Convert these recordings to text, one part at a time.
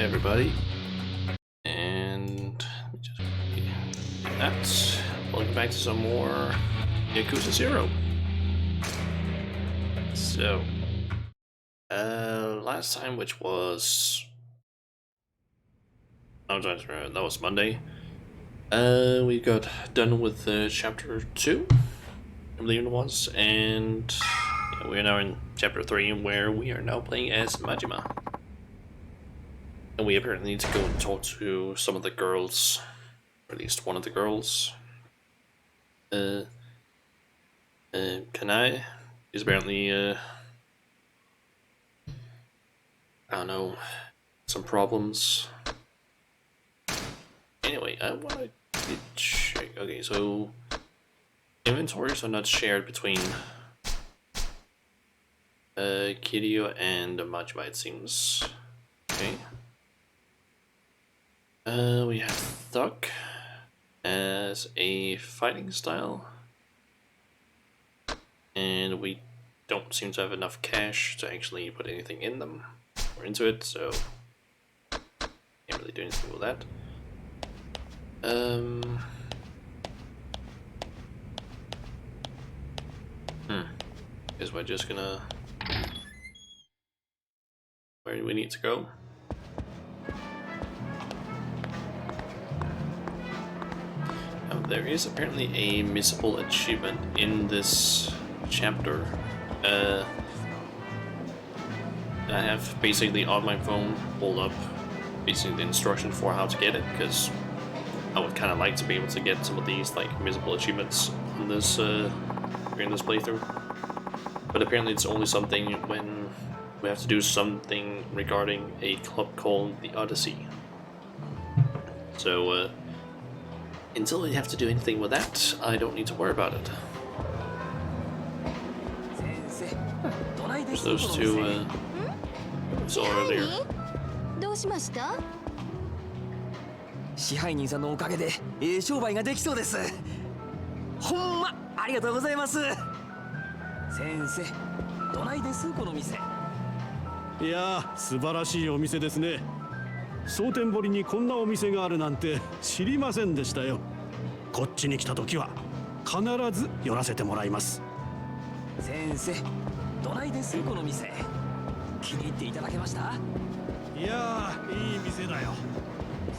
everybody, and let me just do that. Welcome back to some more Yakuza 0. So, last time, which was I'm trying to remember, that was Monday. We got done with chapter 2, I believe it was, and yeah, we're now in chapter 3, where we are now playing as Majima. And we apparently need to go and talk to some of the girls, or at least one of the girls. Kanai is apparently, I don't know, some problems. Anyway, I want to check. Okay, so inventories are not shared between Kiryu and Majima, it seems. Okay. We have Thug as a fighting style, and we don't seem to have enough cash to actually put anything in them or into it, so can't really do anything with that. Guess we're just gonna... Where do we need to go? There is apparently a missable achievement in this chapter. I have basically on my phone pulled up basically the instruction for how to get it, because I would kind of like to be able to get some of these like missable achievements on this during this playthrough. But apparently it's only something when we have to do something regarding a club called the Odyssey. So until we have to do anything with that, I don't need to worry about it. There's those two saw earlier. どうしました？支配人さんのおかげで商売ができそうです。ほんまありがとうございます。先生、どないですこの店。いや、素晴らしいお店ですね。蒼天堀にこんなお店があるなんて知りませんでしたよ。こっちに来た時は必ず寄らせてもらいます。先生、どないですこの店。気に入っていただけました？いや、いい店だよ。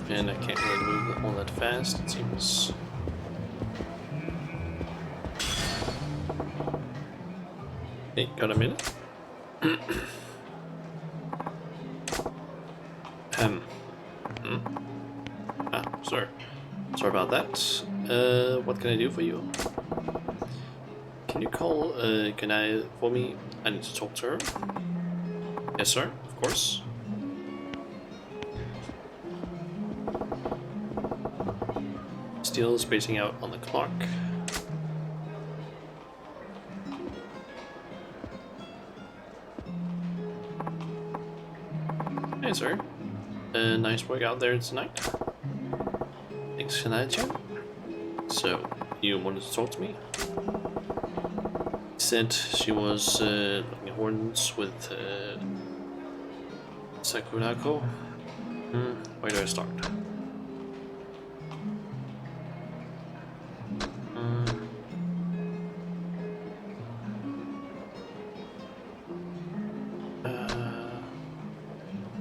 And I can't really move all that fast, it seems. Hey, got a minute? Sorry about that. What can I do for you? Can you call Kanai for me? I need to talk to her. Yes, sir, of course. Still spacing out on the clock. Hey, sir. Nice work out there tonight. Thanks, Kanai-chan. So, you wanted to talk to me? Said she was looking horns with Sakurako. Where do I start?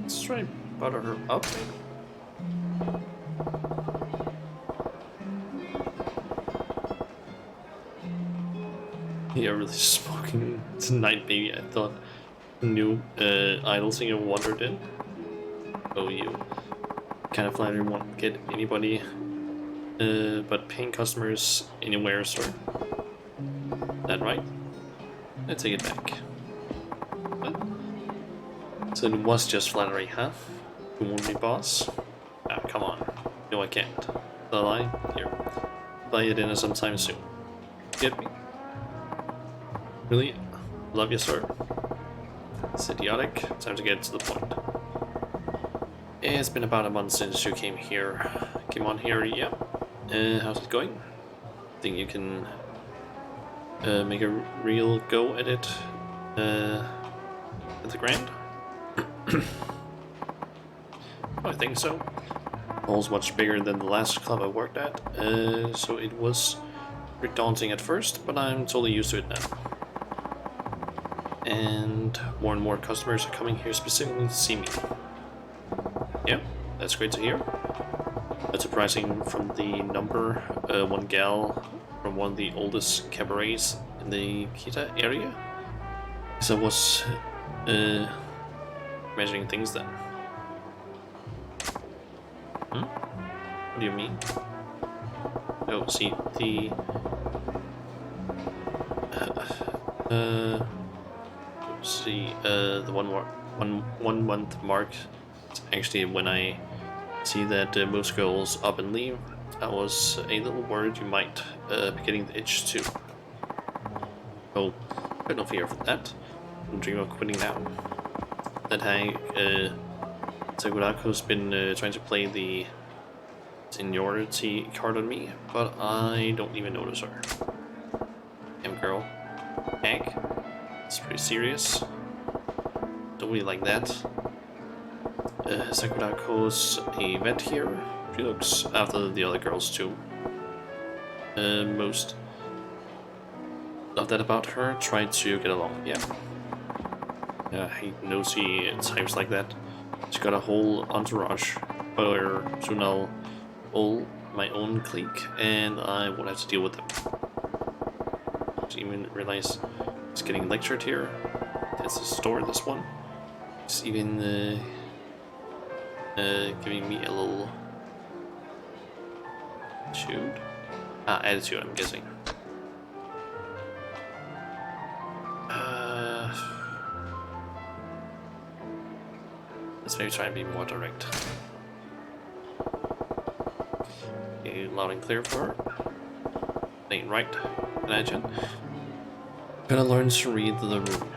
Let's try and butter her up. Yeah, really smoking tonight, baby. I thought a new idol singer wandered in. Oh, you kind of flattery won't get anybody but paying customers anywhere, sir. Is that right? I take it back. What? So it was just flattery, huh? You want me, boss? Ah, come on. No, I can't. The lie? Here. Buy your dinner sometime soon. Get me? Really? Love you, sir. It's idiotic. Time to get to the point. It's been about a month since you came here. Came on here, yeah. How's it going? Think you can make a real go at it at the Grand? I think so. The hall's much bigger than the last club I worked at, so it was a bit daunting at first, but I'm totally used to it now. And more customers are coming here specifically to see me. Yeah, that's great to hear. That's surprising from the number. One gal from one of the oldest cabarets in the Kita area. So I was measuring things then. What do you mean? Oh, see the the 1 month mark. It's actually when I see that most girls up and leave. I was a little worried you might be getting the itch too. Oh, I have no fear of that. I'm dreaming of quitting now. That hag, Sagurako's been trying to play the seniority card on me, but I don't even notice her. Damn girl. Hag? It's pretty serious. Don't really like that. Sakurako's a vet here. She looks after the other girls too. Most of that about her. Try to get along, yeah. He knows he types like that. She's got a whole entourage, or Sunal, all my own clique, and I won't have to deal with them. Didn't even realize he's getting lectured here. That's the store, this one. He's even giving me a little attitude, I'm guessing. Let's maybe try and be more direct. Okay, loud and clear for her. Ain't right, imagine. Gotta learn to read the room.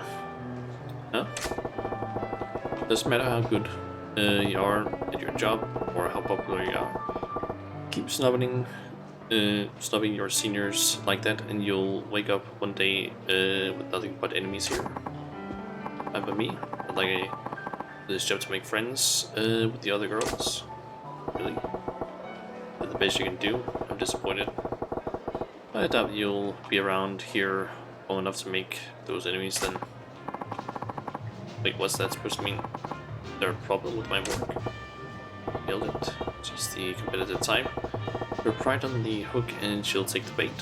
Huh? Doesn't matter how good you are at your job or how popular you are. Keep snubbing your seniors like that, and you'll wake up one day with nothing but enemies here. Not by me, but like this job to make friends with the other girls. Really? That's the best you can do. I'm disappointed. I doubt you'll be around here long enough to make those enemies then. Wait, what's that supposed to mean? Is there a problem with my work? Nailed it. Just the competitive type. Put pride on the hook and she'll take the bait.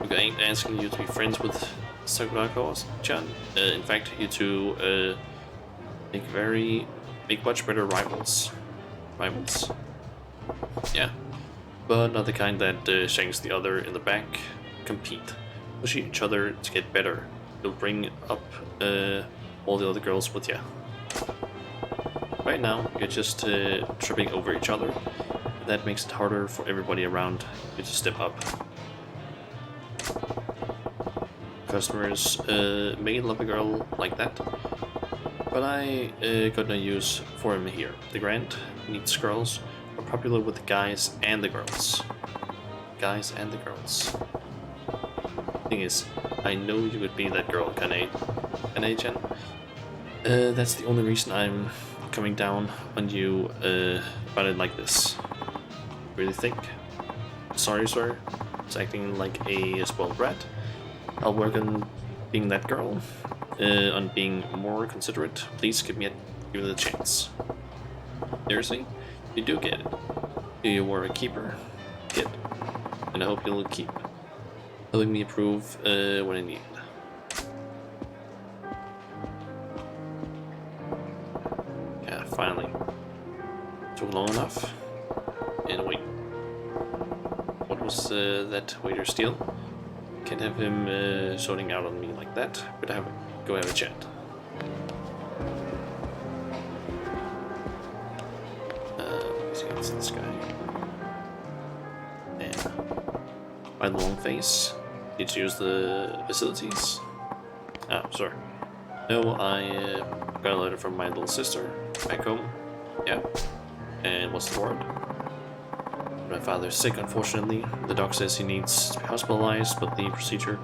Look, I ain't asking you to be friends with Sakurako-chan. In fact, you two make much better rivals. Rivals? Yeah. But not the kind that shanks the other in the back. Compete. Push each other to get better. You'll bring up all the other girls with you. Right now, you're just tripping over each other. That makes it harder for everybody around you to step up. Customers may love a girl like that, but I got no use for him here. The Grand needs girls are popular with the guys and the girls. Guys and the girls. Thing is, I know you would be that girl, Kanae-chan. That's the only reason I'm coming down on you about it like this. Really think? Sorry, sir. It's acting like a spoiled brat. I'll work on being that girl, on being more considerate. Please give it a chance. Seriously, you do get it. You were a keeper, kid, and I hope you'll keep helping me improve when I need it. Yeah, finally. Took long enough. And wait, what was that waiter steal? Can't have him sorting out on me like that. Better go have a chat. Let's get to this guy. Yeah. By the long face. Did you use the facilities? Oh, sorry. No, I got a letter from my little sister back home. Yeah. And what's the word? My father's sick, unfortunately. The doc says he needs to be hospitalized, but the procedure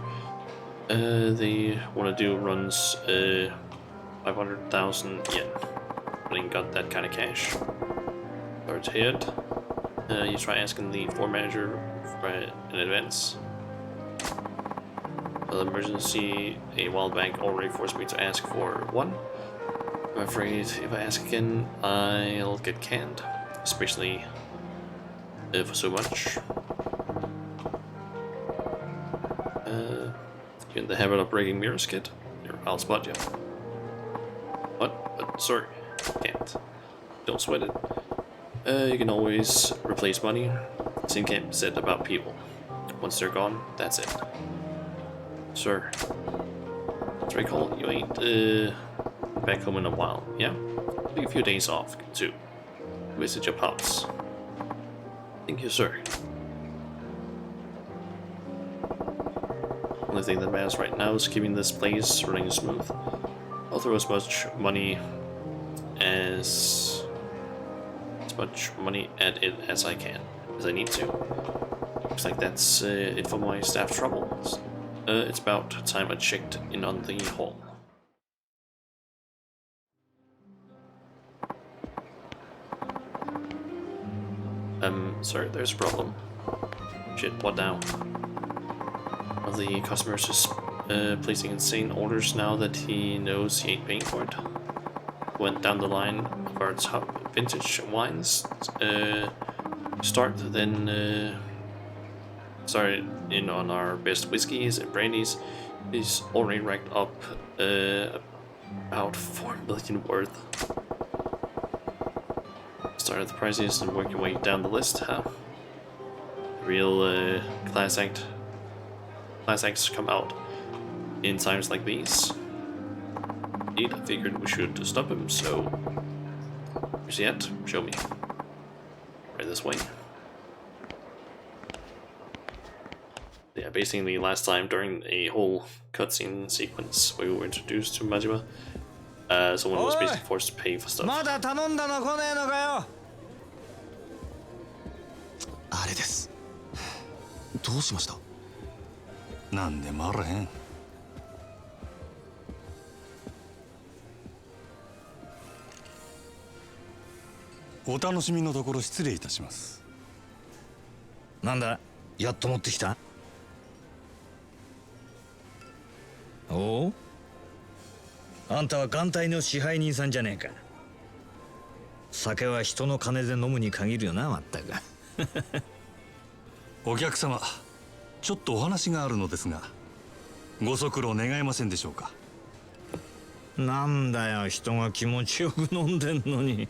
they want to do runs 500,000 yen. company got that kind of cash. Start hit. You try asking the floor manager for in advance. Emergency, a while back already forced me to ask for one. I'm afraid if I ask again, I'll get canned, especially for so much. You're in the habit of breaking mirrors, kid? I'll spot you. What? But sorry, can't. Don't sweat it. You can always replace money. Same can't be said about people. Once they're gone, that's it. Sir, let's recall you ain't back home in a while, yeah? Take a few days off, too. Visit your pops. Thank you, sir. Only thing that matters right now is keeping this place running smooth. I'll throw as much money at it as I can, as I need to. Looks like that's it for my staff troubles. It's about time I checked in on the hall. Sorry, there's a problem. Shit, what now? One of the customers is placing insane orders now that he knows he ain't paying for it. Went down the line of our top vintage wines. Started in on our best whiskeys and brandies. He's already racked up about 4 million worth. Started the prices and work your way down the list, huh? Real class acts come out in times like these. Indeed, I figured we should stop him, so where's he at? Show me. Right this way. Yeah, basically last time during a whole cutscene sequence where we were introduced to Majima, someone was basically forced to pay for stuff. まだ頼んだの来ねえのかよ。あれです。どうしました？なんでもあらへん。お楽しみのところ失礼いたします。なんだ、やっと持ってきた。おお、あんたは眼帯の支配人さんじゃねえか。酒は人の金で飲むに限るよな、まったく。お客様、ちょっとお話があるのですが、ご足労願えませんでしょうか。なんだよ、人が気持ちよく飲んでんのに。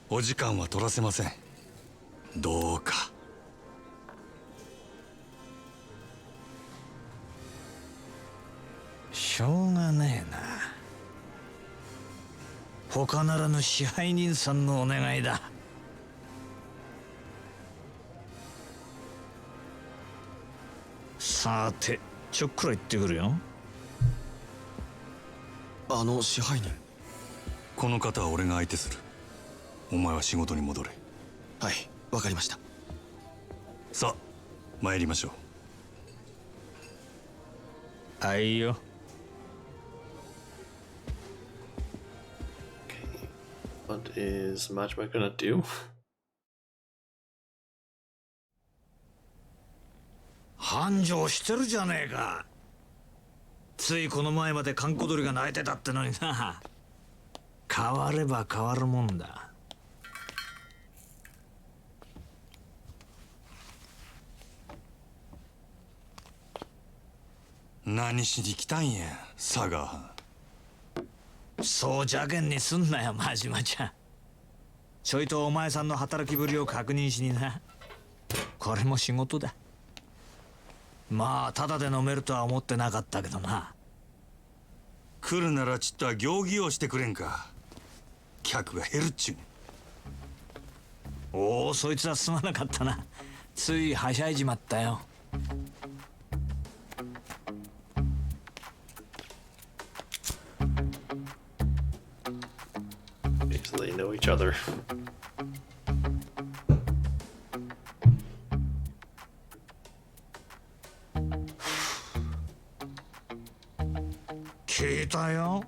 お時間は取らせません。どうか。しょうがねえな。他ならぬ支配人さんのお願いだ。さて、ちょっくら行ってくるよ。支配人。この方は俺が相手する。お前は仕事に戻れ。はい、わかりました。さあ、参りましょう。はいよ。What is Majima gonna do? 繁盛してるじゃねえか。ついこの前まで閑古鳥が鳴いてたってのにな。変われば変わるもんだ。何しに来たんや、佐賀。そう邪険にすんなよ、真島ちゃん。ちょいとお前さんの働きぶりを確認しにな。これも仕事だ。まあただで飲めるとは思ってなかったけどな。来るならちっとは行儀をしてくれんか。客が減るっちゅう。おお、そいつはすまなかったな。ついはしゃいじまったよ。So they know each other. 聞いたよ。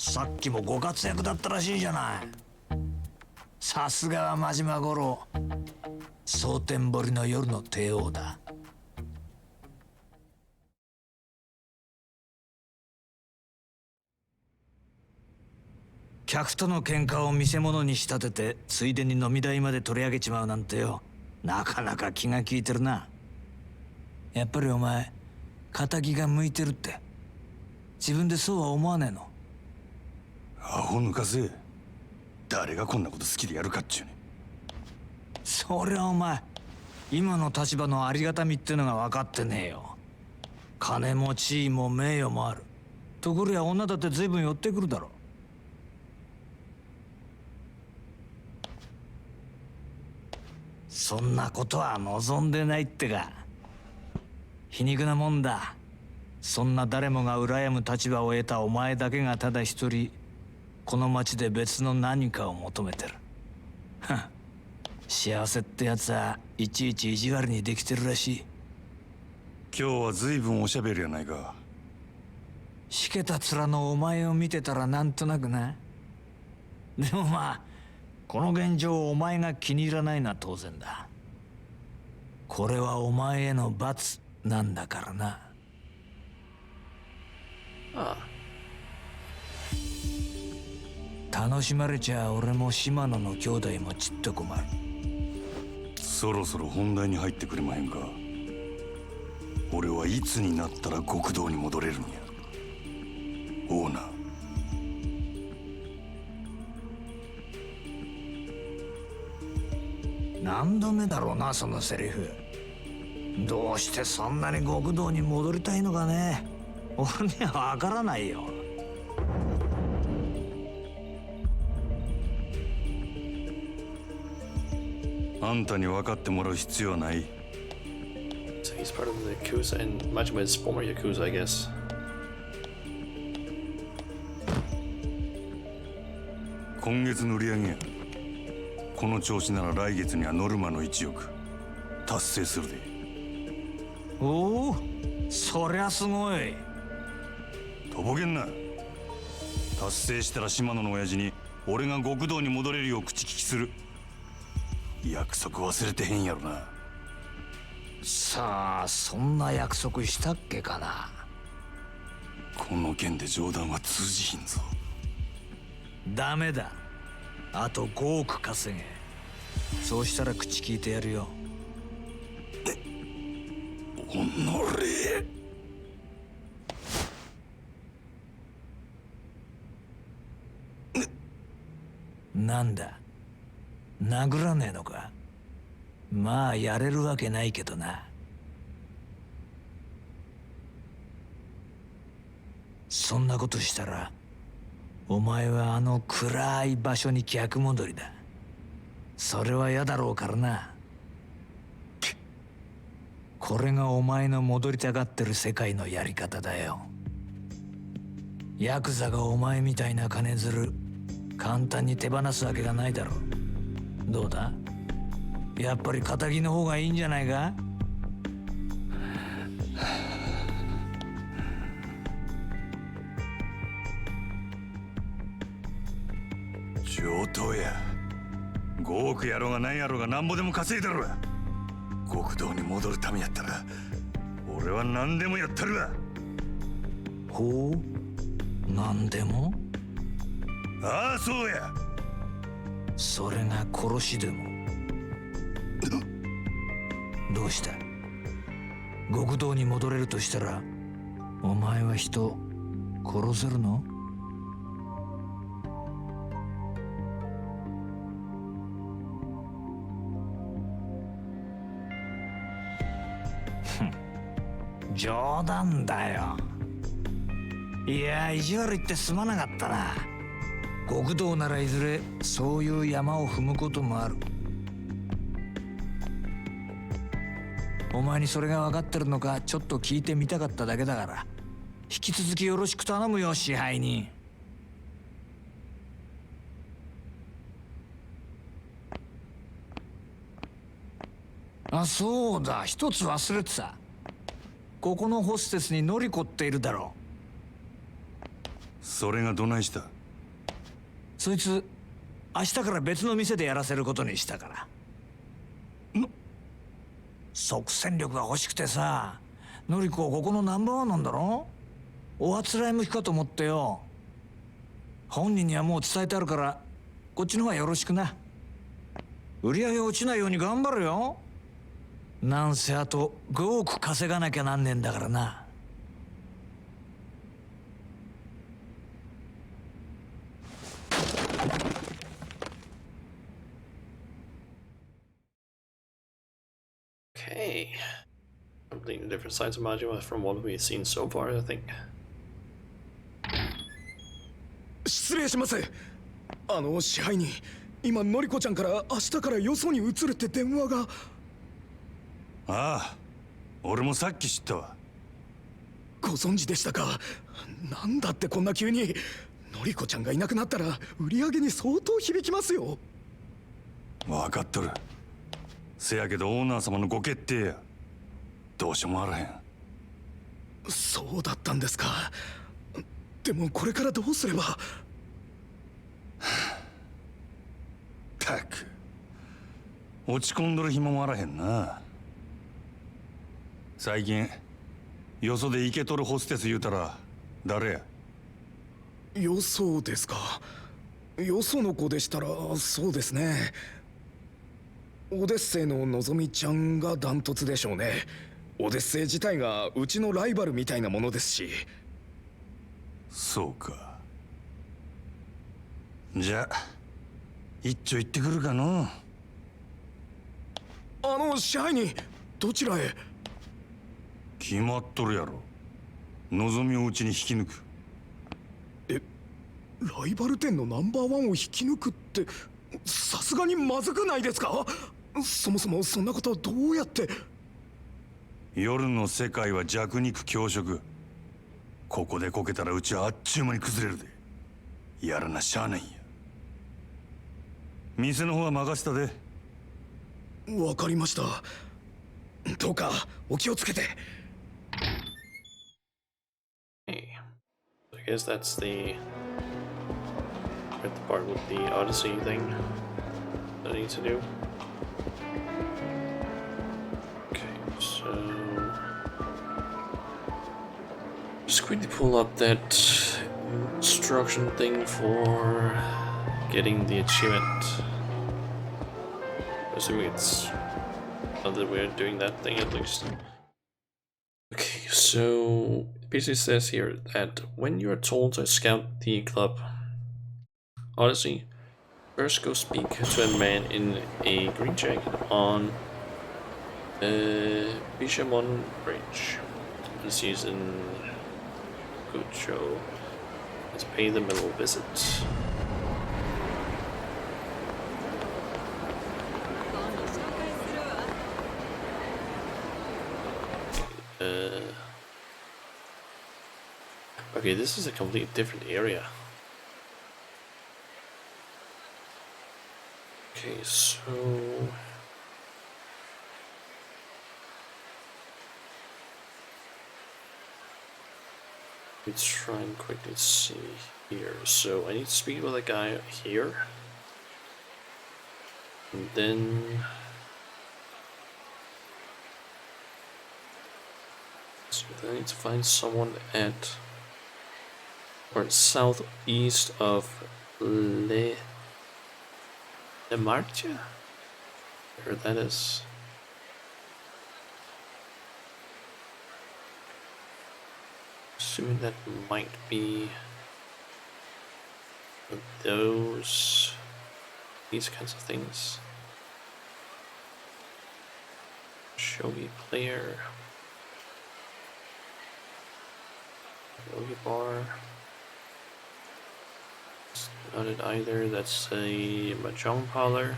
さっきもご活躍だったらしいじゃない。さすがは真島五郎、蒼天堀の夜の帝王だ。客との喧嘩を見せ物に仕立ててついでに飲み代まで取り上げちまうなんてよ、なかなか気が利いてるな。やっぱりお前仇が向いてるって自分でそうは思わねえの？アホ抜かせ。誰がこんなこと好きでやるかっちゅうね。そりゃお前今の立場のありがたみってのが分かってねえよ。金も地位も名誉もあるところや女だって随分寄ってくるだろ。そんなことは望んでないってか。皮肉なもんだ。そんな誰もが羨む立場を得たお前だけがただ一人この町で別の何かを求めてる。幸せってやつはいちいち意地悪にできてるらしい。今日は随分おしゃべりやないか。しけた面のお前を見てたらなんとなくな。でもまあこの現状をお前が気に入らないのは当然だ。これはお前への罰なんだからな。あ楽しまれちゃ俺も島野の兄弟もちっと困る。そろそろ本題に入ってくれまへんか。俺はいつになったら極道に戻れるんや。オーナー。何度目だろうなそのセリフ。どうしてそんなに極道に戻りたいのかね、俺には分からないよ。あんたに分かってもらう必要はない。 So he's part of the Yakuza, and Majima is former Yakuza, I guess. 今月の売り上げや。この調子なら来月にはノルマの1億達成するで。おお、そりゃすごい。とぼけんな。達成したら島野の親父に俺が極道に戻れるよう口利きする。約束忘れてへんやろな。さあそんな約束したっけかな。この件で冗談は通じひんぞ。ダメだ。あと5億稼げ。そうしたら口聞いてやるよ。おのれ。なんだ殴らねえのか。まあやれるわけないけどな。そんなことしたらお前はあの暗い場所に逆戻りだ。それは嫌だろうからな。これがお前の戻りたがってる世界のやり方だよ。ヤクザがお前みたいな金づる簡単に手放すわけがないだろう。どうだ、やっぱり仇の方がいいんじゃないか。上等や。5億やろうが何やろうがなんぼでも稼いだろわ。極道に戻るためやったら俺は何でもやったるわ。ほう、なんでも。ああそうや。それが殺しでも。どうした、極道に戻れるとしたらお前は人殺せるの？冗談だよ。いや意地悪言ってすまなかったな。極道ならいずれそういう山を踏むこともある。お前にそれが分かってるのかちょっと聞いてみたかっただけだから、引き続きよろしく頼むよ支配人。あ、そうだ、一つ忘れてた。ここのホステスにノリコっているだろう。それがどないした。そいつ明日から別の店でやらせることにしたから。即戦力が欲しくてさ。のりこここのナンバーワンなんだろ。おあつらい向きかと思ってよ。本人にはもう伝えてあるからこっちの方がよろしくな。売り上げ落ちないように頑張るよ。なんせあと5億稼がなきゃなんねえんだからな。Okay. Completely different sides of Majima from what we've seen so far, I think. 失礼します。支配人、今のりこちゃんから明日からよそに移るって電話が。ああ、俺もさっき知ったわ。ご存知でしたか。なんだってこんな急に。のりこちゃんがいなくなったら売り上げに相当響きますよ。分かっとる。せやけどオーナー様のご決定や。どうしようもあらへん。そうだったんですか。でもこれからどうすれば。たく落ち込んどる暇もあらへんな。最近よそでイケとるホステス言うたら誰や。よそですか。よその子でしたらそうですね。オデッセイののぞみちゃんがダントツでしょうね。オデッセイ自体がうちのライバルみたいなものですし。そうか。じゃあ一丁行ってくるかの。支配人、どちらへ。決まっとるやろ。のぞみをうちに引き抜く。ライバル店のナンバーワンを引き抜くってさすがにまずくないですか。そもそもそんなことどうやって。夜の世界は弱肉強食。ここでこけたらうちはあっちゅう間に崩れるで。やらなしゃあないんや。店の方は任せたで。わかりました。どうかお気をつけて。Hey. I guess that's the part with the Odyssey thing that I need to do. Okay, so just quickly pull up that instruction thing for getting the achievement. Assuming it's not that we're doing that thing at least. Okay, so it basically says here that when you are told to scout the club Odyssey, first go speak to a man in a green jacket on Bishamon Bridge. This is in Gucho. Let's pay them a little visit. Okay, this is a completely different area. Okay, so let's try and quickly see here. So I need to speak with a guy here, and then so I need to find someone at or southeast of Le Martia, where that is. Assuming that might be these kinds of things. Shogi player, Yogi bar. It's not it either. That's a mahjong parlor.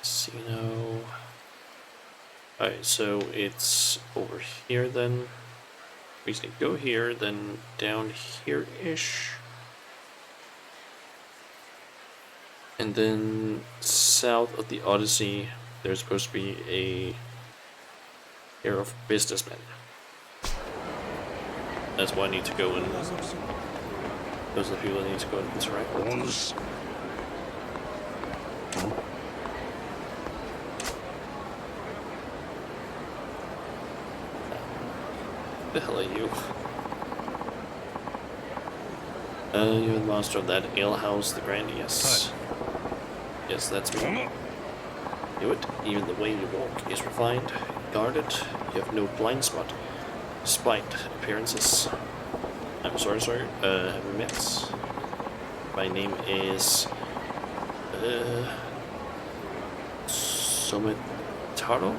Casino. Alright, so it's over here then. We just need to go here, then down here-ish. And then south of the Odyssey, there's supposed to be a pair of businessmen. That's why I need to go and those are the people I need to go and interact with. The hell are you? You're the master of that alehouse, the Grand, yes. Yes, that's me. Knew it. Even the way you walk is refined, guarded. You have no blind spot, despite appearances. I'm sorry, sir. Have we met? My name is Sometaro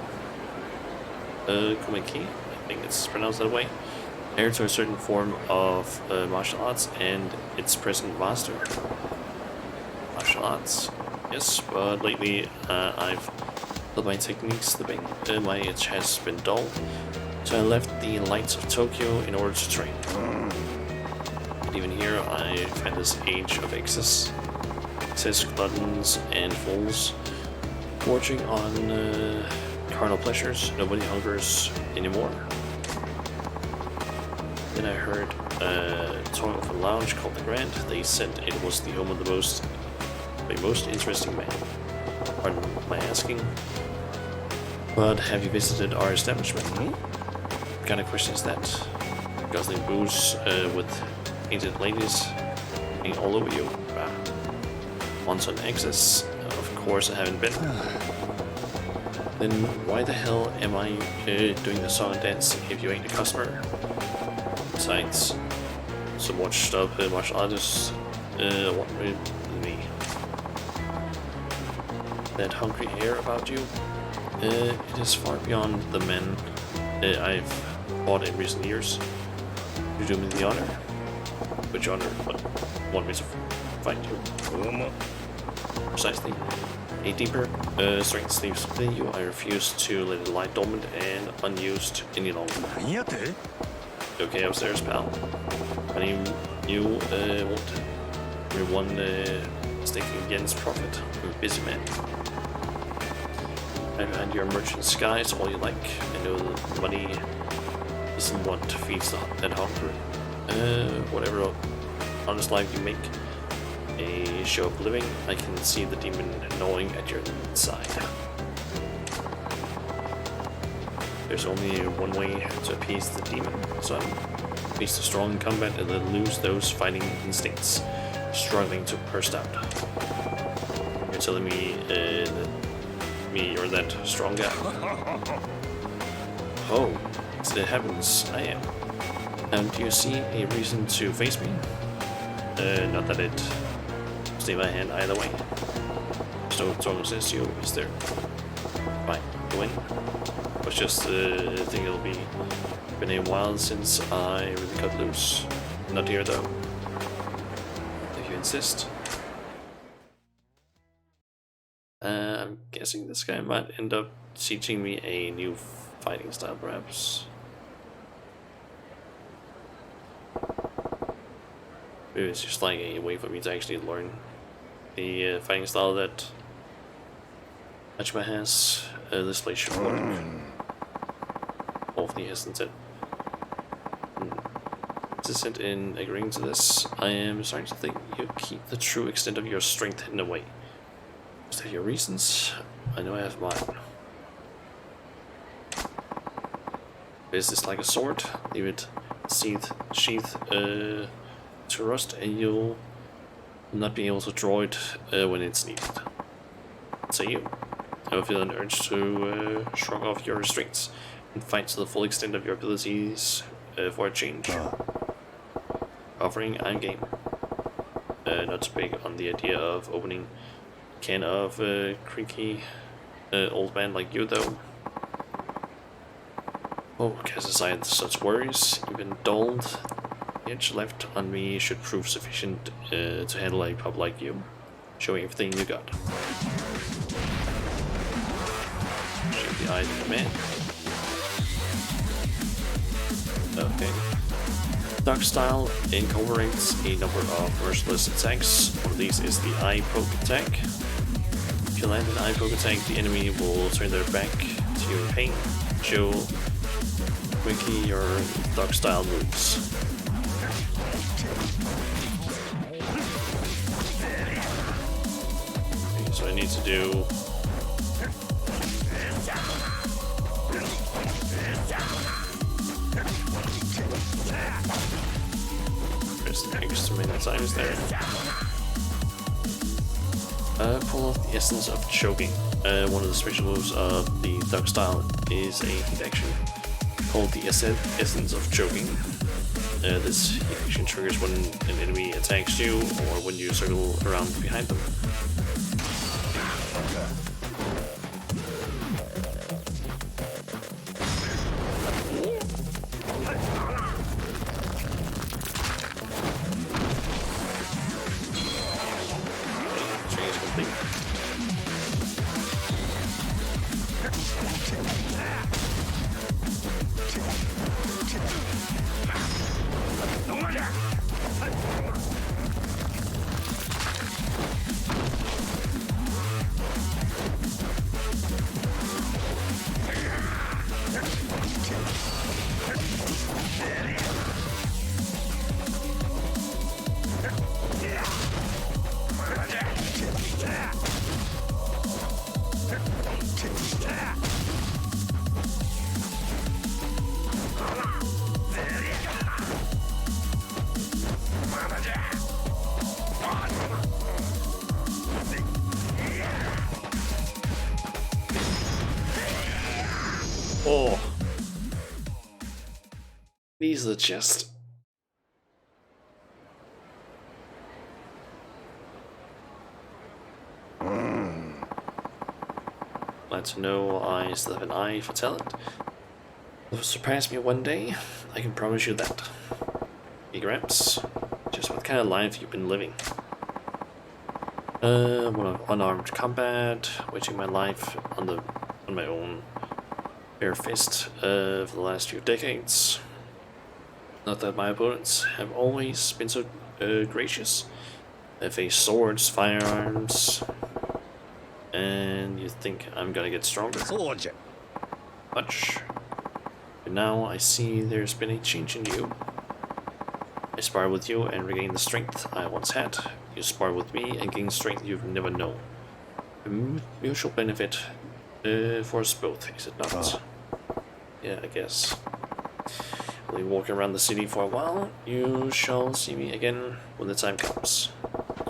Komeki. I think it's pronounced that way. Heir to a certain form of martial arts and its present master. Martial arts, yes, but lately I've felt my techniques slipping. My itch has been dull, so I left the lights of Tokyo in order to train. And even here, I find this age of excess, gluttons and fools, gorging on carnal pleasures. Nobody hungers anymore. Then I heard talk of a lounge called the Grand. They said it was the home of the most interesting man. Pardon my asking, but have you visited our establishment? What kind of question is that? Guzzling booze with painted ladies being all over you. Once on excess, of course I haven't been. Then why the hell am I doing the song and dance if you ain't a customer? Besides, some watched up martial artists want me. That hungry air about you, it is far beyond the men I've fought in recent years. You do me the honor, but you want me to fight you. Precisely. A deeper strength sleeps within you. I refuse to let it lie dormant and unused any longer. Okay, upstairs, pal. Honey, you won't be one sticking against profit. I'm a busy man. I behind your merchant skies all you like. I know the money isn't what feeds that hunger. Whatever honest life you make a show of living, I can see the demon gnawing at your side. There's only one way to appease the demon, son. Face the strong in combat and then lose those fighting instincts, struggling to burst out. You're telling me you're that strong guy? Oh, it's the heavens, I am. And do you see a reason to face me? Not that it stay my hand either way. So talking says you, is there? Fine, you win. Was just think it'll be been a while since I really cut loose. Not here though. If you insist. I'm guessing this guy might end up teaching me a new fighting style, perhaps. Maybe it's just like a way for me to actually learn the fighting style that Hachima has. This place should work. Hopefully he hasn't said. Descent in agreeing to this. I am starting to think you keep the true extent of your strength hidden away. Is that your reasons? I know I have mine. Is this like a sword? Leave it sheath to rust and you'll not be able to draw it when it's needed. Say you. I will feel an urge to shrug off your restraints and fight to the full extent of your abilities for a change. Offering, I'm game. Not too big on the idea of opening a can of creaky old man like you though. Oh, cast aside such worries, even dulled, the edge left on me should prove sufficient to handle a pup like you. Show me everything you got. Shoot the eye of the man. Okay. Dark style incorporates a number of merciless attacks. One of these is the eye poke attack. If you land an eye poke attack, the enemy will turn their back to you in pain. Show quickly your dog style moves. Okay, so I need to do. Press the extra many times there. Pull off the essence of choking. One of the special moves of the dog style is a hit action called the essence of choking. This hit action triggers when an enemy attacks you or when you circle around behind them. Trigger is complete. Oh, these are just. Glad to know I still have an eye for talent. If you surpass me one day, I can promise you that. Big Gramps, just what kind of life you've been living? One of unarmed combat, waging my life on my own bare fist for the last few decades. Not that my opponents have always been so gracious. I face swords, firearms, and you think I'm gonna get stronger? Much. But now I see there's been a change in you. I spar with you and regain the strength I once had. You spar with me and gain strength you've never known. A mutual benefit for us both, is it not? Yeah, I guess. I'll be walking around the city for a while. You shall see me again when the time comes.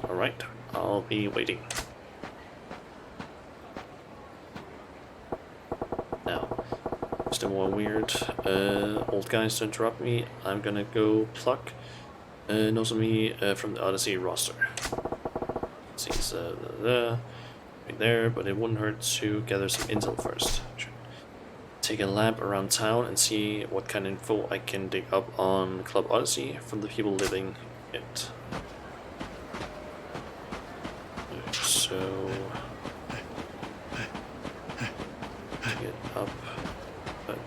Alright, I'll be waiting. Now, just a more weird old guys to interrupt me. I'm gonna go pluck Nozomi from the Odyssey roster. See, it's right there, but it wouldn't hurt to gather some intel first. Take a lap around town and see what kind of info I can dig up on Club Odyssey from the people living it. So get up, but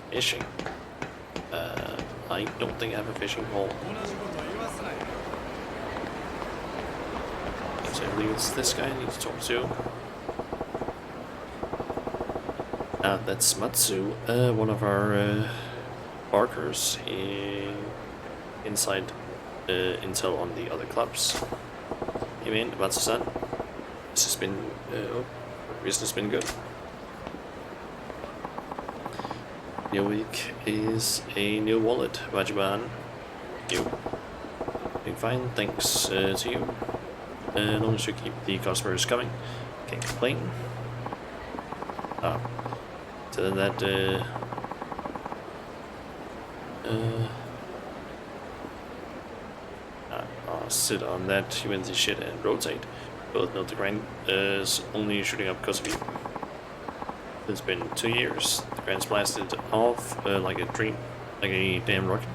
fishing. I don't think I have a fishing pole. So I believe it's this guy I need to talk to. That's Matsu, one of our barkers inside intel on the other clubs. Hey man, Matsu-san, this has been, business been good. New week is a new wallet, Majiban. You. Doing fine, thanks to you. As long as you keep the customers coming, can't complain. So then that I'll sit on that humanity shit and rotate. Both note the grind is only shooting up because of you. It's been 2 years. The grind's blasted off like a dream, like a damn rocket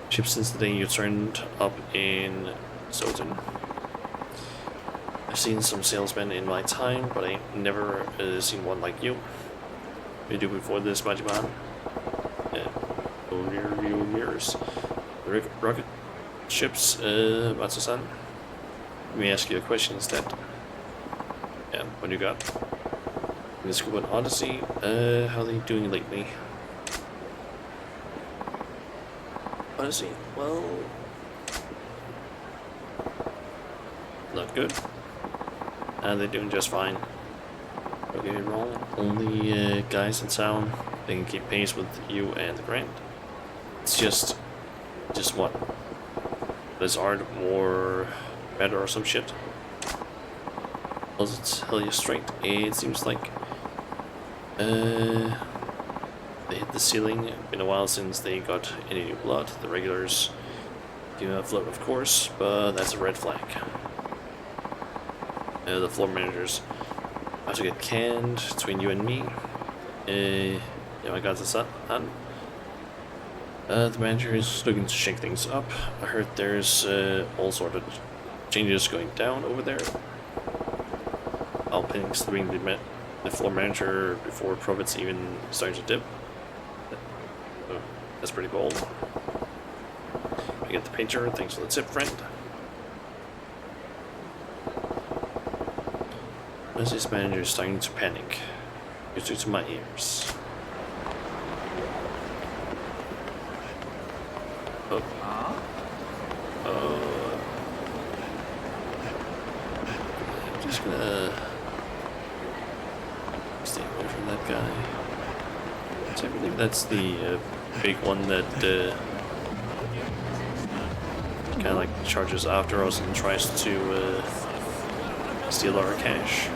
ship since the day you turned up in Soten. I've seen some salesmen in my time, but I never seen one like you. What did you do before this, Majiban? Rear mirrors. The rocket ships, Matsu-san. Let me ask you a question instead. Yeah, what do you got? Let's go with Odyssey. How are they doing lately? Odyssey, well, not good. They're doing just fine. Don't get me wrong, only guys in town, they can keep pace with you and the Grand. It's just what? Blizzard more better or some shit? I'll tell you straight, it seems like they hit the ceiling. It's been a while since they got any new blood. The regulars give a float, of course, but that's a red flag. The floor managers have to get canned between you and me. I got this up. The manager is looking to shake things up. I heard there's all sort of changes going down over there. Alpin's leaving the floor manager before profits even starting to dip. That's pretty bold. I get the painter, thanks for the tip, friend. This manager is starting to panic. It's due to my ears. Oh. I'm just gonna stay away from that guy. So I believe that's the big one that kind of like charges after us and tries to steal our cash.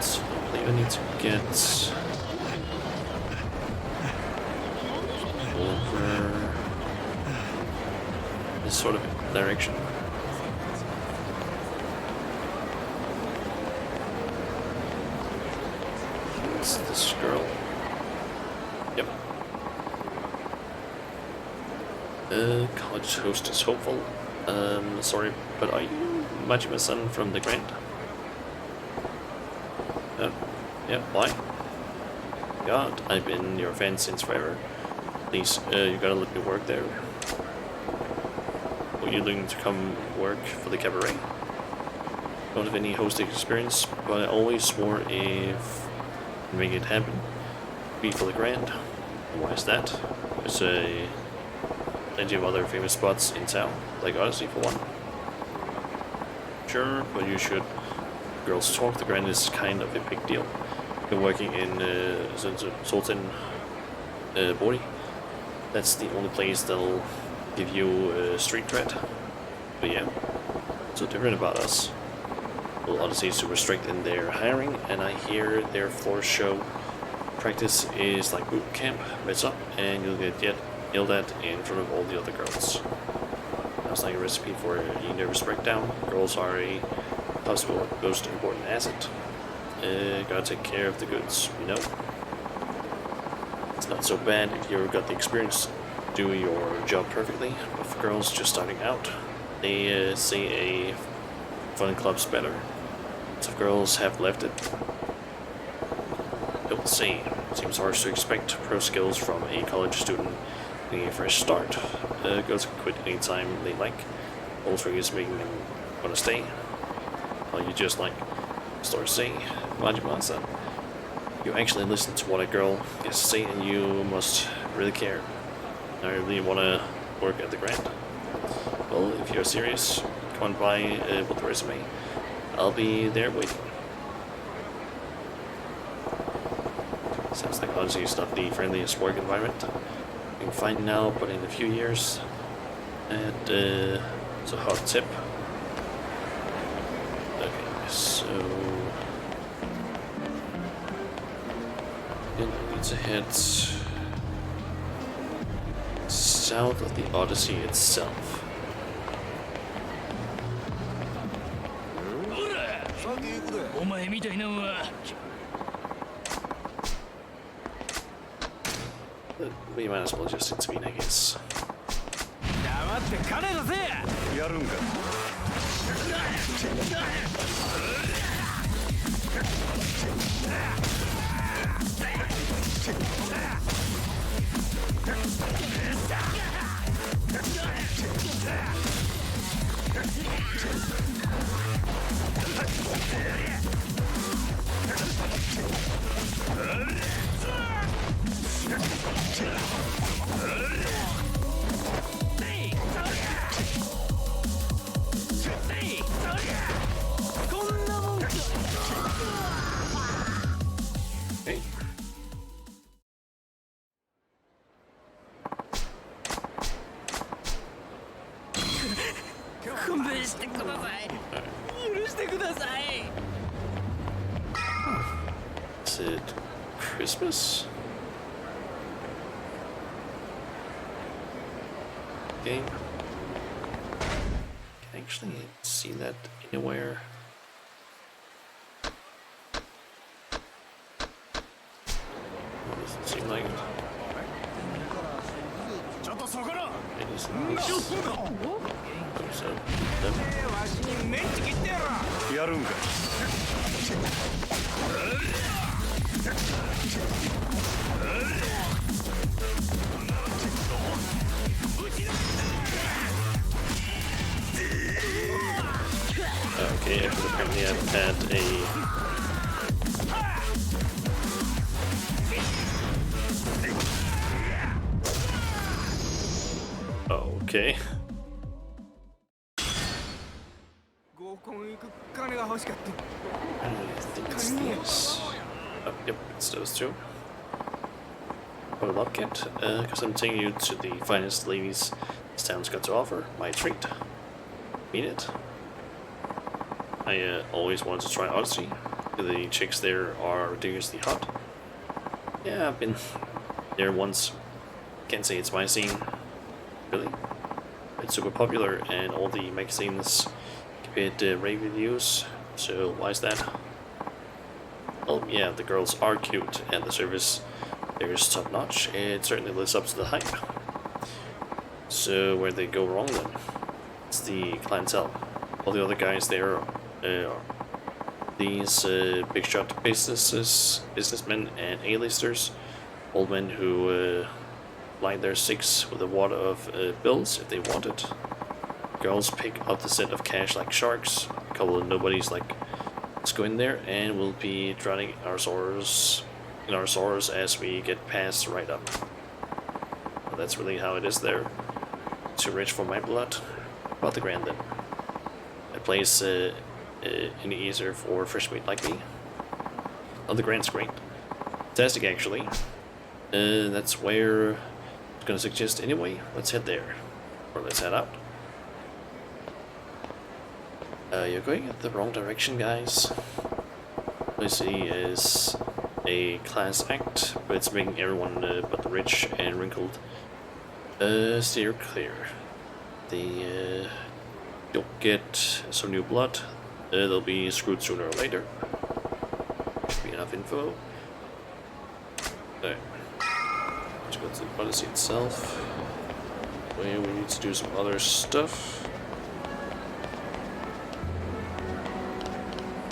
So I believe I need to get over this sort of direction. It's this girl. Yep. College host is hopeful. Sorry, but are you Majima-san from the Grand? Yeah, why? God, I've been your fan since forever. Please, you gotta let me work there. Are you looking to come work for the cabaret? Don't have any hosting experience, but I always swore if I make it happen, be for the Grand. And why is that? There's plenty of other famous spots in town, like Odyssey for one. Sure, but you should. Girls talk, the Grand is kind of a big deal. Been working in Sultan Bori. That's the only place that'll give you street cred. But yeah, so different about us. Well, Odyssey is super strict in their hiring, and I hear their floor show practice is like boot camp. Mess up, and you'll get yelled at in front of all the other girls. That's like a recipe for a nervous breakdown. Girls are a possible most important asset. Gotta take care of the goods, you know. It's not so bad if you got the experience do your job perfectly, but for girls just starting out, they say a fun club's better. Lots of girls have left it. Don't say. Seems harsh to expect pro skills from a college student getting a fresh start. Girls can quit anytime they like. Altering is making them want to stay. Well, you just like start saying, Majima-san, you actually listen to what a girl has to say, and you must really care. I really want to work at the Grand. Well, if you're serious, come on by with the resume. I'll be there waiting. Sounds like Odyssey is not the friendliest work environment. You can find now, but in a few years. And it's a hot tip. Okay, so we need to head south of the Odyssey itself. We might as well just intervene, I guess. 黙って金出せやるんか。してください。許してください。 Is it Christmas? Okay. Can I actually see that anywhere? Doesn't seem like it. It is not. So, them. やるんか。 Okay, apparently I've had a... Okay. I think it's these. Oh, yep, it's those two. But look it, because I'm taking you to the finest ladies this town's got to offer. My treat. Mean it. I always wanted to try Odyssey. The chicks there are ridiculously hot. Yeah, I've been there once. Can't say it's my scene. Really. It's super popular and all the magazines give it rave reviews. So why is that? Well, yeah, the girls are cute and the service there is top notch. It certainly lives up to the hype. So where they go wrong then? It's the clientele. All the other guys there are these big shot businessmen and A-listers, old men who line their six with a wad of bills if they want it. Girls pick up the set of cash like sharks. A couple of nobodies like, let's go in there and we'll be drowning our sorrows as we get passed right up. Well, that's really how it is there. Too rich for my blood. About the grand then. A place any easier for fresh meat like me. Oh, the grand's great. Fantastic actually. That's where I'm gonna suggest anyway. Let's head there. Or let's head out. You're going in the wrong direction, guys. Lucy is a class act, but it's making everyone but the rich and wrinkled steer clear. You'll get some new blood. They'll be screwed sooner or later. Should be enough info. Alright. Let's go to the Odyssey itself. Where we need to do some other stuff.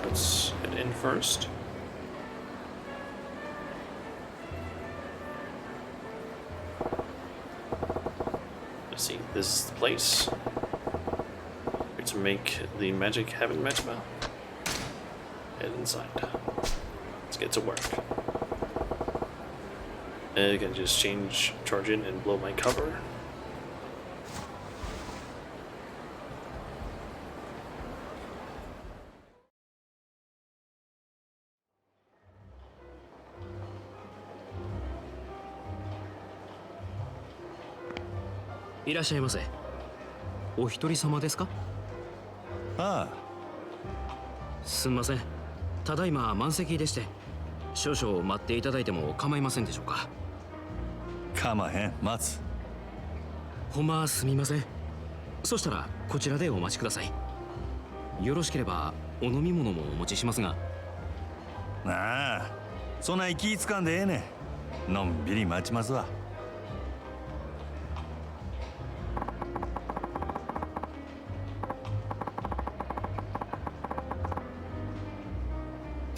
Let's head in first. Let's see, this is the place. Here to make the magic happen, Majima. Head inside. Let's get to work. I can just charge in and blow my cover.いらっしゃいませ。お一人様ですか？ああ、すんません。ただいま満席でして、少々待っていただいても構いませんでしょうか？かまへん、待つ。ほんますみません。そしたらこちらでお待ちください。よろしければお飲み物もお持ちしますが。ああ、そんな気つかんでええねん。のんびり待ちますわ。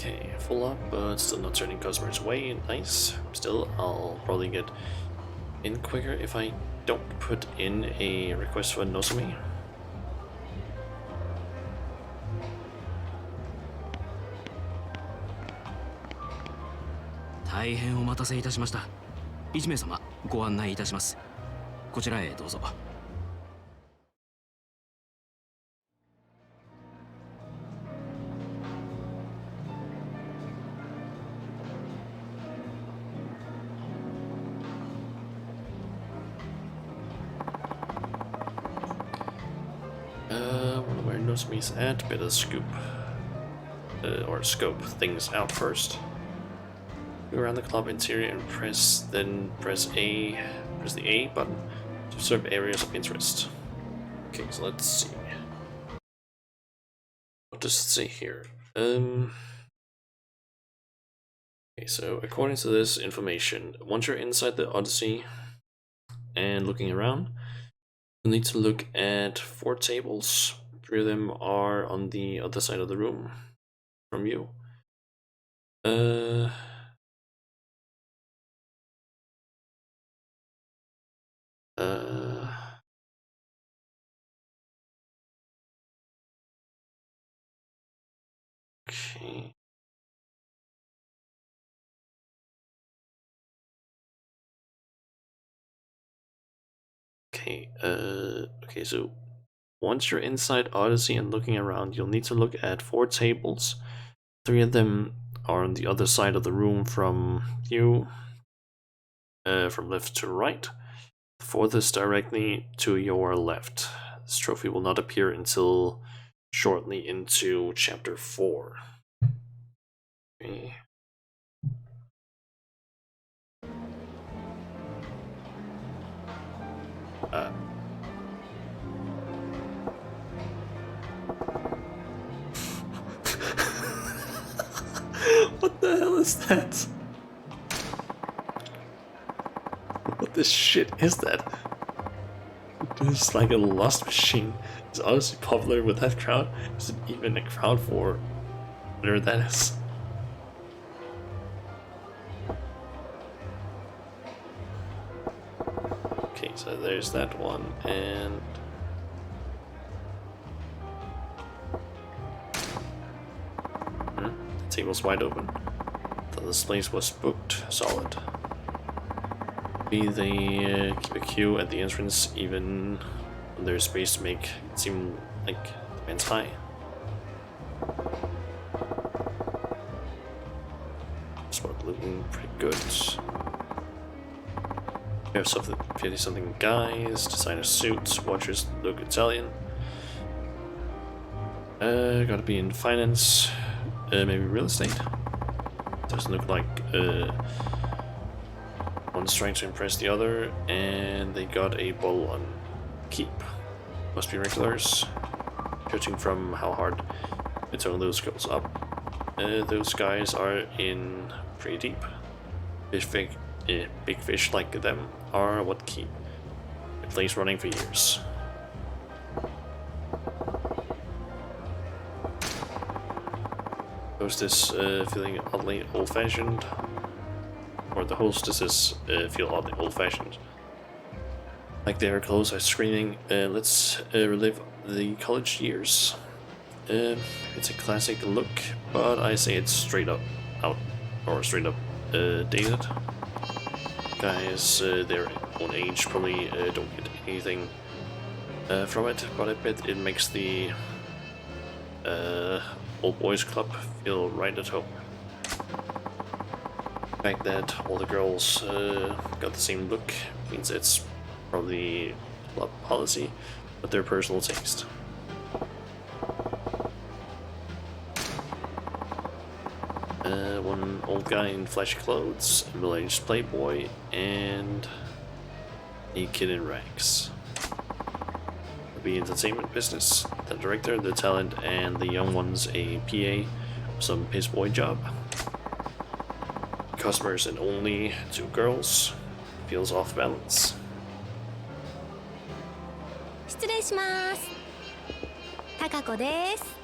Okay, full up, but still not turning customers away. Nice. Still, I'll probably get in quicker if I don't put in a request for Nozomi. 大変お待たせいたしました。1名様ご案内いたします。こちらへどうぞ。Wonder where Nozomi's at. Better scoop or scope things out first. Go around the club interior and press the A button to observe areas of interest. Okay, so let's see. What does it say here? Okay, so according to this information, once you're inside the Odyssey and looking around, you'll need to look at 4 tables. 3 of them are on the other side of the room from you. Okay. Okay, so once you're inside Odyssey and looking around, you'll need to look at 4 tables. 3 of them are on the other side of the room from you, from left to right. The 4th is directly to your left. This trophy will not appear until shortly into chapter 4. Okay. What the hell is that? What the shit is that? It's like a Lost Machine. It's honestly popular with that crowd. Is it even a crowd for whatever that is? Okay, so there's that one, and the table's wide open. So this place was booked solid. Maybe they keep a queue at the entrance even when there's space to make it seem like the band's high. Spot looking pretty good. We have 50-something guys, designer suits, watchers look Italian. Gotta be in finance, maybe real estate. Doesn't look like one's trying to impress the other, and they got a bottle on keep. Must be regulars. Judging from how hard they tone those girls up, those guys are in pretty deep. Big fish like them are what keep the place running for years. Hostess feeling oddly old-fashioned, or the hostesses feel oddly old-fashioned. Like their clothes are screaming, let's relive the college years. It's a classic look, but I say it's straight up dated. Guys their own age probably don't get anything from it, but I bet it makes the old boys club feel right at home. The fact that all the girls got the same look means it's probably club policy, but their personal taste. One old guy in flashy clothes, a middle-aged playboy, and a kid in rags. The entertainment business, the director, the talent, and the young ones a PA, some piss boy job. Customers and only 2 girls. Feels off balance. 失礼します。高子です。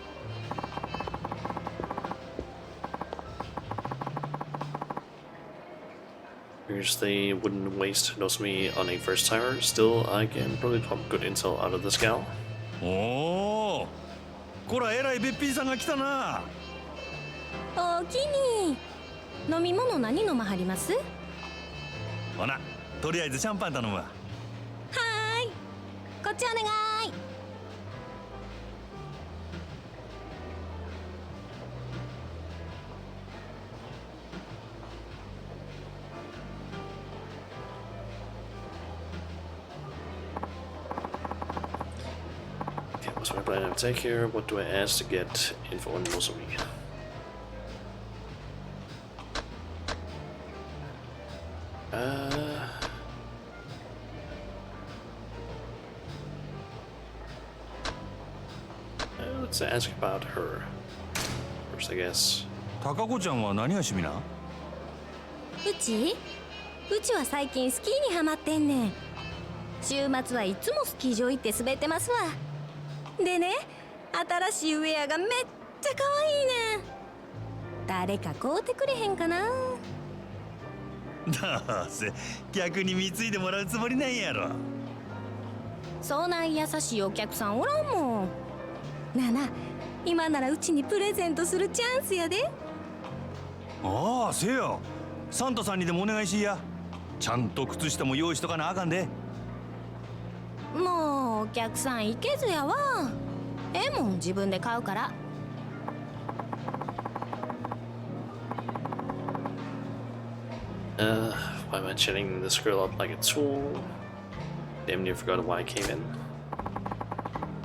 Figures they wouldn't waste Nozomi on a first timer. Still, I can probably pump good intel out of this gal. おお、こらえらいべっぴんさんが来たな。おおきに。飲み物何飲まはります？ほな、とりあえずシャンパン頼むわ。はーい。こっちお願い。 Okay, what's my but I don't take here. What do I ask to get info on Nozomi? Let's ask about her first, I guess. 高子ちゃんは何が趣味な？うちは最近スキーにハマってんねん。週末はいつもスキー場行って滑ってますわ。でね、新しいウェアがめっちゃ可愛いねん。誰か買うてくれへんかな。どうせ逆に貢いでもらうつもりなんやろ。そない優しいお客さんおらんもん。なあなあ、今ならうちにプレゼントするチャンスやで。ああ、せや。サンタさんにでもお願いしや。ちゃんと靴下も用意しとかなあかんで。もうお客さんいけずやわ。ええもん自分で買うから。Why am I chatting this girl up like a tool? Damn near forgot why I came in.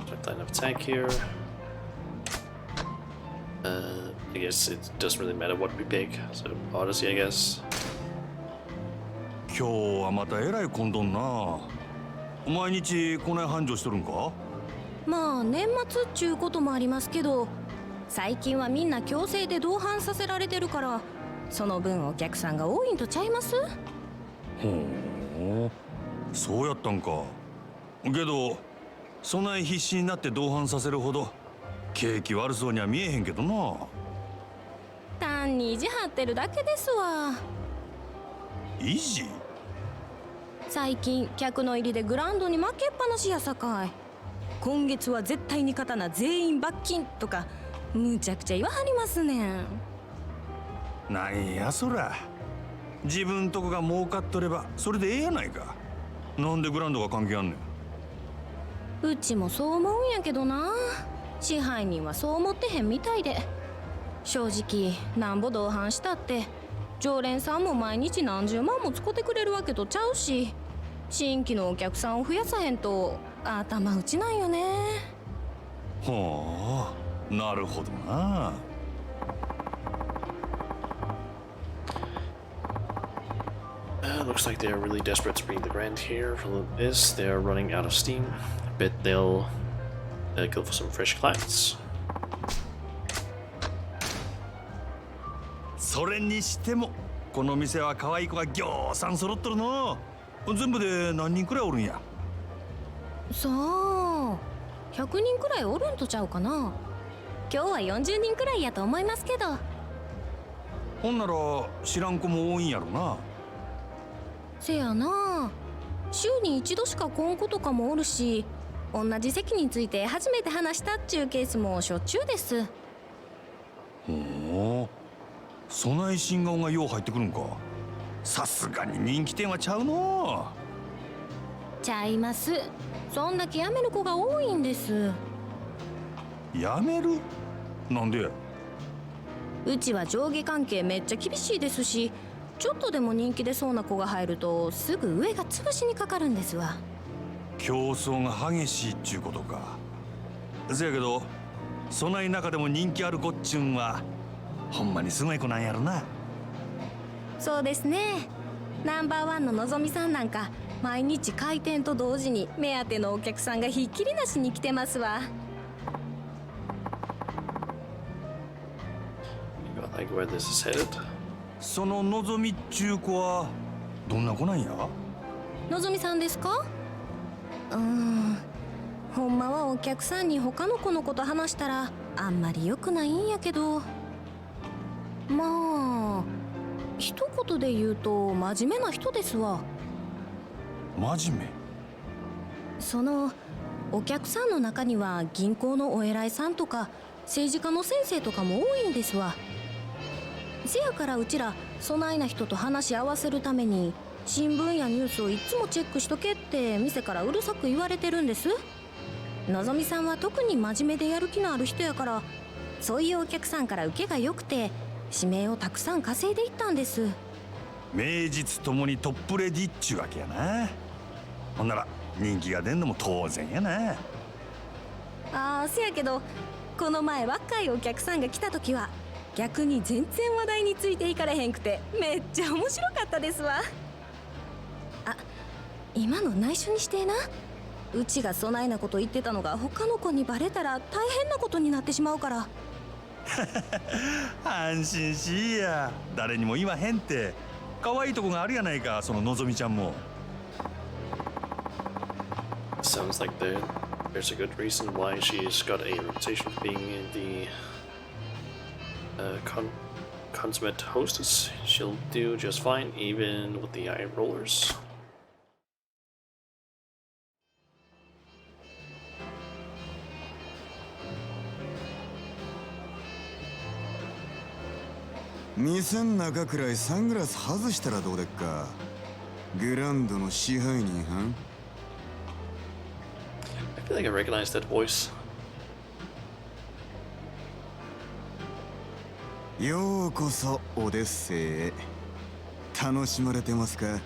Check line of attack here. I guess it doesn't really matter what we pick. So Odyssey, I guess. 今日はまたえらい混んどんな。毎日こない繁盛しとるんか？まあ年末っちゅうこともありますけど、最近はみんな強制で同伴させられてるから、その分お客さんが多いんとちゃいます？ほう、そうやったんか。けどそない必死になって同伴させるほど景気悪そうには見えへんけどな。単に意地張ってるだけですわ。意地？最近客の入りでグラウンドに負けっぱなしやさかい。今月は絶対に勝たな全員罰金とかむちゃくちゃ言わはりますねん。なんやそら。自分とこが儲かっとればそれでええやないか。なんでグラウンドが関係あんねん。うちもそう思うんやけどな。支配人はそう思ってへんみたいで。正直なんぼ同伴したって常連さんも毎日何十万も使ってくれるわけとちゃうし、新規のお客さんを増やさへんと頭打ちなんよね。ほう、なるほどな。Looks like they're really desperate to bring the grant here. For this, they're running out of steam. I bet they'll go for some fresh clients. それにしてもこの店は可愛い子がぎょうさん揃っとるの。全部で何人くらいおるんや？さあ100人くらいおるんとちゃうかな。今日は40人くらいやと思いますけど。ほんなら知らん子も多いんやろな。せやな、週に一度しか来ん子とかもおるし、同じ席について初めて話したっちゅうケースもしょっちゅうです。ほう、そない新顔がよう入ってくるんか。さすがに人気店はちゃうの。ちゃいます。そんだけ辞める子が多いんです。やめる？なんで？うちは上下関係めっちゃ厳しいですし、ちょっとでも人気出そうな子が入るとすぐ上が潰しにかかるんですわ。競争が激しいっちゅうことか。せやけどそない中でも人気ある子っちゅうんはほんまにすごい子なんやろな。そうですね。ナンバーワンののぞみさんなんか毎日開店と同時に目当てのお客さんがひっきりなしに来てますわ。Like where this is headed. そののぞみっちゅう子はどんな子なんや？のぞみさんですか？ほんまはお客さんに他の子のこと話したらあんまり良くないんやけど、まあ一言で言うと真面目な人ですわ。真面目？そのお客さんの中には銀行のお偉いさんとか政治家の先生とかも多いんですわ。せやからうちらそないな人と話し合わせるために新聞やニュースをいつもチェックしとけって店からうるさく言われてるんです。のぞみさんは特に真面目でやる気のある人やから、そういうお客さんから受けが良くて指名をたくさん稼いでいったんです。名実ともにトップレディっちゅうわけやな。ほんなら人気が出んのも当然やな。ああ、せやけどこの前若いお客さんが来た時は逆に全然話題についていかれへんくてめっちゃ面白かったですわ。あ、今の内緒にしてえな。うちがそないなこと言ってたのが他の子にバレたら大変なことになってしまうから。安心しいや、誰にも言わへんって。可愛いとこがあるやないか、そののぞみちゃんも。Sounds like there's a good reason why she's got a reputation of being the consummate hostess. She'll do just fine, even with the eye rollers. 店ん中くらいサングラス外したらどうでっか。グランドの支配人はん。I feel like I recognize that voice. ようこそオデッセイへ。楽しまれてますか？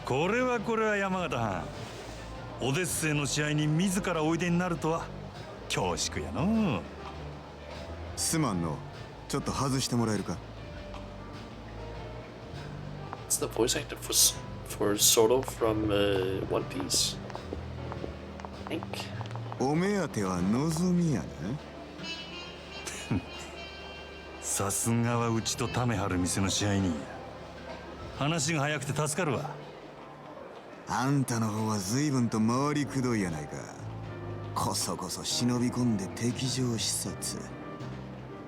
これは山形藩。オデッセイの試合に自らおいでになるとは恐縮やの。すまんの。ちょっと外してもらえるか？ It's the voice actor for Solo from One Piece. I think. お目当ては望みやな。さすがはうちとためはる店の支配人や。話が早くて助かるわ。あんたの方は随分と回りくどいやないか。こそこそ忍び込んで敵情視察。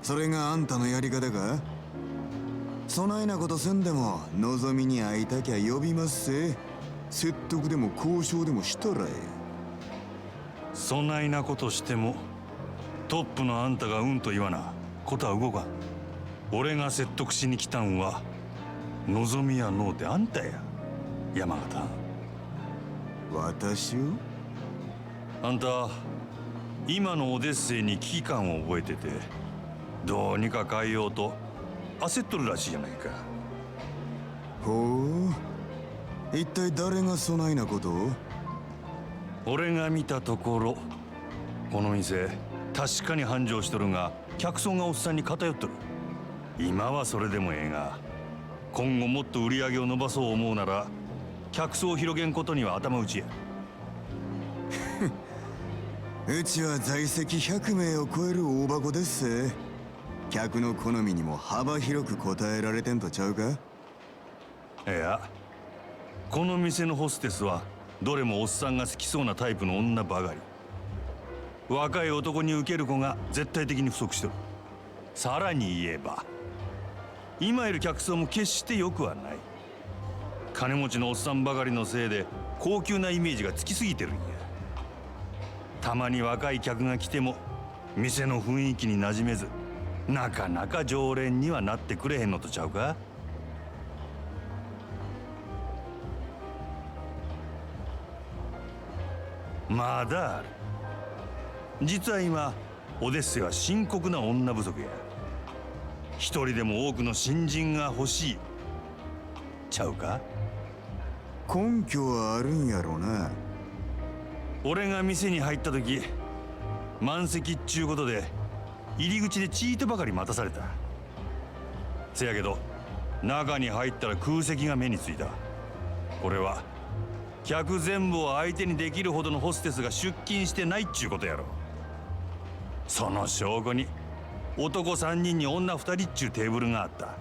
それがあんたのやり方か？そないなことせんでも望みに会いたきゃ呼びますせ。説得でも交渉でもしたらええ。そないなことしてもトップのあんたがうんと言わなことは動かん。俺が説得しに来たんは望みやのうてあんたや、山形。私を？あんた今のオデッセイに危機感を覚えてて、どうにか変えようと焦っとるらしいじゃないか。ほう、一体誰がそないなことを？俺が見たところ、この店確かに繁盛しとるが客層がおっさんに偏っとる。今はそれでもええが、今後もっと売り上げを伸ばそう思うなら客層を広げんことには頭打ちや。うちは在籍100名を超える大箱ですせ。客の好みにも幅広く応えられてんとちゃうか？いや、この店のホステスはどれもおっさんが好きそうなタイプの女ばかり。若い男に受ける子が絶対的に不足してる。さらに言えば今いる客層も決して良くはない。金持ちのおっさんばかりのせいで高級なイメージがつきすぎてるんや。たまに若い客が来ても店の雰囲気に馴染めず、なかなか常連にはなってくれへんのとちゃうか？まだある。実は今オデッセイは深刻な女不足や。一人でも多くの新人が欲しいちゃうか？根拠はあるんやろな。俺が店に入った時満席っちゅうことで入り口でチートばかり待たされた。せやけど中に入ったら空席が目についた。これは客全部を相手にできるほどのホステスが出勤してないっちゅうことやろ。その証拠に男3人に女2人っちゅうテーブルがあった。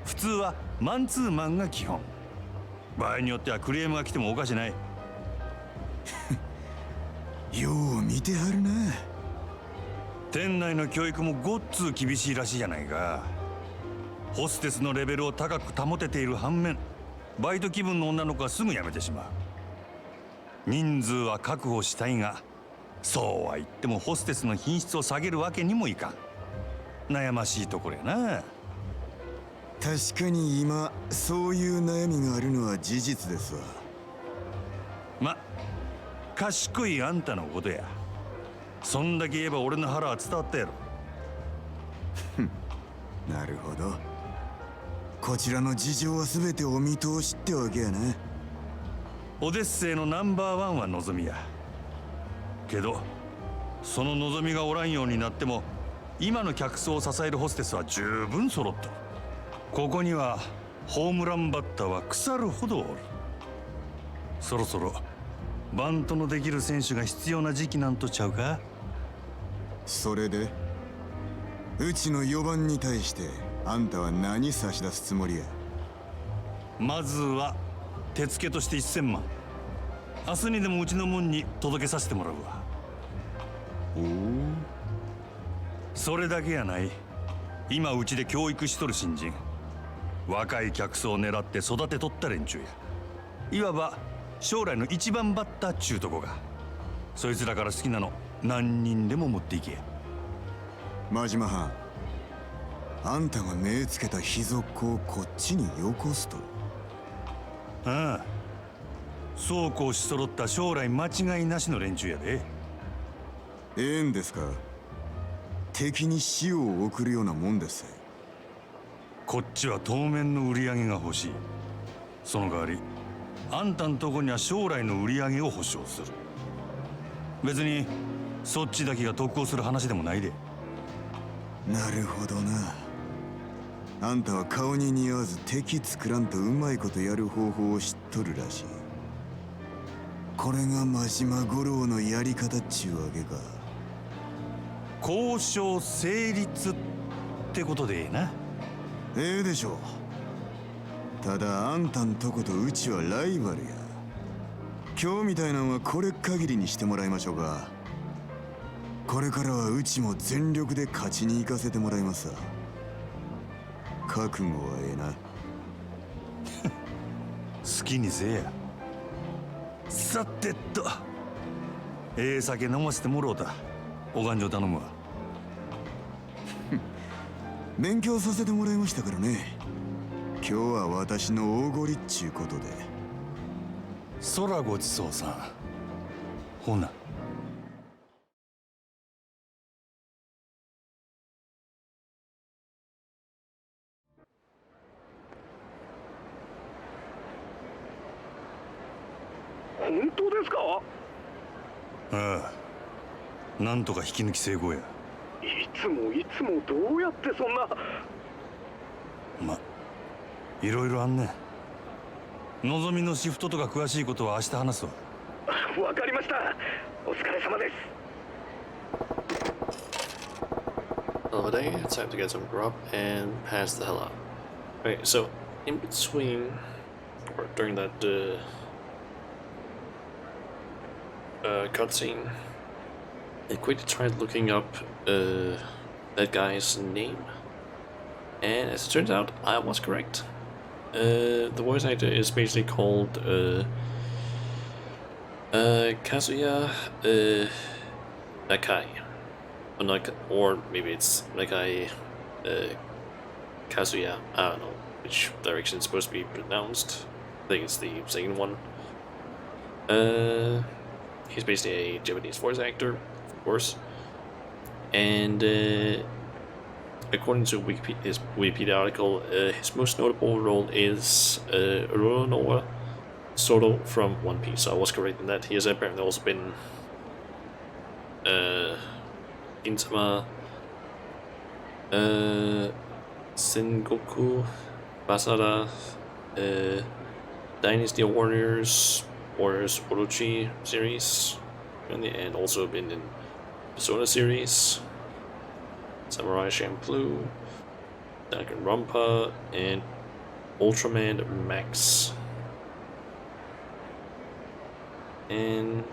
普通はマンツーマンが基本。場合によってはクレームが来てもおかしない。よう見てはるな。店内の教育もごっつ厳しいらしいじゃないか。ホステスのレベルを高く保てている反面、バイト気分の女の子はすぐ辞めてしまう。人数は確保したいが、そうは言ってもホステスの品質を下げるわけにもいかん。悩ましいところやな。確かに今そういう悩みがあるのは事実ですわ。ま、賢いあんたのことや。そんだけ言えば俺の腹は伝わったやろ。なるほど。こちらの事情は全てお見通しってわけやな。オデッセイのナンバーワンは望みや。けどその望みがおらんようになっても今の客層を支えるホステスは十分揃っとる。ここにはホームランバッターは腐るほどおる。そろそろバントのできる選手が必要な時期なんとちゃうか。それでうちの4番に対してあんたは何差し出すつもりや。まずは手付けとして1000万、明日にでもうちの門に届けさせてもらうわ。おお、それだけやない。今うちで教育しとる新人、若い客層を狙って育てとった連中や。いわば将来の一番バッターっちゅうとこが。そいつらから好きなの何人でも持っていけや。真島藩、あんたが目つけた秘族をこっちによこすと。ああ、そうこうし揃った将来間違いなしの連中やで。ええんですか。敵に死を送るようなもんです。こっちは当面の売り上げが欲しい。その代わりあんたんとこには将来の売り上げを保証する。別にそっちだけが得をする話でもないで。なるほどな。あんたは顔に似合わず敵作らんとうまいことやる方法を知っとるらしい。これが真島五郎のやり方っちゅうわけか。交渉成立ってことでええな。ええでしょう。ただあんたんとことうちはライバルや。今日みたいなんはこれ限りにしてもらいましょうか。これからはうちも全力で勝ちに行かせてもらいますわ。覚悟はええな。好きにせえや。さてっと、ええ酒飲ませてもろうた。お勘定頼むわ。勉強させてもらいましたからね。今日は私のおごりっちゅうことで。そらごちそうさん。ほな。本当ですか？ああ、なんとか引き抜き成功や。いつもどうやってそんな。ま、いろいろあんねん。のぞみのシフトとか詳しいことは明日話すわ。わかりました。お疲れ様です。Another day, it's time to get some grub and pass the hell out. Okay, so in between, or during that cutscene, I quickly tried looking up that guy's name, and as it turns out, I was correct. The voice actor is basically called Kazuya Nakai. Or maybe it's Nakai Kazuya. I don't know which direction it's supposed to be pronounced. I think it's the second one. He's basically a Japanese voice actor, of course. And according to his Wikipedia article, his most notable role is Roronoa Solo from One Piece. So I was correct in that. He has apparently also been Gintama, Sengoku, Basara, Dynasty of Warriors Orochi series, and also been in Persona series, Samurai Champloo, Danganronpa, and Ultraman Max. And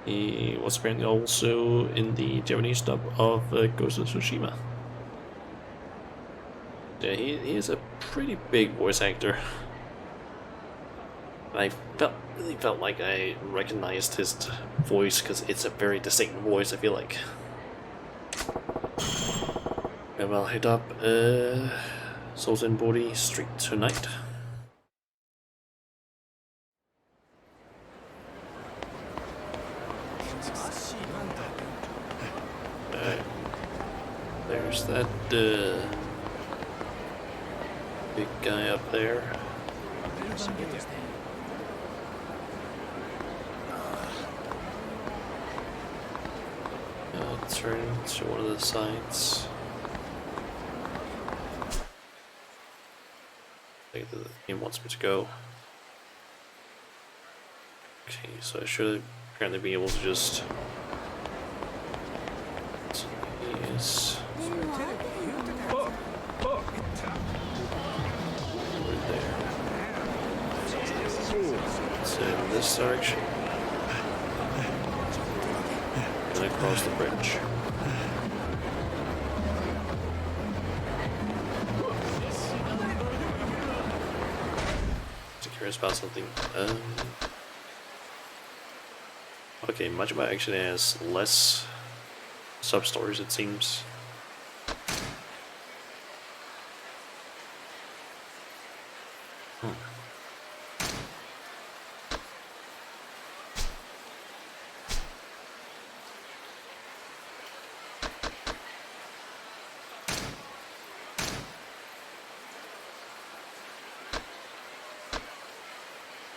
he was apparently also in the Japanese dub of Ghost of Tsushima. Yeah, he is a pretty big voice actor. I really felt like I recognized his voice because it's a very distinct voice, I feel like. And I'll hit up Souls and Body Street tonight. There's that big guy up there. turn to one of the sides. I think the game wants me to go. Okay, so I should apparently be able to just. Yes. So in this direction. And across the bridge. Just curious about something. Okay, Majima actually has less sub-stories, it seems.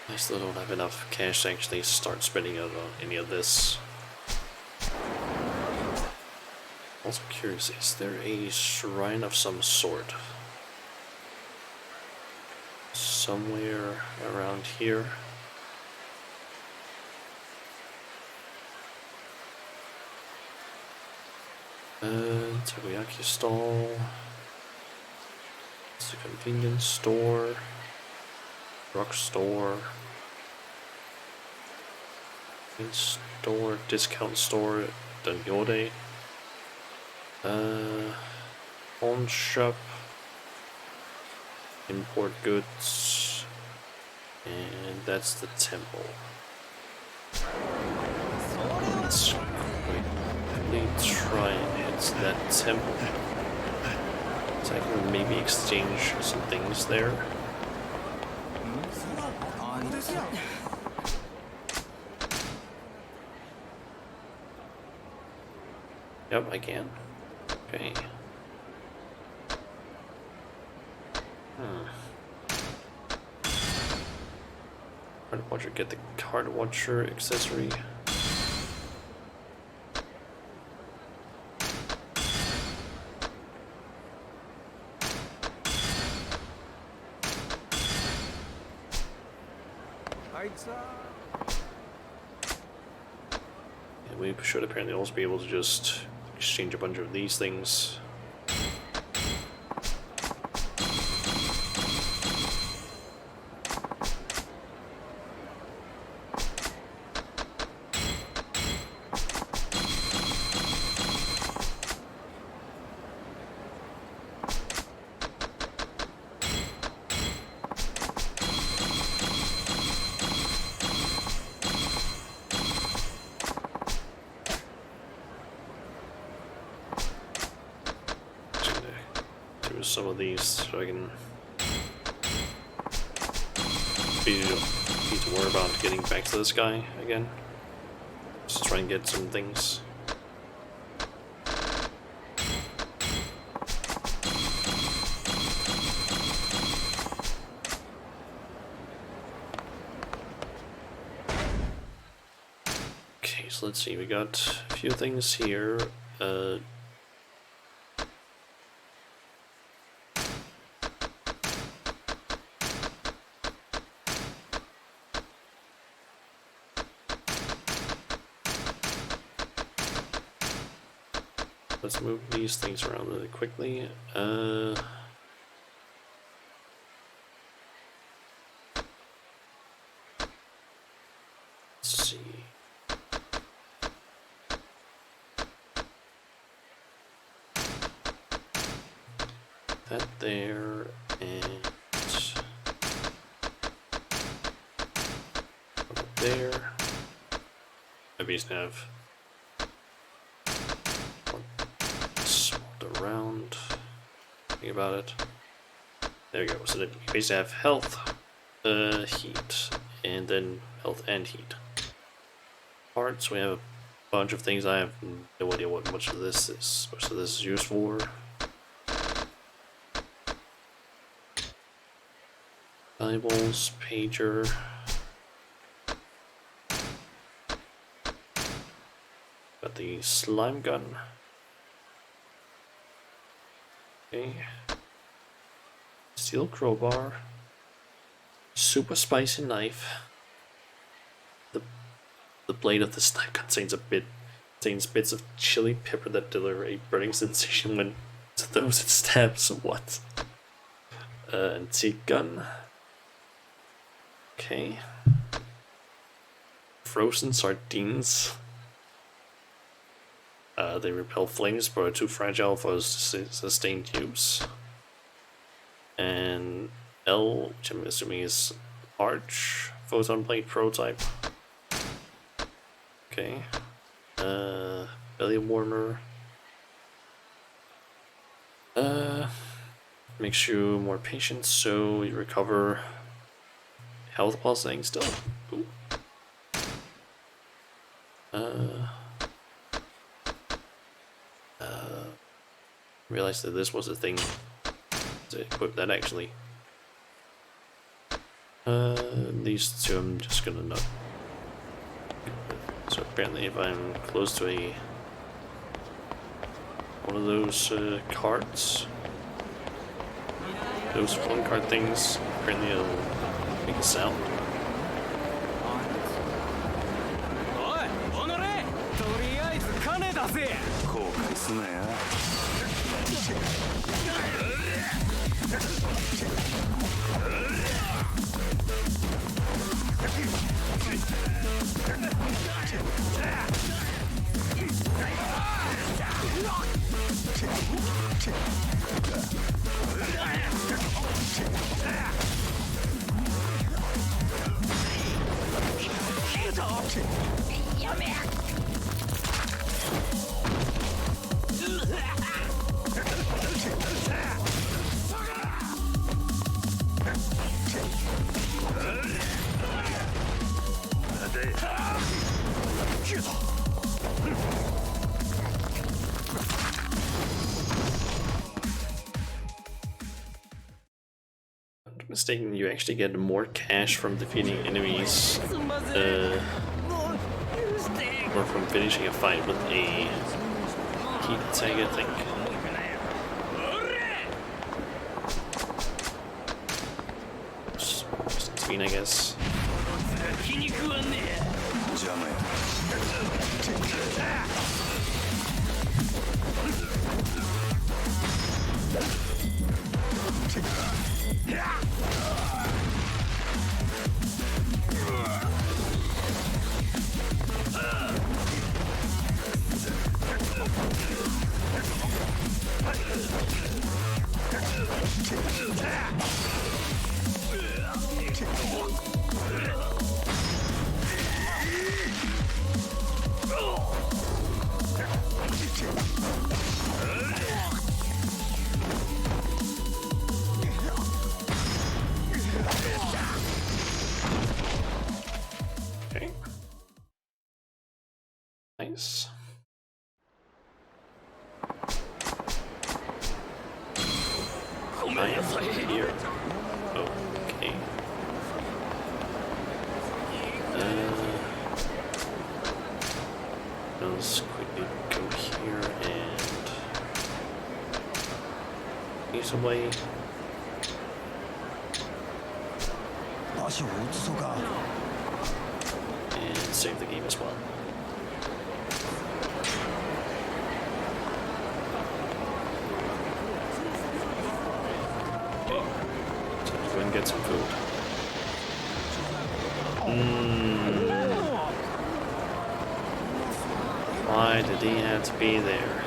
I still don't have enough cash to actually start spending it on any of this. Also curious, is there a shrine of some sort somewhere around here? Takoyaki stall. It's a convenience store. Drugstore. Store, discount store, Danyode. Pawn shop. Import goods. And that's the temple. Let's quickly try and hit that temple. So I can maybe exchange some things there. Yep, I can. Okay. Card watcher, get the card watcher accessory. And we should apparently also be able to just exchange a bunch of these things. Some of these so I can need to worry about getting back to this guy again. Just try and get some things. Okay, so let's see, we got a few things here. Let's move these things around really quickly. Let's see. That there, and up there. Maybe just have around. Think about it. There we go. So then you basically have health, heat, and then health and heat. Parts. We have a bunch of things. I have no idea what much of this is. Much of this is used for. Valuables, pager. Got Got the slime gun. Okay. Steel crowbar. Super spicy knife. The blade of this knife contains bits of chili pepper that deliver a burning sensation when to those it stabs. What? Antique gun. Okay. Frozen sardines. They repel flames but are too fragile for sustained use. And L, which I'm assuming is arch photon plate prototype. Okay. Belly warmer. Makes you more patient, so you recover health while staying still. Ooh. Realized that this was a thing to equip that actually. These two I'm just gonna not. So apparently if I'm close to one of those carts, those phone card things, apparently it'll make a sound. Mistaken, you actually get more cash from defeating enemies, or from finishing a fight with a heat attack, I think. I guess. Okay. Nice. I am here. Okay. Let's quickly go here and use a way. And save the game as well. Okay. So let's go and get some food. Why did he have to be there?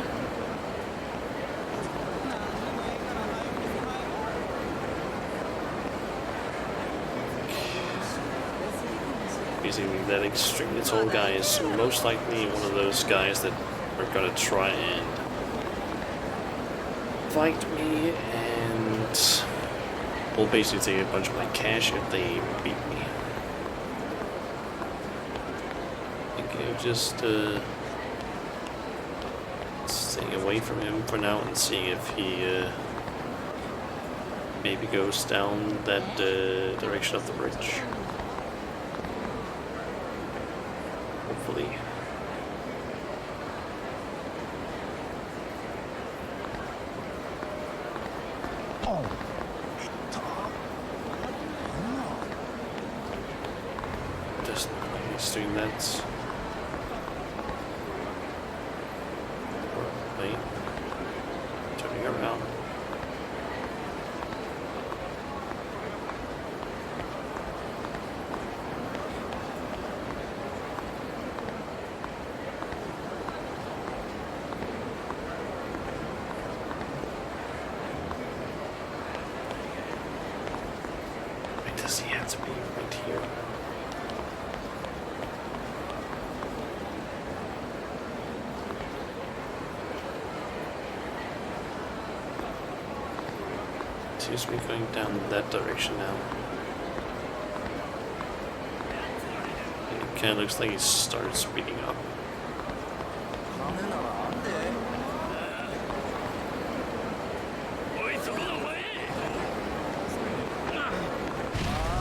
Basically, that extremely tall guy is most likely one of those guys that are gonna try and fight me and will basically take a bunch of my cash if they beat me. I think I'll just staying away from him for now and seeing if he maybe goes down that direction of the bridge. Just he's doing that. Wait. Turning around. Wait, does he have to be right here? Seems to be going down that direction now. It kind of looks like he started speeding up.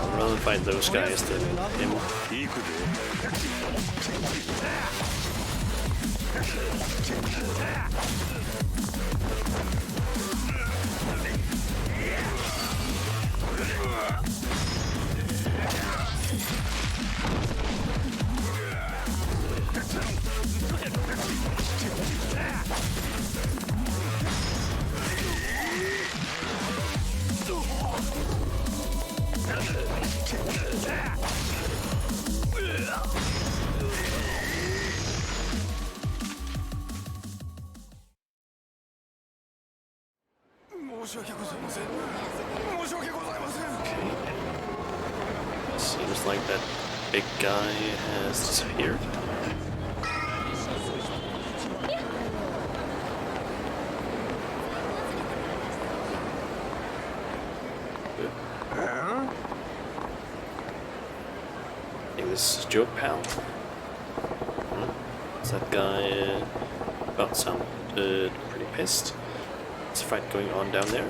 I'd rather fight those guys than him. 行くで。Seems like that big guy has disappeared. I think this is Joe Pal. Is that guy about to sound pretty pissed? There's a fight going on down there.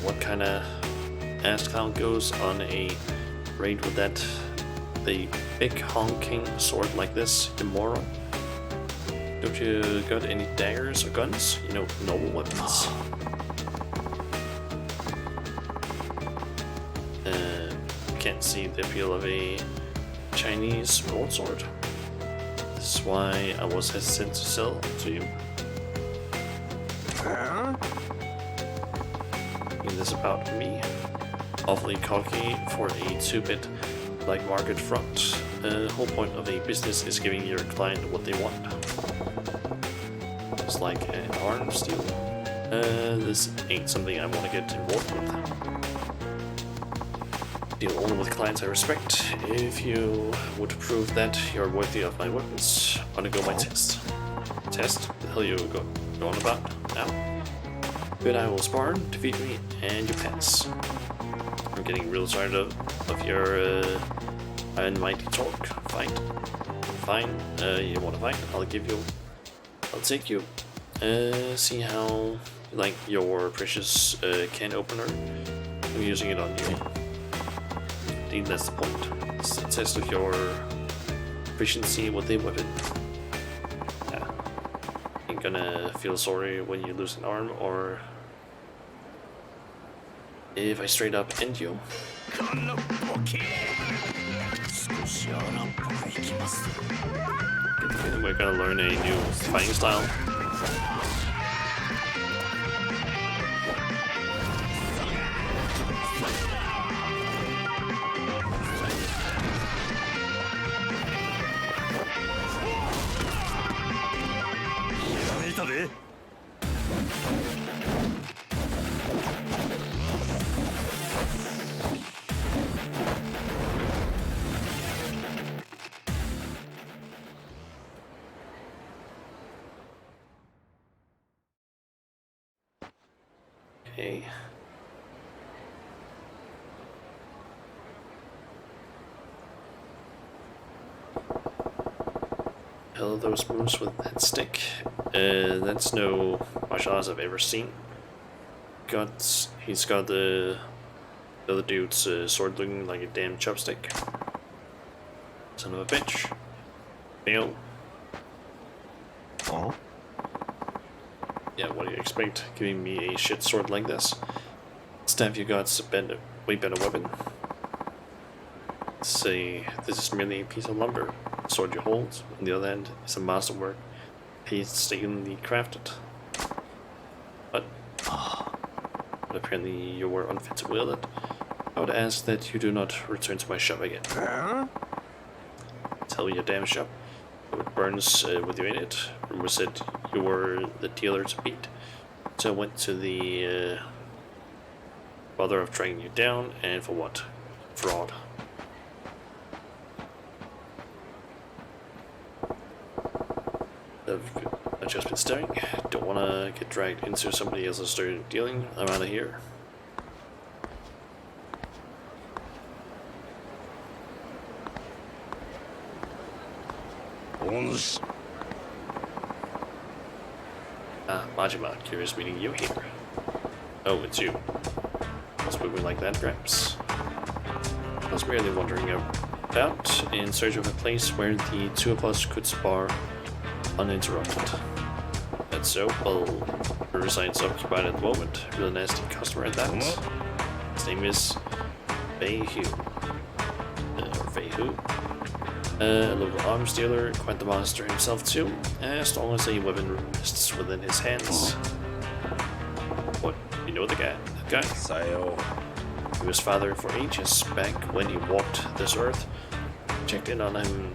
What kind of ass clown goes on a raid with the big honking sword like this, you moron? Don't you got any daggers or guns? You know, normal weapons. Can't see the appeal of a Chinese broadsword. This is why I was hesitant to sell to you. This about me. Awfully cocky for a 2-bit black market front. The whole point of a business is giving your client what they want. It's like an arms deal. This ain't something I want to get involved with. Deal only with clients I respect. If you would prove that you're worthy of my weapons, undergo my test. Test? The hell you go on about now? Good, I will spar, defeat me, and you pass. I'm getting real tired of your mighty talk. Fight. Fine. You want to fight? I'll take you. See how you like your precious can opener? I'm using it on you. Indeed, that's the point. It's a test of your efficiency with the weapon. Yeah. Ain't gonna feel sorry when you lose an arm or if I straight up end you. We're gonna learn a new fighting style. Okay. Hell, those moves with that stick. That's no martial arts I've ever seen. he's got the other dude's sword looking like a damn chopstick. Son of a bitch. Fail. Oh? Yeah, what do you expect? Giving me a shit sword like this? Staff you got's a way better weapon. Say this is merely a piece of lumber. The sword you hold, on the other hand, is a masterwork, painstakingly crafted. But apparently you were unfit to wield it. I would ask that you do not return to my shop again. Tell your damn shop. It burns with you in it. Rumor said you were the dealer to beat. So I went to the bother of tracking you down, and for what? Fraud. I've just been staring. Don't want to get dragged into somebody else's dirty dealing. I'm out of here. Majima, curious meeting you here. Oh, it's you. Must we like that, perhaps? I was merely wandering about in search of a place where the two of us could spar uninterrupted. That's so. Well, Riverside's occupied at the moment. Really nasty customer at that. His name is Feihu. Or Feihu. A local arms dealer, quite the monster himself too, as long as a weapon rests within his hands. What, you know the guy? That guy? He was father for ages back when he walked this earth. Checked in on him.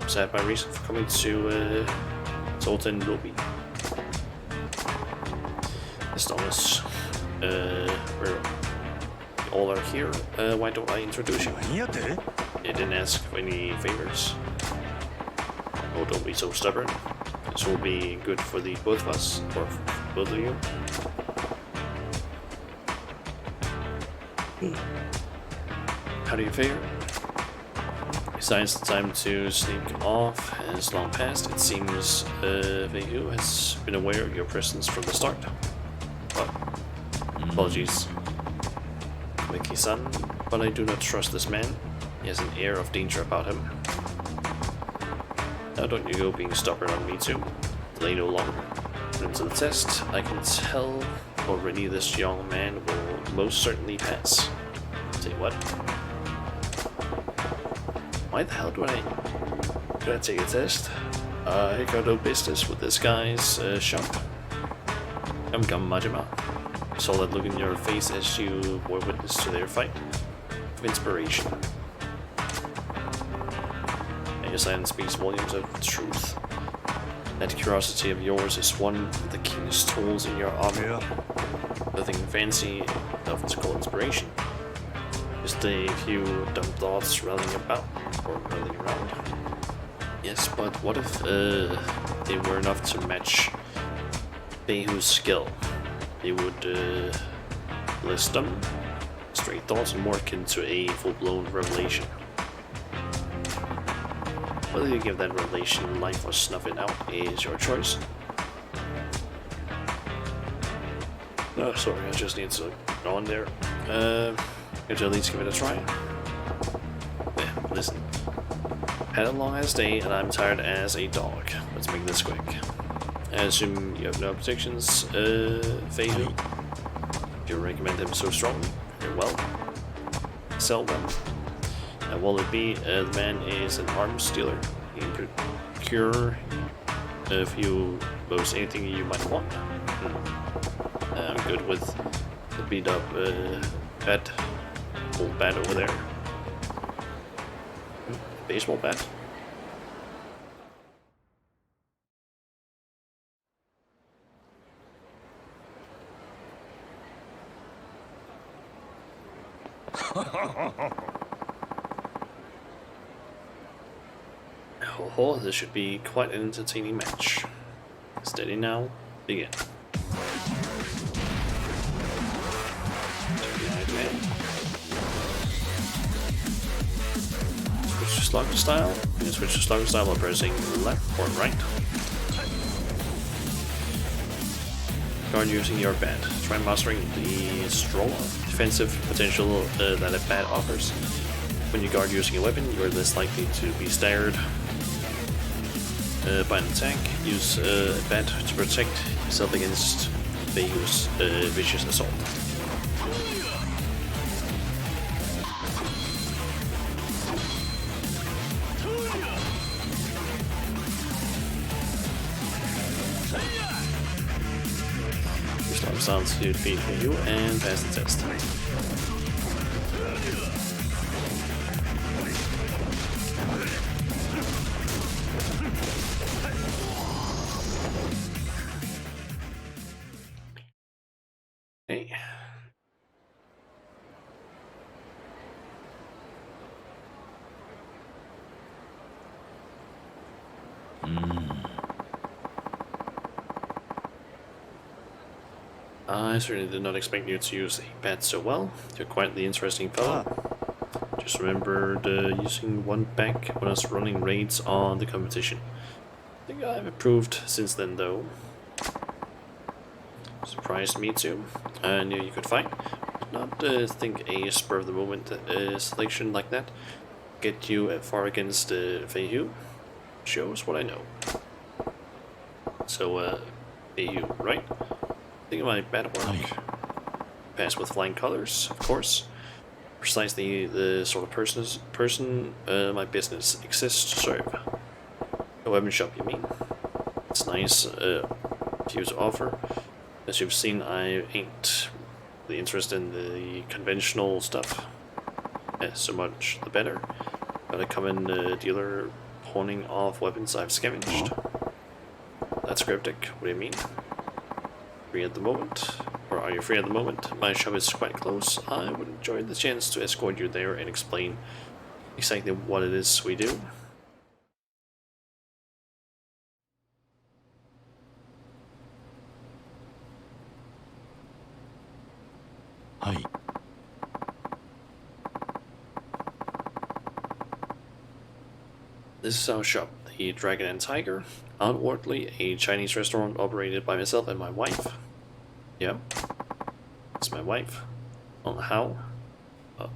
Was that my reason for coming to Sultan Ruby? As long as we're all are here, why don't I introduce you? You didn't ask for any favors. Oh, don't be so stubborn. This will be good for the both of us, or for both of you. How do you fare? Besides the time to sneak off has long passed, it seems Veihu has been aware of your presence from the start. Well, apologies, Miki-san, but I do not trust this man. He has an air of danger about him. Now don't you go being stubborn on me too. Delay no longer. Put him to the test. I can tell already this young man will most certainly pass. Say what? Why the hell do I take a test? I got no business with this guy's shop. Come, Majima. I saw that look in your face as you were witness to their fight. Of inspiration. Your silence speaks volumes of truth. That curiosity of yours is one of the keenest tools in your armor. Nothing fancy enough to call inspiration. Just a few dumb thoughts rallying about, or rallying around. Yes, but what if they were enough to match Beihu's skill? They would list them. Straight thoughts and more akin to a full-blown revelation. Whether you give that revelation life or snuff it out is your choice. Oh, sorry, I just need to go on there. Could you at least give it a try? Yeah, listen. Had a long ass day and I'm tired as a dog. Let's make this quick. I assume you have no objections, Feihu. You recommend him so strongly. Very well. Sell them. Will it be? The man is an arms dealer. He can procure if you most anything you might want. I'm good with the beat up old bat over there. Baseball bat. Oh, this should be quite an entertaining match. Steady now, begin. Switch to slugger style. You can switch to slugger style by pressing left or right. Guard using your bat. Try mastering the strong defensive potential that a bat offers. When you guard using a weapon, you are less likely to be staggered by an attack. Use a bat to protect yourself against Bayu's vicious assault. Sounds to defeat you and pass the test. Okay. I certainly did not expect you to use a bat so well. You're quite the interesting fellow. Just remembered using one back when I was running raids on the competition. I think I've improved since then though. Surprised me too. I knew you could fight. Did not think a spur of the moment selection like that get you far against Feihu. Shows what I know. So Feihu, right? I think it might bad work. Pass with flying colors, of course. Precisely the sort of person my business exists to serve. A weapon shop, you mean? It's nice of you to offer. As you've seen, I ain't really interested in the conventional stuff. So much the better. Got a common dealer pawning off weapons I've scavenged. That's cryptic. What do you mean? Free at the moment? Or are you free at the moment? My shop is quite close. I would enjoy the chance to escort you there and explain exactly what it is we do. Hi. This is our shop, the Dragon and Tiger. Outwardly, a Chinese restaurant operated by myself and my wife. Yeah, it's my wife. Long Hao.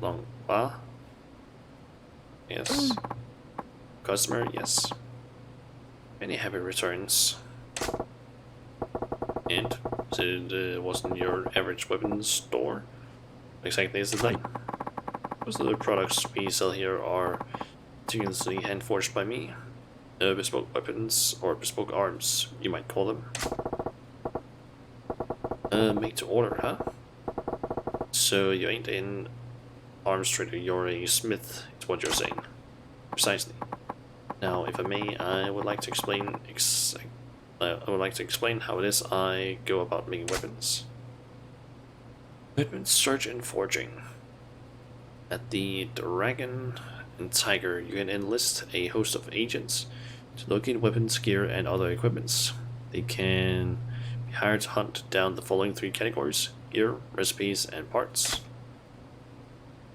Long Hua. Yes. Customer, yes. Many happy returns. And it wasn't your average weapons store. Exactly as the like. Most of the products we sell here are meticulously hand-forged by me. Bespoke weapons, or bespoke arms, you might call them. Made to order, huh? So you ain't an arms trader, you're a smith, is what you're saying. Precisely. Now, if I may, I would like to explain how it is I go about making weapons. Equipment search and forging. At the Dragon and Tiger, you can enlist a host of agents to locate weapons, gear, and other equipments. They can be hired to hunt down the following 3 categories: gear, recipes, and parts.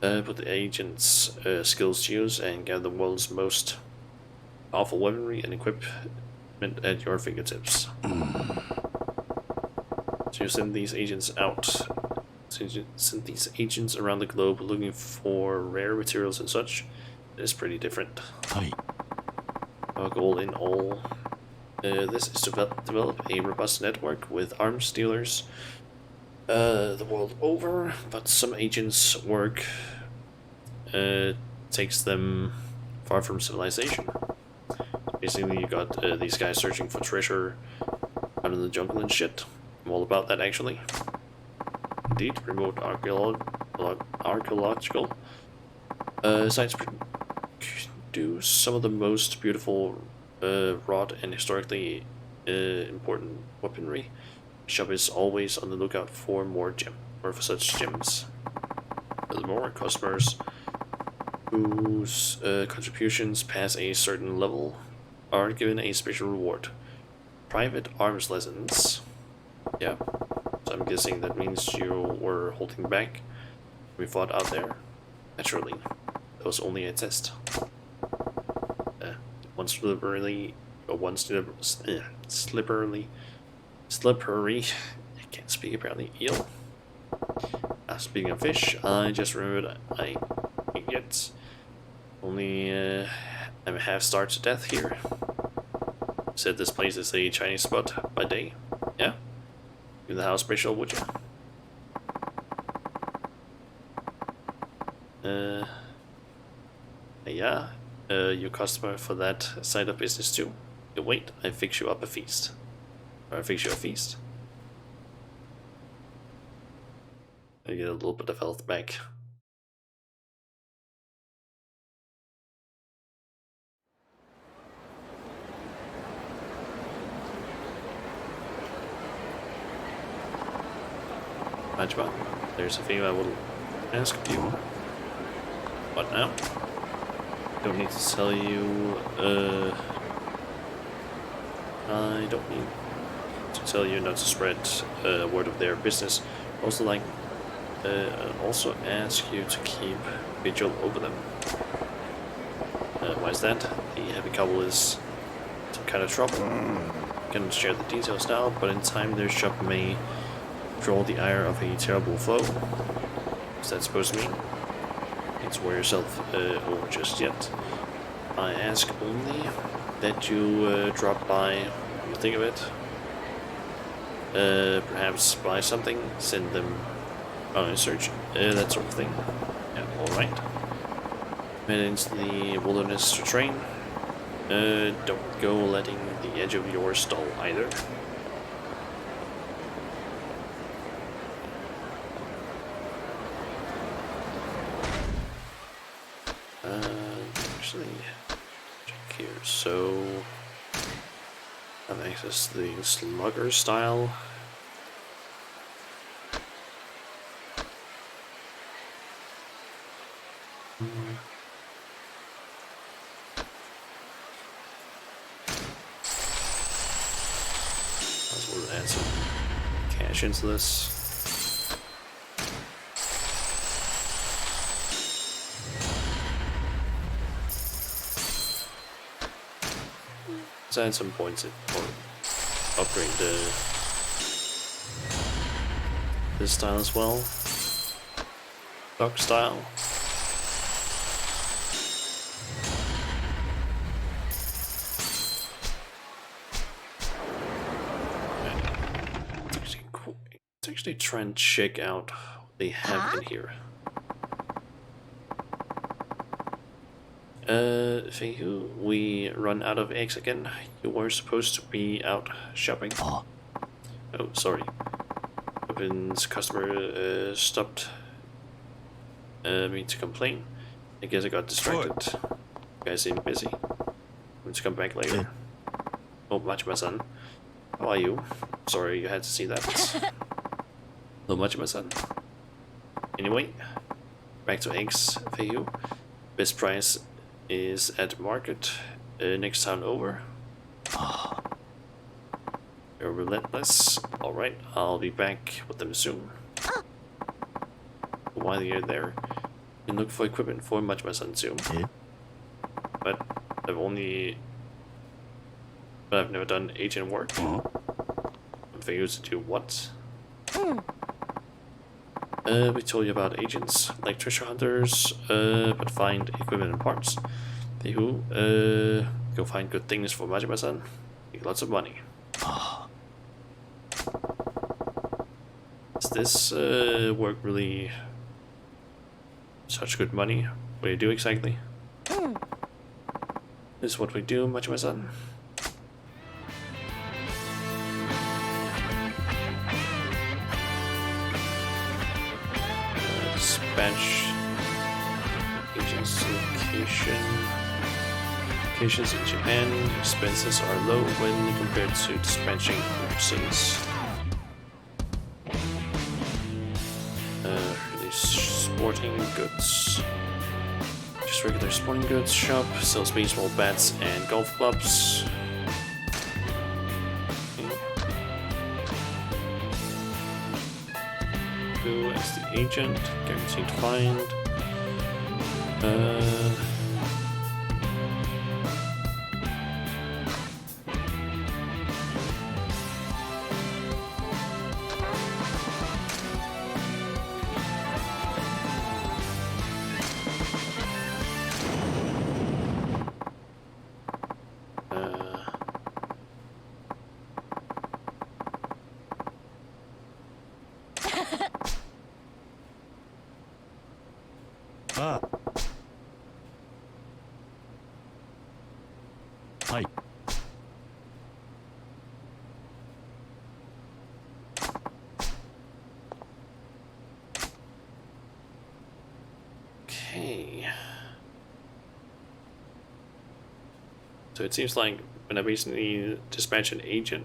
Put the agent's skills to use and gather the world's most powerful weaponry and equipment at your fingertips. So you send these agents out. Send these agents around the globe looking for rare materials and such. It is pretty different. Hi. Our goal in all this is to develop a robust network with arms dealers the world over, but some agents' work takes them far from civilization. Basically, you got these guys searching for treasure out in the jungle and shit. I'm all about that, actually. Indeed, remote archaeological sites do some of the most beautiful wrought and historically important weaponry. The shop is always on the lookout for for such gems. Furthermore, customers whose contributions pass a certain level are given a special reward. Private arms lessons. Yeah. So I'm guessing that means you were holding back. We fought out there. Naturally. That was only a test. Slippery, I speak apparently eel. Speaking of fish, I just remembered I get only I'm half starved to death here. Said this place is a Chinese spot by day. Yeah? In the house special, would you? Yeah. Your customer for that side of business too. Wait, I fix you up a feast. Or I fix you a feast. I get a little bit of health back. Majima, there's a thing I will ask you. What now? Don't need to tell you, I don't need to tell you not to spread word of their business. Also also ask you to keep vigil over them. Why is that? The heavy couple is some kind of trouble. Can't share the details now, but in time their shop may draw the ire of a terrible foe. What's that supposed to mean? Don't wear yourself over just yet. I ask only that you drop by when you think of it. Perhaps buy something, send them on a search, that sort of thing. Yeah, alright. Head into the wilderness to train. Don't go letting the edge of yours dull either. Actually, check here. So, I have access to the slugger style. Let's add some cash into this. Let's add some points in, or upgrade this style as well. Duck style. Let's actually try and check out what they have in here. Feihu, we run out of eggs again. You were supposed to be out shopping. Oh, sorry. Open's customer stopped me to complain. I guess I got distracted. You guys seem busy. Let's come back later. Oh, Majima-san. How are you? Sorry you had to see that. Hello, Majima-san. Anyway, back to eggs, Feihu. Best price is at market next town over. You're relentless. Alright, I'll be back with them soon. While you're there, you can look for equipment for Majima-san soon. But I've never done agent work. They used to do what? We told you about agents, like treasure hunters, but find equipment and parts. They who, go find good things for Majima-san. Make lots of money. Is this work really such good money? What do you do exactly? This is what we do, Majima-san. Dispatch agents locations in Japan. Expenses are low when compared to dispatching overseas. Really sporting goods. Just regular sporting goods shop. Sells baseball bats and golf clubs. Who as the agent, guaranteed to find. ああ、はい。Okay. So it seems like when I basically dispatch an agent,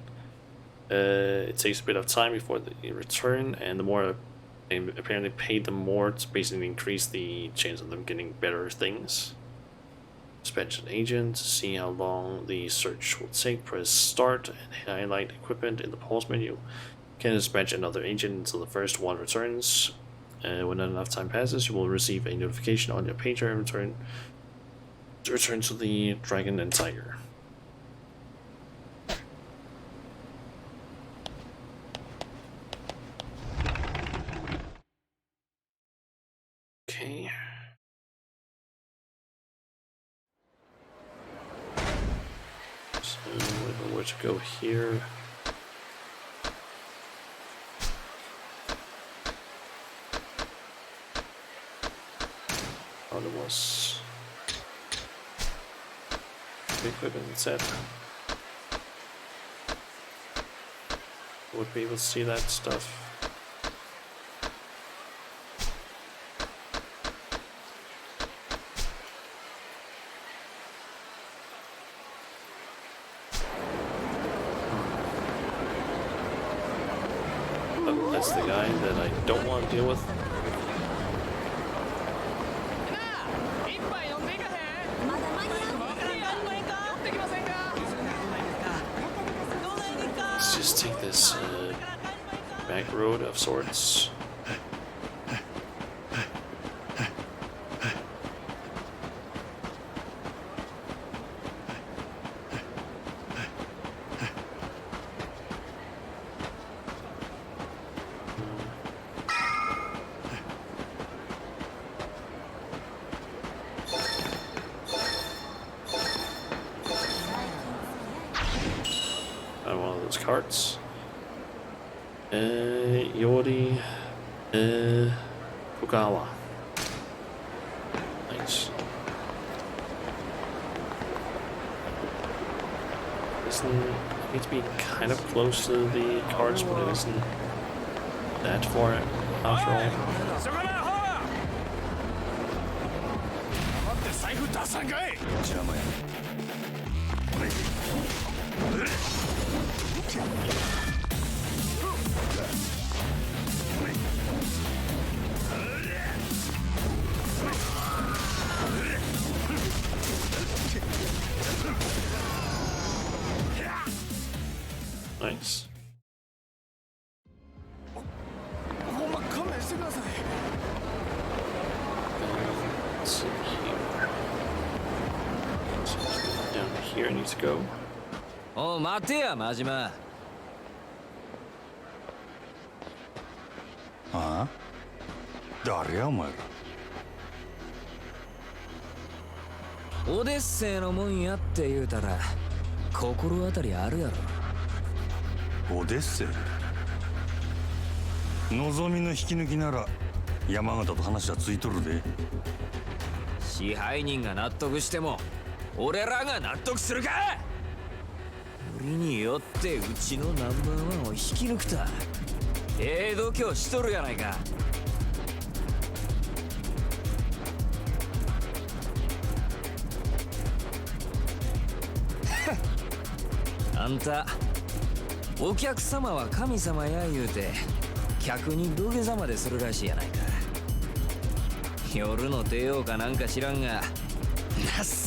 it takes a bit of time before they return, and the more I apparently pay them more to basically increase the chance of them getting better things. Dispatch an agent, see how long the search will take, press start and highlight equipment in the pause menu. Can dispatch another agent until the first one returns. When not enough time passes, you will receive a notification on your pager and return to the Dragon and Tiger. Okay. So I don't know where to go here. Oh, there was the equipment set. Would be able to see that stuff. Oh, that's the guy that I don't want to deal with. Let's just take this back road of sorts. One of those carts. Yori Fugawa. Nice. I need to be kind of close to the carts, but it isn't that far after all. Nice. Let's see here. So down here I need to go. おう待てや真島。ああ、誰やお前ら。オデッセイのもんやって言うたら心当たりあるやろ。オデッセイ。望みの引き抜きなら山形と話はついとるで。支配人が納得しても俺らが納得するか。売りによってうちのナンバーワンを引き抜くと度胸しとるやないか。あんたお客様は神様や言うて客に土下座までするらしいやないか。夜の帝王かなんか知らんが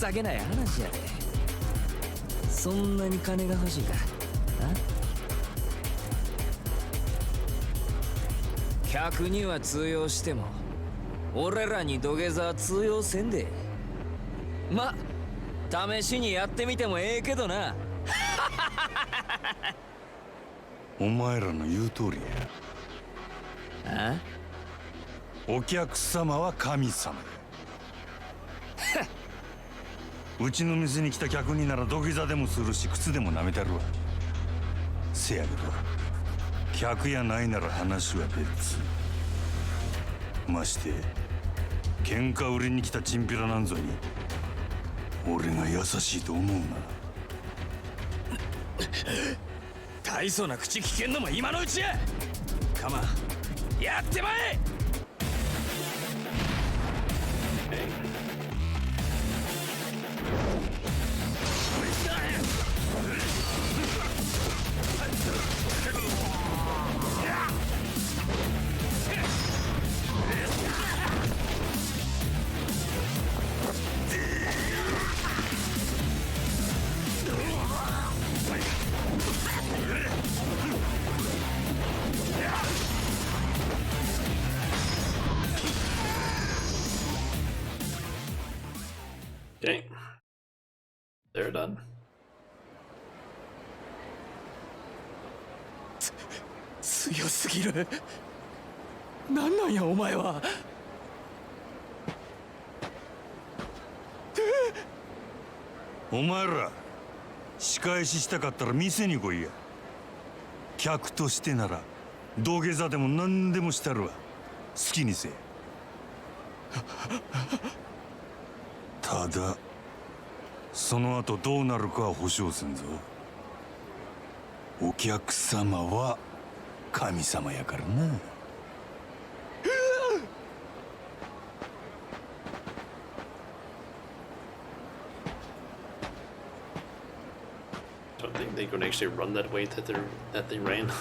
情けない話やで。そんなに金が欲しいか。客には通用しても俺らに土下座は通用せんで。ま、試しにやってみてもええけどな。お前らの言う通りや。お客様は神様や。うちの店に来た客になら土下座でもするし靴でも舐めたるわ。せやけど客やないなら話は別。まして喧嘩売りに来たチンピラなんぞに俺が優しいと思うな。大層な口聞けんのも今のうちや。カマやってまえ。Okay. They're done. 強すぎる。なんなんやお前は。お前ら仕返ししたかったら店に来いや。客としてなら土下座でも何でもしたるわ。好きにせえ。ただその後どうなるかは保証せんぞ。お客様は神様やからな。Don't think they could actually run that way that they ran.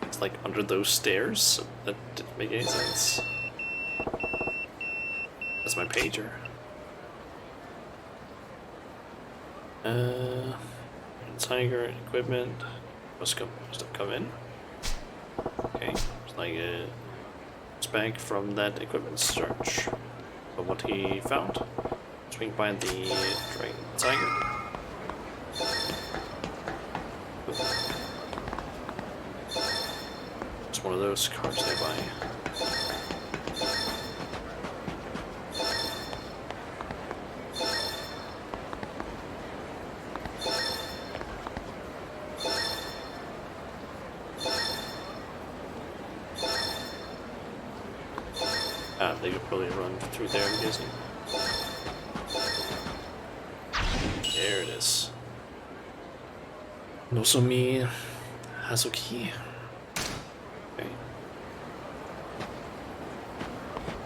It's like under those stairs. That didn't make any sense. That's my pager. Tiger equipment must come in. Okay, it's like it's back from that equipment search. But what he found, swing by the Dragon Tiger. It's one of those cars nearby. They could probably run through there, I'm guessing. There it is. Nozomi Hazuki. Okay.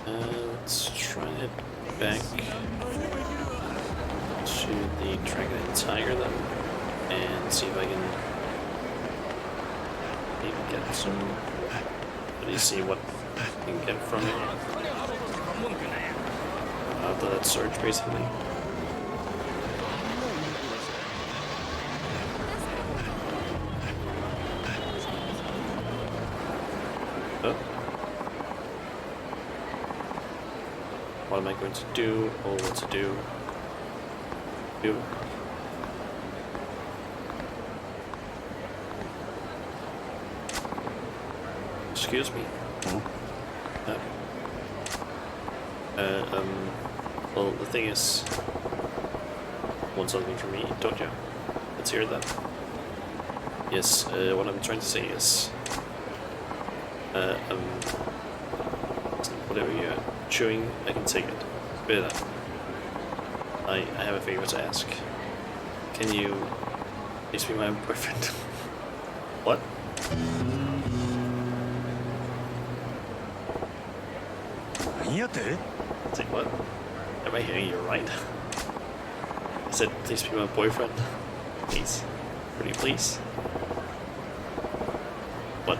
Let's try and head back to the Dragon and Tiger then, and see if I can maybe get some. Let me see what I can get from it. After that search, basically. Oh. What am I going to do? Oh, what to do? Excuse me. Well, the thing is, want something from me, don't you? Let's hear that. Yes, what I'm trying to say is, whatever you're chewing, I can take it. Spit it out. I have a favor to ask. Can you please be my boyfriend? What? Say what? Am I hearing you right? I said, please be my boyfriend. Please. Pretty please. What?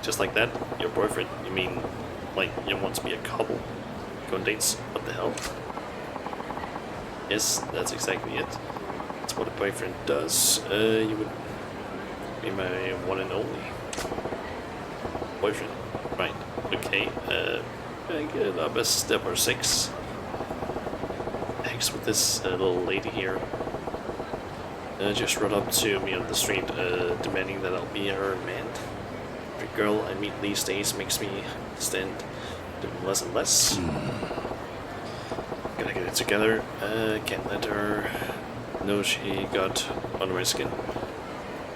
Just like that? Your boyfriend? You mean, like, you want to be a couple? Go on dates? What the hell? Yes, that's exactly it. That's what a boyfriend does. You would be my one and only boyfriend. Right. Okay, I get up as step or 6. Thanks with this little lady here. Just rode up to me on the street, demanding that I'll be her man. Every girl I meet these days makes me stand doing less and less. Gotta get it together. Can't let her know she got under my skin.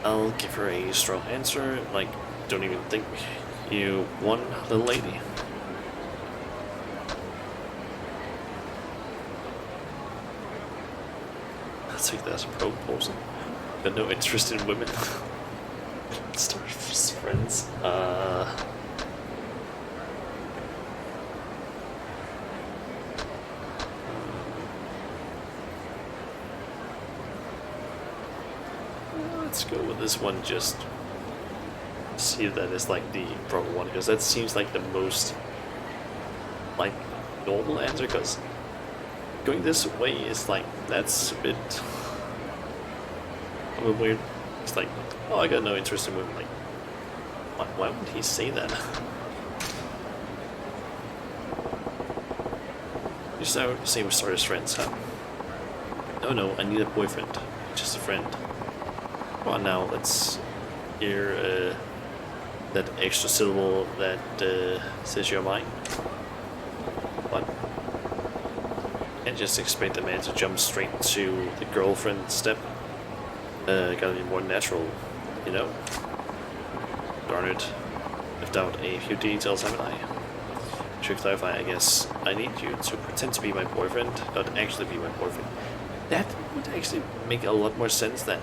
I'll give her a strong answer, like don't even think you won, little lady. I'll take that as a proposal. Got no interest in women. Start friends. Let's go with this one, just see if that is like the proper one, because that seems like the most like normal answer, because going this way is like, that's a bit weird. It's like, oh, I got no interest in women. Like, why would he say that? You say we start as friends, huh? No, I need a boyfriend, just a friend. Come on now, let's hear that extra syllable that says you're mine. But can't just expect a man to jump straight to the girlfriend step. Gotta be more natural, you know? Darn it. Left out a few details, haven't I? To clarify, I guess I need you to pretend to be my boyfriend, not actually be my boyfriend. That would actually make a lot more sense then.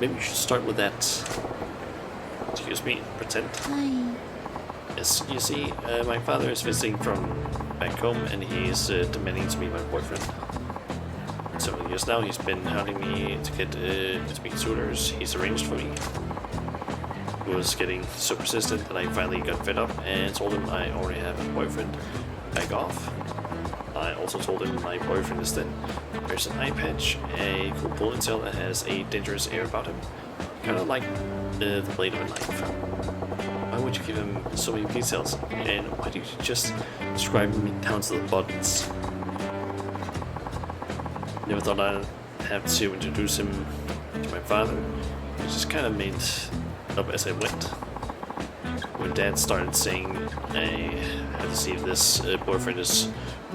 Maybe we should start with that. Excuse me, pretend. Hi. Yes, you see, my father is visiting from back home and he's demanding to be my boyfriend. Several years now, he's been hounding me to get to meet suitors he's arranged for me. He was getting so persistent that I finally got fed up and told him I already have a boyfriend. Back off. I also told him my boyfriend is dead. There's an eye patch, a cool ponytail that has a dangerous air about him. Kind of like the blade of a knife. Why would you give him so many details? And why did you just describe me down to the buttons? Never thought I'd have to introduce him to my father. It just kind of made up as I went. When Dad started saying I have to see if this boyfriend is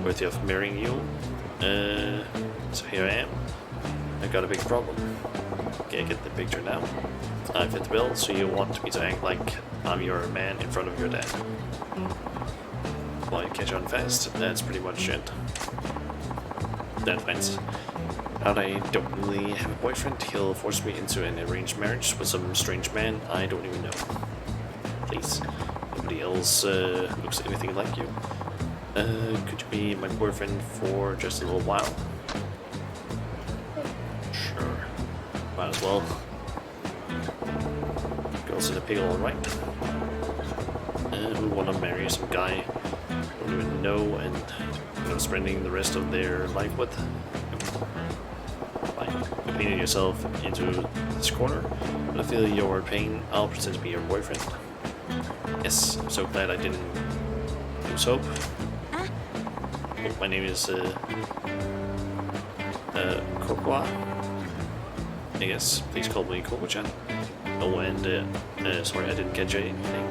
worthy of marrying you, so here I am. I got a big problem. Okay, I get the picture now. I fit the bill, so you want me to act like I'm your man in front of your dad. Well, you catch on fast, that's pretty much it. Dad finds out I don't really have a boyfriend. He'll force me into an arranged marriage with some strange man I don't even know. Please, nobody else looks anything like you. Could you be my boyfriend for just a little while? Sure, might as well. Girls in a pickle, alright. Who want to marry some guy don't even know and spending the rest of their life with? Fine, you painted yourself into this corner. When I feel your pain, I'll pretend to be your boyfriend. Yes, I'm so glad I didn't lose hope. My name is Kokwa. I guess please call me Koko-chan. Oh, and sorry, I didn't catch anything.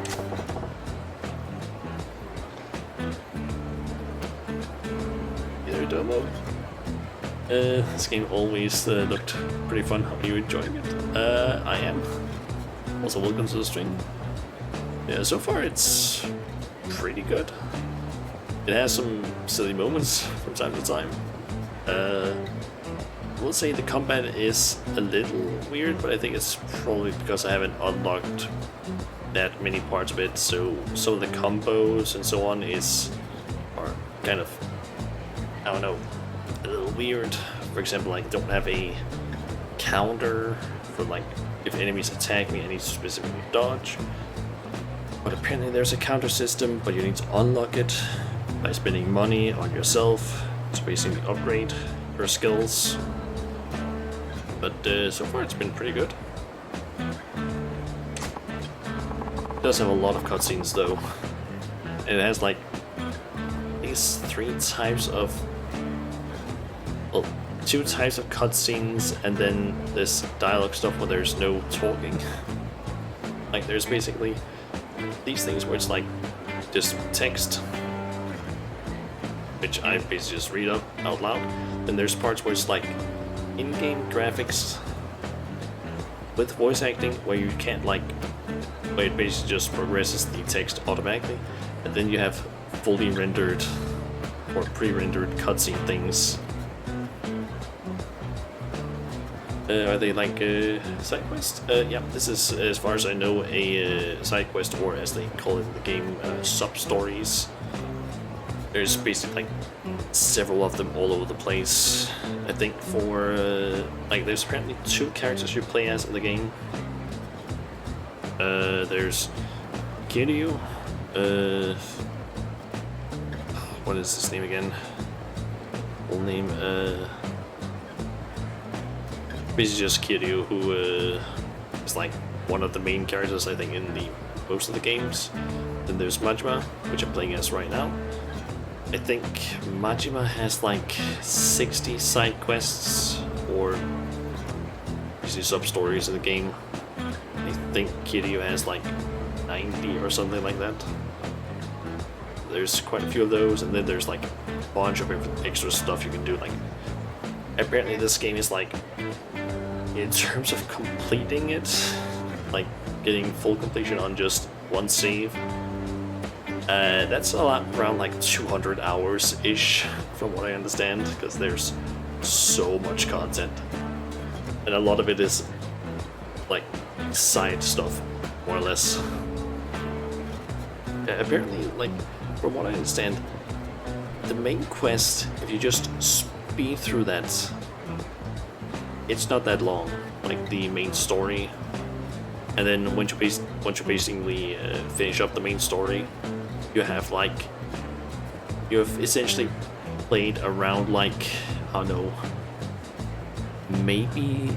Either domo. This game always looked pretty fun. Are you enjoying it? I am. Also, welcome to the stream. Yeah, so far it's pretty good. It has some silly moments from time to time. I will say the combat is a little weird, but I think it's probably because I haven't unlocked that many parts of it, so some of the combos and so on are kind of, I don't know, a little weird. For example, I don't have a counter for like if enemies attack me I need to specifically dodge. But apparently there's a counter system, but you need to unlock it by spending money on yourself to basically upgrade your skills. But so far it's been pretty good. It does have a lot of cutscenes though. And it has like these 3 types of, well, 2 types of cutscenes and then this dialogue stuff where there's no talking. Like there's basically these things where it's like just text, which I basically just read out loud. Then there's parts where it's like in-game graphics with voice acting where you can't like where it basically just progresses the text automatically, and then you have fully rendered or pre-rendered cutscene things. Are they like side quest? Yeah, this is, as far as I know, a side quest, or as they call it in the game, sub-stories. There's basically like several of them all over the place. I think for like there's apparently 2 characters you play as in the game. There's Kiryu. What is his name again? Full name. Basically just Kiryu, who is like one of the main characters, I think, in most of the games. Then there's Majima, which I'm playing as right now. I think Majima has like 60 side quests or basically sub-stories in the game. I think Kiryu has like 90 or something like that. There's quite a few of those, and then there's like a bunch of extra stuff you can do. Like, apparently this game is like, in terms of completing it, like getting full completion on just one save, that's a lot, around like 200 hours ish from what I understand, because there's so much content, and a lot of it is like side stuff, more or less. Apparently, like, from what I understand, the main quest, if you just speed through that, it's not that long, like the main story. And then once you basically finish up the main story, you have essentially played around, like, I don't know, maybe,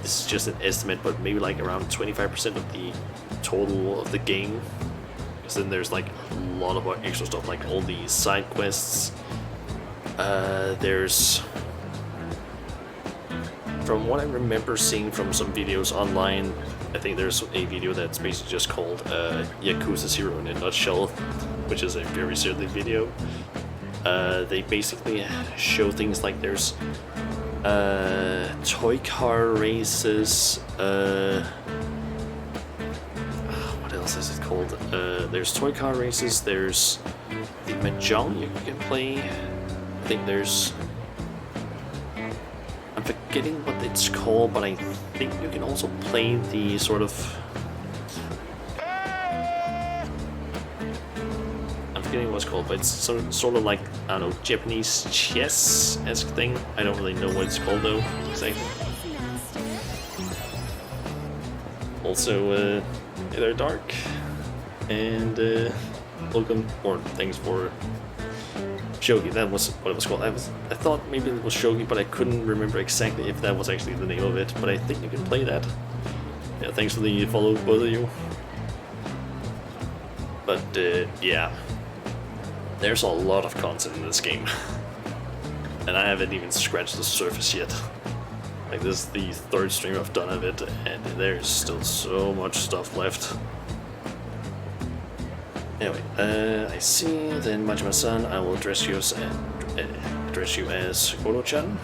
this is just an estimate, but maybe like around 25% of the total of the game. Because then there's like a lot of extra stuff, like all the side quests. There's, from what I remember seeing from some videos online, I think there's a video that's basically just called Yakuza 0 in a nutshell, which is a very silly video. They basically show things like there's toy car races, what else is it called? There's toy car races, there's the mahjong you can play, I think there's, I'm forgetting what it's called, but I think you can also play the sort of, I'm forgetting what it's called, but it's sort of like, I don't know, Japanese chess-esque thing. I don't really know what it's called though, exactly. Also, they're dark, and welcome, or thanks for Shogi. That was what it was called. I thought maybe it was Shogi, but I couldn't remember exactly if that was actually the name of it. But I think you can play that. Yeah, thanks for the follow, both of you. But yeah, there's a lot of content in this game, and I haven't even scratched the surface yet. Like, this is the 3rd stream I've done of it, and there's still so much stuff left. Anyway, I see. Then Majima-san, I will address you as Goro-chan.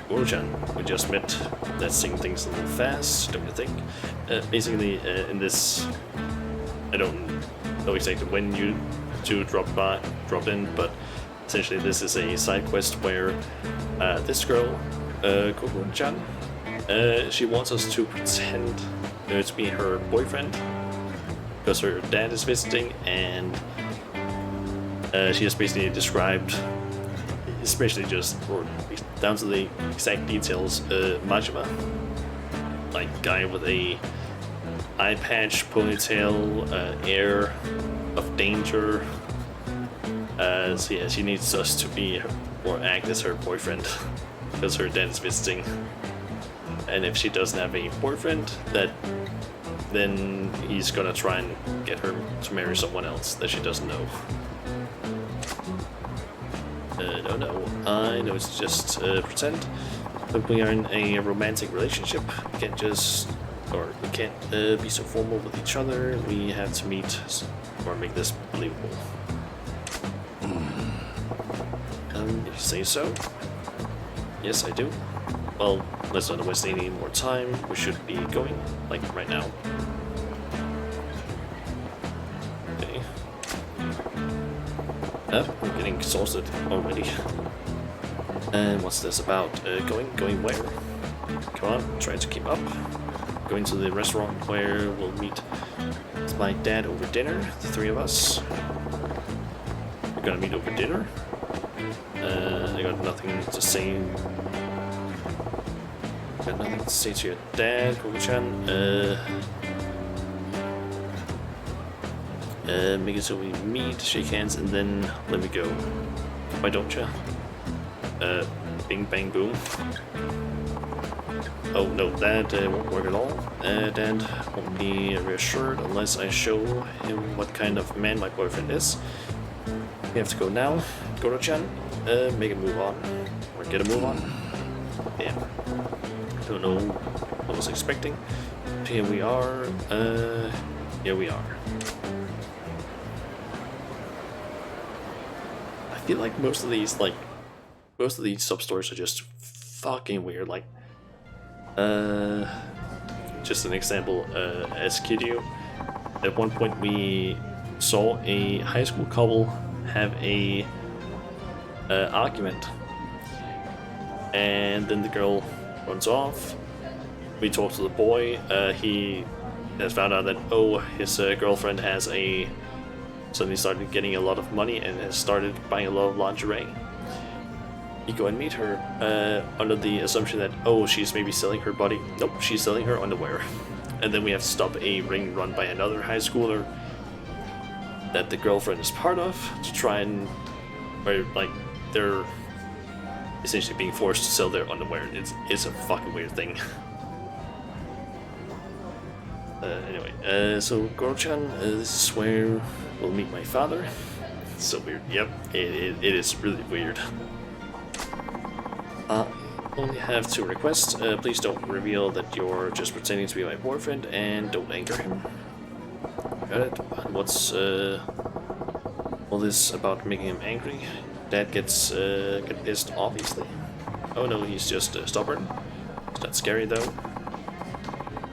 Goro-chan, we just met. Let's sing things a little fast, don't you think? Basically, in this, I don't know exactly when you two drop in, but essentially this is a side quest where this girl, Kokoro-chan, she wants us to pretend to be her boyfriend, because her dad is visiting, and she has basically described, especially just, or down to the exact details, Majima, like guy with a eye patch, ponytail, air of danger. So yeah, she needs us to be, or act as her boyfriend, because her dad is visiting. And if she doesn't have a boyfriend, then he's gonna try and get her to marry someone else that she doesn't know. No, I know it's just pretend. But we are in a romantic relationship. We can't just, or we can't be so formal with each other. We have to meet or make this believable. If you say so. Yes, I do. Well, let's not waste any more time. We should be going, like, right now. Okay. We're getting exhausted already. And what's this about? Going where? Come on, try to keep up. Going to the restaurant where we'll meet my dad over dinner, the three of us. We're gonna meet over dinner. I got nothing to say. Got nothing to say to your dad, Koku-chan. Make it so we meet, shake hands, and then let me go. Why don't ya? Bing bang boom. Oh no, that won't work at all. Dad won't be reassured unless I show him what kind of man my boyfriend is. We have to go now. Goro-chan, make a move on. Or get a move on. Damn. Don't know what I was expecting. But here we are. Here we are. I feel like most of these sub-stories are just fucking weird. Like, just an example, as Kiryu, at one point we saw a high school couple have a argument, and then the girl runs off. We talk to the boy. He has found out that, oh, his girlfriend has suddenly started getting a lot of money and has started buying a lot of lingerie. You go and meet her under the assumption that, oh, she's maybe selling her body. Nope, she's selling her underwear. And then we have to stop a ring run by another high schooler that the girlfriend is part of to try and, or like, they're essentially being forced to sell their underwear. It's a fucking weird thing. Anyway, so Goro-chan, this is where we'll meet my father. It's so weird. Yep, it is really weird. Only have two requests. Please don't reveal that you're just pretending to be my boyfriend, and don't anger him. Got it. What's all this about making him angry? Dad get pissed, obviously. Oh no, he's just stubborn. It's not scary though.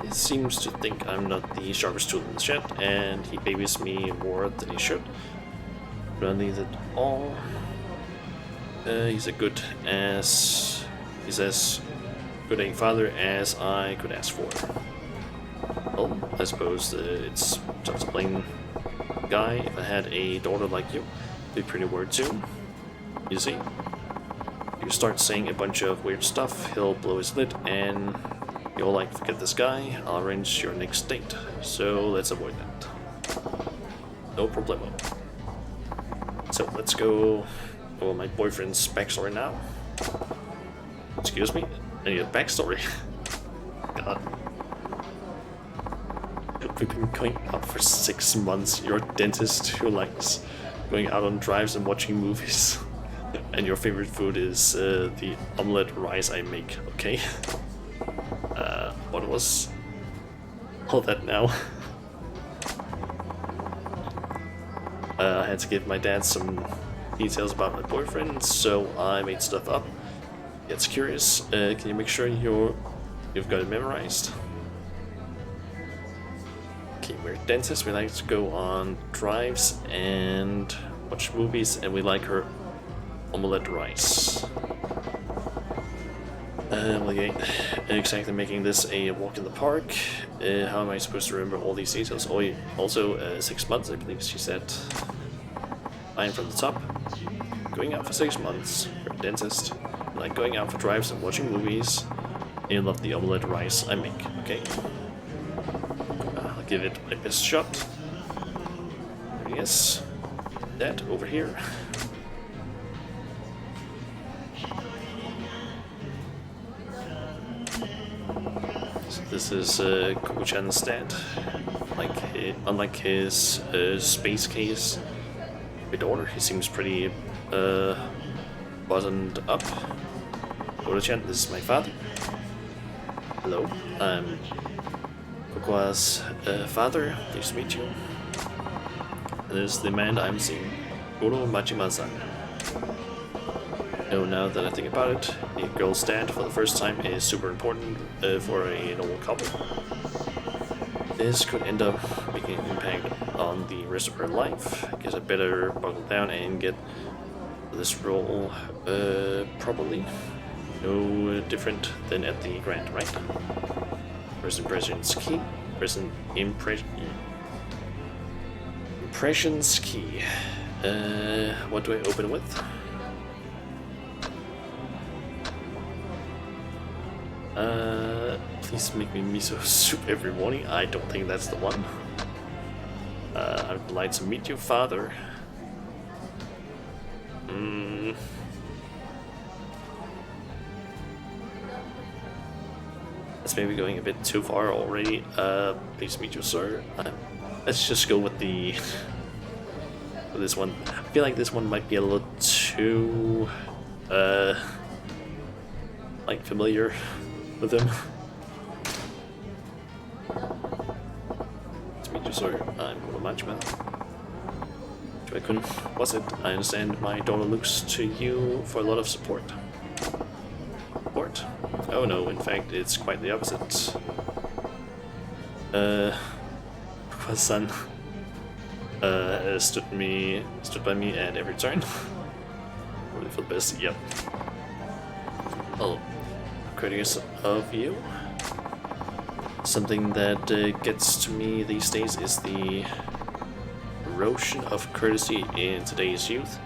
He seems to think I'm not the sharpest tool in the shed, and he babies me more than he should. Running it all. He's as good a father as I could ask for. Well, I suppose it's just a plain guy. If I had a daughter like you, it'd be pretty weird too. You see, if you start saying a bunch of weird stuff, he'll blow his lid, and you'll like, forget this guy. I'll arrange your next date. So let's avoid that. No problemo. So let's go over my boyfriend's backstory now. Excuse me? I need a backstory. God. We've been going out for 6 months. You're a dentist who likes going out on drives and watching movies. And your favorite food is the omelette rice I make, okay? What was all that now? I had to give my dad some details about my boyfriend, so I made stuff up. Gets curious. Can you make sure you've got it memorized? Okay, we're dentists. We like to go on drives and watch movies, and we like her omelette rice. Well, yeah, exactly, making this a walk in the park. How am I supposed to remember all these details? Oh, yeah. Also, 6 months, I believe she said. Line from the top. Going out for 6 months. You're a dentist. You like going out for drives and watching movies. And you love the omelette rice I make. Okay. I'll give it my best shot. There he is. That over here. This is Koku-chan's dad. Unlike his space case daughter, he seems pretty buttoned up. Koku-chan, this is my father. Hello, I'm Kokoa's father. Pleased to meet you. This is the man I'm seeing, Goro Majima-san. No, now that I think about it, the girl's dad for the first time is super important for a normal couple. This could end up making an impact on the rest of her life. I guess I better buckle down and get this role properly. No different than at the grant, right? First impressions key. Impressions key. What do I open with? Please make me miso soup every morning. I don't think that's the one. I'd like to meet your father. That's maybe going a bit too far already. Please meet you, sir. Let's just go with the with this one. I feel like this one might be a little too like familiar with him. Let's meet you, sir. I'm Kono Machima. Joy-kun, what's it? I understand my daughter looks to you for a lot of support. Support? Oh no, in fact, it's quite the opposite. Son stood by me at every turn. Really for the best, yep. Oh, courteous of you. Something that gets to me these days is the erosion of courtesy in today's youth.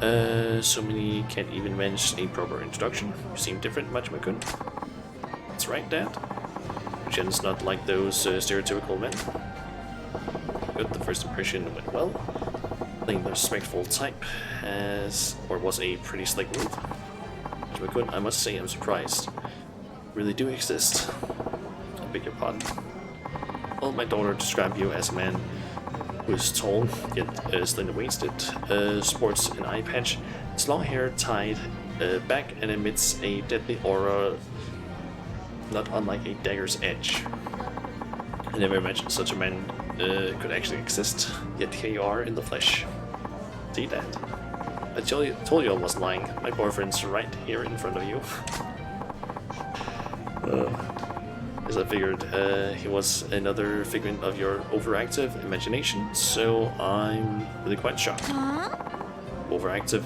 So many can't even manage a proper introduction. You seem different, Machima-kun. That's right, Dad. Jen's not like those stereotypical men. Good, the first impression went well. Playing the respectful type was a pretty slick move. Machima-kun, I must say I'm surprised. Really do exist. I beg your pardon. Well, my daughter described you as a man who is tall, yet slender-waisted, sports an eye patch, his long hair tied back and emits a deadly aura not unlike a dagger's edge. I never imagined such a man could actually exist, yet here you are in the flesh. See that? I told you I wasn't lying. My boyfriend's right here in front of you. As I figured, he was another figment of your overactive imagination, so I'm really quite shocked. Overactive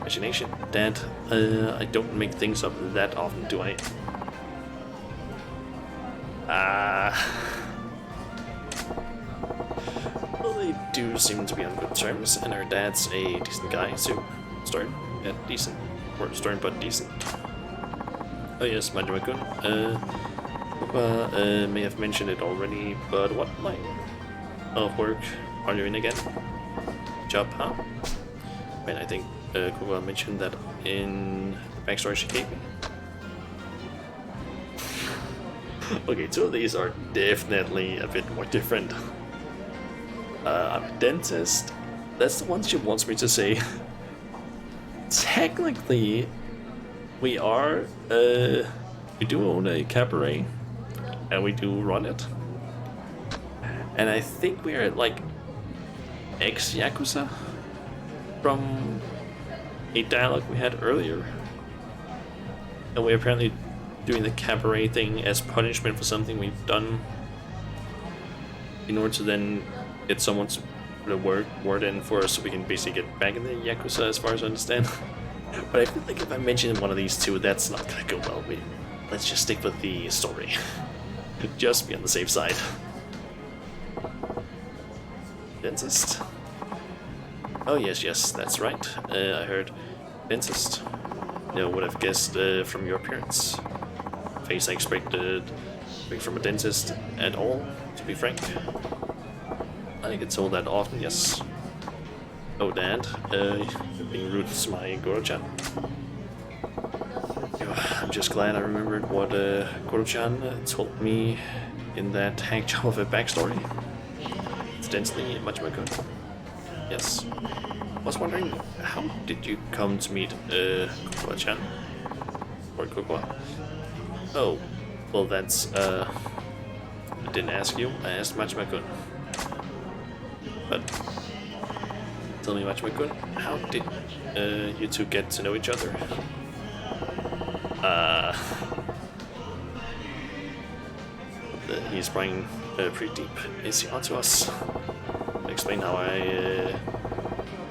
imagination? Dad, I don't make things up that often, do I? Well, they do seem to be on good terms, and our dad's a decent guy, too. Stern but decent. Oh yes, Machima-kun. May have mentioned it already, but what line of work are you in again? Job, huh? Man, I think Kuba mentioned that in the backstory she gave me. Okay, two of these are definitely a bit more different. I'm a dentist. That's the one she wants me to say. Technically, we are, we do own a cabaret, and we do run it. And I think we are like ex-Yakuza from a dialogue we had earlier. And we're apparently doing the cabaret thing as punishment for something we've done in order to then get someone to put a word in for us so we can basically get back in the Yakuza, as far as I understand. But I feel like if I mention one of these two, that's not gonna go well. Let's just stick with the story. Just be on the safe side. Dentist? Oh yes, that's right. I heard dentist. No, would have guessed from your appearance. Face I expected from a dentist at all, to be frank. I get told that often, yes. Oh, Dad, you're being rude to my Goro-chan. I'm just glad I remembered what Goro-chan told me in that hack job of a backstory. Incidentally, Machima-kun. Yes. I was wondering, how did you come to meet Kokoa-chan? Or Kokoa? Oh, well that's, I didn't ask you, I asked Machima-kun. But Tell me, Machima-kun, how did you two get to know each other? He's prying pretty deep. Is he onto us? Explain how I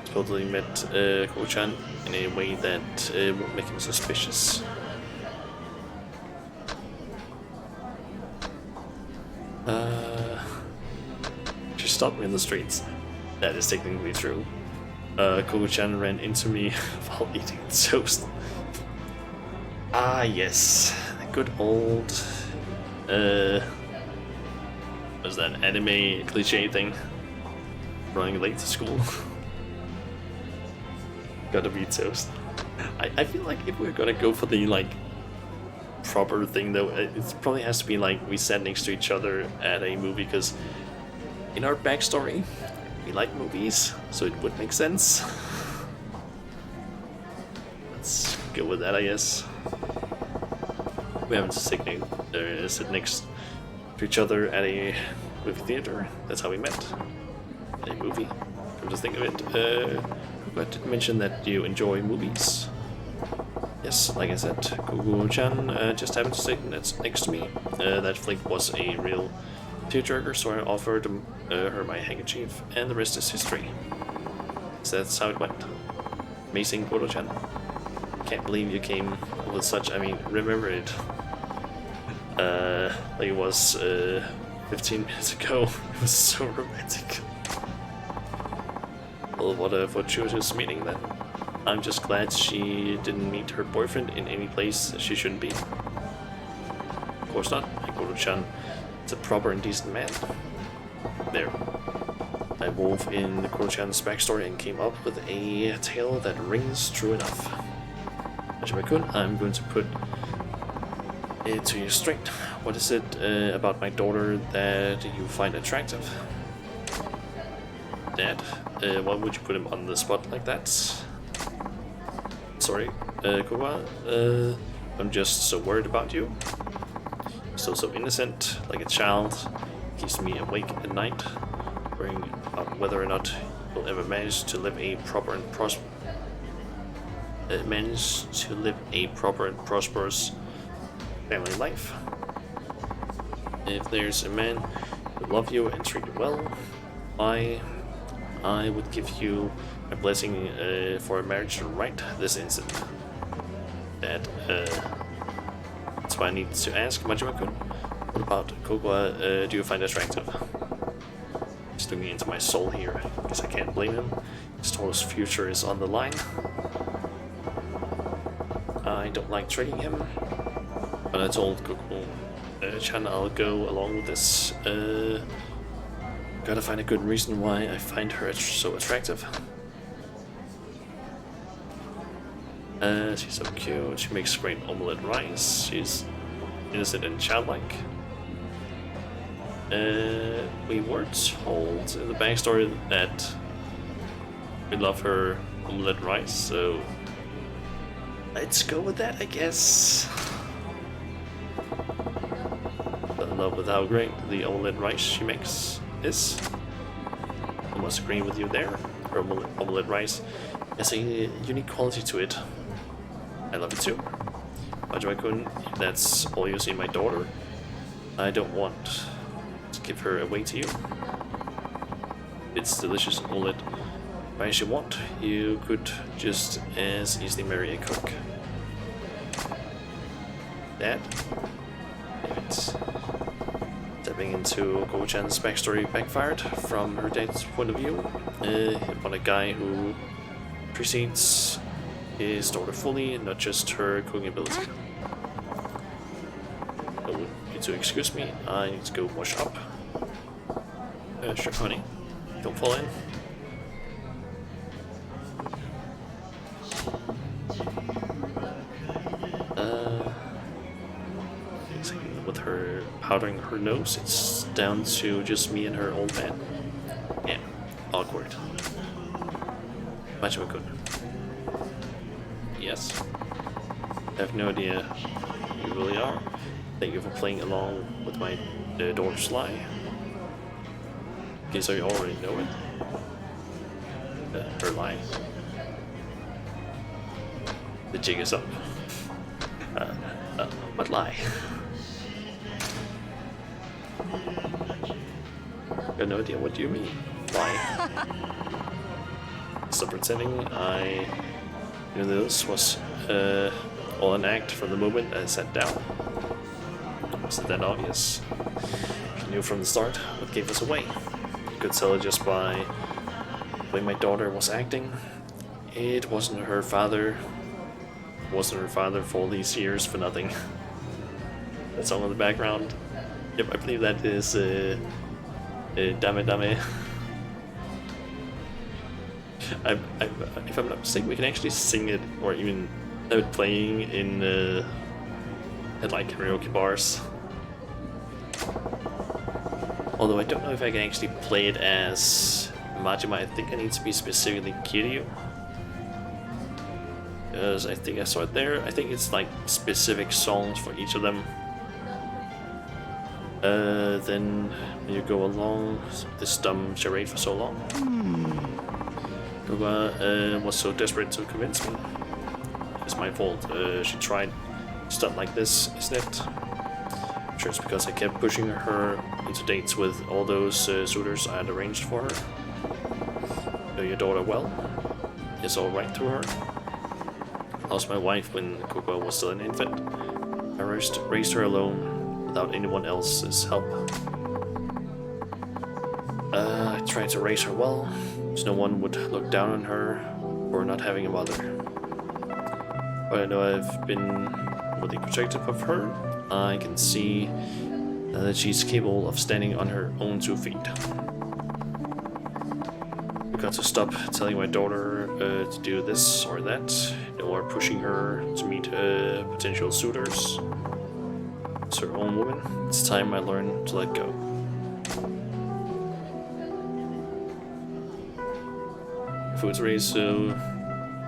supposedly met Ko-chan in a way that won't make him suspicious. She stopped me in the streets. That is technically true. Ko-chan ran into me while eating toast. Ah, yes. Good old... was that an anime cliche thing? Running late to school. Gotta be toast. I feel like if we're gonna go for the, like, proper thing though, it probably has to be like we sat next to each other at a movie, because in our backstory, we like movies, so it would make sense. Let's go with that, I guess. We haven't sit next to each other at a movie theater. That's how we met. A movie. Come to think of it, I did mention that you enjoy movies. Yes, like I said, Kugu-chan just happened to sit next to me. That flick was a real tearjerker, so I offered her my handkerchief, and the rest is history. So that's how it went. Amazing, Kugu-chan. Can't believe you came with such, I mean, remember it. Like it was 15 minutes ago. It was so romantic. Well, what a fortuitous meeting then. I'm just glad she didn't meet her boyfriend in any place she shouldn't be. Of course not. Goro-chan is a proper and decent man. There. I wove in Goro-chan's backstory and came up with a tale that rings true enough. Machima-kun, I'm going to put it to you straight. What is it about my daughter that you find attractive? Dad, why would you put him on the spot like that? Sorry, Koga, I'm just so worried about you. Still so innocent, like a child. Keeps me awake at night, worrying about whether or not you'll ever manage to live a proper and prosperous family life. If there's a man who would love you and treat you well, I would give you a blessing for a marriage right this instant. That's why I need to ask Majima-kun. What about Koga do you find attractive? He's looking into my soul here. Guess I can't blame him. His daughter's future is on the line. I don't like trading him, but I told Koga-chan I'll go along with this. Gotta find a good reason why I find her so attractive. She's so cute. She makes great omelette rice. She's innocent and childlike. We were told in the backstory that we love her omelette rice, so let's go with that, I guess. Fell in love with how great the omelette rice she makes is. I must agree with you there. Her omelette rice has a unique quality to it. I love it too. Majima-kun, if that's all you see in my daughter, I don't want to give her away to you. It's delicious omelette rice you want. You could just as easily marry a cook. Dad? It's stepping into Ko-chan's backstory backfired from her dad's point of view. On a guy who precedes his daughter fully, not just her cooking ability. I would need to excuse me, I need to go wash up. Sure, honey. Don't fall in. With her powdering her nose, it's down to just me and her old man. Yeah, awkward. Majima-kun. Yes. I have no idea who you really are. Thank you for playing along with my daughter's lie. Okay, so you already know it. her lie. The jig is up. What lie? Got no idea what you mean. Lie. So pretending I knew this was all an act from the moment I sat down. Wasn't that obvious? She knew from the start what gave us away. You could tell it just by the way my daughter was acting. It wasn't her father. Wasn't her father for all these years for nothing. That song in the background. Yep, I believe that is Dame Dame. If I'm not mistaken, we can actually sing it or even have it playing in at like karaoke bars. Although I don't know if I can actually play it as Majima. I think I need to be specifically Kiryu. Because I think I saw it there. I think it's like specific songs for each of them. Then you go along this dumb charade for so long. Kuga was so desperate to convince me. It's my fault. She tried stuff like this, isn't it? I'm sure it's because I kept pushing her into dates with all those suitors I had arranged for her. Know your daughter well. It's all right to her. Lost my wife when Kuga was still an infant. I raised her alone, without anyone else's help. I tried to raise her well, so no one would look down on her for not having a mother. But I know I've been really protective of her. I can see that she's capable of standing on her own 2 feet. I've got to stop telling my daughter to do this or that, or pushing her to meet potential suitors. It's her own woman. It's time I learn to let go. Food's ready, so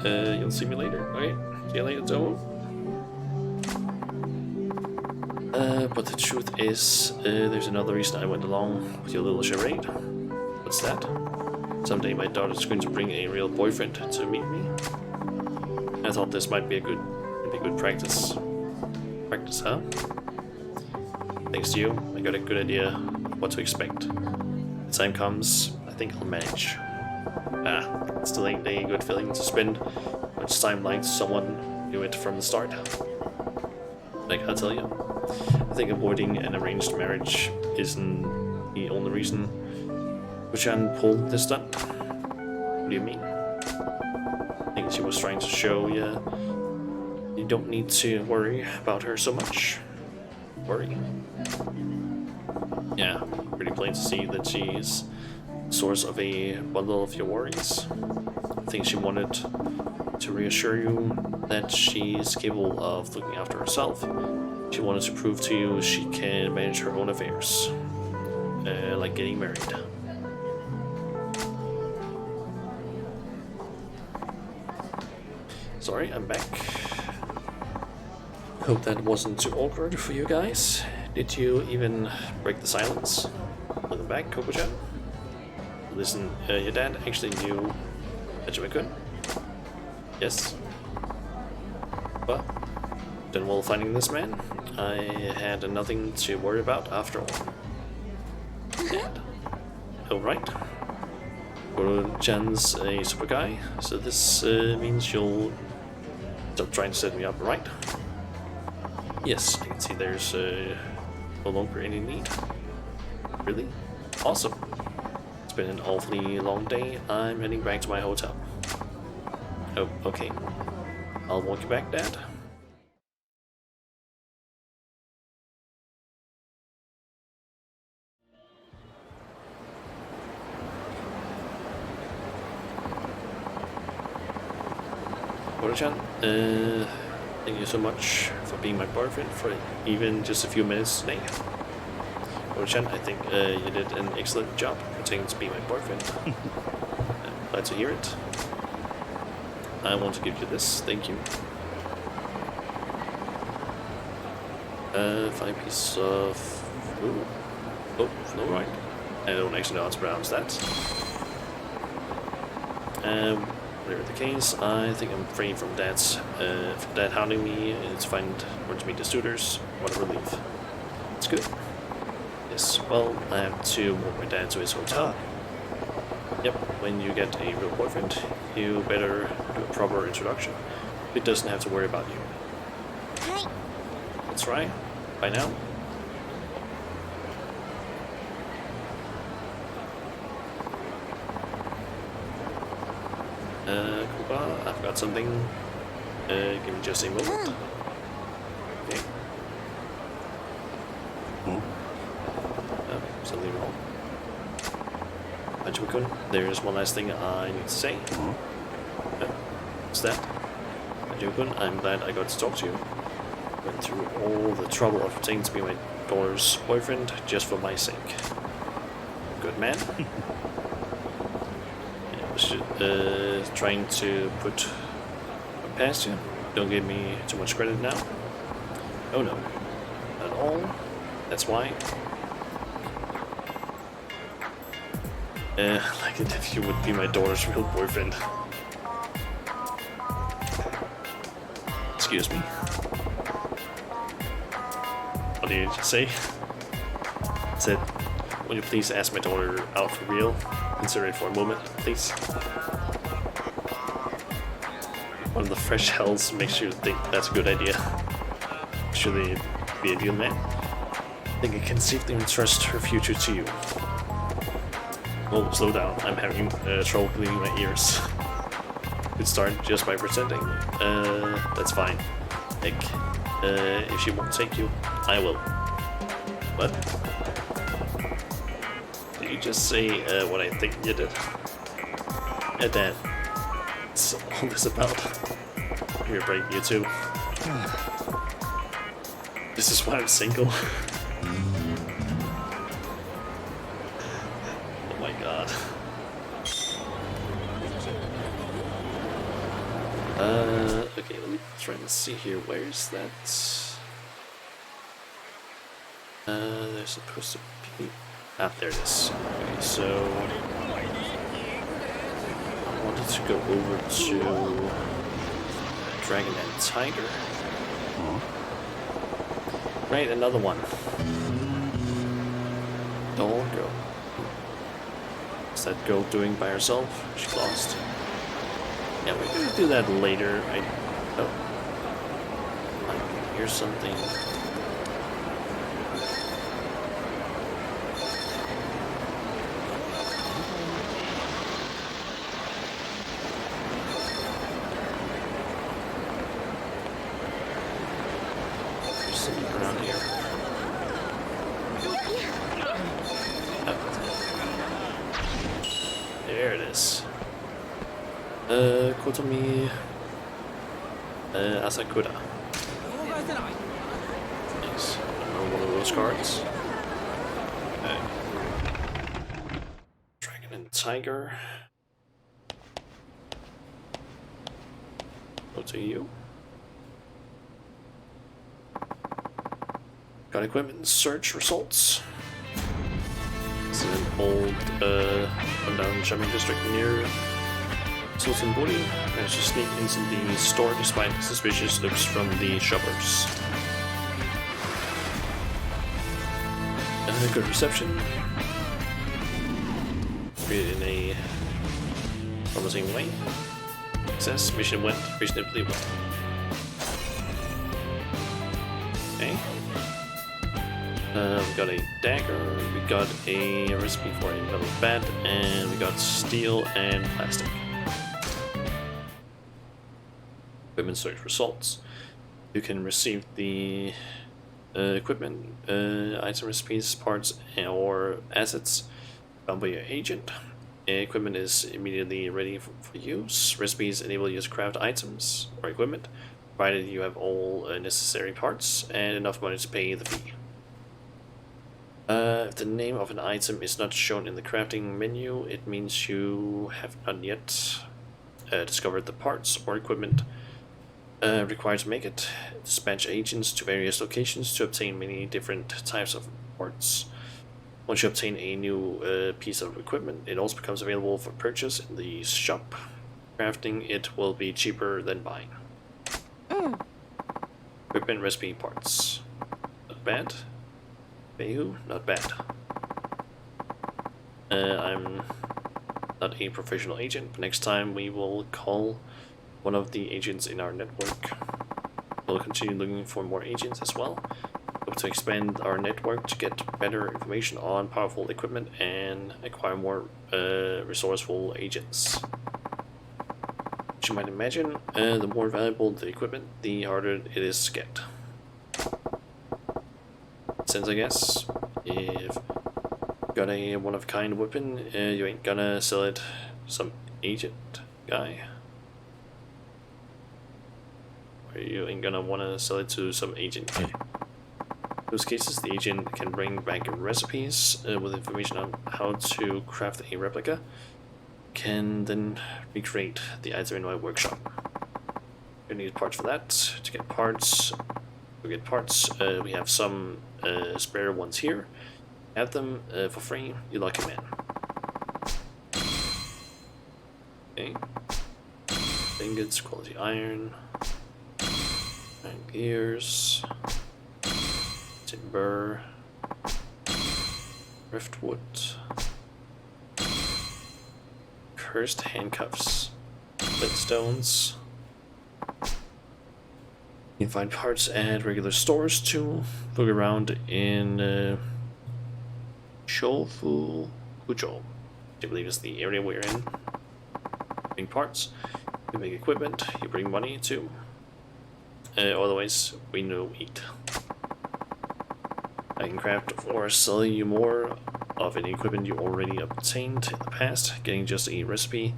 you'll see me later. Okay, see you later, Tomo. But the truth is, there's another reason I went along with your little charade. What's that? Someday my daughter's going to bring a real boyfriend to meet me. I thought this might be a good practice. Practice, huh? Thanks to you, I got a good idea of what to expect. When the time comes, I think I'll manage. Still ain't a good feeling to spend much time lying to someone who knew it from the start. But I gotta tell you, I think avoiding an arranged marriage isn't the only reason Kuchan pulled this stunt. What do you mean? I think she was trying to show you don't need to worry about her so much. Worry? Yeah, pretty plain to see that she's the source of a bundle of your worries. I think she wanted to reassure you that she's capable of looking after herself. She wanted to prove to you she can manage her own affairs. Like getting married. Sorry, I'm back. Hope that wasn't too awkward for you guys. Did you even break the silence? Welcome back, Koko-chan. Listen, your dad actually knew Hajime-kun? Yes. Well, then while finding this man, I had nothing to worry about after all. And, alright. Koro-chan's a super guy, so this means you'll stop trying to set me up, right? Yes, I can see there's no longer any need. Really? Awesome. It's been an awfully long day. I'm heading back to my hotel. Oh, okay. I'll walk you back, Dad. Koro-chan, thank you so much for being my boyfriend for even just a few minutes today. Koro-chan, I think you did an excellent job pretending to be my boyfriend. Glad to hear it. I want to give you this, thank you. 5 pieces of... Ooh. Oh, fluoride. I don't actually know how to pronounce that. Whatever the case, I think I'm free from Dad hounding me. It's fine where to meet the suitors. What a relief. It's good. Yes, well, I have to move my dad to his hotel. Yep, when you get a real boyfriend, you better do a proper introduction. He doesn't have to worry about you. Hi. That's right. Bye now. Kuba, I've got something. Give me just a moment. Okay. Something wrong. Hajime-kun, there's one last thing I need to say. What's that? Hajime-kun, I'm glad I got to talk to you. Went through all the trouble of pretending to be my daughter's boyfriend just for my sake. Good man. Trying to put past you. Don't give me too much credit now. Oh no, not at all. That's why. Like it if you would be my daughter's real boyfriend. Excuse me. What did you just say? I said, will you please ask my daughter out for real? Consider it for a moment, please. One of the fresh hells makes you think that's a good idea. Should they be a deal, man? I think I can safely entrust her future to you. Oh, slow down. I'm having trouble believing my ears. Could start just by pretending. That's fine. Like, if she won't take you, I will. What? Did you just say what I think you did? Yeah, Dad. What's all this about? Here, break you too. This is why I'm single. Oh my god. Okay, let me try to see here. Where's that? There's supposed to be. Ah, there it is. Okay, so I wanted to go over to Dragon and Tiger. Right, another one. Doll girl. What's that girl doing by herself? She lost. Yeah, we're gonna do that later. Oh, I hear something. There's something around here. Oh. There it is. Kotomi Asakura. Nice. Another one of those cards. Okay. Dragon and Tiger. Go to you. Got equipment search results. This is an old rundown shopping district near Sultan Buri managed to sneak into the store despite suspicious looks from the shoppers. Good reception. Created in a promising way. Success. Mission went reasonably well. Okay. We got a dagger, we got a recipe for a metal bat, and we got steel and plastic. Equipment search results. You can receive the equipment, item recipes, parts, or assets found by your agent. Equipment is immediately ready for use. Recipes enable you to craft items or equipment, provided you have all necessary parts and enough money to pay the fee. If the name of an item is not shown in the crafting menu, it means you have not yet discovered the parts or equipment required to make it. Dispatch agents to various locations to obtain many different types of parts. Once you obtain a new piece of equipment, it also becomes available for purchase in the shop. Crafting it will be cheaper than buying. Equipment recipe parts. Not bad. Bayou, not bad. I'm not a professional agent, but next time we will call one of the agents in our network. We'll continue looking for more agents as well. Hope to expand our network to get better information on powerful equipment and acquire more resourceful agents. As you might imagine, the more valuable the equipment, the harder it is to get. Since I guess, if you got a one-of-a-kind weapon, you ain't gonna sell it to some agent guy. Or you ain't gonna wanna sell it to some agent guy. In those cases, the agent can bring back recipes with information on how to craft a replica. Can then recreate the item in my workshop. You need parts for that. To get parts, we have some spare ones here. Have them for free. You lock them in. Okay. Ingots, quality iron, gears, timber, driftwood. Cursed handcuffs, flintstones. You can find parts at regular stores too. Look around in Shofu Kujo, I believe is the area we're in. Bring parts, you make equipment, you bring money too. Otherwise, we no eat. I can craft or sell you more of any equipment you already obtained in the past. Getting just a recipe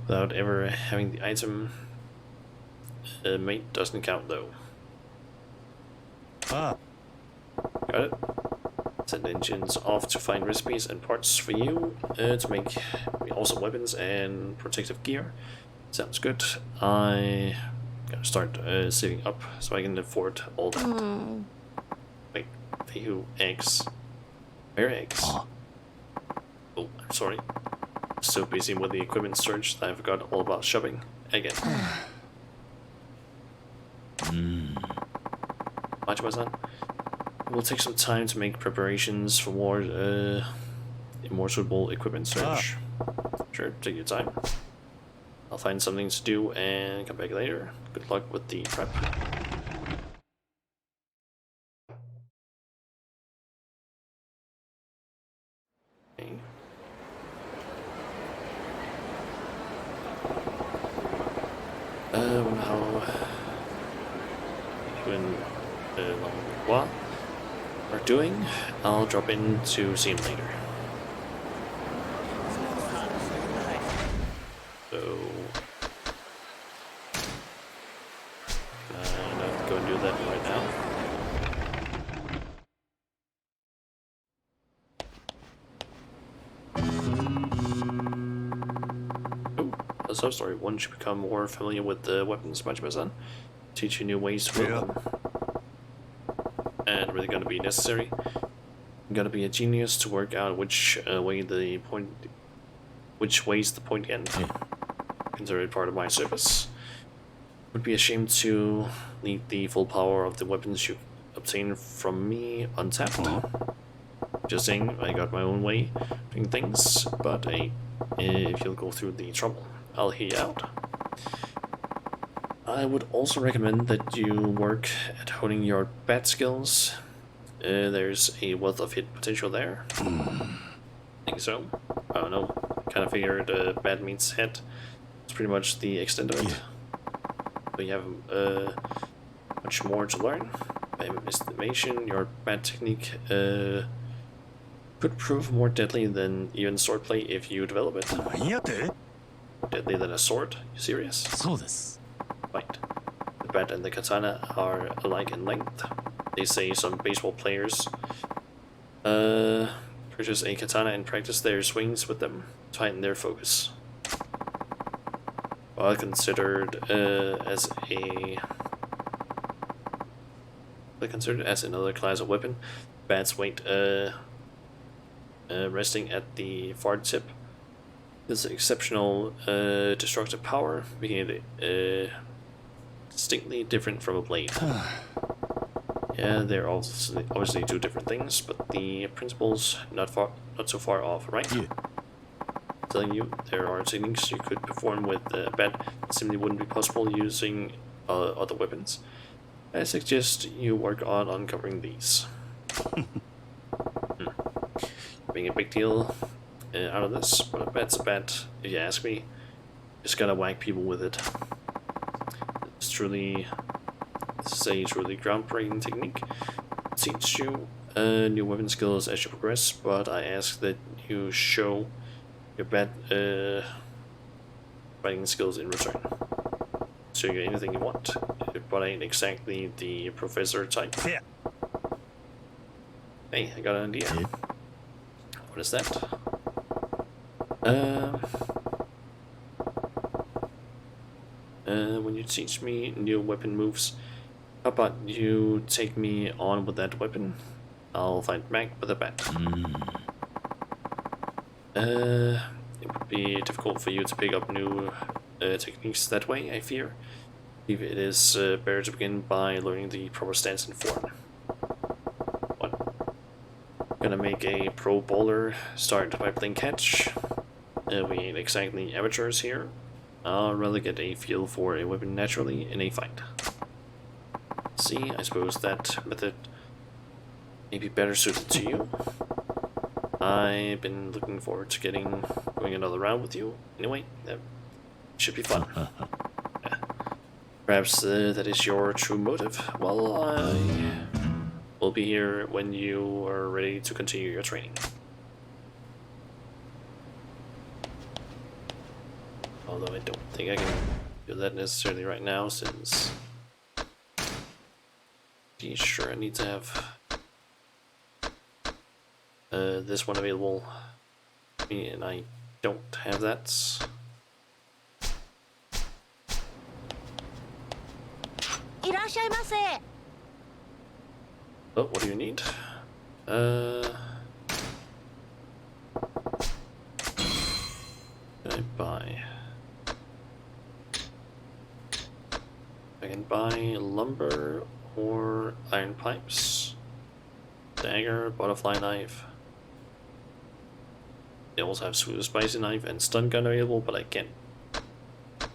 without ever having the item made doesn't count though. Got it. Send engines off to find recipes and parts for you to make awesome weapons and protective gear. Sounds good. I gotta start saving up so I can afford all that. Wait, who eggs? Where eggs? Oh, I'm sorry. So busy with the equipment search that I forgot all about shopping again. Machiba-san, it will take some time to make preparations for more suitable equipment search. Sure, take your time. I'll find something to do and come back later. Good luck with the prep. Okay. Now when what are doing, I'll drop in to see him later. So I'm not going to do that right now. Oh, a sub story. One should become more familiar with the weapons, Machiba-san. Teach you new ways to wield them. And really gonna be necessary. You gotta be a genius to work out which ways the point end. Consider it part of my service. Would be a shame to leave the full power of the weapons you obtain from me untapped. Just saying, I got my own way of doing things, but if you'll go through the trouble, I'll hear you out. I would also recommend that you work at honing your bat skills. There's a wealth of hit potential there. I think so. I don't know. Kind of figured bat means head. It's pretty much the extent of it. But you have much more to learn. By my estimation, your bat technique could prove more deadly than even swordplay if you develop it. Deadly than a sword? You serious? Right. The bat and the katana are alike in length. They say some baseball players purchase a katana and practice their swings with them to heighten their focus. While considered as another class of weapon, bat's weight resting at the far tip This exceptional destructive power, making it distinctly different from a blade. Yeah, they're obviously two different things, but the principles not so far off, right? Yeah. Telling you there are techniques you could perform with a bat that simply wouldn't be possible using other weapons. I suggest you work on uncovering these. Being a big deal out of this, but a bat's a bat, if you ask me. Just gotta whack people with it. This is a truly groundbreaking technique. Teach you new weapon skills as you progress, but I ask that you show your bat fighting skills in return. Show you anything you want, but I ain't exactly the professor type. Yeah. Hey, I got an idea. Yeah. What is that? When you teach me new weapon moves, how about you take me on with that weapon? I'll fight back with a bat. It would be difficult for you to pick up new techniques that way, I fear. It is better to begin by learning the proper stance and form. What? Gonna make a pro bowler start by playing catch? We ain't exactly amateurs here. I'll rather get a feel for a weapon naturally in a fight. See, I suppose that method may be better suited to you. I've been looking forward to going another round with you. Anyway, that should be fun. Yeah. Perhaps that is your true motive. Well, I will be here when you are ready to continue your training. Although I don't think I can do that necessarily right now, since pretty sure I need to have this one available, and I don't have that. Oh, what do you need? Can I buy? I can buy lumber or iron pipes, dagger, butterfly knife. They also have super spicy knife and stun gun available, but I can't.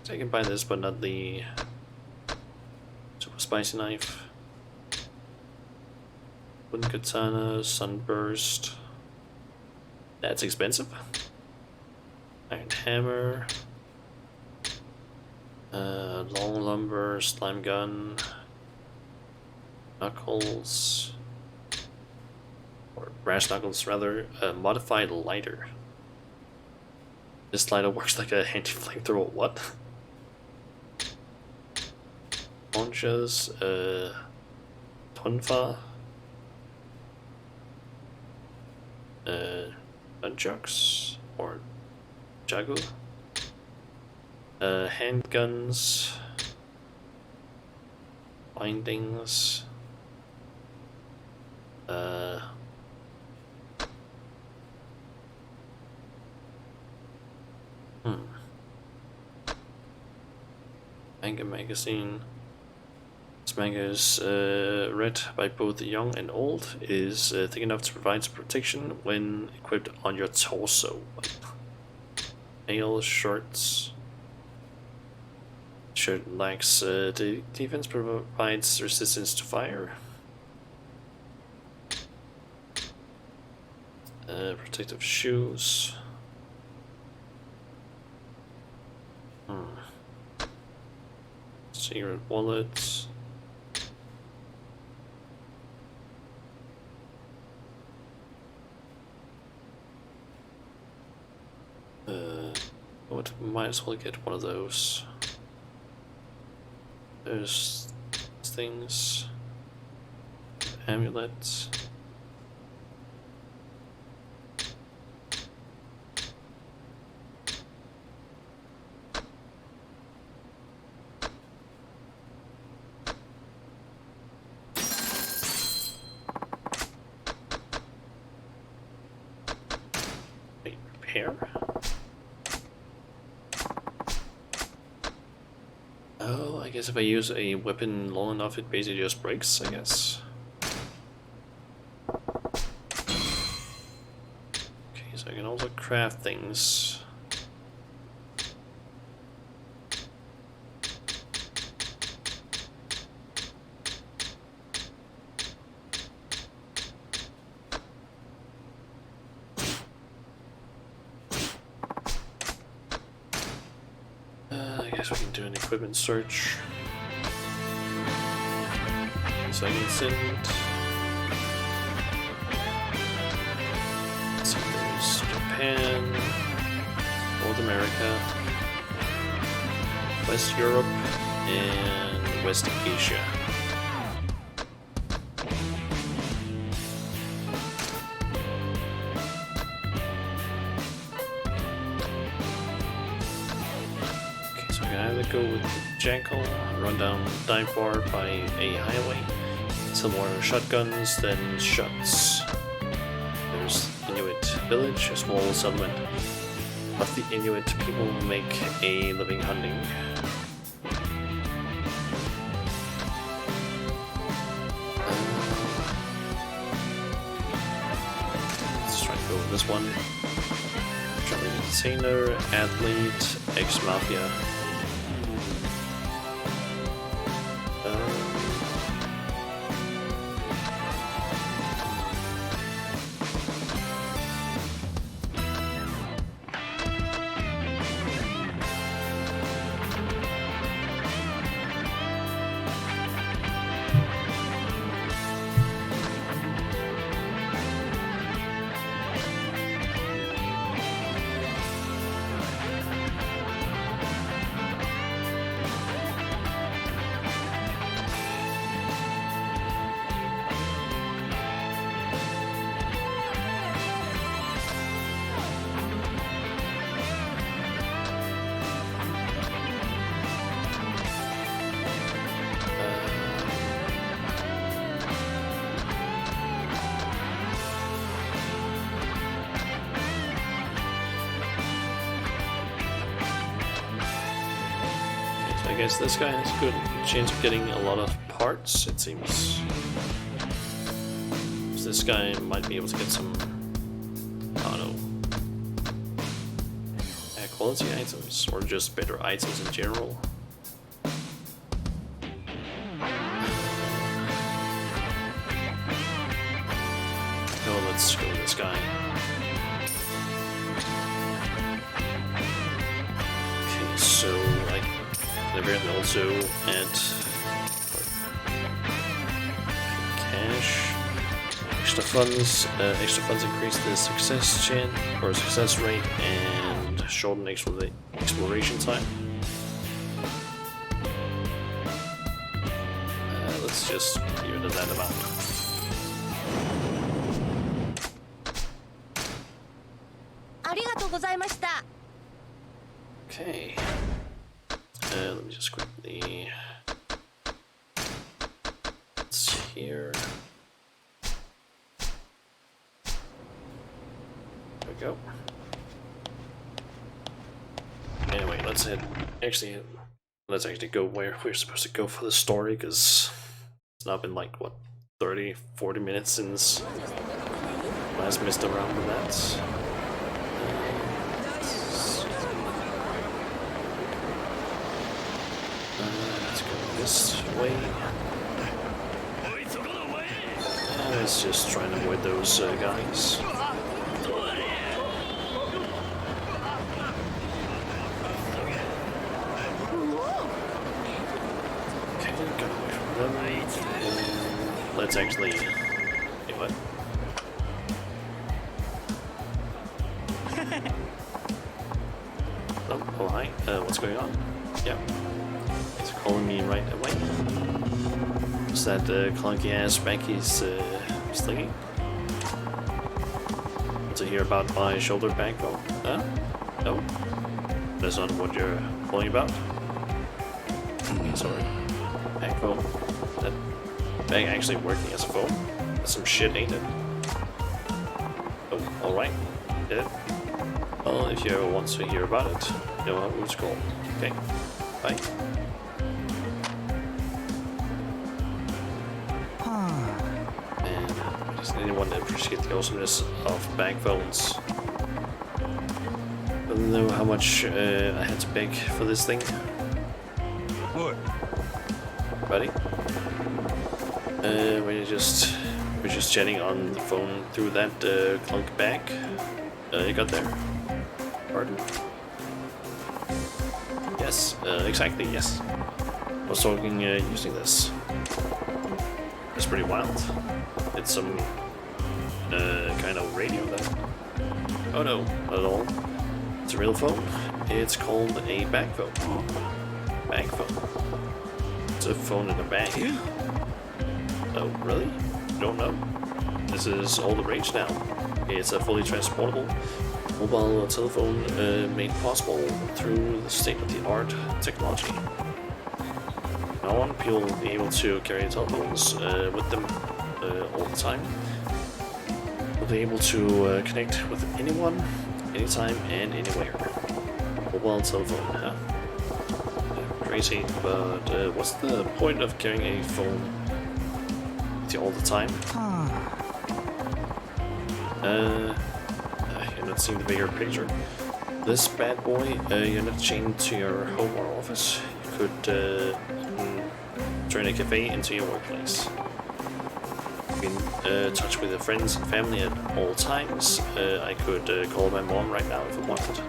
I can buy this, but not the super spicy knife. Wooden katana, sunburst. That's expensive. Iron hammer. Long lumber, slime gun, knuckles, or brass knuckles rather, modified lighter. This lighter works like a handy flamethrower, what? Ponchos, tonfa, nunchucks, or jagu. Handguns, bindings, manga magazine. This manga is read by both the young and old. It is thick enough to provide some protection when equipped on your torso. Male shorts. Shirt lacks defense, provides resistance to fire. Protective shoes. Secret wallets. Might as well get one of those. There's things, amulets. Wait, repair? guess if I use a weapon long enough, it basically just breaks, I guess. Okay, so I can also craft things. I guess we can do an equipment search. So I can send. So there's Japan, North America, West Europe, and West Asia. Go with Jackal, run down dive bar by a highway, some more shotguns, then shots. There's Inuit village, a small settlement of the Inuit people who make a living hunting. Let's try to go with this one. Traveling container, athlete, ex-mafia. I guess this guy has a good chance of getting a lot of parts, it seems. So this guy might be able to get some, I don't know, quality items, or just better items in general. Oh, let's go with this guy. Okay, so apparently also add cash, extra funds increase the success chance or success rate and shorten exploration time. Let's just give it that amount. Okay. Let me just quickly. It's here. There we go. Anyway, let's head. Let's actually go where we're supposed to go for the story, because it's now been like, what, 30-40 minutes since last messed around with that. Let's go this way. Let's just try and avoid those guys. Okay, got away from them. Let's actually. Wait, what? Oh, hi. What's going on? Yeah. He's calling me right away. Is that clunky ass back he's slinging? Want to hear about my shoulder bag? Oh, huh? No? That's not what you're calling about? Sorry. Bag phone. That bag actually working as a phone? That's some shit, ain't it? Oh, alright. Did it? Well, if you ever want to hear about it, you know who it's called. Okay. Bye. Doesn't anyone appreciate the awesomeness of bank phones? I don't know how much I had to beg for this thing. What? Buddy? We're just chatting on the phone through that clunk bag. You got there? Pardon? Yes, exactly, yes. I was talking using this. It's pretty wild. It's some kind of radio there. Oh no, not at all. It's a real phone. It's called a bag phone. Bag phone. It's a phone in a bag. Oh, really? You don't know? This is all the rage now. It's a fully transportable mobile telephone made possible through the state-of-the-art technology. Now on, people will be able to carry telephones with them all the time. They'll be able to connect with anyone, anytime, and anywhere. Mobile telephone, huh? Crazy, but what's the point of carrying a phone with you all the time? You're not seeing the bigger picture. This bad boy, you're not chained to your home or office. You could turn a cafe into your workplace. Be in touch with your friends and family at all times. I could call my mom right now if I wanted.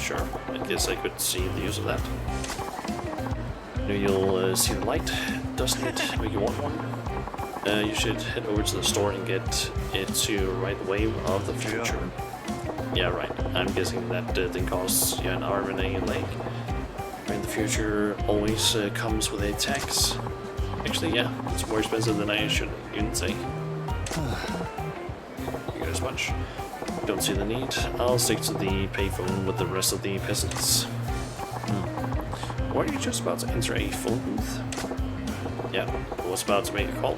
Sure, I guess I could see the use of that. You'll see the light, doesn't it make you want one? You should head over to the store and get it to ride the wave of the future. Yeah, right. I'm guessing that thing costs you an arm and a leg. In the future always comes with a tax. Actually, yeah, it's more expensive than I should even say. You get as much. Don't see the need. I'll stick to the payphone with the rest of the peasants. Were you just about to enter a phone booth? Yeah, I was about to make a call.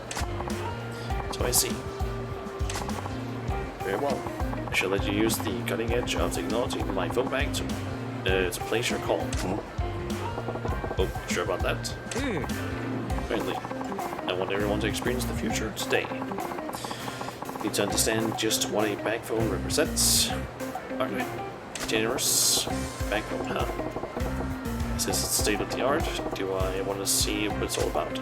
So I see. Very well. I shall let you use the cutting edge of technology in my phone bag to place your call. Oh, sure about that? Apparently. I want everyone to experience the future today. Need to understand just what a bag phone represents. Alright. Generous bag phone, huh? Since it's state of the art, do I want to see what it's all about?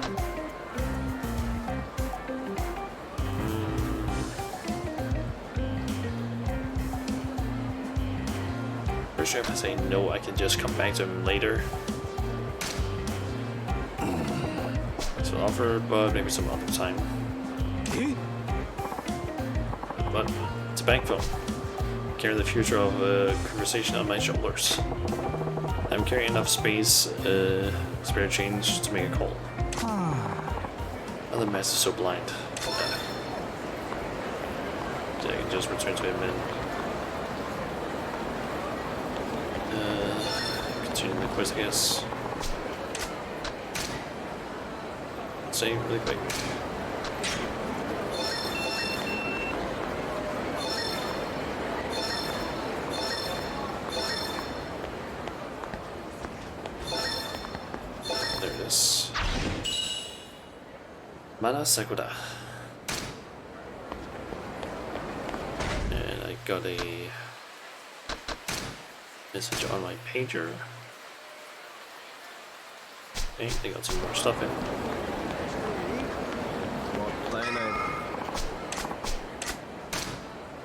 For sure, if I say no, I can just come back to him later. So offer, but maybe some other time. But it's a bank phone. Carry the future of conversation on my shoulders. I'm carrying enough space, spare change to make a call. Oh, the mess is so blind. Yeah, I can just return to him and continue the quiz, I guess. Save really quick. There it is. Mana Sakura. And I got a message on my pager. Okay, they got some more stuff in.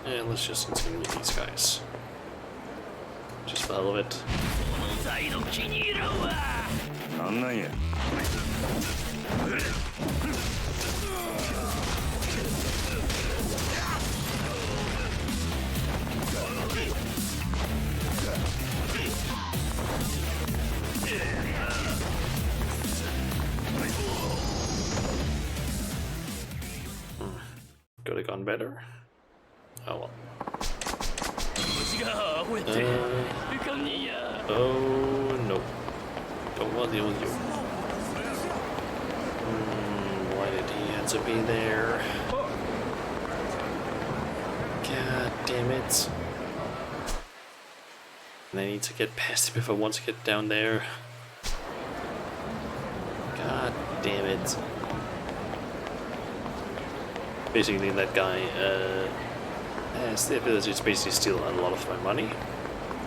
And let's just continue with these guys. Just for the hell of it. なんなんや。Could have gone better. Oh well. Oh no. Don't want to deal with you. Why did he have to be there? God damn it. And I need to get past him if I want to get down there. God damn it. basically that guy has the ability to basically steal a lot of my money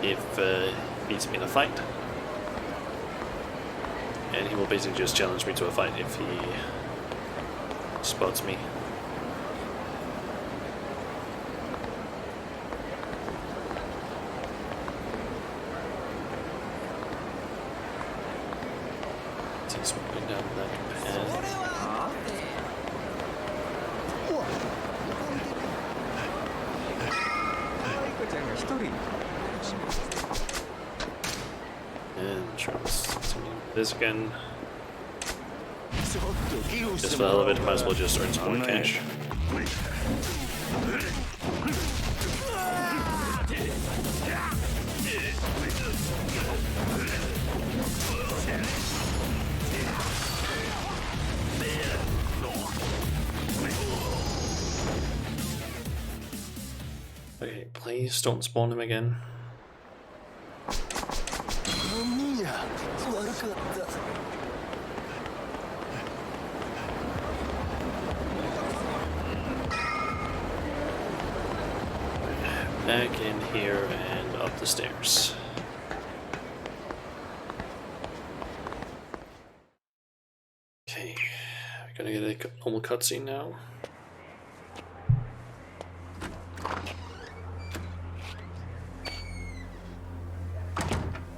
if he beats me in a fight. And he will basically just challenge me to a fight if he spots me. He's walking down that path. And trust this again. Just for the hell of it, might as well just earn some more cash. Okay, please don't spawn him again. Back in here and up the stairs. Okay, we're gonna get a normal cutscene now.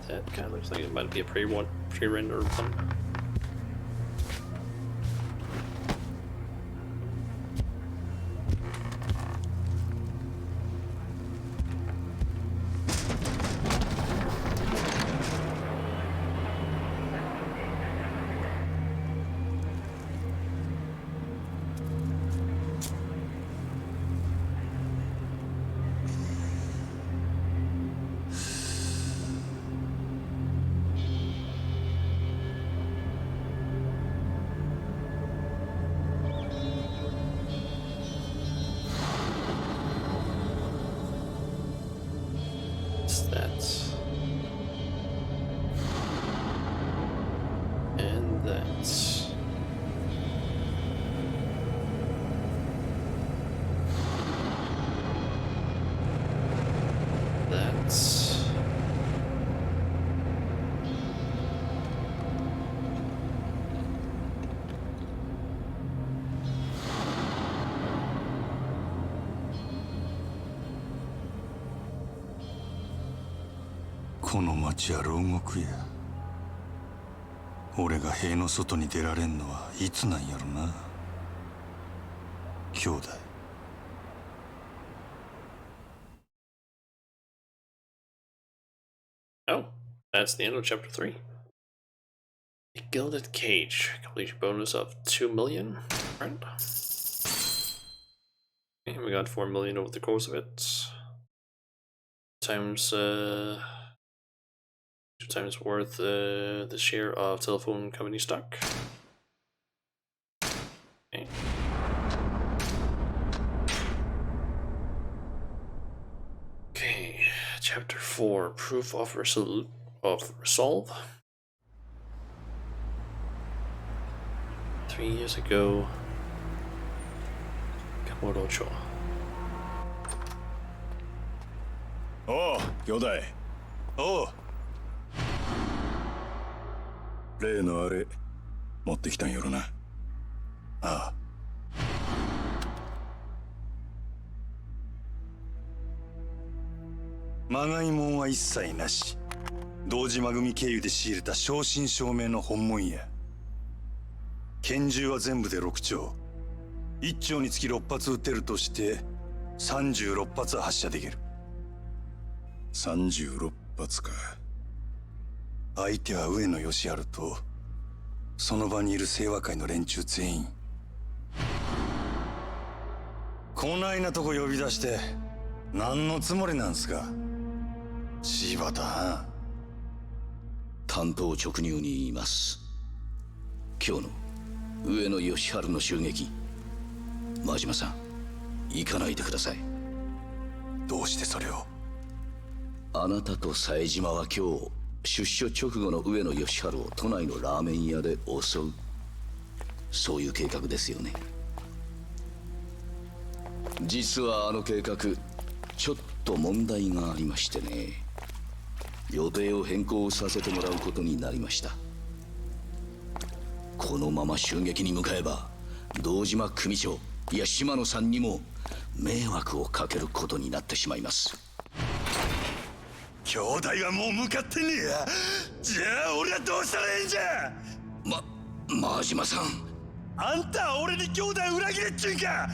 That kind of looks like it might be a pre-rendered one. That's and that'sこの町は牢獄や。俺が塀の外に出られんのはいつなんやろな。兄弟。Oh, that's the end of chapter 3. A gilded cage. Completion bonus of 2 million. Right. And we got 4 million over the course of it. Times 2 times worth the share of telephone company stock. Okay. Okay, chapter 4, proof of resolve. 3 years ago, Kamurocho. おう、兄弟。おう。例のあれ、持ってきたんやろな。ああ。まがいもんは一切なし。堂島組経由で仕入れた正真正銘の本物や。拳銃は全部で6丁。1丁につき6発撃てるとして36発は発射できる。36発か。相手は上野義治とその場にいる清和会の連中全員。こないなとこ呼び出して何のつもりなんすか、柴田はん。単刀直入に言います。今日の上野義治の襲撃、真島さん行かないでください。どうしてそれを。あなたと冴島は今日出所直後の上野義治を都内のラーメン屋で襲う、そういう計画ですよね。実はあの計画ちょっと問題がありましてね。予定を変更させてもらうことになりました。このまま襲撃に向かえば堂島組長いや島野さんにも迷惑をかけることになってしまいます。兄弟はもう向かってねえや。じゃあ俺はどうしたらええんじゃ。真島さん、あんたは俺に兄弟裏切れっちゅうんか。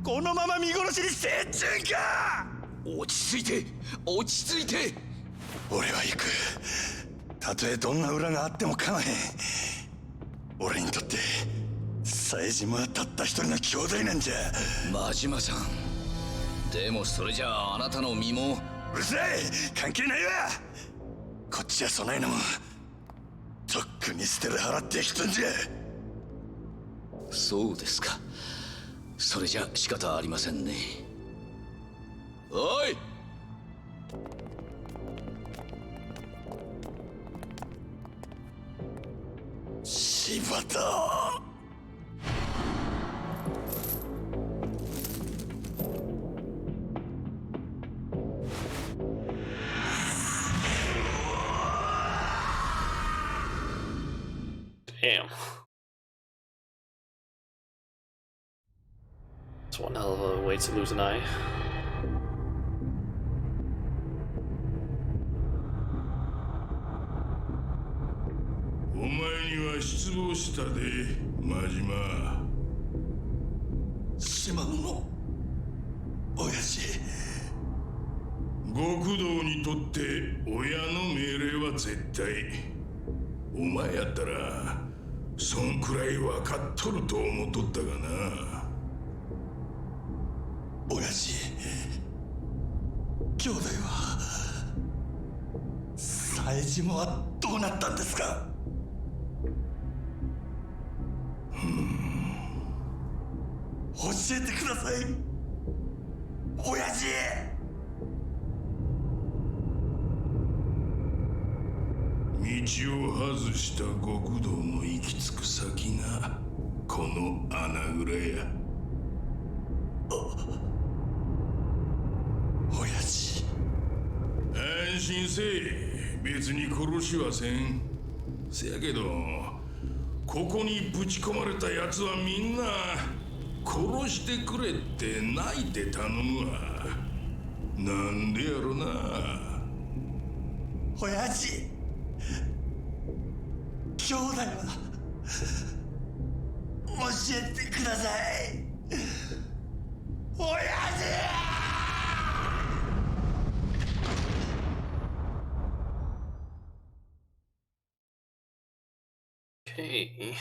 このまま見殺しにせえっちゅうんか。落ち着いて落ち着いて。俺は行く。たとえどんな裏があっても構へん。俺にとって冴島はたった一人の兄弟なんじゃ。真島さん、でもそれじゃああなたの身も。うるさい、関係ないわ。こっちはそないなもんとっくに捨てる払ってきたんじゃ。そうですか。それじゃ仕方ありませんね。おい、柴田。Damn. That's one hell of a way to lose an eye. お前には失望したで、真島。島野の親父。極道にとって親の命令は絶対。お前やったらそんくらい分かっとると思っとったがな。親父、兄弟は冴島はどうなったんですか。教えてください親父。道を外した極道の行き着く先がこの穴蔵や。親父、安心せえ。別に殺しはせん。せやけどここにぶち込まれた奴はみんな殺してくれって泣いて頼むわ。なんでやろな。親父、兄弟は教えてください親父。Okay.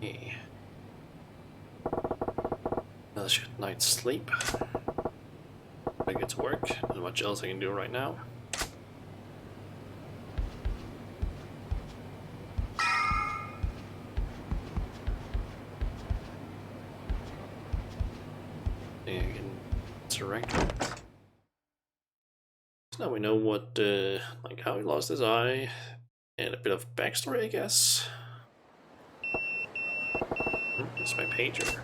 Okay. Another good night's sleep. I get to work. Not much else I can do right now. And I can interact. So now we know what, like how he lost his eye, and a bit of backstory, I guess. It's my pager.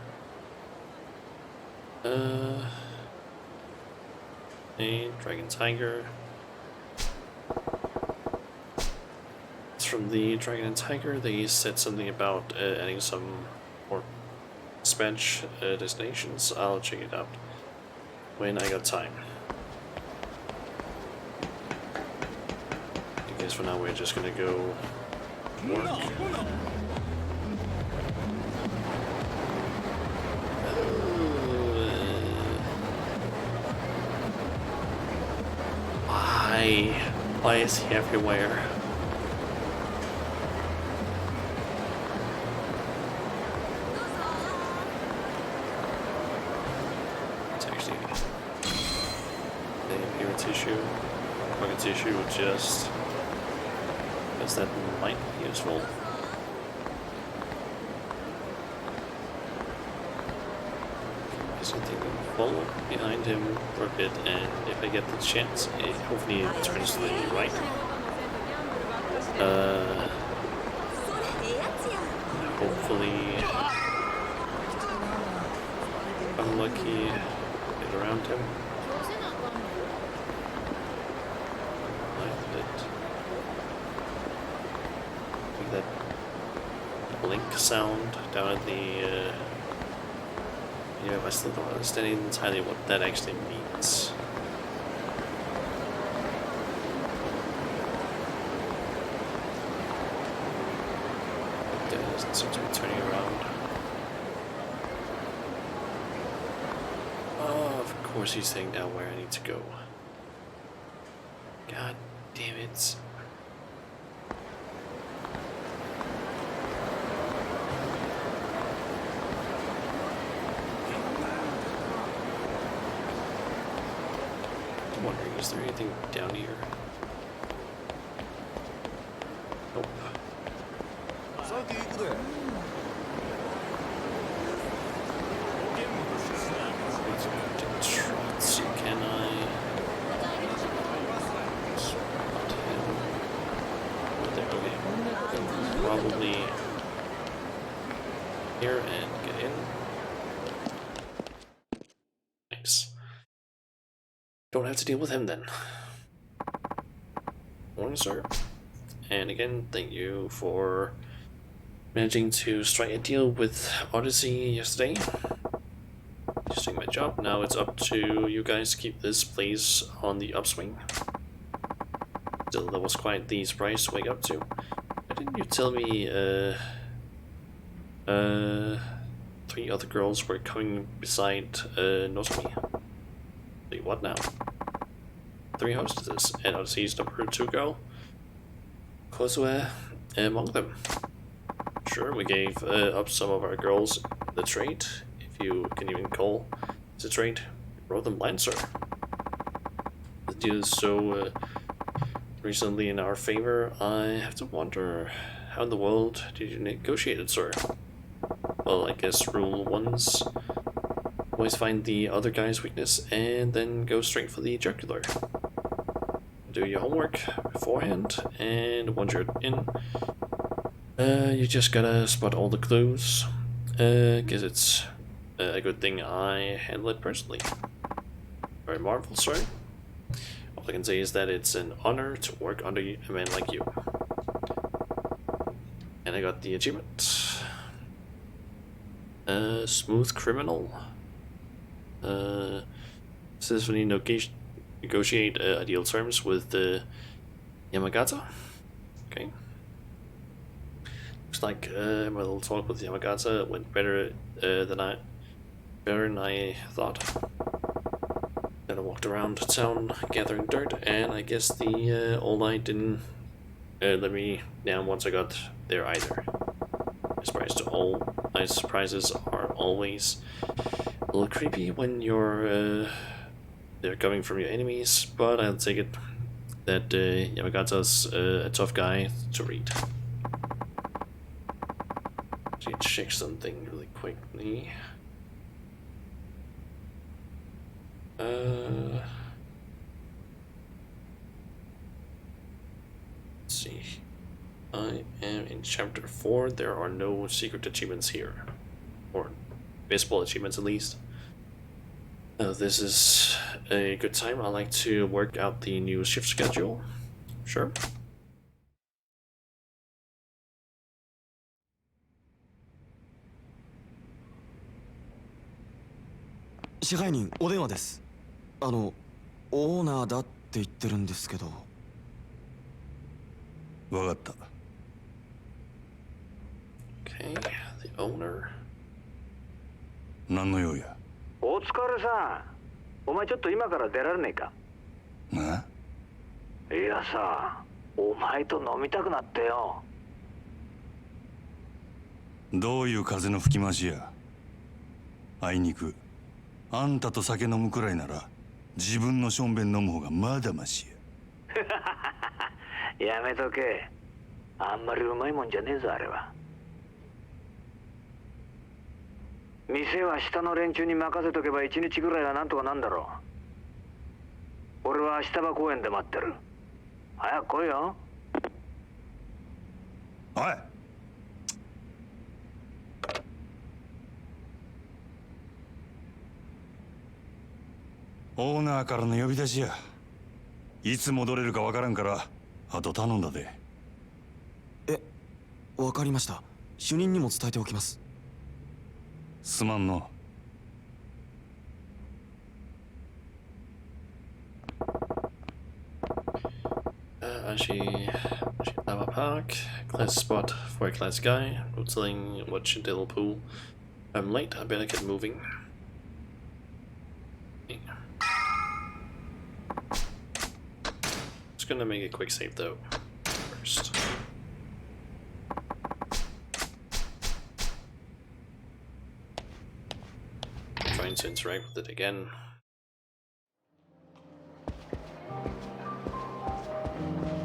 A Dragon Tiger. It's from the Dragon and Tiger. They said something about adding some more Spanish destinations. I'll check it out when I got time. I guess for now we're just gonna go work. Why is he everywhere? It's actually the appearance issue, pockets issue, just because that might be useful. Something to follow behind him for a bit, and if I get the chance, hopefully it turns to the right. Hopefully, I'm lucky, get around him. Like that blink sound down at the. Yeah, I still don't understand entirely what that actually means. That doesn't seem to be turning around. Oh, of course he's saying down where I need to go. God damn it. Wondering, is there anything down here? Nope. Let's see, can I spot him? Oh, there, okay. Probably here and get in. Nice. Don't have to deal with him then. Morning, sir. And again, thank you for managing to strike a deal with Odyssey yesterday. Just doing my job. Now it's up to you guys to keep this place on the upswing. Still, that was quite the surprise to wake up to. Why didn't you tell me 3 other girls were coming beside Nozomi? Wait, what now? 3 hostesses, and Odyssey's number 2 girl, Kozue, among them. Sure, we gave up some of our girls the trade, if you can even call it a trade. Wrote them blind, sir. The deal is so recently in our favor, I have to wonder how in the world did you negotiate it, sir? Well, I guess rule 1's always find the other guy's weakness and then go straight for the jugular. Do your homework beforehand, and once you're in, you just gotta spot all the clues. Guess it's a good thing I handle it personally. Very marvelous, sir. All I can say is that it's an honor to work under a man like you. And I got the achievement. Smooth criminal. Successfully negotiate ideal terms with Yamagata. Okay. Looks like my little talk with Yamagata went better than I thought. Then I walked around town gathering dirt, and I guess the old night didn't let me down once I got there either. Nice surprises are always a little creepy when they're coming from your enemies, but I'll take it that Yamagata's a tough guy to read. Let's check something really quickly. Let's see. I am in chapter 4. There are no secret achievements here, or visible achievements at least. This is a good time. I like to work out the new shift schedule. Sure. 支配人お電話です。オーナーだって言ってるんですけど。わかった。Okay, the owner. 何の用や。お疲れさん。お前ちょっと今から出られねえか。な？いやさ、お前と飲みたくなってよ。どういう風の吹き回しや。あいにくあんたと酒飲むくらいなら自分のしょんべん飲む方がまだましや。やめとけ。あんまりうまいもんじゃねえぞあれは。店は下の連中に任せとけば1日ぐらいはなんとかなんだろう。俺は下場公園で待ってる。早く来いよ。おい。オーナーからの呼び出しや。いつ戻れるかわからんからあと頼んだで。わかりました。主任にも伝えておきます。すまんの。Ashi Lava Park, class spot for a class guy, rotating watch Diddle Pool. I'm late, I better get moving. Just gonna make a quick save though, first. Trying to interact with it again.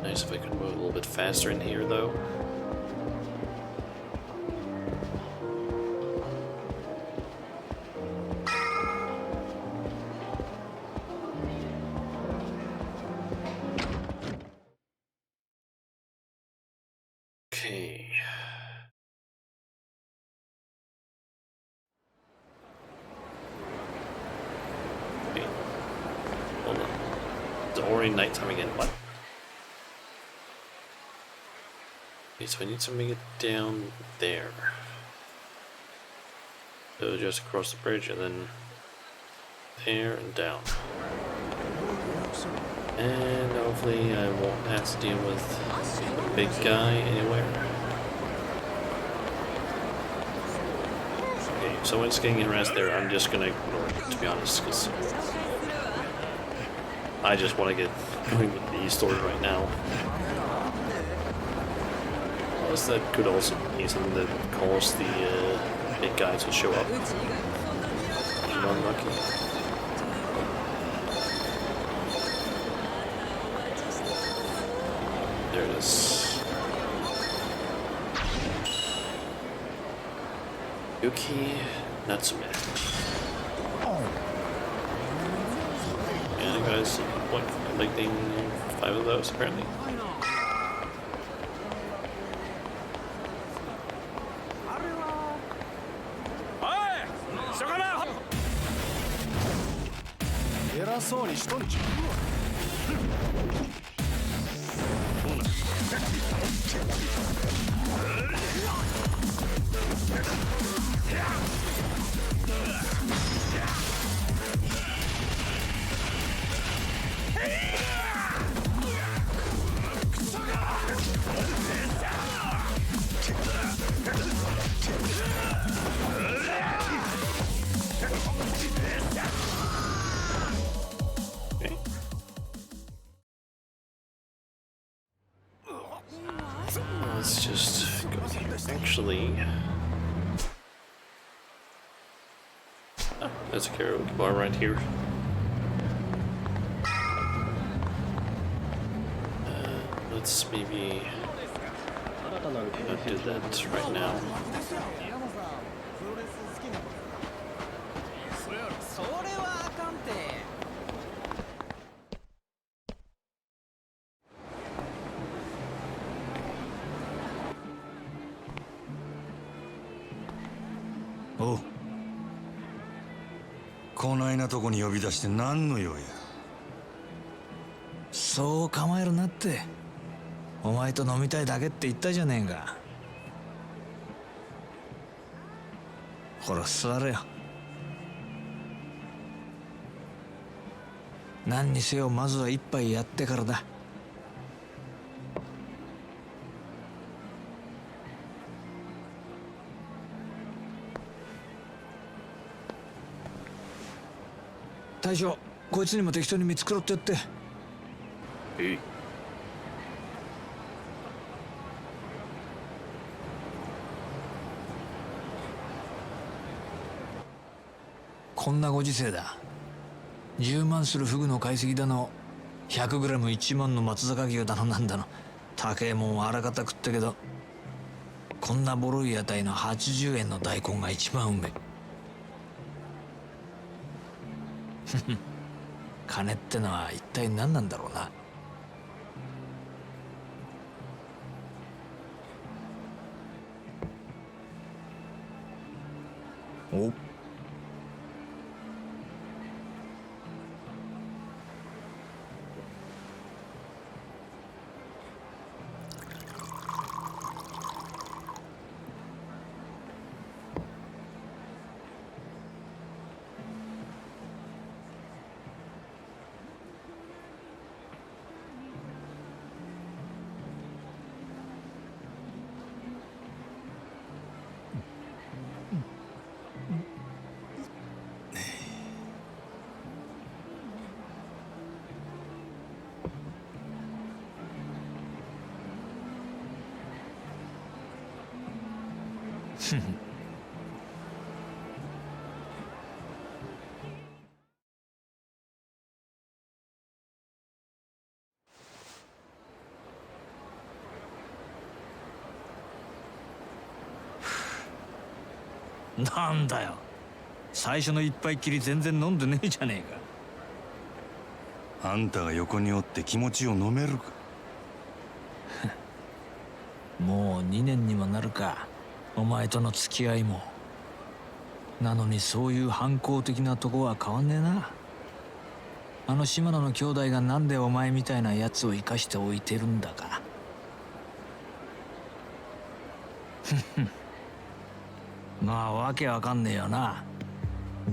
Nice if I could move a little bit faster in here though. Okay. Okay. Hold on. It's already nighttime again. What? Okay, so I need to make it down there. So just across the bridge and then there and down. And hopefully I won't have to deal with the big guy anywhere. Okay, so when it's getting harassed there, I'm just gonna ignore it, to be honest, because I just want to get going with the story right now. Plus that could also be something that caused the big guy to show up. I'm unlucky. There it is. Yuki Natsume. And I got a point for collecting 5 of those apparently. Let's just go here. Actually, there's a karaoke bar right here. Let's maybe not do that right now. Oh. こないなとこに呼び出して何の用や。そう構えるなって。お前と飲みたいだけって言ったじゃねえか。ほら座れよ。何にせよまずは一杯やってからだ。大将、こいつにも適当に見繕ってやって。Hey. こんなご時世だ。10万するフグの解析だの、100グラム1万の松坂牛だのなんだの、高えもんはあらかた食ったけど、こんなボロい屋台の80円の大根が一番うめえ。金ってのは一体何なんだろうな。おなんだよ、最初の一杯きり全然飲んでねえじゃねえか。あんたが横におって気持ちを飲めるか。もう2年にもなるか、お前との付き合いも。なのにそういう反抗的なとこは変わんねえな。あの島野の兄弟がなんでお前みたいなやつを生かしておいてるんだか。まあわけわかんねえよな。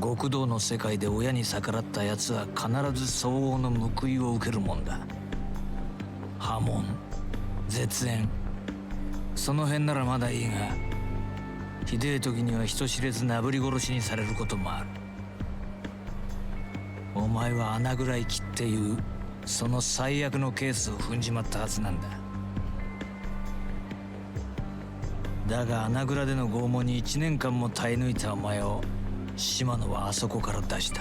極道の世界で親に逆らったやつは必ず相応の報いを受けるもんだ。破門、絶縁、その辺ならまだいいが、ひでえ時には人知れずなぶり殺しにされることもある。お前は穴ぐらい切っていうその最悪のケースを踏んじまったはずなんだ。だが穴蔵での拷問に1年間も耐え抜いたお前を島野はあそこから出した。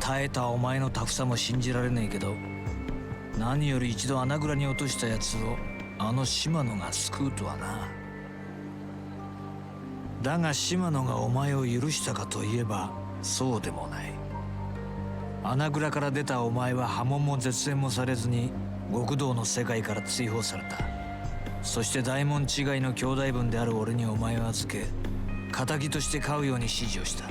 耐えたお前のタフさも信じられねえけど、何より一度穴蔵に落としたやつをあの島野が救うとはな。だが島野がお前を許したかといえばそうでもない。穴蔵から出たお前は破門も絶縁もされずに極道の世界から追放された。そして大門違いの兄弟分である俺にお前を預け、仇として飼うように指示をした。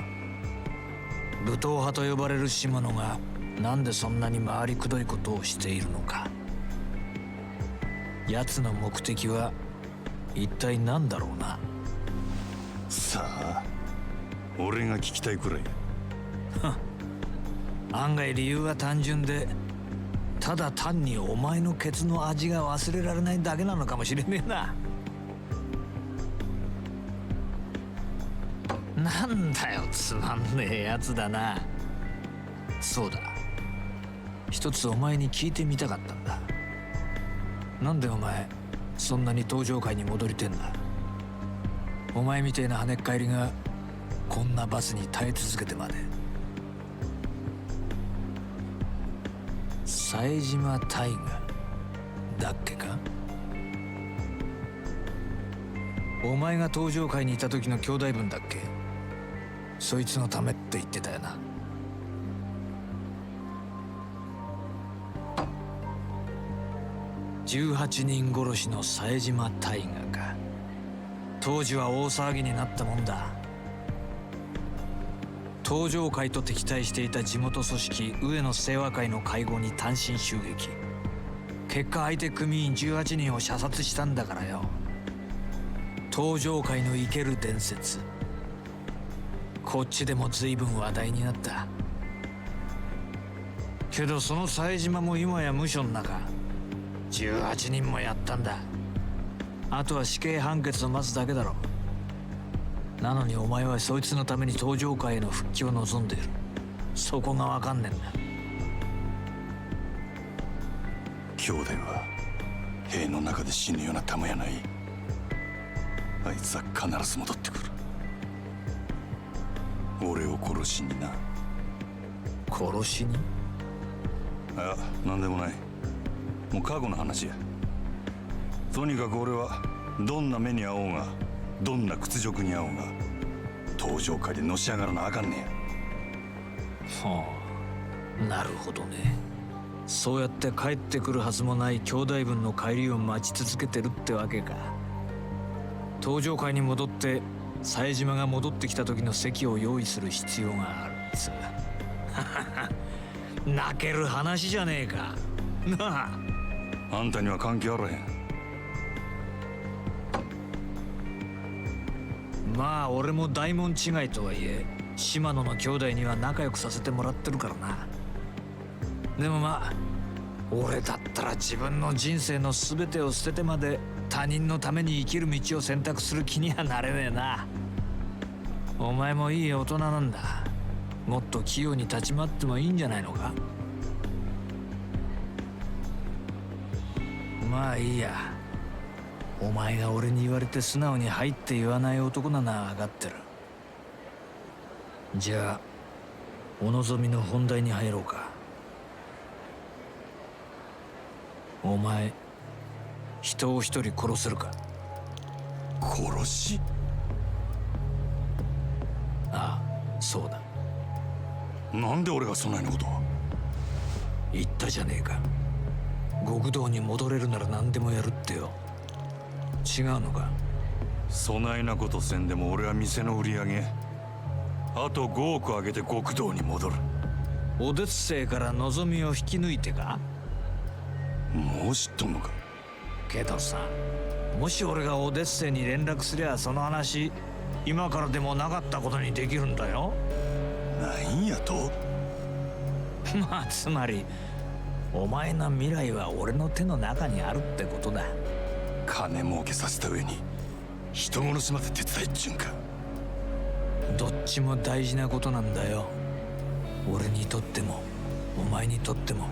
武闘派と呼ばれる島野がなんでそんなに回りくどいことをしているのか。奴の目的は一体何だろうな。さあ、俺が聞きたいくらいや。案外理由は単純で、ただ単にお前のケツの味が忘れられないだけなのかもしれねえな。なんだよ、つまんねえやつだな。そうだ、一つお前に聞いてみたかったんだ。なんでお前そんなに登場界に戻りてんだ。お前みてえな跳ねっ返りがこんな罰に耐え続けてまで。冴島大河だっけか。お前が登場界にいた時の兄弟分だっけ。そいつのためって言ってたよな。18人殺しの冴島大河か。当時は大騒ぎになったもんだ。登場会と敵対していた地元組織上野清和会の会合に単身襲撃。結果相手組員18人を射殺したんだからよ。登場会の生ける伝説、こっちでも随分話題になった。けどその冴島も今や無所の中。18人もやったんだ。あとは死刑判決を待つだけだろ。なのにお前はそいつのために登場界への復帰を望んでいる。そこが分かんねえんだ。兄弟は兵の中で死ぬような玉やない。あいつは必ず戻ってくる。俺を殺しにな。殺しに？あ、なんでもない。もう過去の話や。とにかく俺はどんな目に遭おうが、どんな屈辱に遭おうが、登場界でのし上がらなあかんねや。はあ、なるほどね。そうやって帰ってくるはずもない兄弟分の帰りを待ち続けてるってわけか。登場界に戻って冴島が戻ってきた時の席を用意する必要があるっつ泣ける話じゃねえかなあ。あんたには関係あらへん。まあ俺も大門違いとはいえ島野の兄弟には仲良くさせてもらってるからな。でもまあ俺だったら自分の人生の全てを捨ててまで他人のために生きる道を選択する気にはなれねえな。お前もいい大人なんだ。もっと器用に立ち回ってもいいんじゃないのか。まあいいや。お前が俺に言われて素直に入って言わない男なら分かってる。じゃあお望みの本題に入ろうか。お前人を一人殺せるか？殺し？ああ、そうだ。なんで俺がそんなようなことを？言ったじゃねえか。極道に戻れるなら何でもやるってよ。違うのか？そないなことせんでも俺は店の売り上げあと5億上げて極道に戻る。おデッセイから望みを引き抜いてか？もう知っとんのか？けどさ、もし俺がオデッセイに連絡すりゃその話今からでもなかったことにできるんだよ。なんやと？まあつまりお前の未来は俺の手の中にあるってことだ。金儲けさせた上に人殺しまで手伝いっちゅうんか。どっちも大事なことなんだよ。俺にとってもお前にとっても。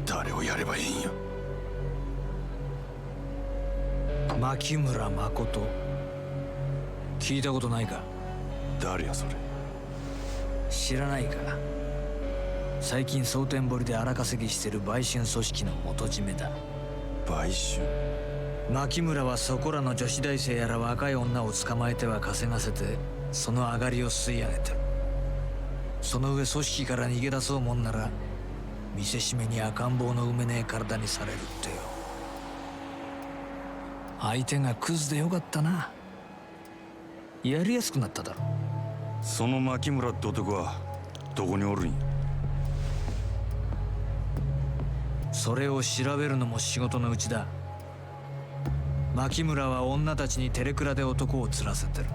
誰をやればいいんよ？牧村誠、聞いたことないか？誰やそれ？知らないか？最近蒼天堀で荒稼ぎしてる売春組織の元締めだ。売春？牧村はそこらの女子大生やら若い女を捕まえては稼がせてその上がりを吸い上げてる。その上組織から逃げ出そうもんなら見せしめに赤ん坊の埋めねえ体にされるってよ。相手がクズでよかったな。やりやすくなっただろ。その牧村って男はどこにおるんや？それを調べるのも仕事のうちだ。牧村は女たちにテレクラで男を釣らせてる。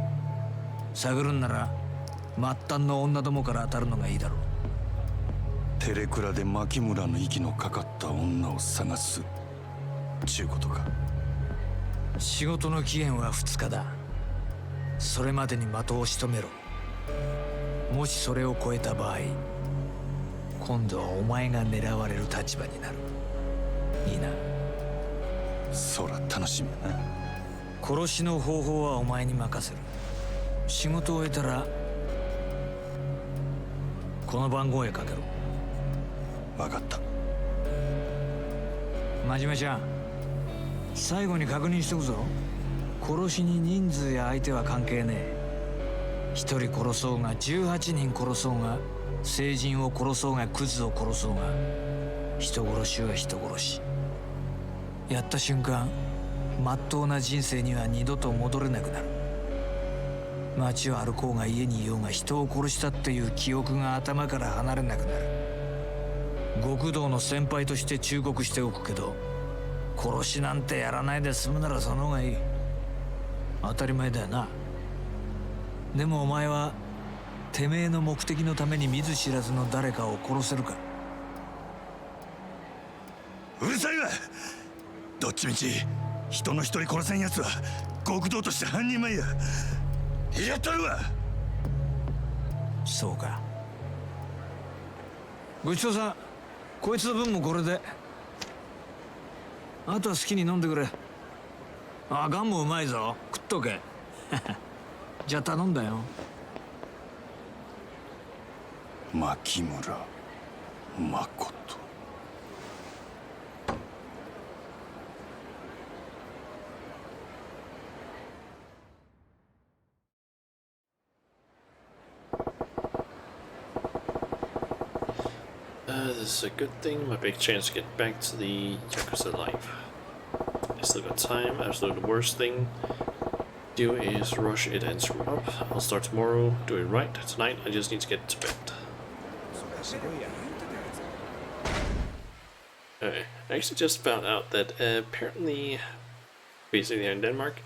探るんなら末端の女どもから当たるのがいいだろう。テレクラで牧村の息のかかった女を探すちゅうことか。仕事の期限は2日だ。それまでに的を仕留めろ。もしそれを超えた場合、今度はお前が狙われる立場になる。いいな？そら楽しみやな。殺しの方法はお前に任せる。仕事を終えたらこの番号へかけろ。分かった。真面目ちゃん、最後に確認しておくぞ。殺しに人数や相手は関係ねえ。一人殺そうが18人殺そうが成人を殺そうがクズを殺そうが人殺しは人殺し。やった瞬間まっとうな人生には二度と戻れなくなる。街を歩こうが家にいようが人を殺したっていう記憶が頭から離れなくなる。極道の先輩として忠告しておくけど、殺しなんてやらないで済むならその方がいい。当たり前だよな。でもお前はてめえの目的のために見ず知らずの誰かを殺せるか？うるさいわ。どっちみち人の一人殺せんやつは極道として半人前や。やったるわ。そうか。ごちそうさん。こいつの分もこれで。あとは好きに飲んでくれ。あ、ガンもうまいぞ。食っとけ。じゃあ頼んだよ。牧村誠。This is a good thing, my big chance to get back to the Yakuza life. I still got time. Absolutely the worst thing to do is rush it and screw up. I'll start tomorrow, do it right. Tonight I just need to get to bed. Okay, I actually just found out that apparently, basically here in Denmark,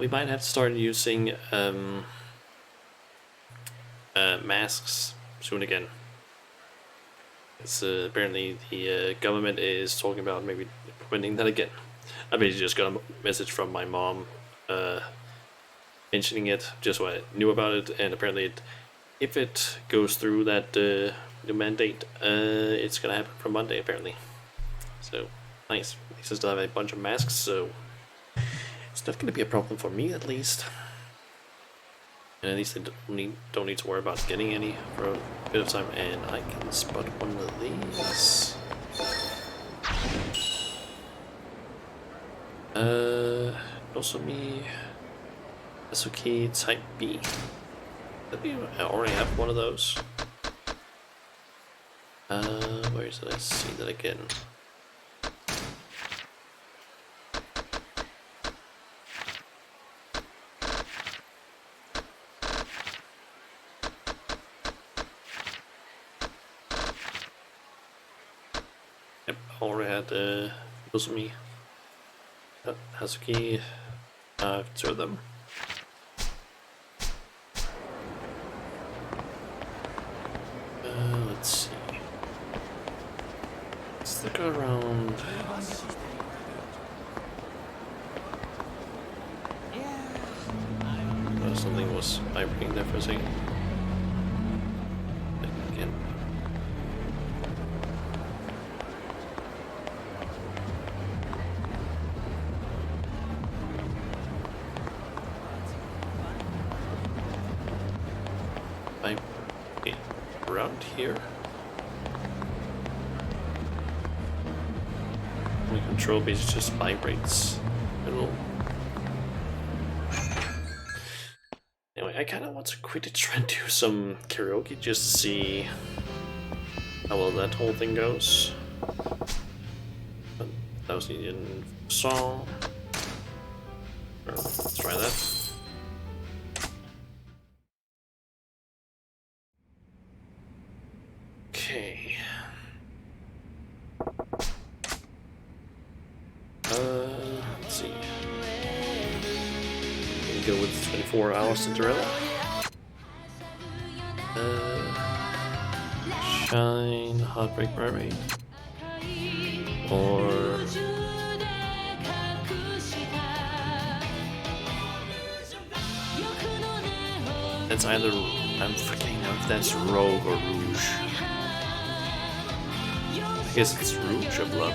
we might have to start using masks soon again. It's apparently the government is talking about maybe implementing that again. I basically just got a message from my mom mentioning it, just what I knew about it, and apparently if it goes through that new mandate, it's gonna happen from Monday apparently. So nice. At least I still have a bunch of masks, so it's not gonna be a problem for me at least. And at least I don't need to worry about getting any for a bit of time, and I can spot one of these. Also me, Asuki Type B. I already have one of those. Where is it? I see that again. Yep, already had Nozomi, Hazuki, two of them. Let's see. Let's look around. Oh, something was vibrating there for a second. Again. Around here. My control base just vibrates a little. Anyway, I kind of want to quickly try and do some karaoke just to see how well that whole thing goes. But that was the Indian song. Let's try that. Okay. Let's see. Go with 24-hour Cinderella. Shine, Heartbreak Mermaid. Or it's either, I'm forgetting now if that's Rogue or Rouge. I guess it's Rouge of Love.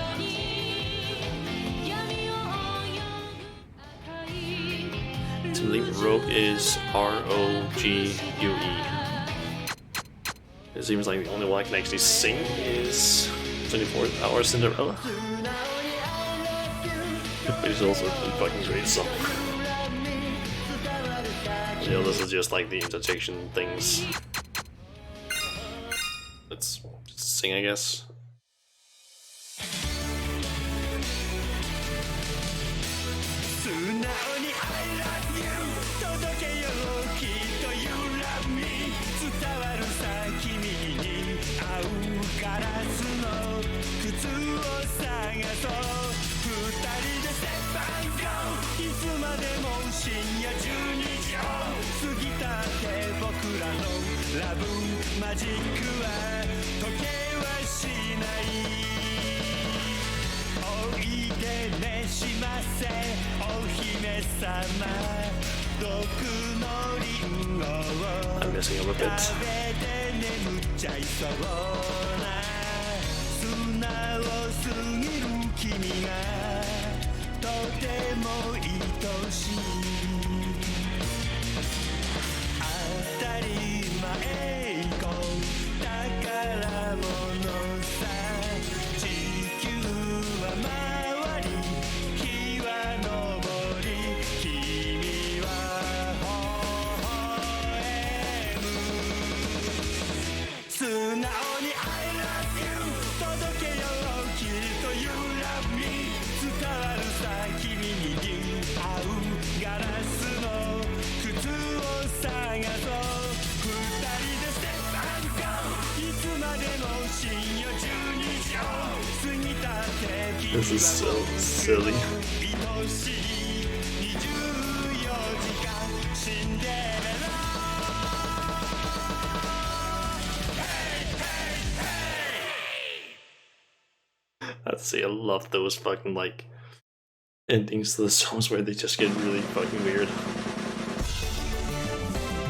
I believe Rogue is R-O-G-U-E. It seems like the only one I can actually sing is 24-Hour Cinderella. Which is also a fucking great song. You know, this is just like the interjection things. Let's just sing, I guess. I'm messing up a bit. This is so silly. I'd say I love those fucking like endings to the songs where they just get really fucking weird.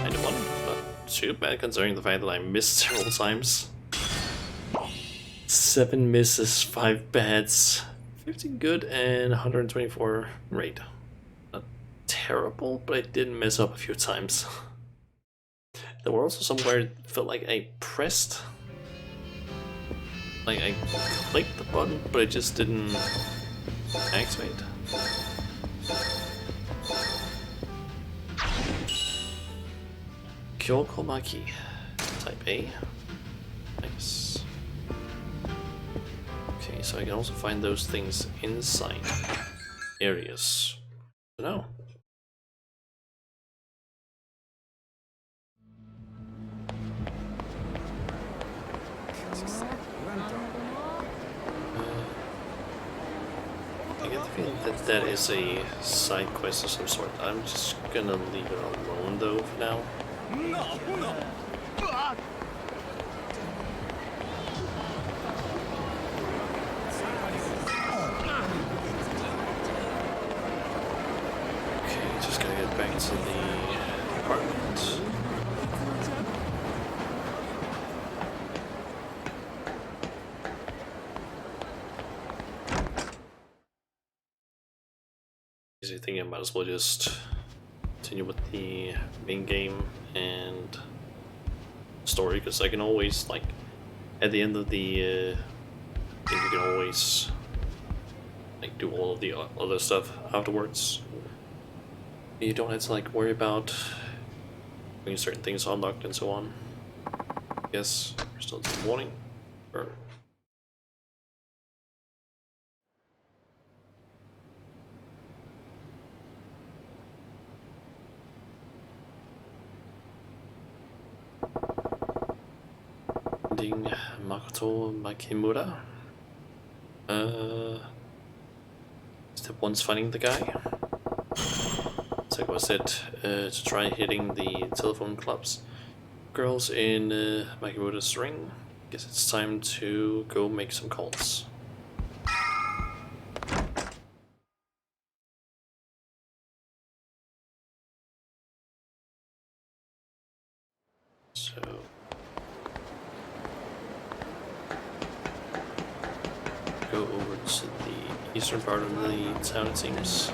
I don't want, not too bad considering the fact that I missed several times. 7 misses, 5 bads, 15 good, and 124 rate. Not terrible, but I did mess up a few times. There were also somewhere it felt like I pressed, like I clicked the button, but it just didn't activate. Kyokomaki, type A. Nice. Okay, so I can also find those things inside areas. So now. I get the feeling that that is a side quest of some sort. I'm just gonna leave it alone though for now. Okay, just gotta get back to the apartment. I think I might as well just continue with the main game and story, because I can always, like, at the end of the I think you can always like do all of the other stuff afterwards. You don't have to like worry about getting certain things unlocked and so on. Yes, we're still in the morning. Or Makoto Makimura. Step 1's finding the guy. So was it to try hitting the telephone clubs. Girls in Makimura's ring. Guess it's time to go make some calls. So go over to the eastern part of the town, it seems.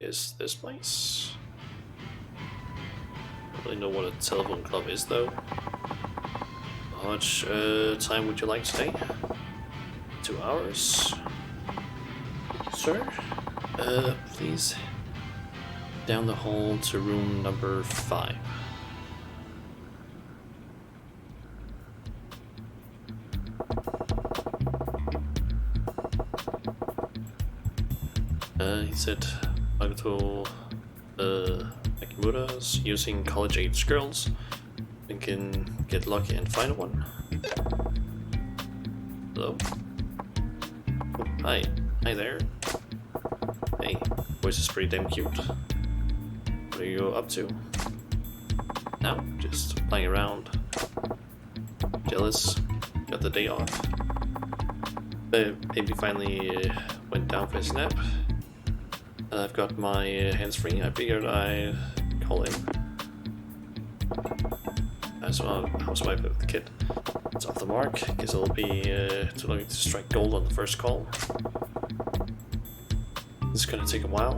Is this place? I don't really know what a telephone club is though. How much time would you like to stay? 2 hours. Sir? Please. Down the hall to room number 5. He said Makoto Makimura's using college-age girls and can get lucky and find one. Hello? Oh, hi. Hi there. Hey, voice is pretty damn cute. What are you up to? Now, just playing around. Jealous? Got the day off. Baby finally went down for his nap. I've got my hands free. I figured I'd call in. As a housewife with the kid. It's off the mark. Guess it'll be too long to strike gold on the first call. It's gonna take a while.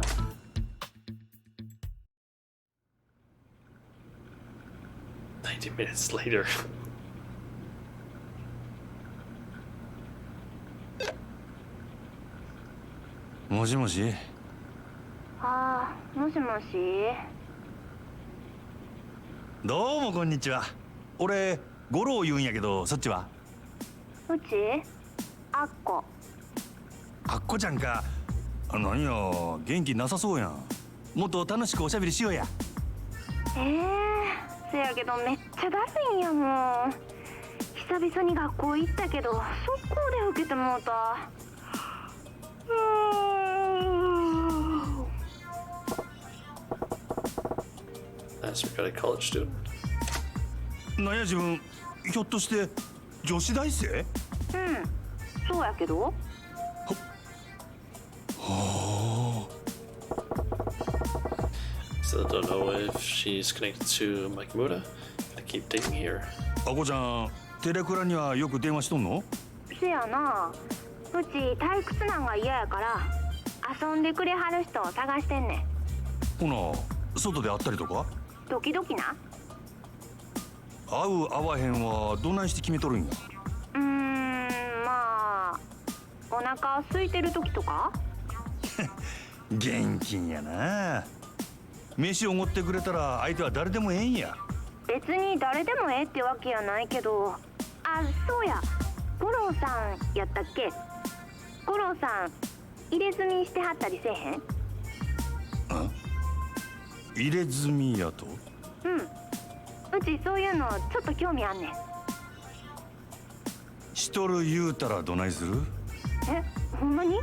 Minutes later. Moshi. ああ、もしもし。どうもこんにちは。俺五郎言うんやけど、そっちは？うちあっこ。あっこちゃんか。何よ、元気なさそうやん。もっと楽しくおしゃべりしようや。せやけどめっちゃだるいんやもん。久々に学校行ったけど速攻で受けてもうた。As we got a college student. なんや自分、ひょっとして女子大生？うん、そうやけど。Still don't know if she's connected to Makimura. Gotta keep digging here. あこちゃん、テレクラにはよく電話しとんの？せやな。うち退屈なんが嫌やから遊んでくれはる人を探してんねん。ほな、外で会ったりとか？時々な。会う会わへんはどないして決めとるんや？まあお腹空いてる時とか。現金やな。飯おごってくれたら相手は誰でもええんや。別に誰でもええってわけやないけど。あ、そうや、五郎さんやったっけ。五郎さん入れ墨してはったりせえへん？入れ墨やと？うん、うちそういうのちょっと興味あんねん。しとる言うたらどないする？ほんまに？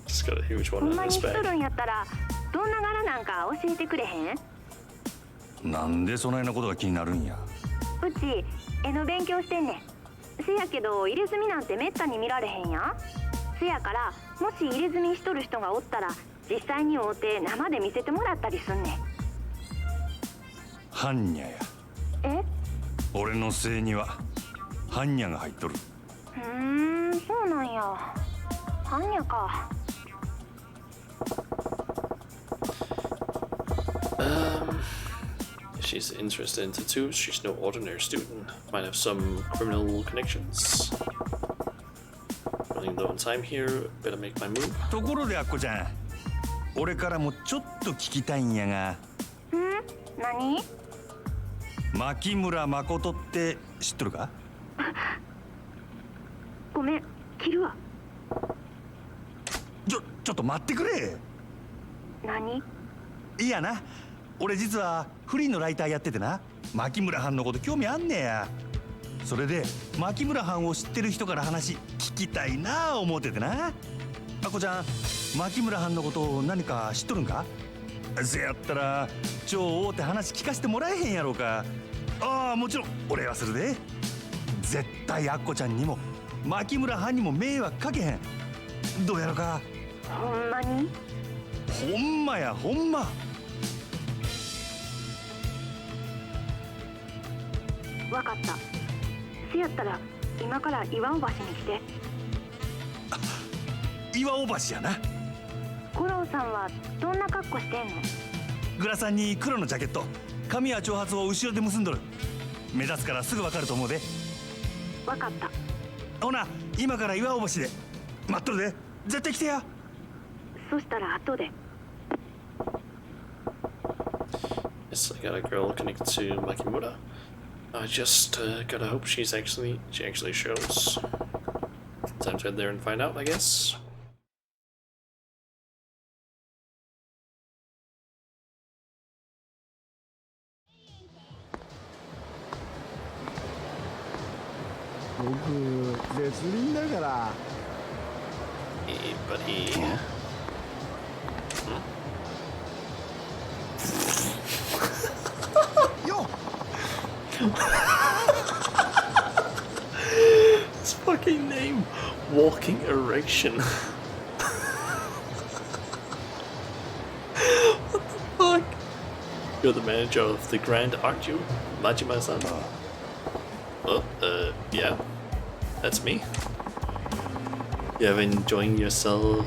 Just got a huge ほ one ん in まに his しと bag. るんやったらどんな柄なんか教えてくれへん？なんでそないなことが気になるんや？うち絵の勉強してんねん。せやけど入れ墨なんてめったに見られへんやん。せやからもし入れ墨しとる人がおったら実際に会うて生で見せてもらったりすんねん。般若や。俺の姓には般若が入っとる。そうなんや。般若か。If she's interested in tattoos, she's no ordinary student. Might have some criminal connections. Running low on time here, better make my move. ところであっこちゃん、俺からもちょっと聞きたいんやが。何？牧村誠って知っとるか？ごめん、切るわ。ちょっと待ってくれ。何？いやな、俺実はフリーのライターやっててな、牧村藩のこと興味あんねや。それで牧村藩を知ってる人から話聞きたいな思っててな。あこちゃん、牧村藩のことを何か知っとるんか？せやったら超大手話聞かせてもらえへんやろうか。ああ、もちろんお礼はするで。絶対あっこちゃんにも牧村藩にも迷惑かけへん。どうやろか？ほんまに？ほんまや、ほんま。わかった。せやったら今から岩尾橋に来て。岩尾橋やな。五郎さんはどんな格好してんの？グラサンに黒のジャケット、髪や長髪を後ろで結んどる。目立つからすぐわかると思うで。わかった。ほな、今から岩尾橋で待っとるで。絶対来てや。そしたら後で。Yes, I got a girl connected to Makimura. I just gotta hope she actually shows. Time to head there and find out, I guess. Hey, buddy. His fucking name, Walking Erection. What the fuck? You're the manager of the Grand, aren't you, Majima-san? Oh, yeah, that's me. You were enjoying yourself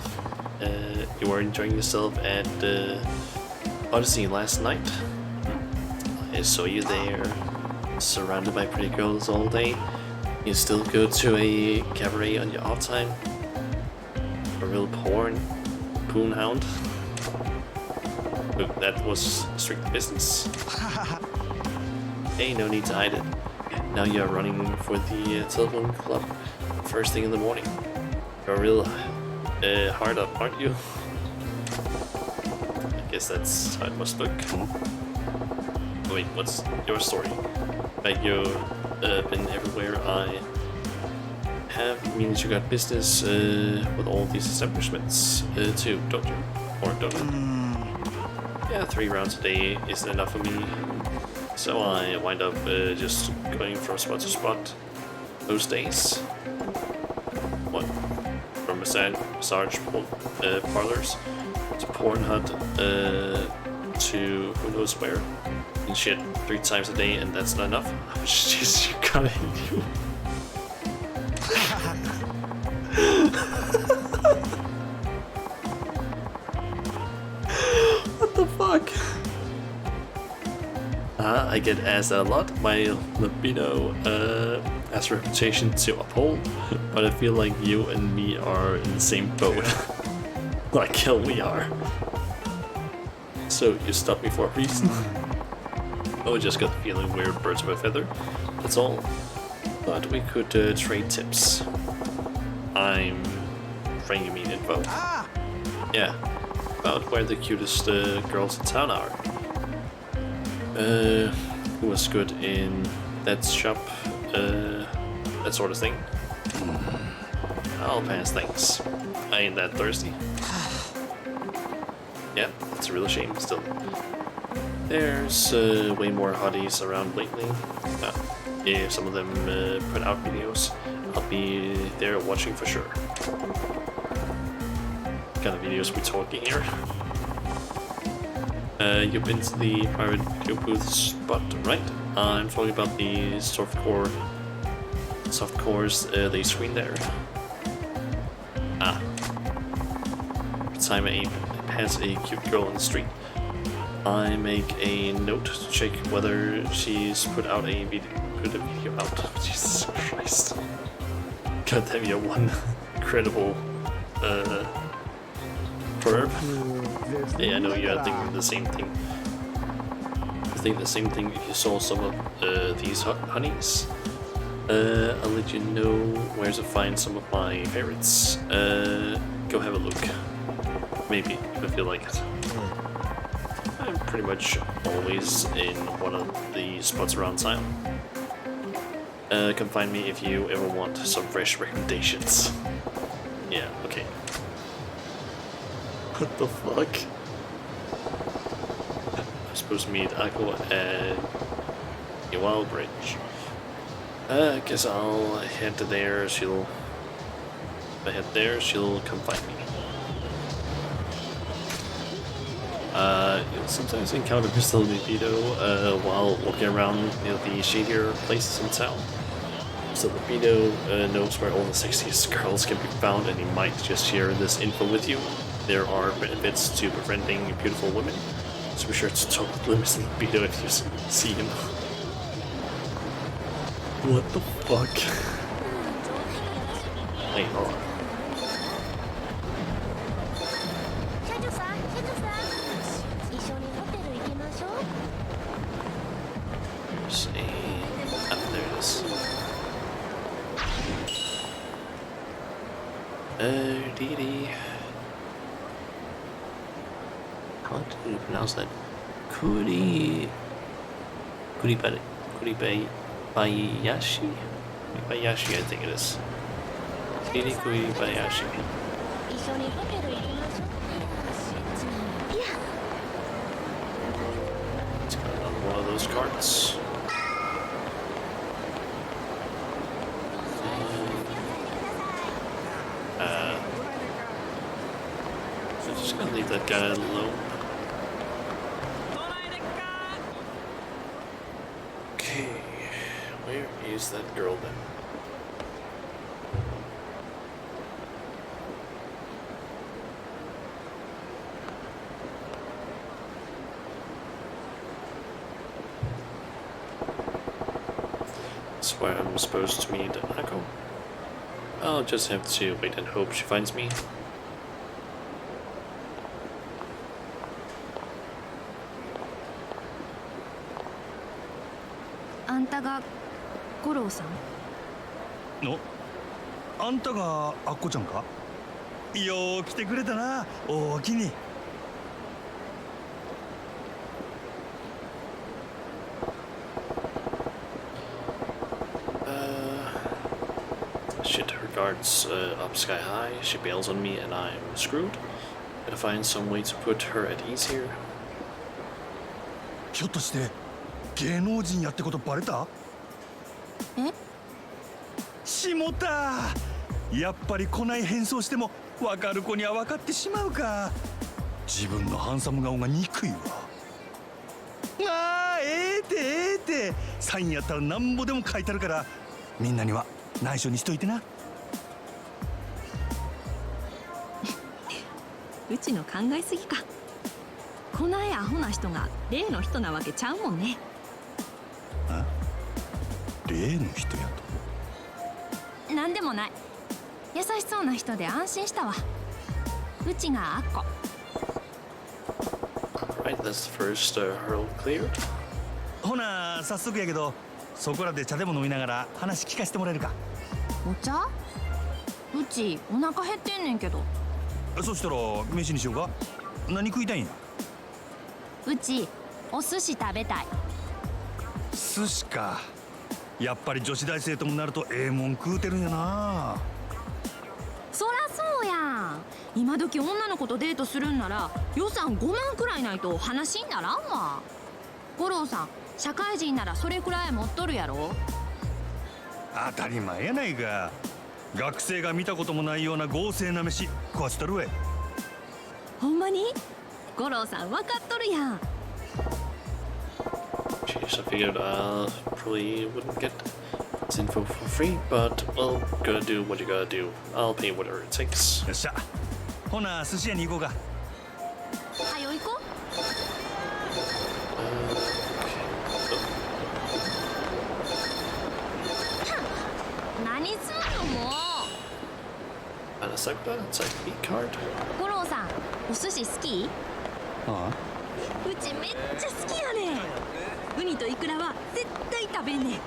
at Odyssey last night. I saw you there, surrounded by pretty girls all day. You still go to a cabaret on your off time? A real poon hound? Look, that was strict business. Hey, no need to hide it. Now you're running for the telephone club first thing in the morning. You're real hard up, aren't you? I guess that's how it must look. Wait, what's your story? Like you've been everywhere I have, means you got business with all these establishments too, don't you? Or don't you? Yeah, 3 rounds a day isn't enough for me. So I wind up just going from spot to spot those days. What? From massage parlors to porn hut to who knows where. And shit 3 times a day, and that's not enough? Jeez, you gotta hate you. What the fuck? I get asked that a lot. My libido has a reputation to uphold, but I feel like you and me are in the same boat. Like hell we are. So you stopped me for a reason? Oh, I just got the feeling we're birds of a feather. That's all. But we could trade tips. I'm afraid you mean info. Yeah, about where the cutest girls in town are. Who was good in that shop, that sort of thing. I'll pass, thanks. I ain't that thirsty. Yeah, it's a real shame still. There's way more hotties around lately. If some of them put out videos, I'll be there watching for sure. What kind of videos we talking here? You've been to the private video booth spot, right? I'm talking about the softcores they screen there. Every time I pass a cute girl on the street, I make a note to check whether she's put a video out. Jesus Christ. God damn, you're one incredible perv. Yeah, I know you're thinking the same thing. I think the same thing if you saw some of these honeys. I'll let you know where to find some of my favorites. Go have a look. Maybe, if I feel like it. I'm pretty much always in one of the spots around town. Come find me if you ever want some fresh recommendations. Yeah, okay. What the fuck? I'm supposed to meet Akko at Yawal Bridge. Guess I'll head to there. If I head there, she'll come find me. You'll sometimes encounter Mr. Libido while walking around the shadier places in town. Mr. Libido knows where all the sexiest girls can be found, and he might just share this info with you. There are benefits to befriending beautiful women, so be sure to talk with Mr. Libido if you see him. What the fuck? Wait, hold on. There it is. Dee. How do you pronounce that? Kuribayashi? Kuribayashi, I think it is. Kuribayashi. It's got another one of those cards. I'm just gonna leave that guy alone. Okay, where is that girl then? That's where I'm supposed to meet Akko. I'll just have to wait and hope she finds me. 五郎さん。のあんたがアッコちゃんか。よう来てくれたな、おおきに。Shit, her guard's up sky high. She bails on me and I'm screwed. Gotta find some way to put her at ease here. ひょっとして芸能人やってことバレた？え？しもた。やっぱり来ない変装しても分かる子には分かってしまうか。自分のハンサム顔が憎いわ。ああ、ええてサインやったらなんぼでも書いてあるからみんなには内緒にしといてな。うちの考えすぎか。こないアホな人が例の人なわけちゃうもんね。あ？例の人やと？なんでもない。優しそうな人で安心したわ。うちがアッコ。Alright, that's the first hurdle cleared. ほな早速やけどそこらで茶でも飲みながら話聞かせてもらえるか。お茶？うちお腹減ってんねんけど。そしたら飯にしようか。何食いたいんや。うちお寿司食べたい。寿司か。やっぱり女子大生ともなるとええもん食うてるんやな。そらそうやん。今時女の子とデートするんなら予算5万くらいないと話にならんわ。五郎さん社会人ならそれくらい持っとるやろ。当たり前やないか。学生が見たこともないような豪勢な飯食わせたるわい。ほんまに五郎さん分かっとるやん。 Jeez, I figured probably wouldn't get this info for free, but well, gotta do what you gotta do. I'll pay whatever it takes. よっしゃ。ほな寿司屋に行こうか。はよ行こう。何すんのもう。Anasagda, it's a beat card. 五郎さんお寿司好き？ああ。うちめっちゃ好きやねん。ウニとイクラは絶対食べんねん。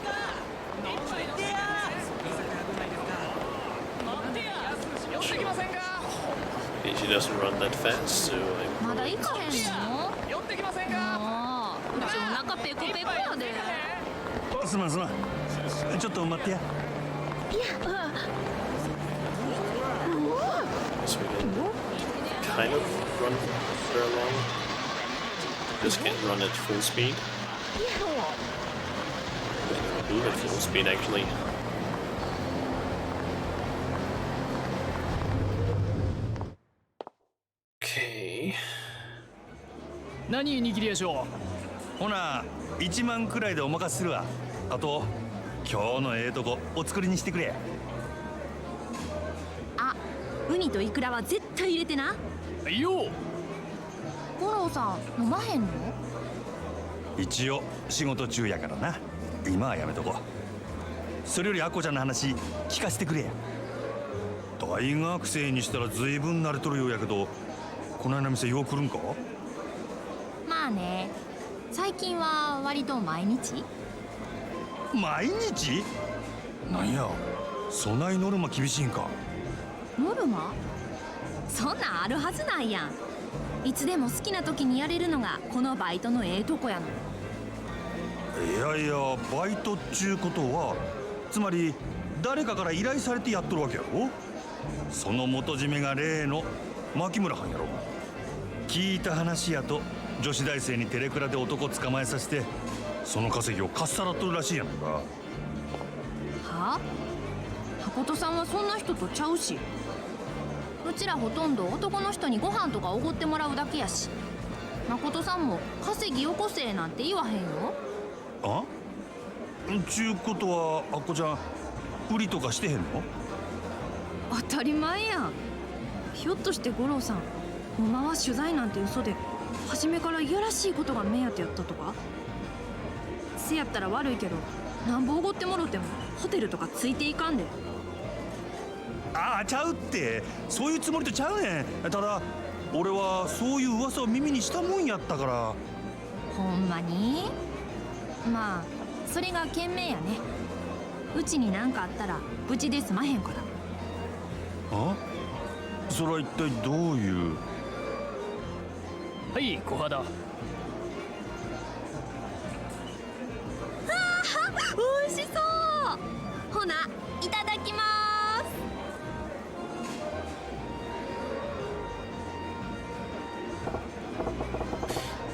She doesn't run that fast, so I まだ行かへんの？寄ってきませんか？もううちお腹ペコペコやで。すまんすまん。ちょっと待ってや。so we can kind of run her along. Just can't run at full speed. Move at full speed, actually. Okay. 何握りやしょう。ほな1万くらいでお任せするわ。あと今日のええとこお作りにしてくれ。あ、ウニとイクラは絶対入れてな。よう。五郎さん飲まへんの？一応仕事中やからな。今はやめとこう。それよりアッコちゃんの話聞かせてくれや。大学生にしたら随分慣れとるようやけど、この間の店よう来るんか？まあね、最近は割と毎日。毎日？なんや、そないノルマ厳しいんか？ノルマ？そんなんあるはずないやん。いつでも好きな時にやれるのがこのバイトのええとこやの。いやいや、バイトっちゅうことはつまり誰かから依頼されてやっとるわけやろ。その元締めが例の牧村はんやろ。聞いた話やと女子大生にテレクラで男捕まえさせてその稼ぎをかっさらっとるらしいやんか。はあ？誠さんはそんな人とちゃうし。うちらほとんど男の人にご飯とかおごってもらうだけやし。誠さんも稼ぎよこせなんて言わへんよ。あ？ちゅうことはあっこちゃん売りとかしてへんの？当たり前やん。ひょっとして五郎さん、ほんまは取材なんて嘘で初めからいやらしいことが目当てやったとか？せやったら悪いけど、なんぼおごってもろてもホテルとかついていかんで。ああ、ちゃうって、そういうつもりとちゃうねん。ただ俺はそういう噂を耳にしたもんやったから。ほんまに？まあそれが賢明やね。うちに何かあったらうちで済まへんから。あ、それは一体どういう。はい、小肌。美味しそう。ほな、いただきま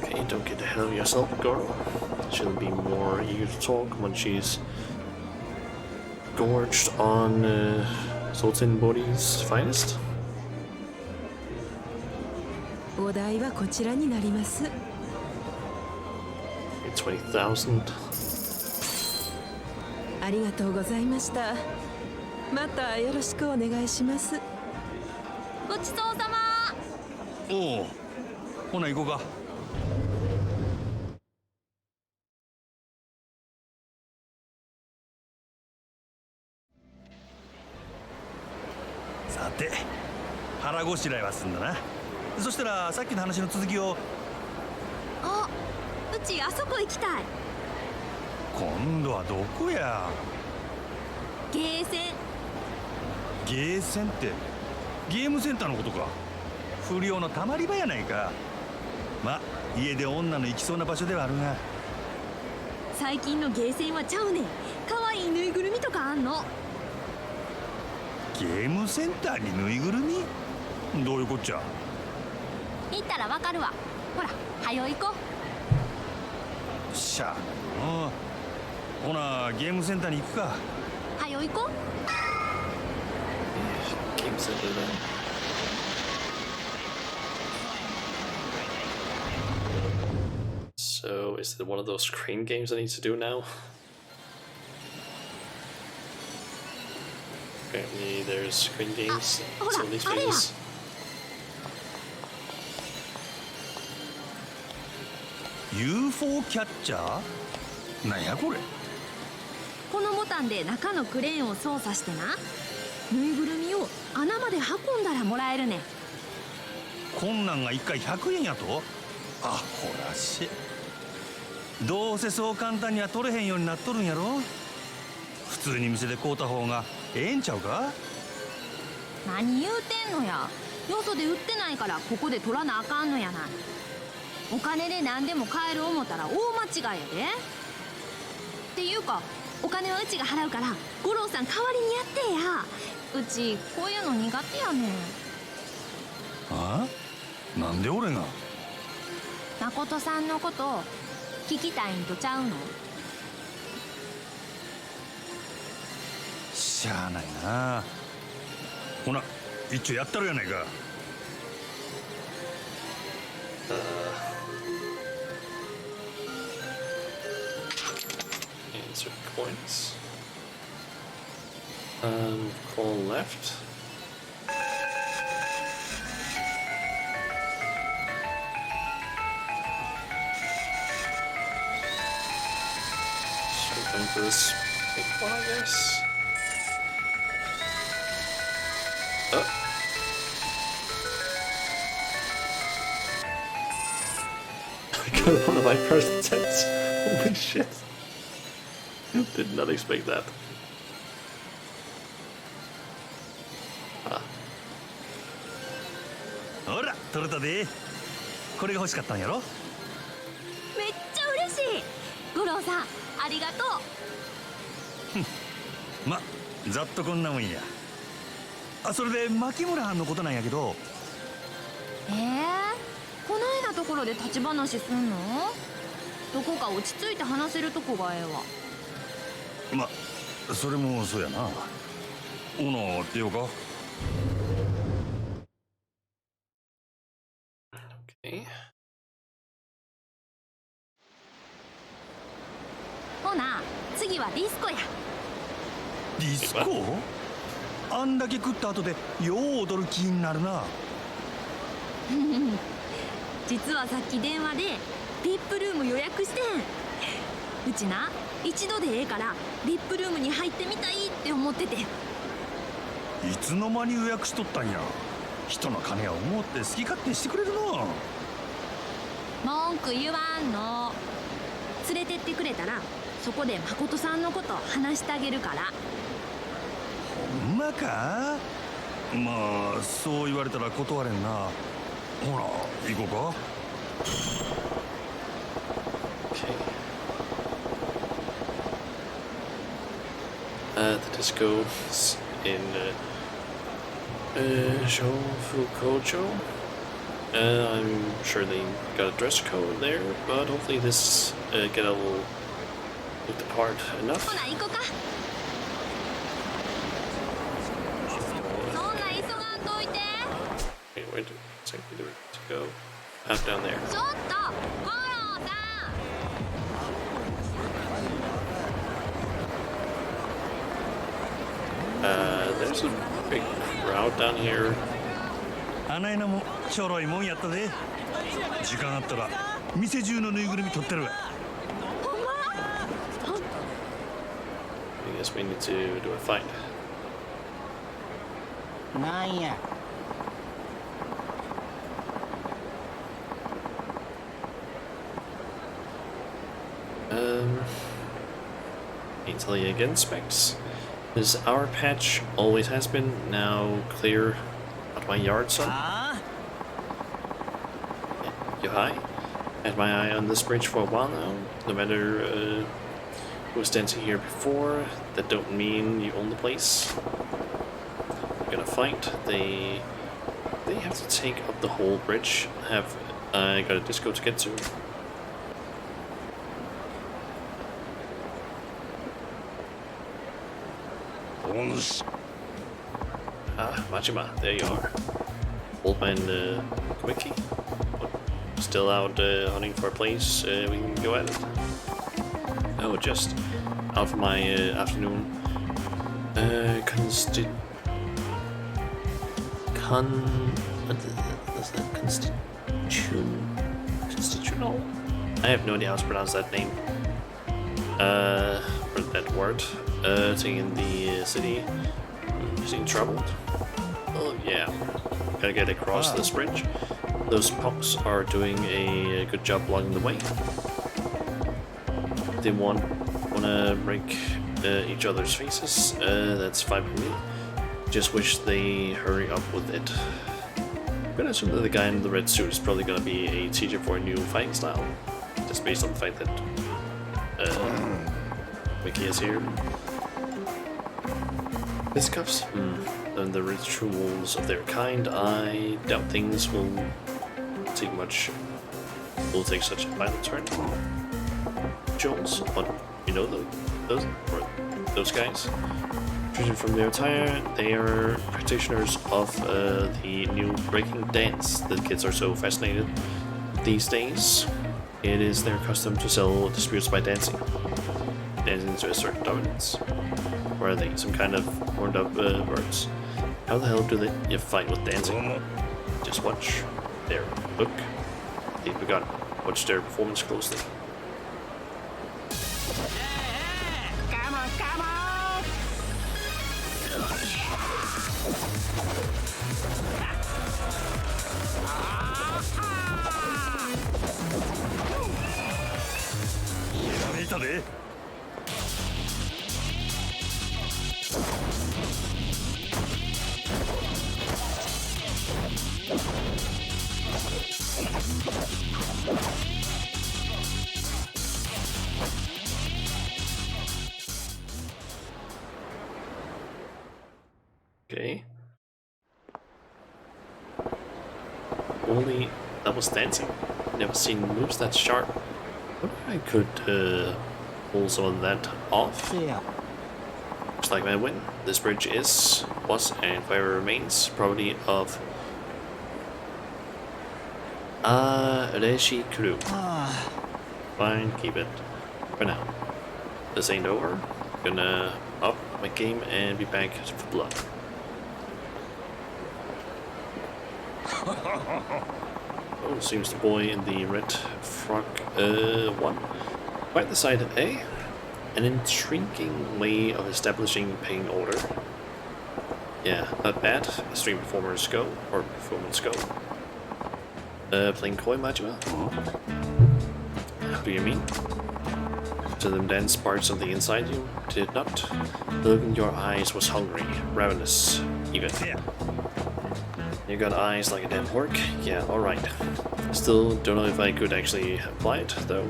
す。Okay, don't get ahead of yourself, girl. She'll be more eager to talk when she's gorged on Sultan Body's finest. お代はこちらになります。20,000. ありがとうございました。またよろしくお願いします。ごちそうさま。おお、ほな行こうか。さて、腹ごしらえは済んだな。そしたらさっきの話の続きを。あ、うちあそこ行きたい。今度はどこや。ゲーセン。ゲーセンってゲームセンターのことか。不良のたまり場やないか。ま、家で女の行きそうな場所ではあるが。最近のゲーセンはちゃうねん。可愛いぬいぐるみとかあんの。ゲームセンターにぬいぐるみ？どういうこっちゃ。行ったらわかるわ。ほら、はよ行こう。しゃあな。ほな、ゲームセンターに行くか。はよ行こう。ゲームセンターだ。So, is it one of those crane games I need to do now? Apparently, there's crane games in some of these places. UFO キャッチャー？なんやこれ。このボタンで中のクレーンを操作してな、ぬいぐるみを穴まで運んだらもらえるねん。こんなんが1回100円やと？アホらしい。どうせそう簡単には取れへんようになっとるんやろ。普通に店で買うた方がええんちゃうか。何言うてんのや。よそで売ってないからここで取らなあかんのやない。お金で何でも買える思ったら大間違いやで。っていうか、お金はうちが払うから五郎さん代わりにやってや。うちこういうの苦手やねん。あ？なんで俺が？誠さんのこと聞きたいんとちゃうの？しゃあないな。ほな、一応やったるやないか。Insert coins. Call left. So going for this big one, I guess. Oh. I got one of my first sets. Holy shit. Did not expect that. Ah. ほら、取れたで。これが欲しかったんやろ。めっちゃ嬉しい。五郎さん、ありがとう。ま、ざっとこんなもんや。あ、それで牧村藩のことなんやけど。こないなところで立ち話すんの？どこか落ち着いて話せるとこがええわ。ま、それもそうやな。ほな、出ようか。Okay. ほな、次はディスコや。ディスコ？あんだけ食った後でよう踊る気になるな。実はさっき電話でビップルーム予約してん。うちな、一度でええからビップルームに入ってみたいって思ってて。いつの間に予約しとったんや。人の金は思って好き勝手してくれるな。文句言わんの。連れてってくれたらそこで誠さんのこと話してあげるから。ほんまか？まあそう言われたら断れんな。ほら行こうか。The disco is in Shofukocho. I'm sure they got a dress code there, but hopefully this ghetto will look the part enough. Okay, wait a second, we need to go half down there. There's a big crowd down here. あないのもちょろいもんやったで。時間あったら店中のぬいぐるみ取ってるわ。I guess we need to do a fight. なんや。Can't tell you again, Specs. This our patch always has been now clear out my yard, son. You high? Had my eye on this bridge for a while now. No matter who was dancing here before, that don't mean you own the place. We're gonna fight. They have to take up the whole bridge. I got a disco to get to. Ah, Majima, there you are. Old man Quickie. Still out hunting for a place we can go at it. Oh, just out for my afternoon constitutional? I have no idea how to pronounce that name. Or that word. Thing in the city. Seem troubled? Oh yeah. Gotta get across this bridge. Those punks are doing a good job blocking the way. They wanna break each other's faces. That's fine with me. Just wish they hurry up with it. I'm gonna assume that the guy in the red suit is probably gonna be a teacher for a new fighting style. Just based on the fact that Mickey is here. His cuffs? And the rituals of their kind, I doubt things will take such a violent turn. Jones, but you know those guys? Judging from their attire, they are practitioners of the new breaking dance that kids are so fascinated these days. It is their custom to settle disputes by dancing to assert dominance. Or are they some kind of horned up birds? How the hell do you fight with dancing? Just watch. There. Look. They've begun. Watch their performance closely. Come on, come on! Okay. Only that was dancing. Never seen moves that sharp. What if I could pull some of that off? Yeah. Looks like my win. This bridge was, and forever remains property of Reshi crew. Fine, keep it for now. This ain't over. Gonna up my game and be back for blood. Oh, seems the boy in the red frock won. Quite the sight, eh? An intriguing way of establishing paying order. Yeah, not bad. Stream performers go, or performance go. Playing koi Majima? How do you mean? to them dense parts of the inside you? Did it not? The look in your eyes was hungry, ravenous, even. You got eyes like a damn pork? Yeah, alright. Still don't know if I could actually apply it, though.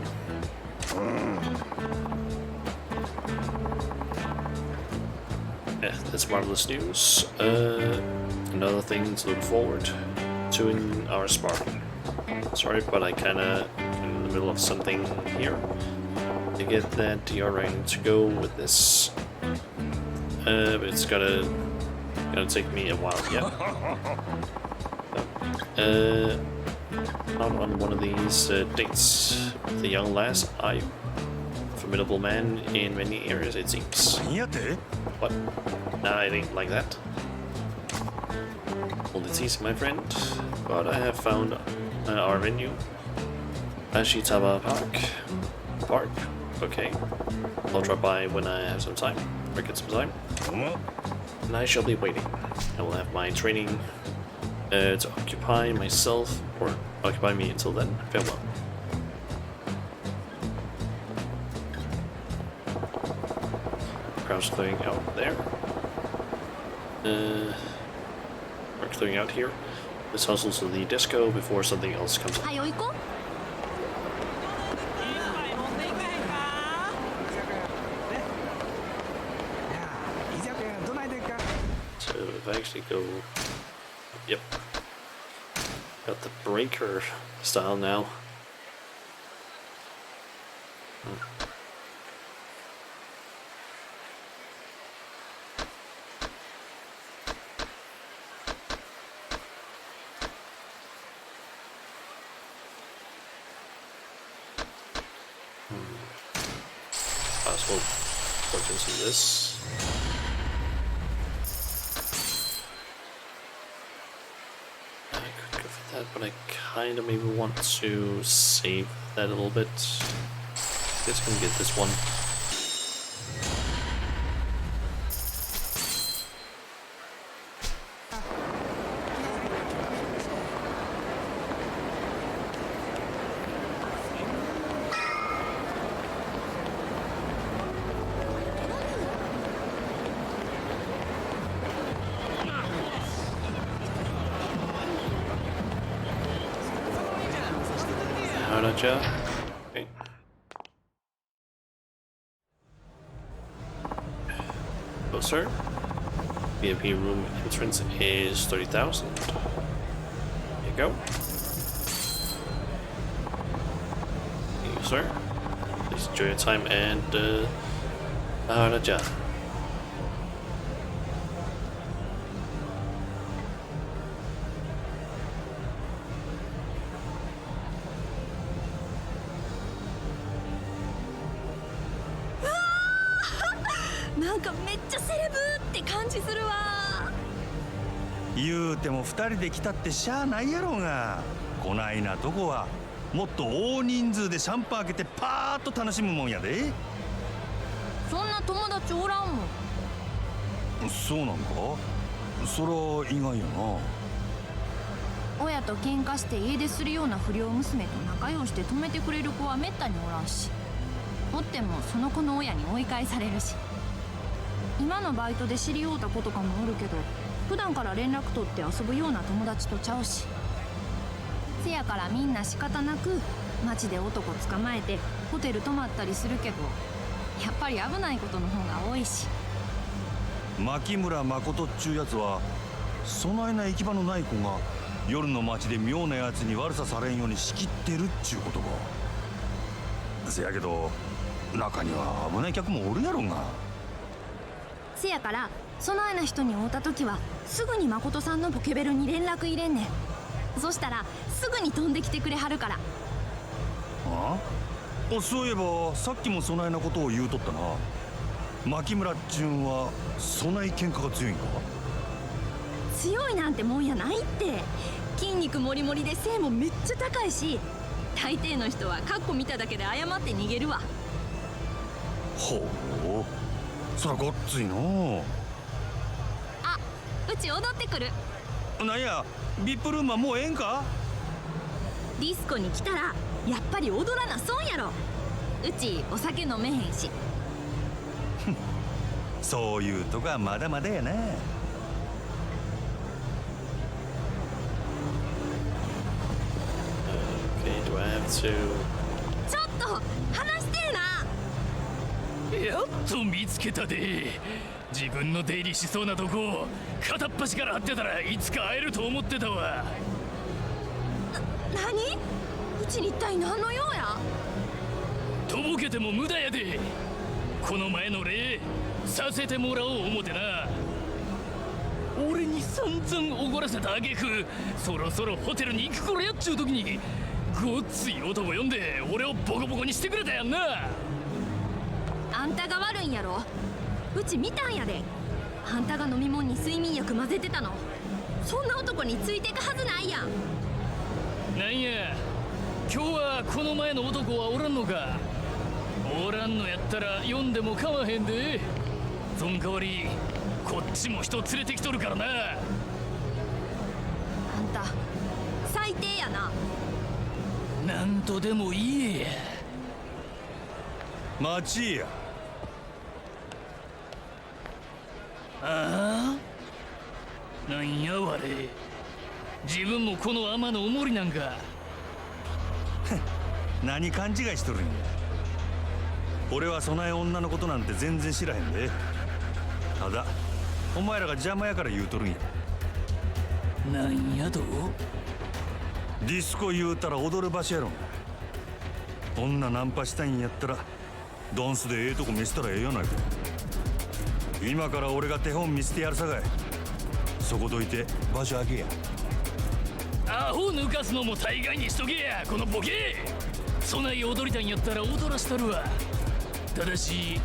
Yeah, that's marvelous news. Another thing to look forward to in our sparring. Sorry, but I kinda in the middle of something here. To get that DRing to go with this. But it's gonna take me a while, yeah. Out on one of these dates with a young lass, I formidable man in many areas, it seems. What? Nah, it ain't like that. Well, it's easy, my friend, but I have found our venue. Ashitaba Park. Okay. I'll drop by when I have some time, or get some time. And I shall be waiting. I will have my training to occupy myself, or occupy me until then. Farewell. Crowd's clearing out there. We're clearing out here. Let's hustle to the disco before something else comes up. So if I actually go... Yep. Got the breaker style now. Possible plug into this. I could go for that, but I kind of maybe want to save that a little bit. Just gonna get this one. Okay. Oh, sir. VIP room entrance is 30,000. There you go. Thank you, sir. Please enjoy your time and Maharaja.言うても2人で来たってしゃあないやろうが、こないなとこはもっと大人数でシャンパン開けてパーッと楽しむもんやで。そんな友達おらんもん。そうなんか？そら意外やな。親と喧嘩して家出するような不良娘と仲良して止めてくれる子はめったにおらんし、おってもその子の親に追い返されるし。今のバイトで知り合うた子とかもおるけど、普段から連絡取って遊ぶような友達とちゃうし。せやからみんな仕方なく街で男捕まえてホテル泊まったりするけど、やっぱり危ないことの方が多いし。牧村誠っちゅうやつはそないな行き場のない子が夜の街で妙なやつに悪さされんように仕切ってるっちゅうことか。せやけど中には危ない客もおるやろが。せやからそないな人に会うた時はすぐに誠さんのポケベルに連絡入れんねん。そしたらすぐに飛んできてくれはるから。ああ、そういえばさっきもそないなことを言うとったな。牧村っちゅんはそない喧嘩が強いんか？強いなんてもんやないって。筋肉もりもりで背もめっちゃ高いし、大抵の人はカッコ見ただけで謝って逃げるわ。ほう、そらごっついの。あ、うち踊ってくる。なんや、ビップルームはもうええんか？ディスコに来たらやっぱり踊らな損やろ。うちお酒飲めへんし。そういうとこはまだまだやな。Okay, do I have to... ちょっと話してえな。やっと見つけたで。自分の出入りしそうなとこ片っ端から張ってたらいつか会えると思ってたわ。何？うちに一体何の用や？とぼけても無駄やで。この前の礼させてもらおう思てな。俺に散々おごらせた挙句、そろそろホテルに行く頃やっちゅう時にごっつい男呼んで俺をボコボコにしてくれたやんな。あんたが悪いんやろ。うち見たんやで。あんたが飲み物に睡眠薬混ぜてたの。そんな男についてくはずないやん。なんや、今日はこの前の男はおらんのか。おらんのやったら読んでも構わへんで。そん代わりこっちも人連れてきとるからな。あんた最低やな。なんとでも言えや。待ちや。ああ、なんやわれ。自分もこの天のおもりなんか。何勘違いしとるんや。俺はそない女のことなんて全然知らへんで。ただお前らが邪魔やから言うとるんや。なんやと？ディスコ言うたら踊る場所やろ。女ナンパしたいんやったらダンスでええとこ見せたらええやないか。今から俺が手本見せてやるさかい。そこどいて場所あげや。アホ抜かすのも大概にしとけや、このボケ。そない踊りたいんやったら踊らしたるわ。ただし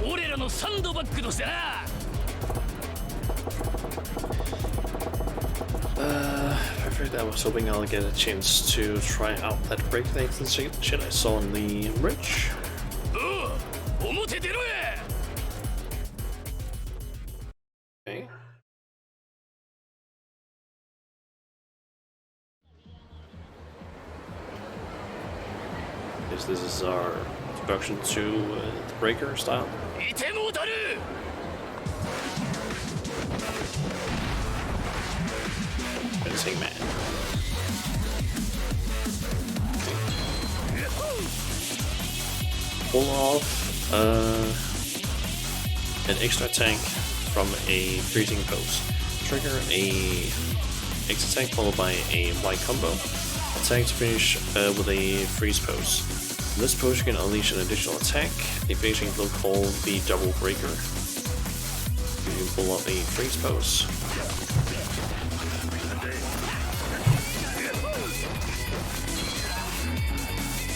俺らのサンドバッグとしてな。I was hoping I'll get a chance to try out that breakdancing shit I saw on the bridge. おう、表出ろや。Okay. Guess this is our introduction to the breaker style. いてもうたる。Fencing man. Pull off an extra attack from a freezing pose. Trigger a X attack followed by a Y combo. Attack to finish with a freeze pose. In this pose you can unleash an additional attack. The finishing will call the double breaker. You can pull off a freeze pose.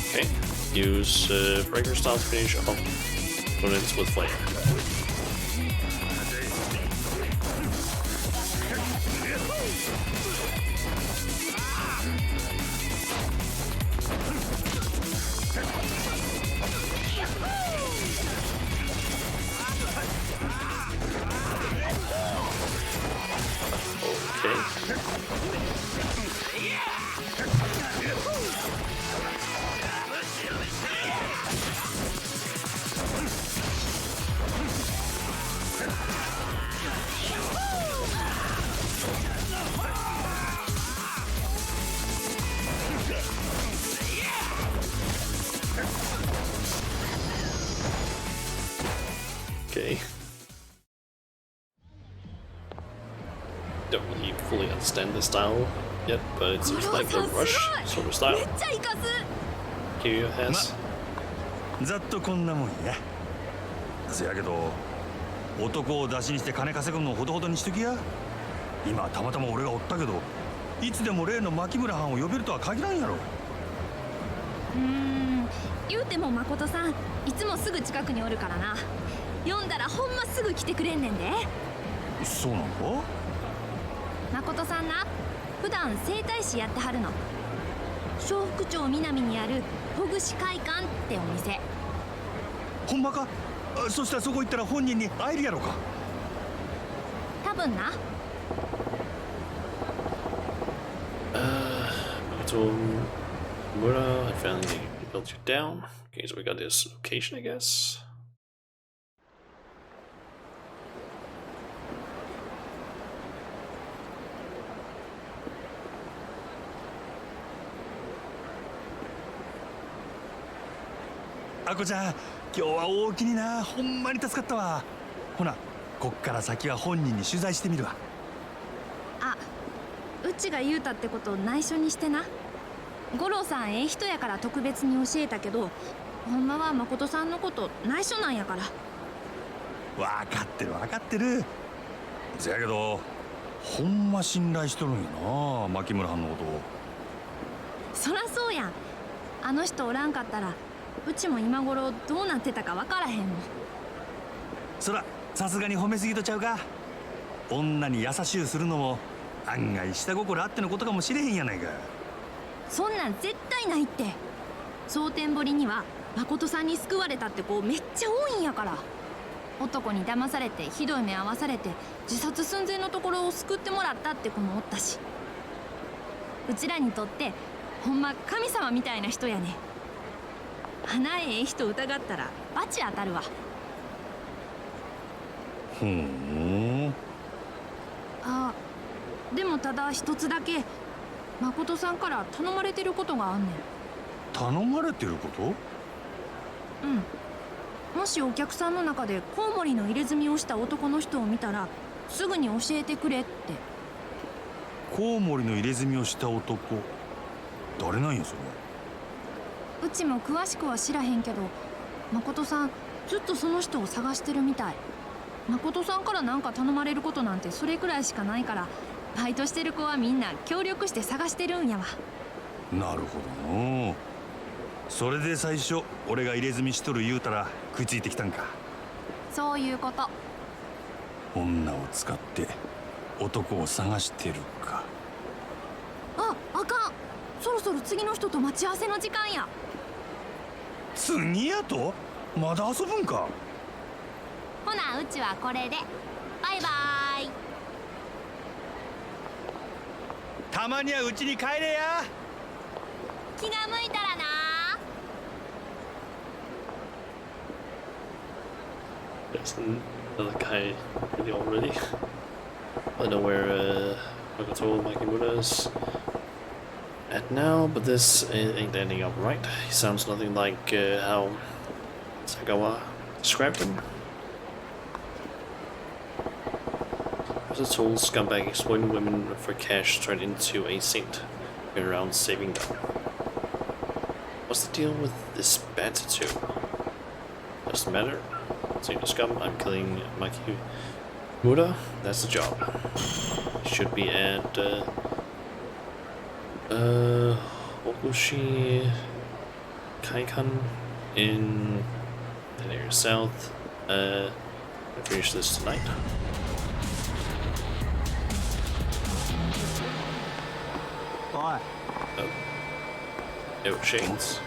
Okay, use breaker style to finish off opponents with flare. Okay. Don't really fully understand the style yet, but it seems like a rush sort of style. Kiryu has. ざっとこんなもんや。せやけど男を出しにして金稼ぐのをほどほどにしときや。今たまたま俺がおったけど、いつでも例の牧村藩を呼べるとは限らんやろ。言うても誠さんいつもすぐ近くにおるからな。読んだらほんますぐ来てくれんねんで。そうなんか？誠さんな、普段整体師やってはるの。笑福町南にあるほぐし会館ってお店。ほんまか？そしたらそこ行ったら本人に会えるやろか。多分な。Mura had found build you down. Okay, so we got this location, I guess.あこちゃん、今日は大きにな。ほんまに助かったわ。ほな、こっから先は本人に取材してみるわ。あ、うちが言うたってこと内緒にしてな。五郎さんええ人やから特別に教えたけど、ほんまは誠さんのこと内緒なんやから。分かってる分かってる。せやけどほんま信頼しとるんやな、牧村はんのことを。そらそうやん。あの人おらんかったらうちも今頃どうなってたか分からへんもん。そらさすがに褒めすぎとちゃうか。女に優しゅうするのも案外下心あってのことかもしれへんやないか。そんなん絶対ないって。蒼天堀には誠さんに救われたって子めっちゃ多いんやから。男に騙されてひどい目合わされて自殺寸前のところを救ってもらったって子もおったし、うちらにとってほんま神様みたいな人やね。花ええ人疑ったら罰当たるわ。ふん。あ、でもただ一つだけ誠さんから頼まれてることがあんねん。頼まれてること？うん。もしお客さんの中でコウモリの入れ墨をした男の人を見たらすぐに教えてくれって。コウモリの入れ墨をした男、誰なんやそれ。うちも詳しくは知らへんけど、誠さんずっとその人を探してるみたい。誠さんから何か頼まれることなんてそれくらいしかないから、バイトしてる子はみんな協力して探してるんやわ。なるほどの。それで最初俺が入れ墨しとる言うたら食いついてきたんか。そういうこと。女を使って男を探してるか。あ、あかん。そろそろ次の人と待ち合わせの時間や。次やと？まだ遊ぶんか。ほな、うちはこれでバイバーイ。たまにはうちに帰れや。気が向いたらな。There's another guy really already. I know where Makoto Makimura is at now, but this ain't ending up right. He sounds nothing like how Sagawa described him. As a tool, scumbag exploiting women for cash turned into a saint, going around saving them. What's the deal with this bad tattoo? Doesn't matter. Seeing the scum, I'm killing Makimura. That's the job. Should be at Okushi Kaikan in the area south. I'll finish this tonight. Oi. Oh. No chains.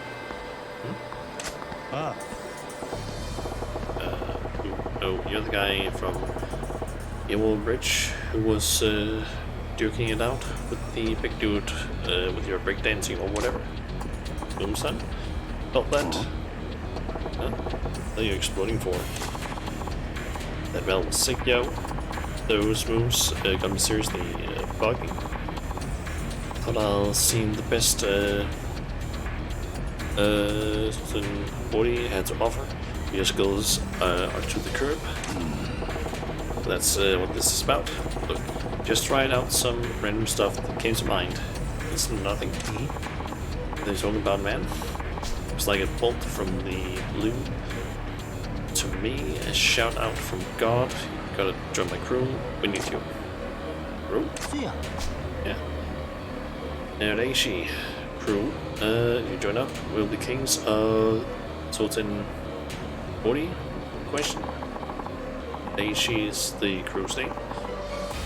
Ah. Oh, you're the guy from Yellow Bridge who was duking it out with the big dude with your breakdancing or whatever. Son? Not that. Huh? What are you exploding for? That bell was sick, yo. Those moves got me seriously bugging. Thought I'll see the best something 40 had to offer. Your skills are to the curb. That's what this is about. Look, just tried out some random stuff that came to mind. It's nothing. They talking about, man. It's like a bolt from the blue. To me, a shout out from God. Gotta join my crew. We need you. Crew? Yeah. Nareishi crew. You join up. We'll be kings of Sultan 40? Question. Nareishi is the crew's name.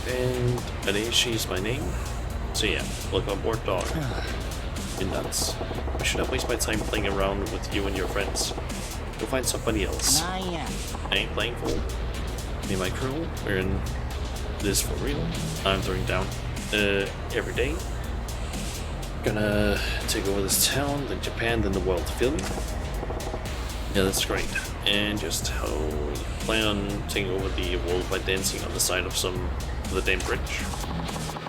And Nareishi is my name. So yeah, welcome aboard, dog. You're nuts. I should not waste my time playing around with you and your friends. Go find somebody else. I ain't playing fool. Me and my crew, we're in this for real. I'm throwing down every day. Gonna take over this town, then Japan, then the world. Feel me? Yeah, that's great. And just how you plan on taking over the world by dancing on the side of the damn bridge.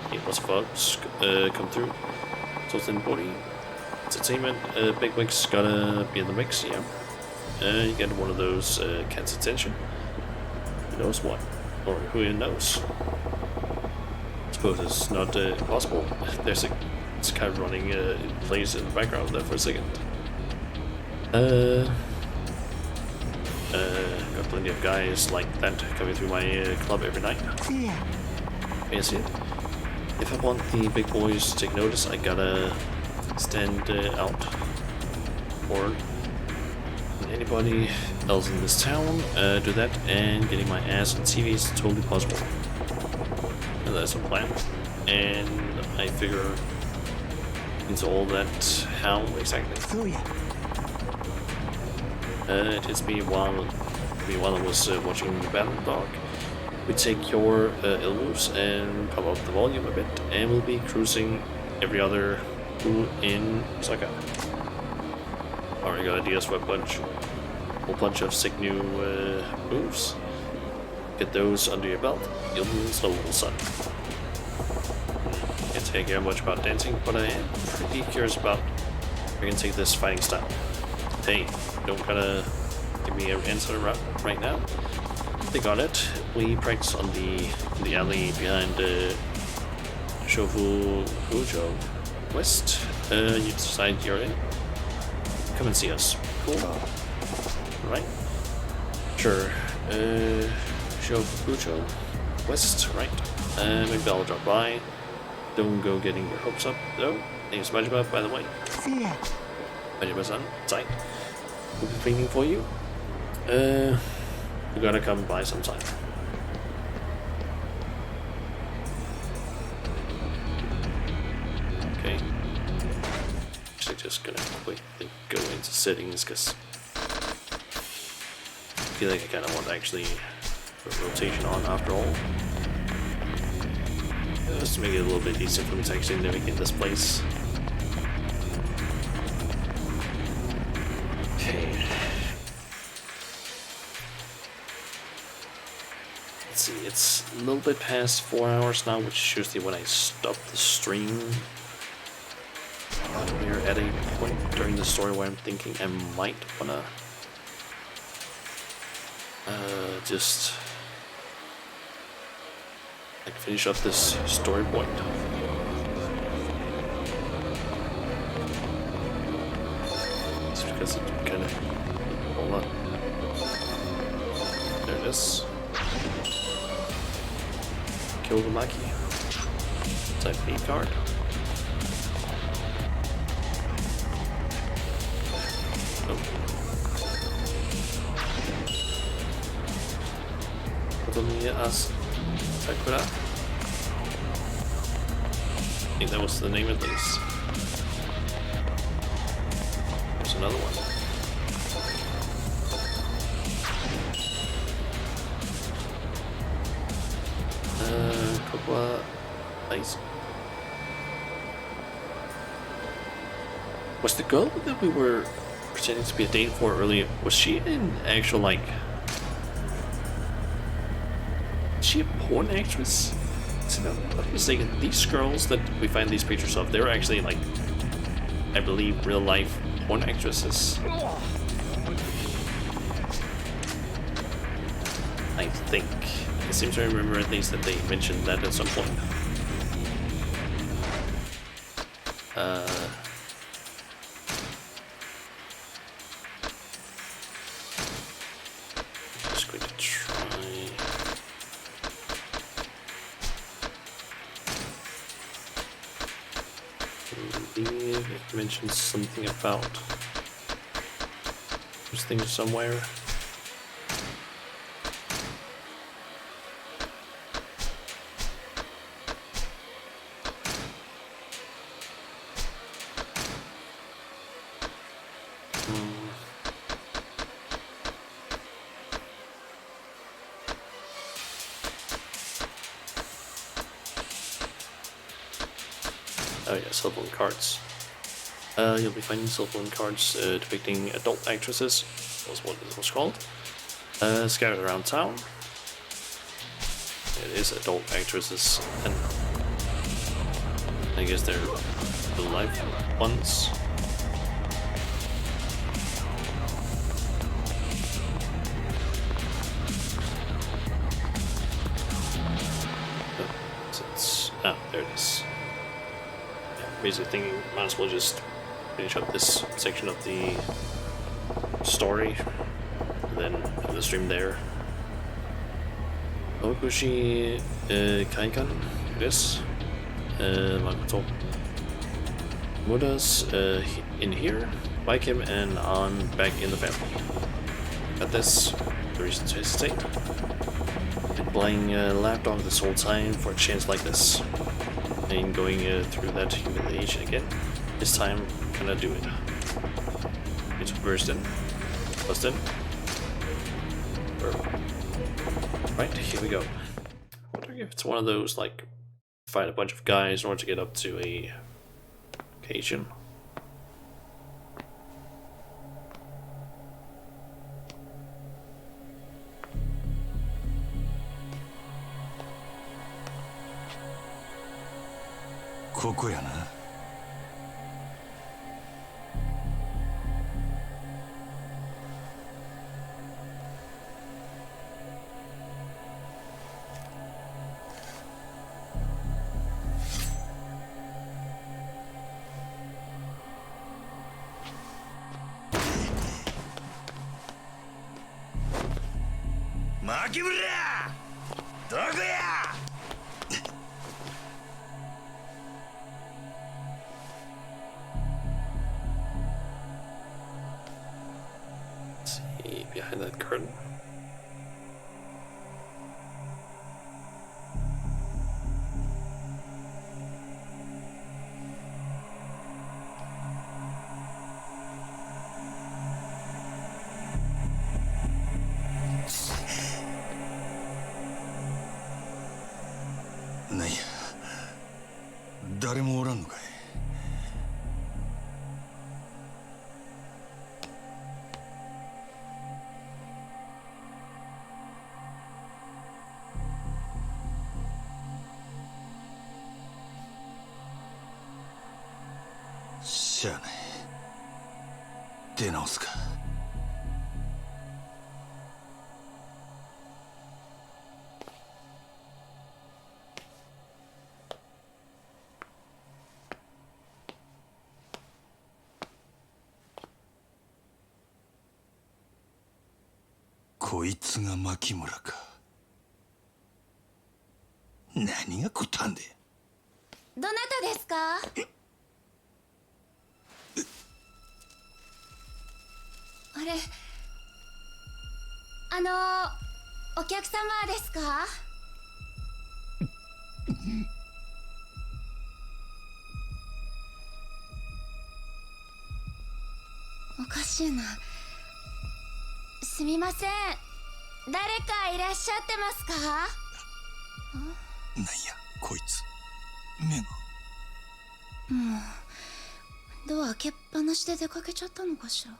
Hey, lots of folks come through. Total body. Entertainment. Big Wig's gotta be in the mix, yeah. You get one of those cat's attention. Who knows what? Or who knows? I suppose it's not impossible. There's a kind of running plays in the background there for a second. Got plenty of guys like that coming through my club every night. Yeah. You see it? If I want the big boys to take notice, I gotta stand out. Or anybody else in this town do that, and getting my ass on TV is totally possible. And that's a plan. And I figure into all that how exactly. It hits me while I was watching the Battle Dog. We take your Ilmus and pump up the volume a bit, and we'll be cruising every other pool in Osaka. Already got ideas for a whole bunch of sick new moves. Get those under your belt, you'll be unstoppable, son. Can't take care much about dancing, but I am pretty curious about where we can take this fighting style. Hey, don't gotta give me an answer right now. They got it. We practice on the alley behind Shofu Gujo West. You decide you're in. Come and see us. Cool. Right? Sure. Shofu Gujo West, right? Maybe I'll drop by. Don't go getting your hopes up, though. Name's Majima, by the way. See ya. Majima-san, tight. We'll be waiting for you. You gotta come by sometime. Okay. Actually, just gonna quickly go into settings because I feel like I kind of want to actually put rotation on after all. Just to make it a little bit easier for me to actually navigate this place. Okay. Let's see, it's a little bit past 4 hours now, which is usually when I stop the stream. We're at a point during the story where I'm thinking I might wanna just like finish up this story point. Just because it kind of, hold on. There it is. Kill the Maki. Type B card. Nope. As Sakura. I think that was the name at least. There's another one. Cocoa Ice. Was the girl that we were pretending to be a date for earlier, was she an actual, like, is she a porn actress? So no, I'm not mistaken, these girls that we find these pictures of, they're actually, like, I believe, real life porn actresses. I think. I seem to remember at least that they mentioned that at some point. Just going to try. I believe it mentioned something about this thing somewhere. Oh yeah, cell phone cards. You'll be finding cell phone cards depicting adult actresses, was what it was called, scattered around town. It is adult actresses, and I guess they're the live ones. There it is. Yeah, basically thinking might as well just finish up this section of the story, and then have the stream there. Okushi Kaikan, it is. Makoto Muda's in here, like him, and on back in the family. Got this, the reason to hesitate. Been playing lapdog this whole time for a chance like this. And going through that humiliation again. This time, can I do it? It's burst in. Bust in. Right, here we go. I wonder if it's one of those, like, fight a bunch of guys in order to get up to a occasion. Koko ya na. Makimura! Doko ya! Behind that curtain.なんや、誰もおらんのかい。しゃあない。出直すか。こいつが牧村か。何がこったんで。どなたですか？あれ、お客様ですか？おかしいな。すみません。誰かいらっしゃってますか？なんや、こいつ。目が。もう、ドア開けっぱなしで出かけちゃったのかしら。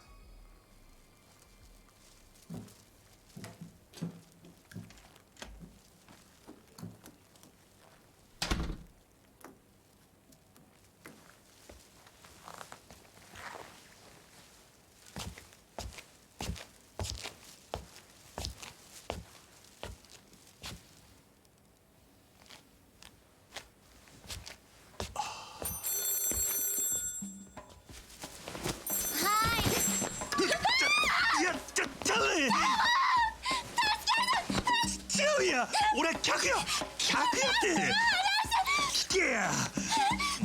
俺客やって来てや。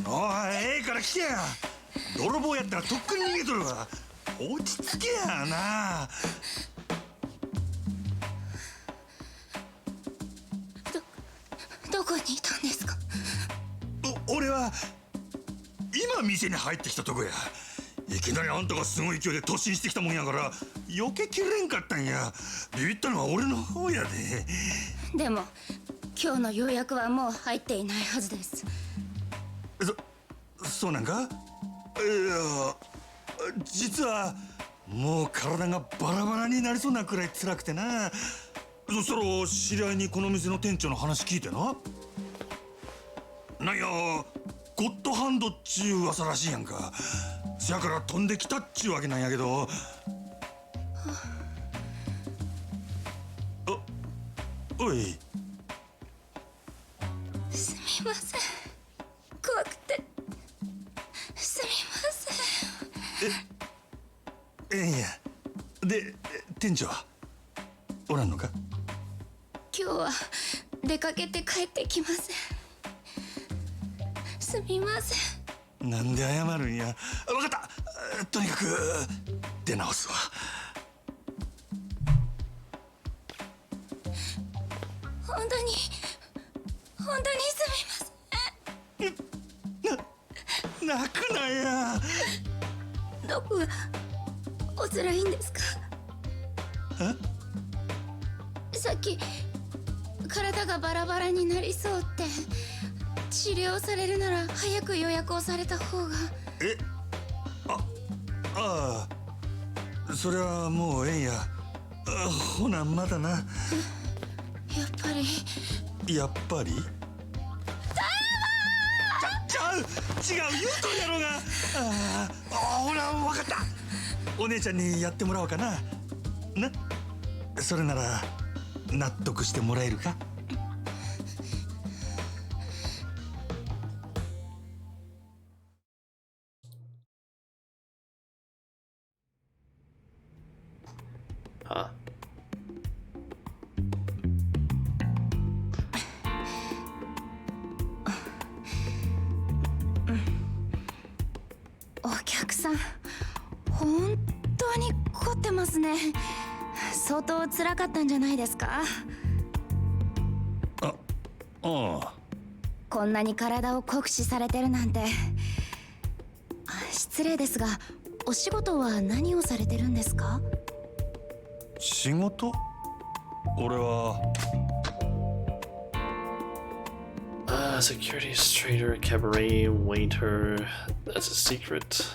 おい、ええから来てや。泥棒やったらとっくに逃げとるわ。落ち着けやな。どこにいたんですか？俺は今店に入ってきたとこや。いきなりあんたがすごい勢いで突進してきたもんやから避けきれんかったんや。ビビったのは俺の方やで。でも今日の予約はもう入っていないはずです。そうなんか？実はもう体がバラバラになりそうなくらい辛くてな。そしたら知り合いにこの店の店長の話聞いてな、なんやゴッドハンドっちゅう噂らしいやんか。せやから飛んできたっちゅうわけなんやけど。おい、すみません、怖くてすみません。ええんや。で店長はおらんのか？今日は出かけて帰ってきません。すみません。なんで謝るんや。分かった、とにかく出直すわ。本当にすみません。泣くなや。どこがお辛いんですか？さっき体がバラバラになりそうって治療されるなら早く予約をされた方が。ああ、それはもうええんや。ほなまだな。やっぱりやっぱり違う言うとんやろうが。ほら分かった、お姉ちゃんにやってもらおうかな。それなら納得してもらえるか？お客さん本当に凝ってますね。相当辛かったんじゃないですか？ああ、こんなに体を酷使されてるなんて。失礼ですが、お仕事は何をされてるんですか？仕事？俺はsecurity trader, cabaret waiter. That's a secret.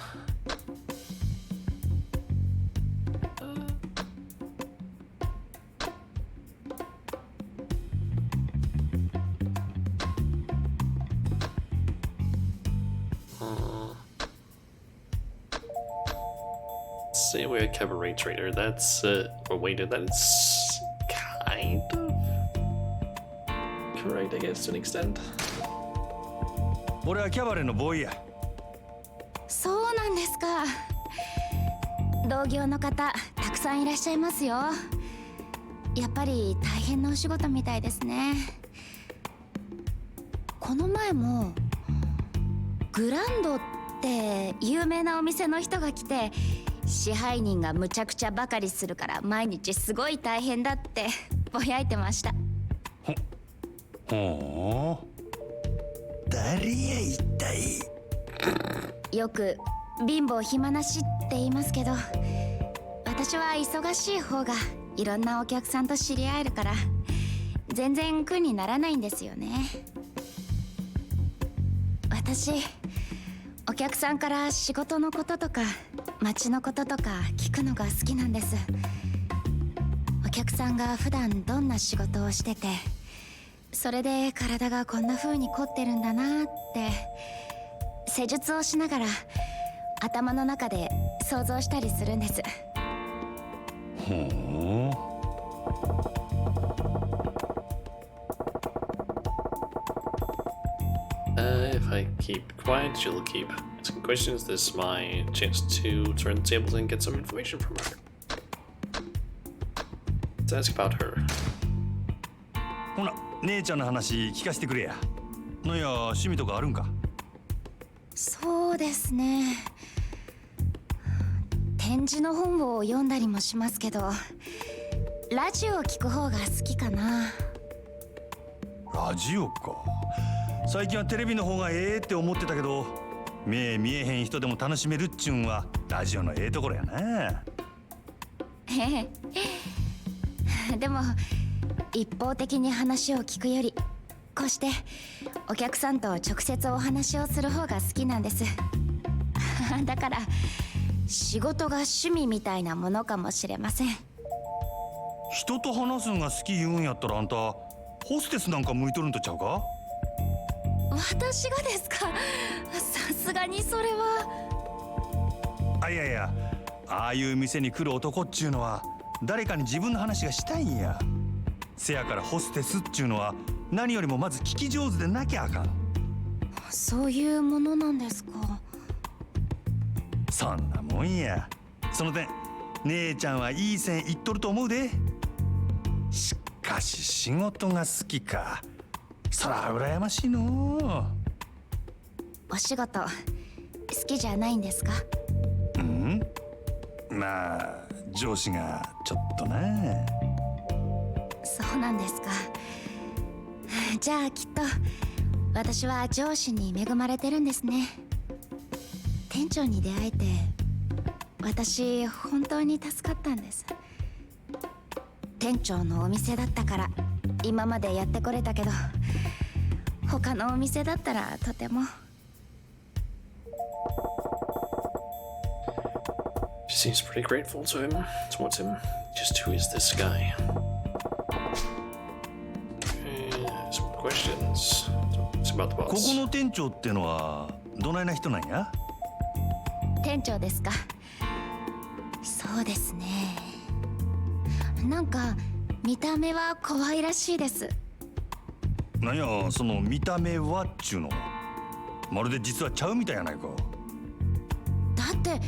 Say we're a cabaret trader. That's or waiter. That's kind of correct, I guess, to an extent. 俺はキャバレーのボーイや。そうなんですか。同業の方たくさんいらっしゃいますよ。やっぱり大変なお仕事みたいですね。この前もグランドって有名なお店の人が来て、支配人がむちゃくちゃバカりするから毎日すごい大変だってぼやいてました。ほう、誰や一体。よく貧乏暇なしって言いますけど、私は忙しい方がいろんなお客さんと知り合えるから全然苦にならないんですよね。私お客さんから仕事のこととか街のこととか聞くのが好きなんです。お客さんが普段どんな仕事をしてて、それで体がこんな風に凝ってるんだなって施術をしながら頭の中で想像したりするんです。If I keep quiet, she'll keep asking questions. This is my chance to turn the tables and get some information from her. Let's ask about her. ほな、姉ちゃんの話聞かせてくれや。なんや趣味とかあるんか？そうですね。展示の本を読んだりもしますけど、ラジオを聞く方が好きかな。ラジオか。最近はテレビの方がええって思ってたけど、目見えへん人でも楽しめるっちゅうんはラジオのええところやな。でも一方的に話を聞くより、こうしてお客さんと直接お話をする方が好きなんです。だから仕事が趣味みたいなものかもしれません。人と話すんが好き言うんやったら、あんたホステスなんか向いとるんとちゃうか？私がですか？さすがにそれは。あ、いやいや、ああいう店に来る男っちゅうのは誰かに自分の話がしたいんや。せやからホステスっちゅうのは何よりもまず聞き上手でなきゃあかん。そういうものなんですか？そんなもんや。その点姉ちゃんはいい線いっとると思うで。しかし仕事が好きか、そら羨ましいの。お仕事好きじゃないんですか？うん、まあ上司がちょっとな。そうなんですか。じゃあきっと私は上司に恵まれてるんですね。店長に出会えて私本当に助かったんです。店長のお店だったから今までやってこれたけど、他のお店だったらとても。She seems pretty grateful towards him. Just who is this guy? Some questions. It's about the ここ boss. の店長ってのはどないな人なんや？店長ですか？そうですね。なんか見た目は可愛らしいです。なんやその見た目はっちゅうの。まるで実はちゃうみたいやないか。だって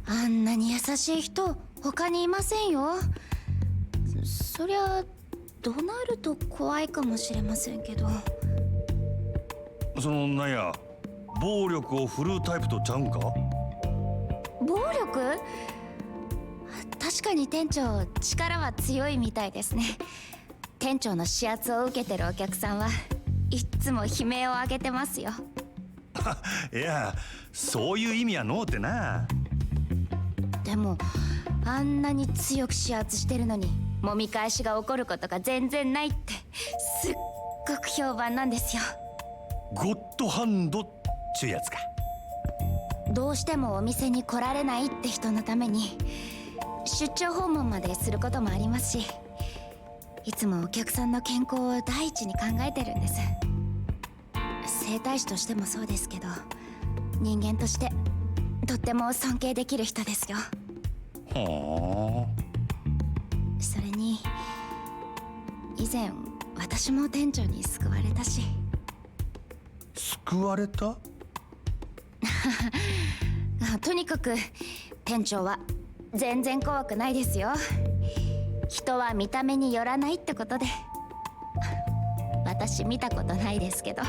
あんなに優しい人他にいませんよ。そりゃ怒鳴ると怖いかもしれませんけど。そのなんや暴力を振るうタイプとちゃうんか？暴力？確かに店長力は強いみたいですね。店長の指圧を受けてるお客さんはいっつも悲鳴を上げてますよ。いやそういう意味やのうてな。でもあんなに強く指圧してるのに揉み返しが起こることが全然ないってすっごく評判なんですよ。ゴッドハンドっちゅうやつか。どうしてもお店に来られないって人のために出張訪問まですることもありますし、いつもお客さんの健康を第一に考えてるんです。整体師としてもそうですけど、人間としてとっても尊敬できる人ですよ。はあ。それに以前私も店長に救われたし。救われた？とにかく店長は全然怖くないですよ。人は見た目によらないってことで。私見たことないですけど。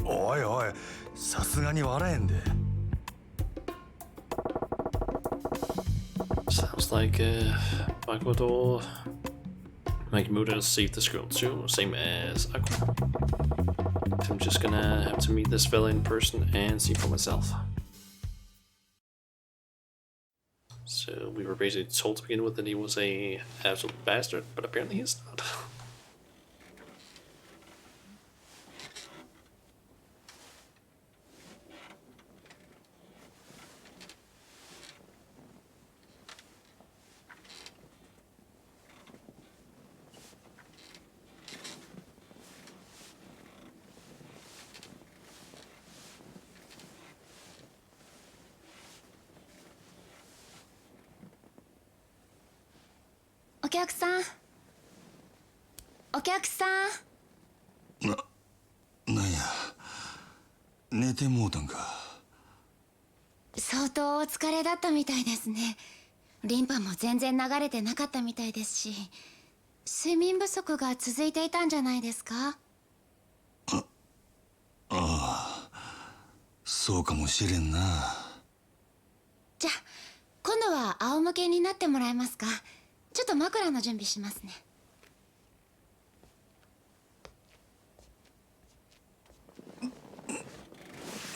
おいおい、さすがに笑えんで。Sounds like Makoto Makimura saved this girl too, same as Akuma. I'm just gonna have to meet this fella in person and see for myself. So we were basically told to begin with that he was a absolute bastard, but apparently he's not.お客さん、お客さん。なんや寝てもうたんか。相当お疲れだったみたいですね。リンパも全然流れてなかったみたいですし、睡眠不足が続いていたんじゃないですか？ああ、そうかもしれんな。じゃあ今度は仰向けになってもらえますか？ちょっと枕の準備しますね。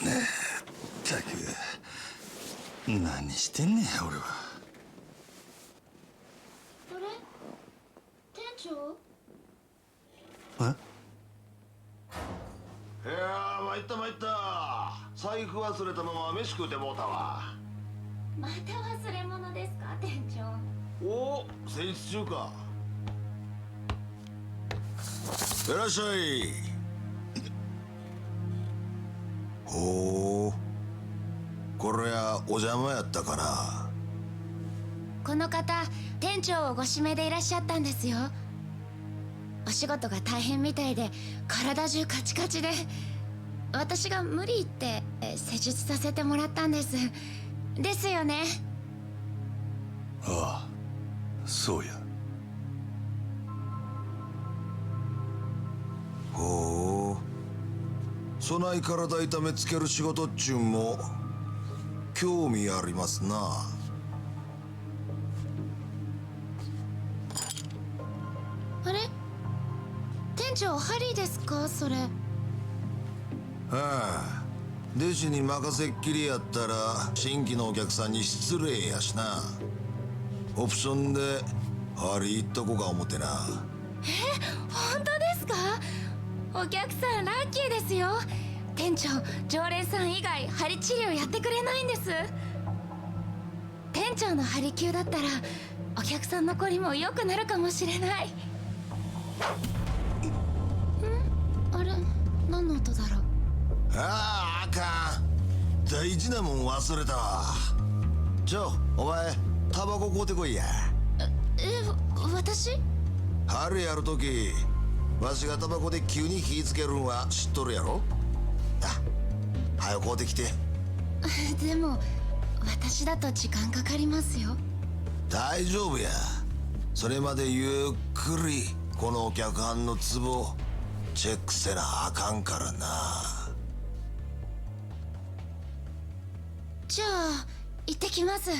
ったく何してんねん俺は。あれ？店長？え？いやー参った参った。財布忘れたまま飯食うてもうたわ。また忘れ物ですか、店長。おお、戦術中か。いらっしゃい。ほう、これはお邪魔やったかな。この方、店長をご指名でいらっしゃったんですよ。お仕事が大変みたいで体中カチカチで、私が無理言って施術させてもらったんです。ですよね。ああ、そうや。ほう、そない体痛めつける仕事っちゅうんも興味ありますな。あれ、店長ハリーですか、それ。はあ、弟子に任せっきりやったら新規のお客さんに失礼やしな。オプションでハリーっとこか思ってな。本当ですか？お客さんラッキーですよ。店長、常連さん以外ハリ治療やってくれないんです。店長のハリ級だったらお客さんの懲りも良くなるかもしれない。あれ、何の音だろう。ああ、あかん。大事なもん忘れたわ。お前タバコ買うてこいや。私？春やるときわしがタバコで急に火つけるんは知っとるやろ。あ、早く買うてきて。でも私だと時間かかりますよ。大丈夫や。それまでゆっくりこのお客はんのツボチェックせなあかんからな。じゃあ行ってきます。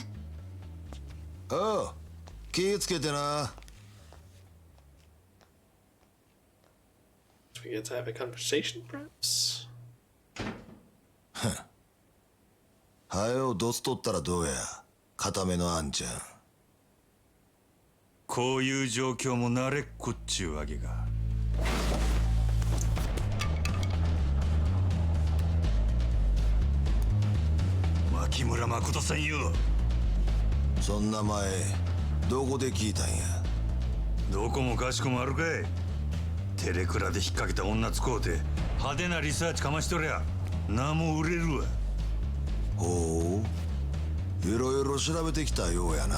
ああ、気ぃつけてな。Do we get to have a conversation, perhaps? はよドス取ったらどうや、固めのあんちゃん。こういう状況も慣れっこっちゅうわけか。牧村誠さんよ。そんな前どこで聞いたんや。どこもかしこもあるかい。テレクラで引っ掛けた女使うて派手なリサーチかましとりゃ名も売れるわ。ほう、いろいろ調べてきたようやな。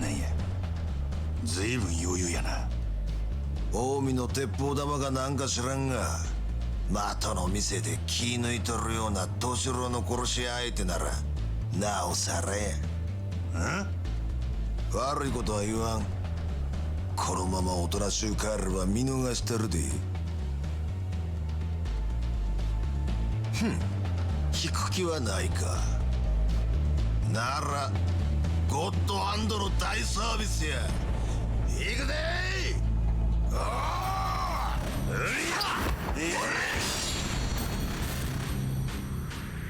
なんや、ずいぶん余裕やな。近江の鉄砲玉がなんか知らんが、的の店で気抜いとるような年郎の殺し相手ならなおさらや。悪いことは言わん。このままおとなしゅう帰れば見逃してるで。引く気はないか。ならゴッドハンドの大サービスや。行くでー。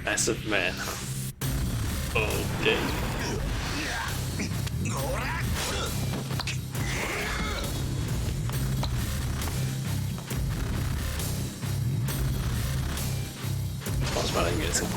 Massive man. Okay. Boss fighting gets it.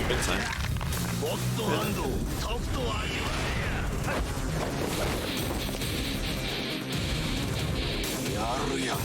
Good time. ゴッドハンドとくとは言われや。やるやんけ。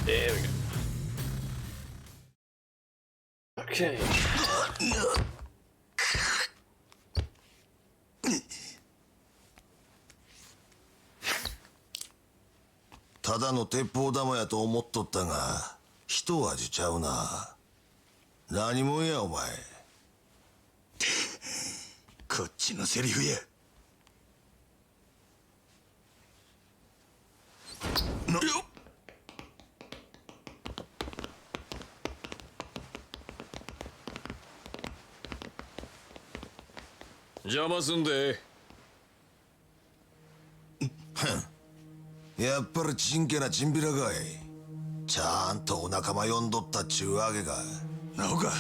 There we go. Okay. ただの鉄砲玉やと思っとったが一味ちゃうな。何もんやお前。こっちのセリフや。邪魔すんで。やっぱりちんけなチンピラかい。ちゃんとお仲間呼んどったっちゅうわけか。なおか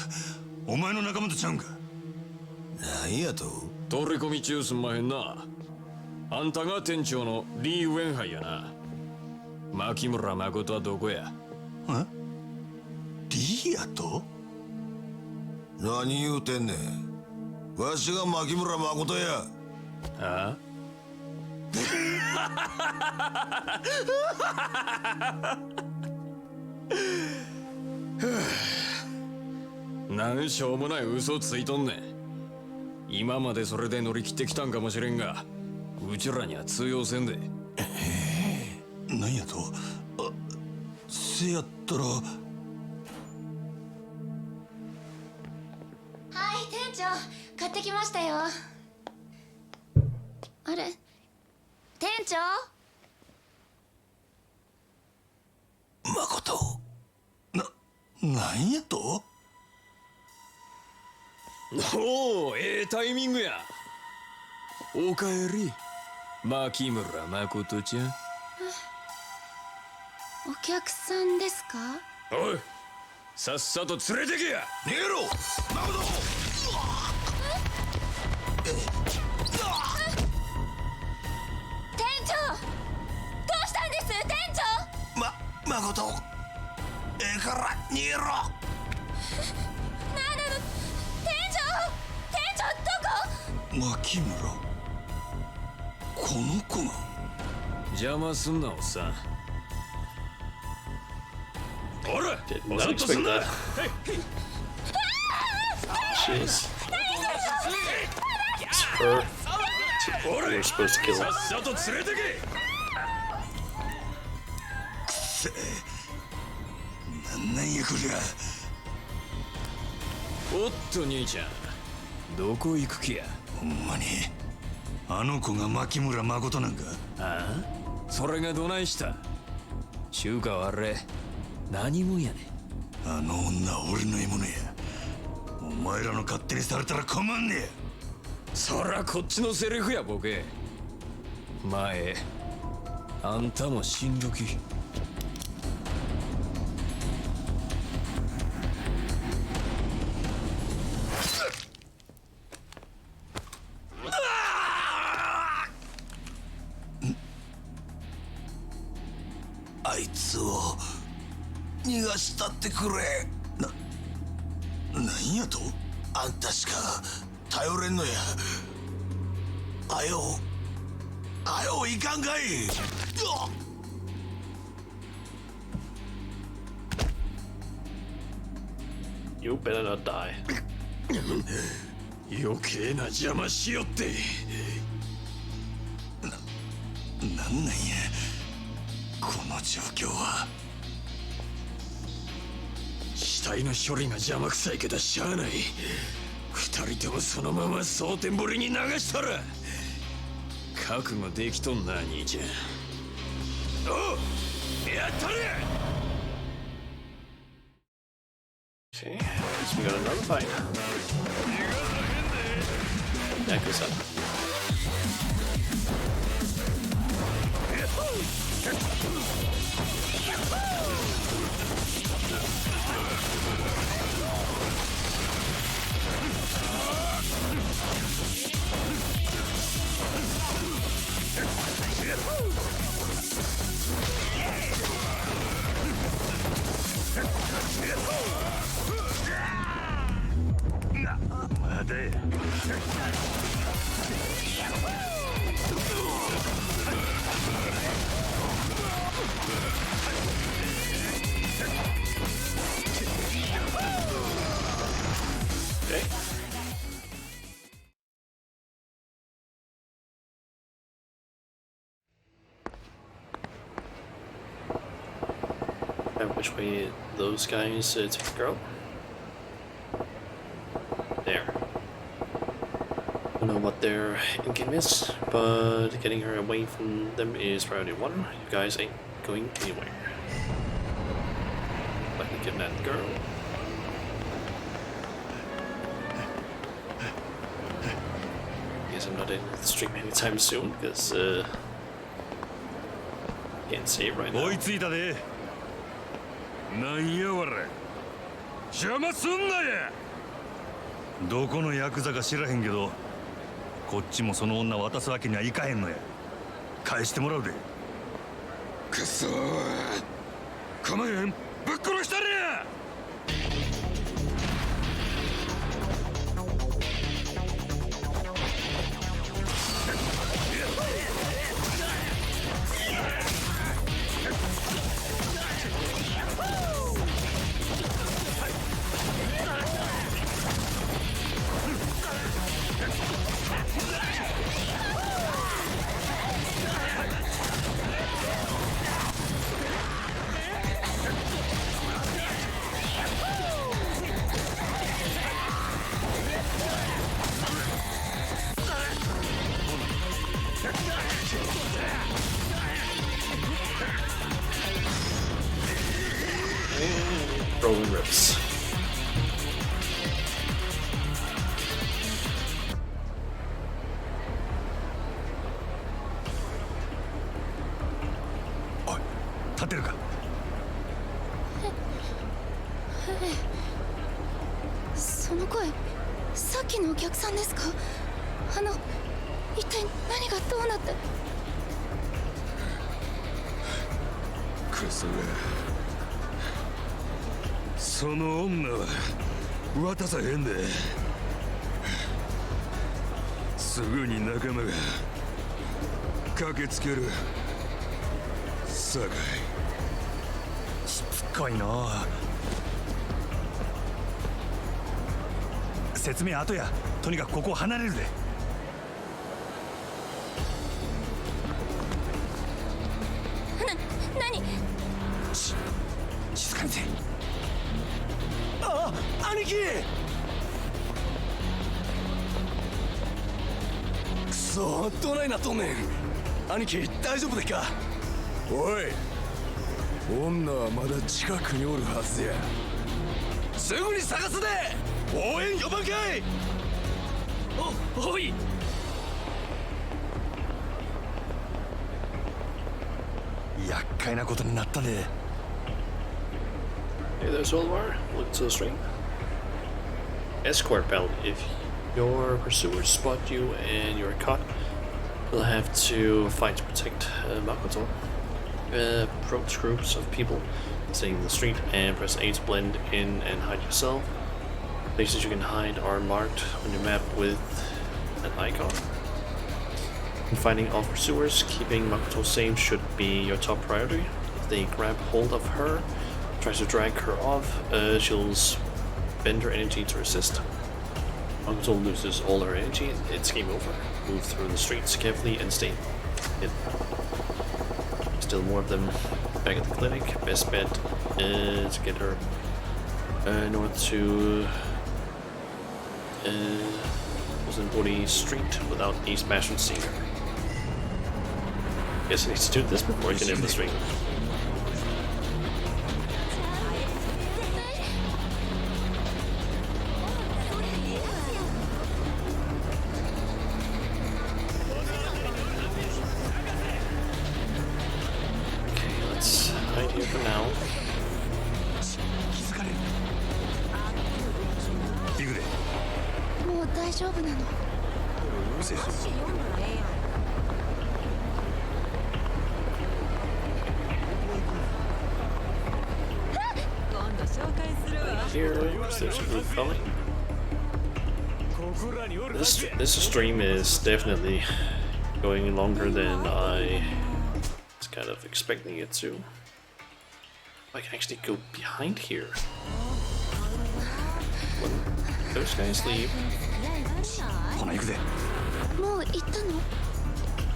お前の仲間とちゃうんか。なんやと。取り込み中すんまへんな。あんたが店長のリー・ウェンハイやな。牧村誠はどこや。リーやと。何言うてんねん。わしが牧村誠や。あなんしょうもない嘘ついとんねん。今までそれで乗り切ってきたんかもしれんが、うちらには通用せんで。なんやと。せやったら。はい店長、買ってきましたよ。あれ、店長。誠。なんやと。おお、ええタイミングや。おかえり、牧村誠ちゃん。お客さんですか。おい、さっさと連れてけや。逃げろ誠。店長、どうしたんです店長。誠。ええから逃げろ。なんなの店長牧村。この子が。邪魔すんなおっさん。ほら、 Did not expect that. Jeez. It's her. We're supposed to kill her. さっさと連れてけ。なんやこりゃ。おっと兄ちゃん、どこ行く気や。ほんまにあの子が牧村誠なんか。ああ、それがどないした。中華はあれ何もんやねん。あの女は俺の獲物や。お前らの勝手にされたら困んねえ。そらこっちのセリフやボケ。前あんたも死んどき。あいつを逃がしたってくれ。なんやと。あんたしか頼れんのや。あよいかんかい。You better not die. 余計な邪魔しよって。なんやこの状況は。死体の処理が邪魔くさいけどしゃあない。二人ともそのまま蒼天堀に流したら。覚悟できとんな兄ちゃん。おう、やったれ。 Okay, so we got another fight. Yakuza. Which way those guys take the girl? There. I don't know what their endgame is, but getting her away from them is priority 1. You guys ain't going anywhere. Like to kidnap the girl. Guess I'm not in the stream anytime soon, because can't save right now. 追いついたで。なんやわれ。邪魔すんなや。どこのヤクザか知らへんけど、こっちもその女渡すわけにはいかへんのや。返してもらうで。くそー。構えへん。ぶっ殺したれや。Rolling rips. Oi, 立てるか。その声、さっきのお客さんですか？一体何がどうなって。クソが。その女は渡さへんで。すぐに仲間が駆けつける。さかい。しつこいな。説明後や。とにかくここを離れるで。何？静かにせ。あ、兄貴！くそ、どないなっとんねん。兄貴、大丈夫でっか？おい、女はまだ近くにおるはずや。すぐに探すで。応援呼ばんかい。おい。厄介なことになったで。Hey there, Solvar. Look to the stream. Escort belt. If your pursuers spot you and you're caught, you'll have to fight to protect Makoto. Approach groups of people staying in the street and press A to blend in and hide yourself. Places you can hide are marked on your map with an icon. In finding all pursuers, keeping Makoto safe should be your top priority. If they grab hold of her, tries to drag her off, she'll spend her energy to resist. Makoto loses all her energy, it's game over. Move through the streets carefully and stay hidden. Still more of them back at the clinic. Best bet is to get her north to Body Street without a smash and seeing her. Guess I need to do this before I can end the stream. This stream is definitely going longer than I was kind of expecting it to. I can actually go behind here. When those guys leave. And then...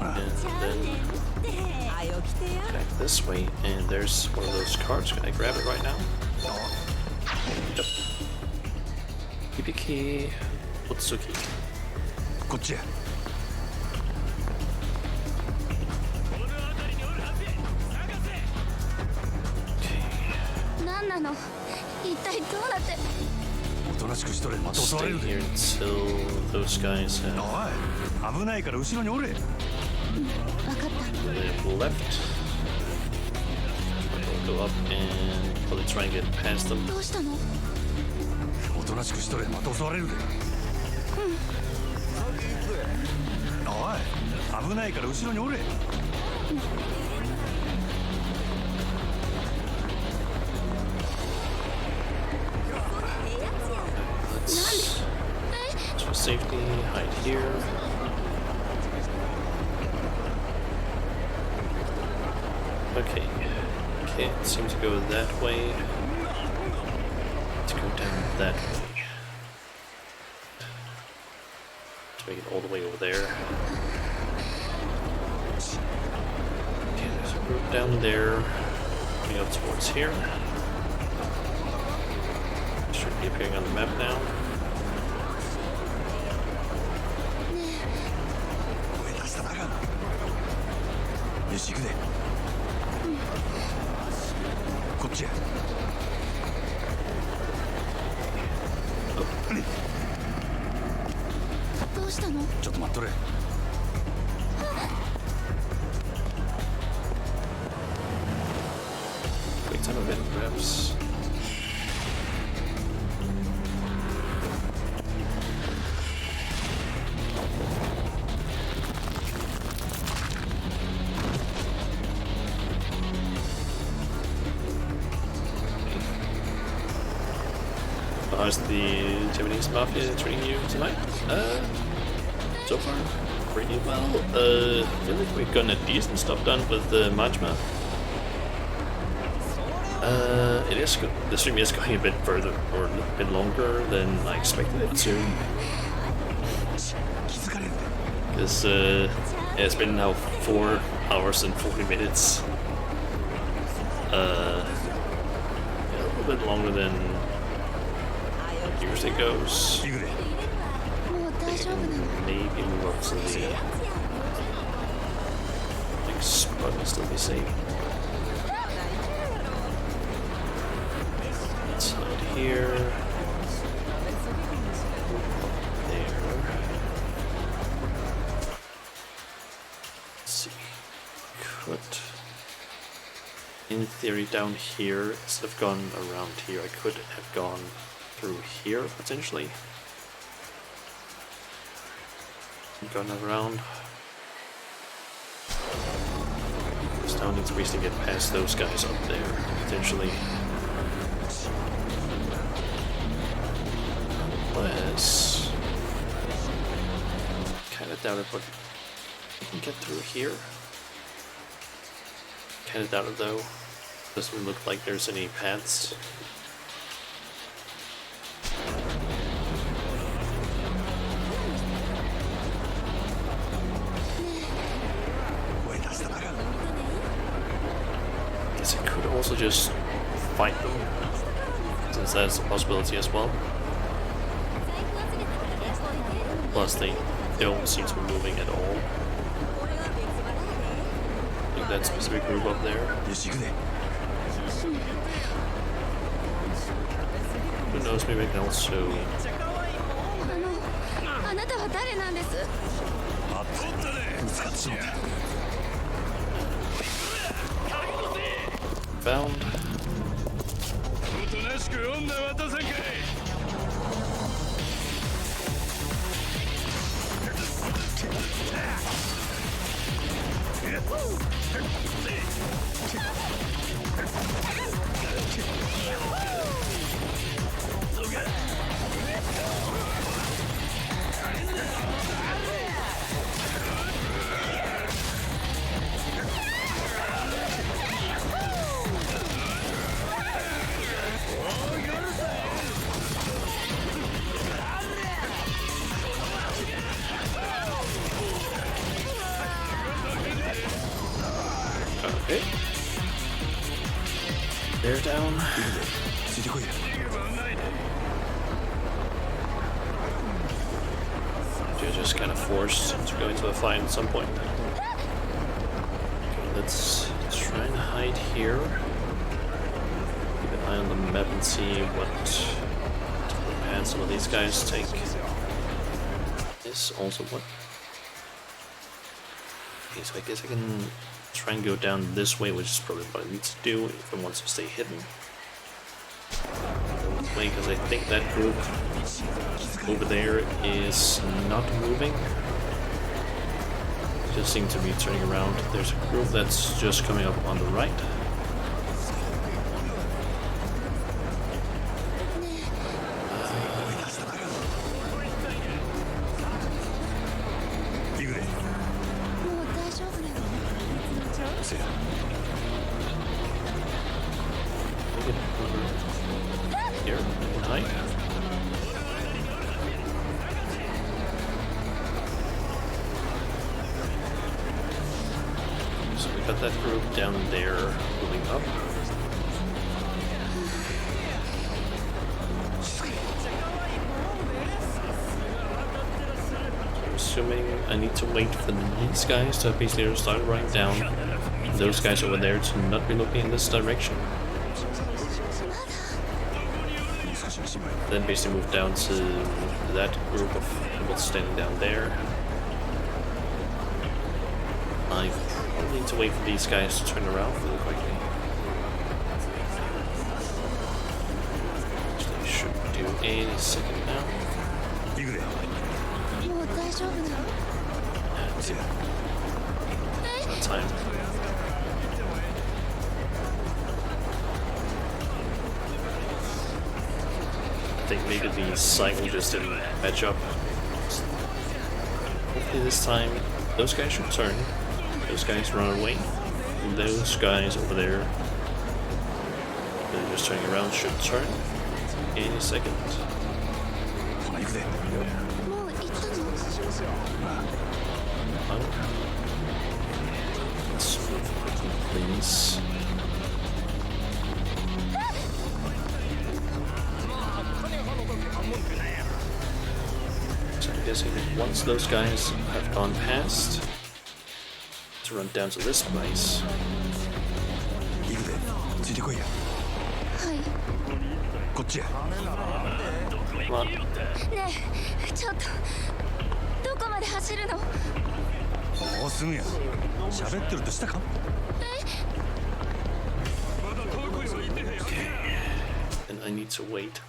Okay. this way, and there's one of those cards. Can I grab it right now? Yep. Hibiki Otsuki. こっちへ。何なの？一体どうなって？おとなしくしとれ。また襲われ Stay るで。 here until those guys have おい、危ないから後ろにおれ。分かった。 they've left. We'll go up and probably try and get past them. どうしたの？おとなしくしとれ。また襲われるで。おい、危ないから後ろにおれ。Let's for safety hide here. Okay, can't seem to go that way. Let's go down that way. Let's make it all the way over there. Okay, there's a group down there. Coming up towards here. Should be appearing on the map now. 声出したながよし行くで。こっちへ。どうしたの？ちょっと待っとれ。Quick time event perhaps. How's the Japanese mafia treating you tonight? So far, pretty well. I feel like we've gotten a decent stuff done with the Majima. It is good. The stream is going a bit further, or a bit longer than I expected it to. Because it's been now 4 hours and 40 minutes. Yeah, a little bit longer than usually goes. Maybe move up to the next spot and still be safe. Let's hide here. There. Let's see. Could, in theory, down here, instead of gone around here, I could have gone through here potentially. Gone around. Just now needs to get past those guys up there potentially. Unless kinda doubt it, but I can get through here. Kinda doubt it though. Doesn't look like there's any paths. Guess I could also just fight them, since that's a possibility as well. Plus they don't seem to be moving at all. I think that specific group up there. Who knows, maybe I can also... あなたは誰なんです？ Found. おとなしく女渡さんかい。Okay. They're down. You're just kind of forced to go into a fight at some point. Okay, let's try and hide here. Keep an eye on the map and see what path some of these guys take. This also what? Okay, so I guess I can try and go down this way, which is probably what I need to do if I want to stay hidden. Because I think that group over there is not moving. They just seem to be turning around. There's a group that's just coming up on the right. Here, hide. So we got that group down there moving up. So I'm assuming I need to wait for these guys to basically start running down. Those guys over there to not be looking in this direction. Then basically move down to that group of people standing down there. I probably need to wait for these guys to turn around really quickly. Which they should do any second now. Not time. I think maybe the cycle just didn't match up. Hopefully this time those guys should turn. Those guys run away. And those guys over there, they're just turning around, should turn any second. Let's move quickly, please. So I'm guessing once those guys have gone past, to run down to this place. Come on. ねえちょっとどこまで走るの？もうすぐや。喋ってるとしたか？ And I need to wait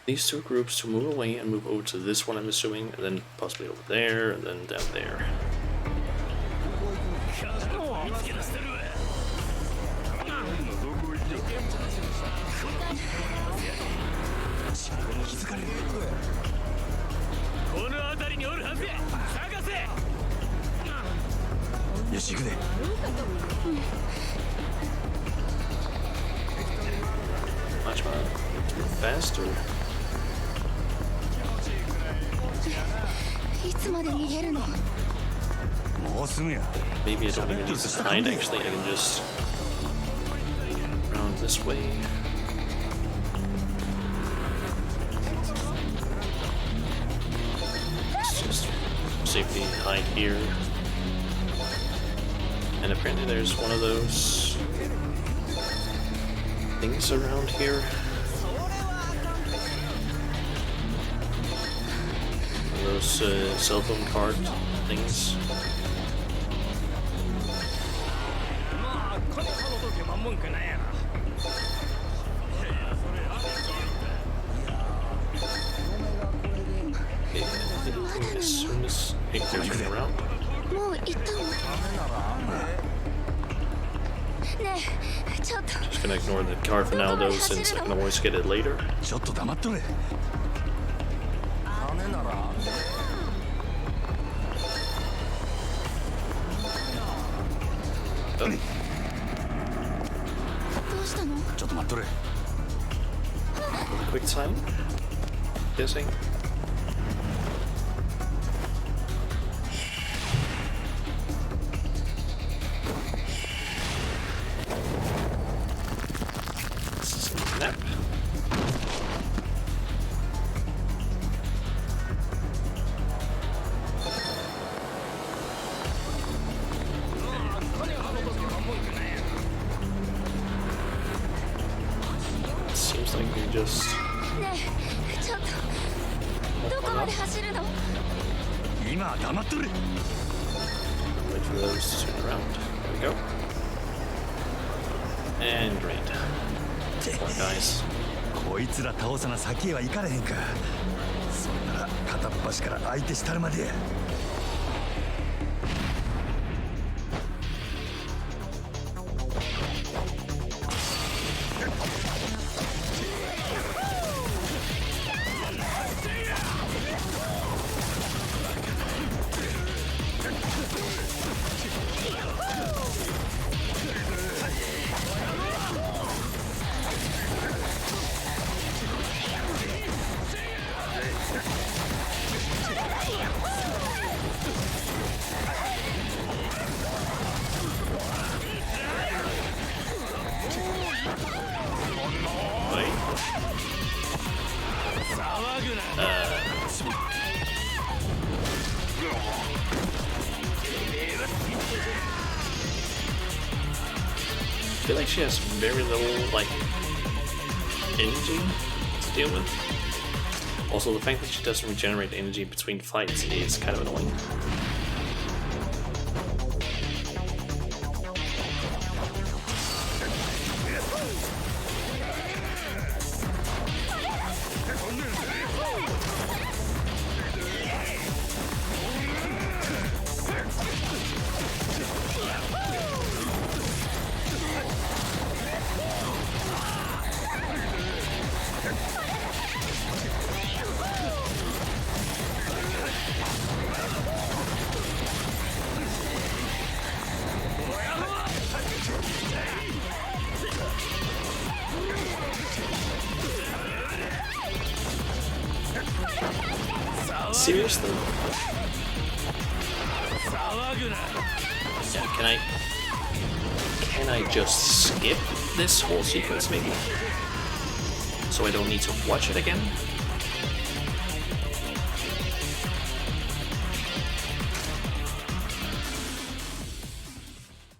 these two groups to move away and move over to this one, I'm assuming, and then possibly over there, and then down there. Much more faster. いつまで逃げるの？ Maybe I don't even need to hide, actually. I can just round this way. Let's just safely hide here. And apparently there's one of those things around here. Those cell phone card things. Okay, as soon as it goes around. もう行ったの？ねえちょっと。 Just gonna ignore the card for now though, since I can always get it later. Oh. どうしたの？ ちょっと待っとれ。 Quick time. Guessing. looks like you just ねえちょっとどこまで走るの？今は黙っとれ。 wait for those to turn around. There we go. And great. Poor guys. こいつら倒さな先へは行かれへんか。そんなら片っ端から相手したるまでや。I feel like she has very little, like, energy to deal with. Also, the fact that she doesn't regenerate energy between fights is kind of annoying. Seriously? Yeah, can I just skip this whole sequence maybe? So I don't need to watch it again?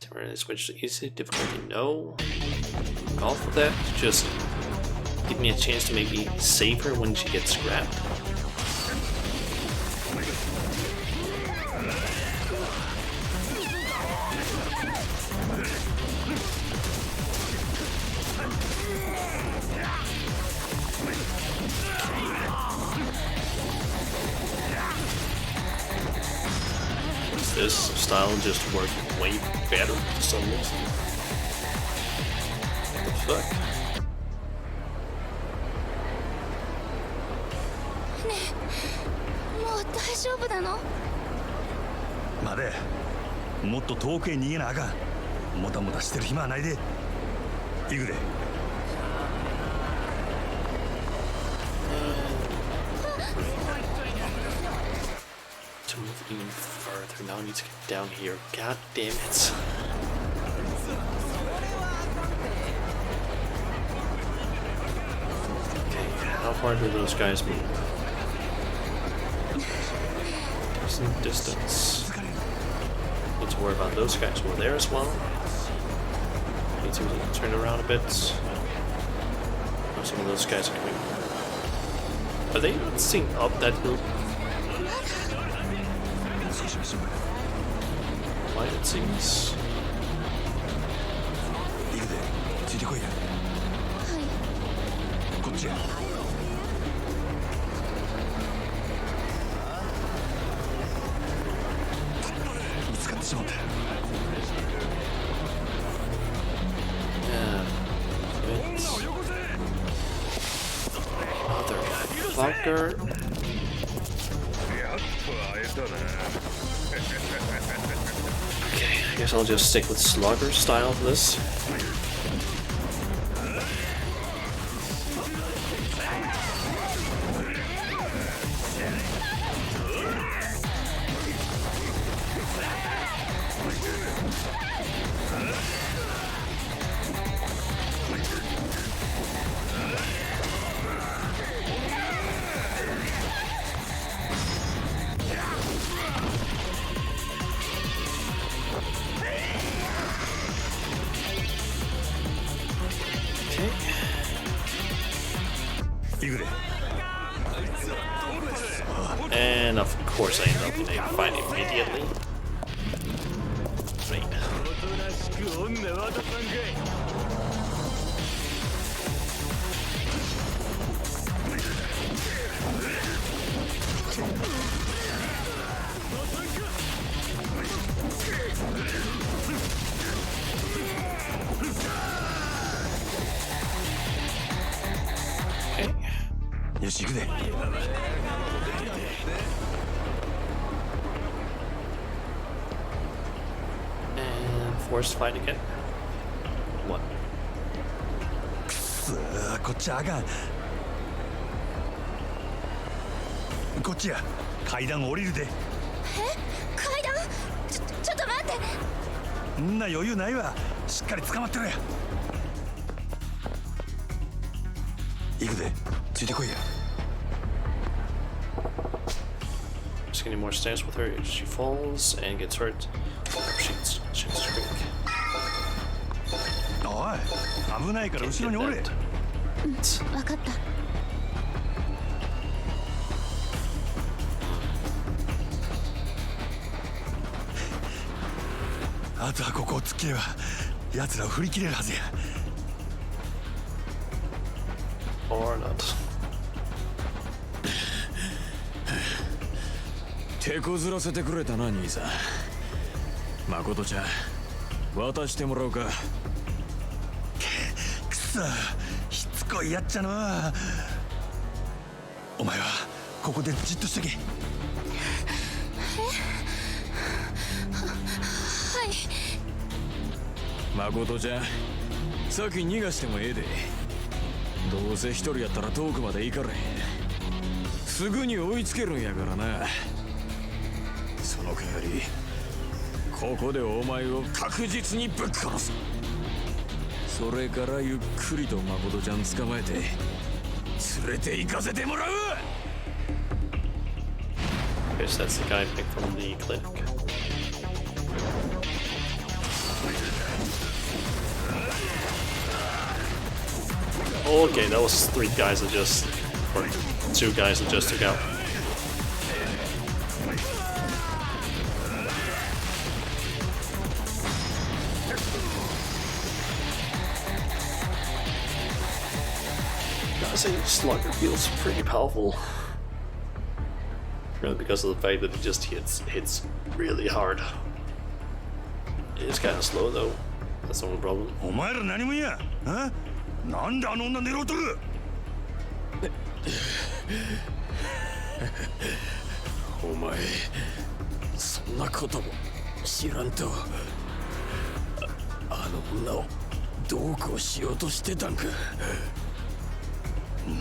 Temporarily switch to easy difficulty, no. Off with that, just give me a chance to maybe save her when she gets grabbed. This style just works way better for some reason. What the fuck? ねえもう大丈夫なの？待て、もっと遠くへ逃げなあかん。もたもたしてる暇はないで。行くで。To move even further, now I need to get down here. God damn it. Okay, how far do those guys move? Decent distance. Need to worry about those guys over there as well. Need to turn around a bit. Oh, some of those guys are coming. Are they not seeing up that group? Why it seems. 行くで。ついてこいや。こっちや。見つかってしまった。Yeah. Motherfucker. Okay, I guess I'll just stick with Slugger style for this. 行くで。 And of course I end up in a fight immediately. Wait. Okay. よし行くで。 And forced fight again. What? くそー、こっちあかん。こっちや。階段降りるで。え、階段？ちょっと待って。んな余裕ないわ。しっかり捕まってろや。行くで。ついてこいや。 Just getting more stance with her. She falls and gets hurt. She's shrink. おい、危ないから後ろにおれ。うん、分かった。あとはここを突っ切れば奴らを振り切れるはずや。 Or not. 手こずらせてくれたな兄さん。誠ちゃん、渡してもらおうか。くそ、しつこいやっちゃの。お前はここでじっとしとけ。はい。誠ちゃん、先逃がしてもええで。どうせ一人やったら遠くまで行かれへん。すぐに追いつけるんやからな。その代わりここでお前を確実にぶっ殺す。それからゆっくりと誠ちゃん捕まえて連れて行かせてもらう。 Guess that's the guy picked from the clinic. Okay, that was 3 guys that just, or 2 guys that just took out. Gotta say, Slugger feels pretty powerful. Really, because of the fact that it just hits really hard. It's kind of slow though. That's the only problem. お前ら何もんや。あ？なんであの女狙うとる？お前、そんなことも知らんと。あの女をどうこうしようとしてたんか。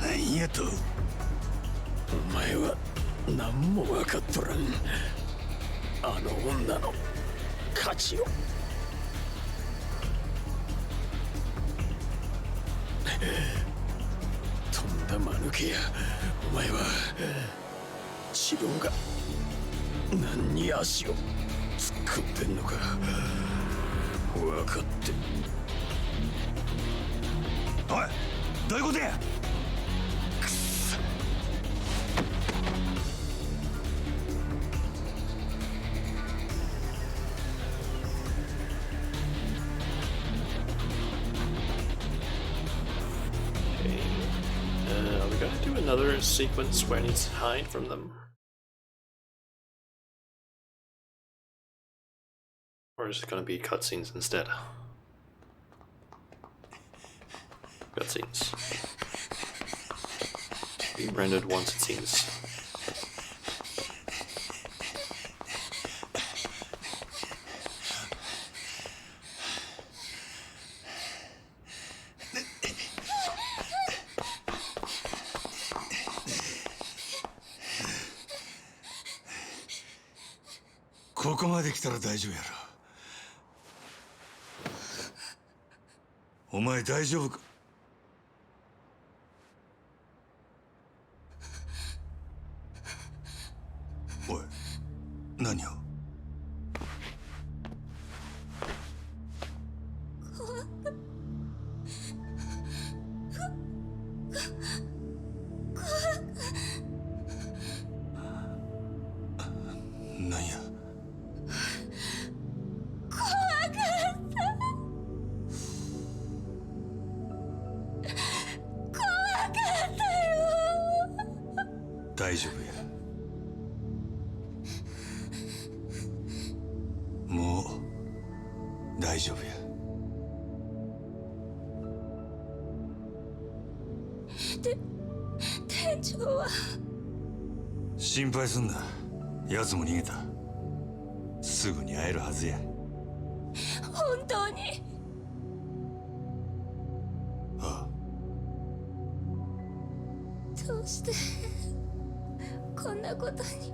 なんやと？お前は何も分かっとらん。あの女の価値を。とんだ間抜けや。お前は自分が何に足を突っ込んでんのか分かって。おい、どういうことや。 We gotta do another sequence where I need to hide from them. Or is it gonna be cutscenes instead? Cutscenes. Be rendered once it seems.「ここまで来たら大丈夫やろ。お前大丈夫か？おい、何を？大丈夫や。もう大丈夫や。店長は心配すんな。奴も逃げた。すぐに会えるはずや。本当に。ああ。どうしてこんなことに。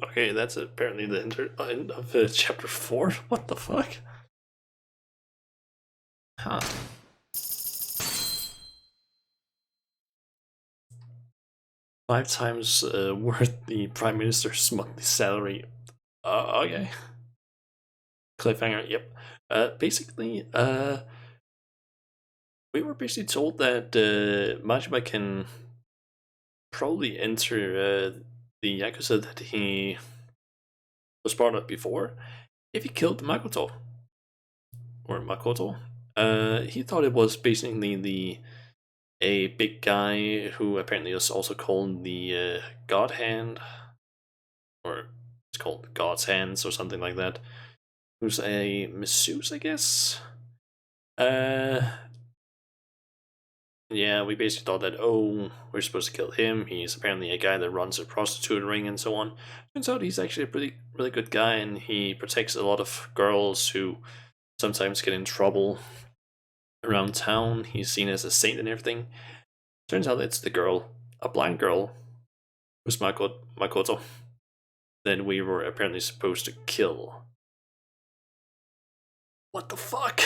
Okay, that's apparently the end of chapter 4. What the fuck? Huh. Five times worth the Prime Minister's monthly salary. Okay. Cliffhanger, yep. Basically, we were basically told that Majima can probably enter the Yakuza that he was part of before if he killed Makoto. Or Makoto. He thought it was basically a big guy who apparently is also called the God Hand, or it's called God's Hands or something like that, who's a masseuse, I guess. Yeah, we basically thought that, oh, we're supposed to kill him. He's apparently a guy that runs a prostitute ring and so on. Turns out he's actually a really good guy, and he protects a lot of girls who sometimes get in trouble around town. He's seen as a saint and everything. Turns out it's the girl, a blind girl, who's Makoto, that we were apparently supposed to kill. What the fuck?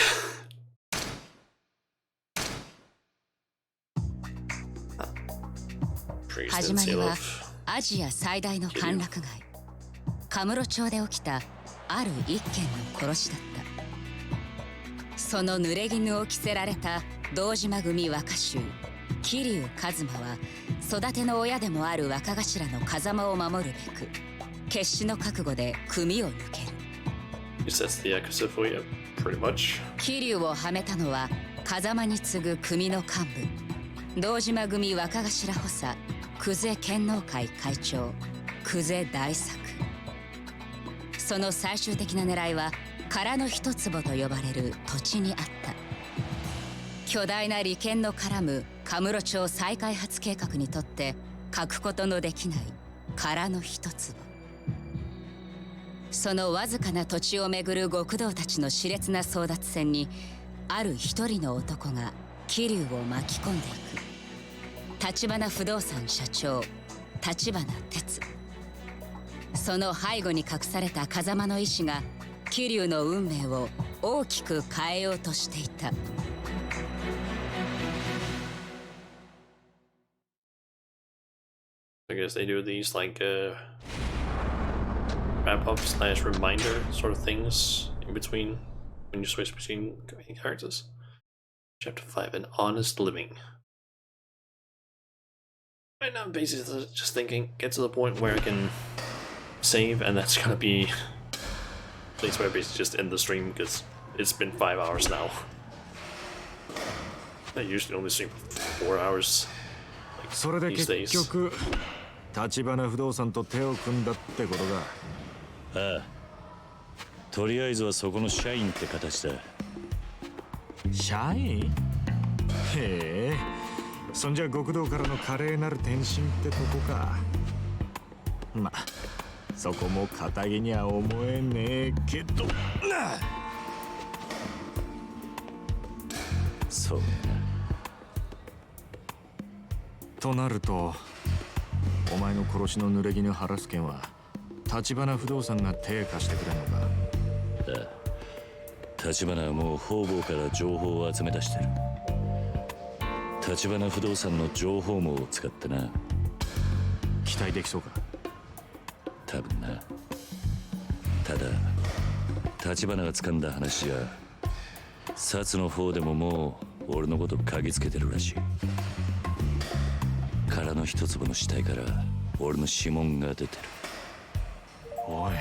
Priest 始 and まり seal は of アジア最大の歓楽街カムロ町で起きたある一件の殺しだった。その濡れ衣を着せられた堂島組若衆桐生一馬は育ての親でもある若頭の風間を守るべく決死の覚悟で組を抜ける。 He sets the Yakuza for you, pretty much. 桐生をはめたのは風間に次ぐ組の幹部堂島組若頭補佐久世剣能会会長久世大作。その最終的な狙いは殻の一坪と呼ばれる土地にあった。巨大な利権の絡むカムロ町再開発計画にとって欠くことのできない殻の一坪。そのわずかな土地をめぐる極道たちの熾烈な争奪戦にある一人の男が桐生を巻き込んでいく。橘不動産社長橘哲。その背後に隠された風間の意志が桐生の運命を大きく変えようとしていた。I guess they do these like wrap up / reminder sort of things in between when you switch between characters. Chapter 5, An Honest Living. Right now I'm basically just thinking, get to the point where I can save, and that's gonna be a place where I basically just end the stream because it's been 5 hours now. I usually only stream for 4 hours like these days. 橘不動産と手を組んだってことだ。ああ、とりあえずはそこの社員って形だ。社員？へえ、そんじゃ極道からの華麗なる転身ってとこか。まあそこも堅気には思えねえけどな。そうだな。となるとお前の殺しの濡れ衣晴らす件は橘不動産が手貸してくれんのか。橘はもう方々から情報を集め出してる。橘不動産の情報網を使ってな。期待できそうか。多分な。ただ橘が掴んだ話じゃ、薩の方でももう俺のこと嗅ぎつけてるらしい。殻の一粒の死体から俺の指紋が出てる。おい、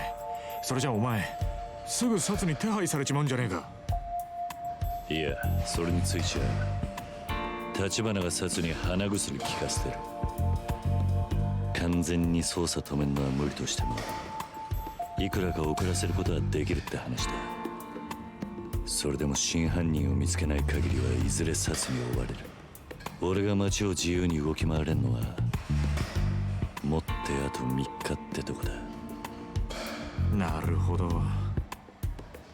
それじゃお前すぐ薩に手配されちまうんじゃねえか。いや、それについちゃ橘が薩に鼻薬効かせてる。完全に捜査止めるのは無理としても、いくらか遅らせることはできるって話だ。それでも真犯人を見つけない限りはいずれ薩に追われる。俺が街を自由に動き回れんのはもってあと3日ってとこだ。なるほど。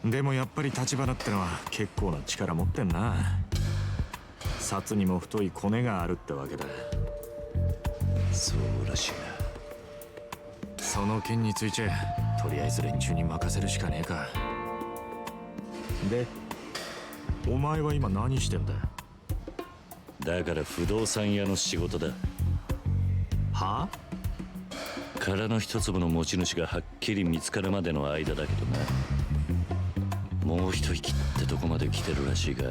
でもやっぱり橘ってのは結構な力持ってんな。薩にも太いコネがあるってわけだ。そうらしいな。その件についてとりあえず連中に任せるしかねえか。で、お前は今何してんだ。だから不動産屋の仕事だ。はあ？殻の一粒の持ち主がはっきり見つかるまでの間だけどな。もう一息ってとこまで来てるらしいが、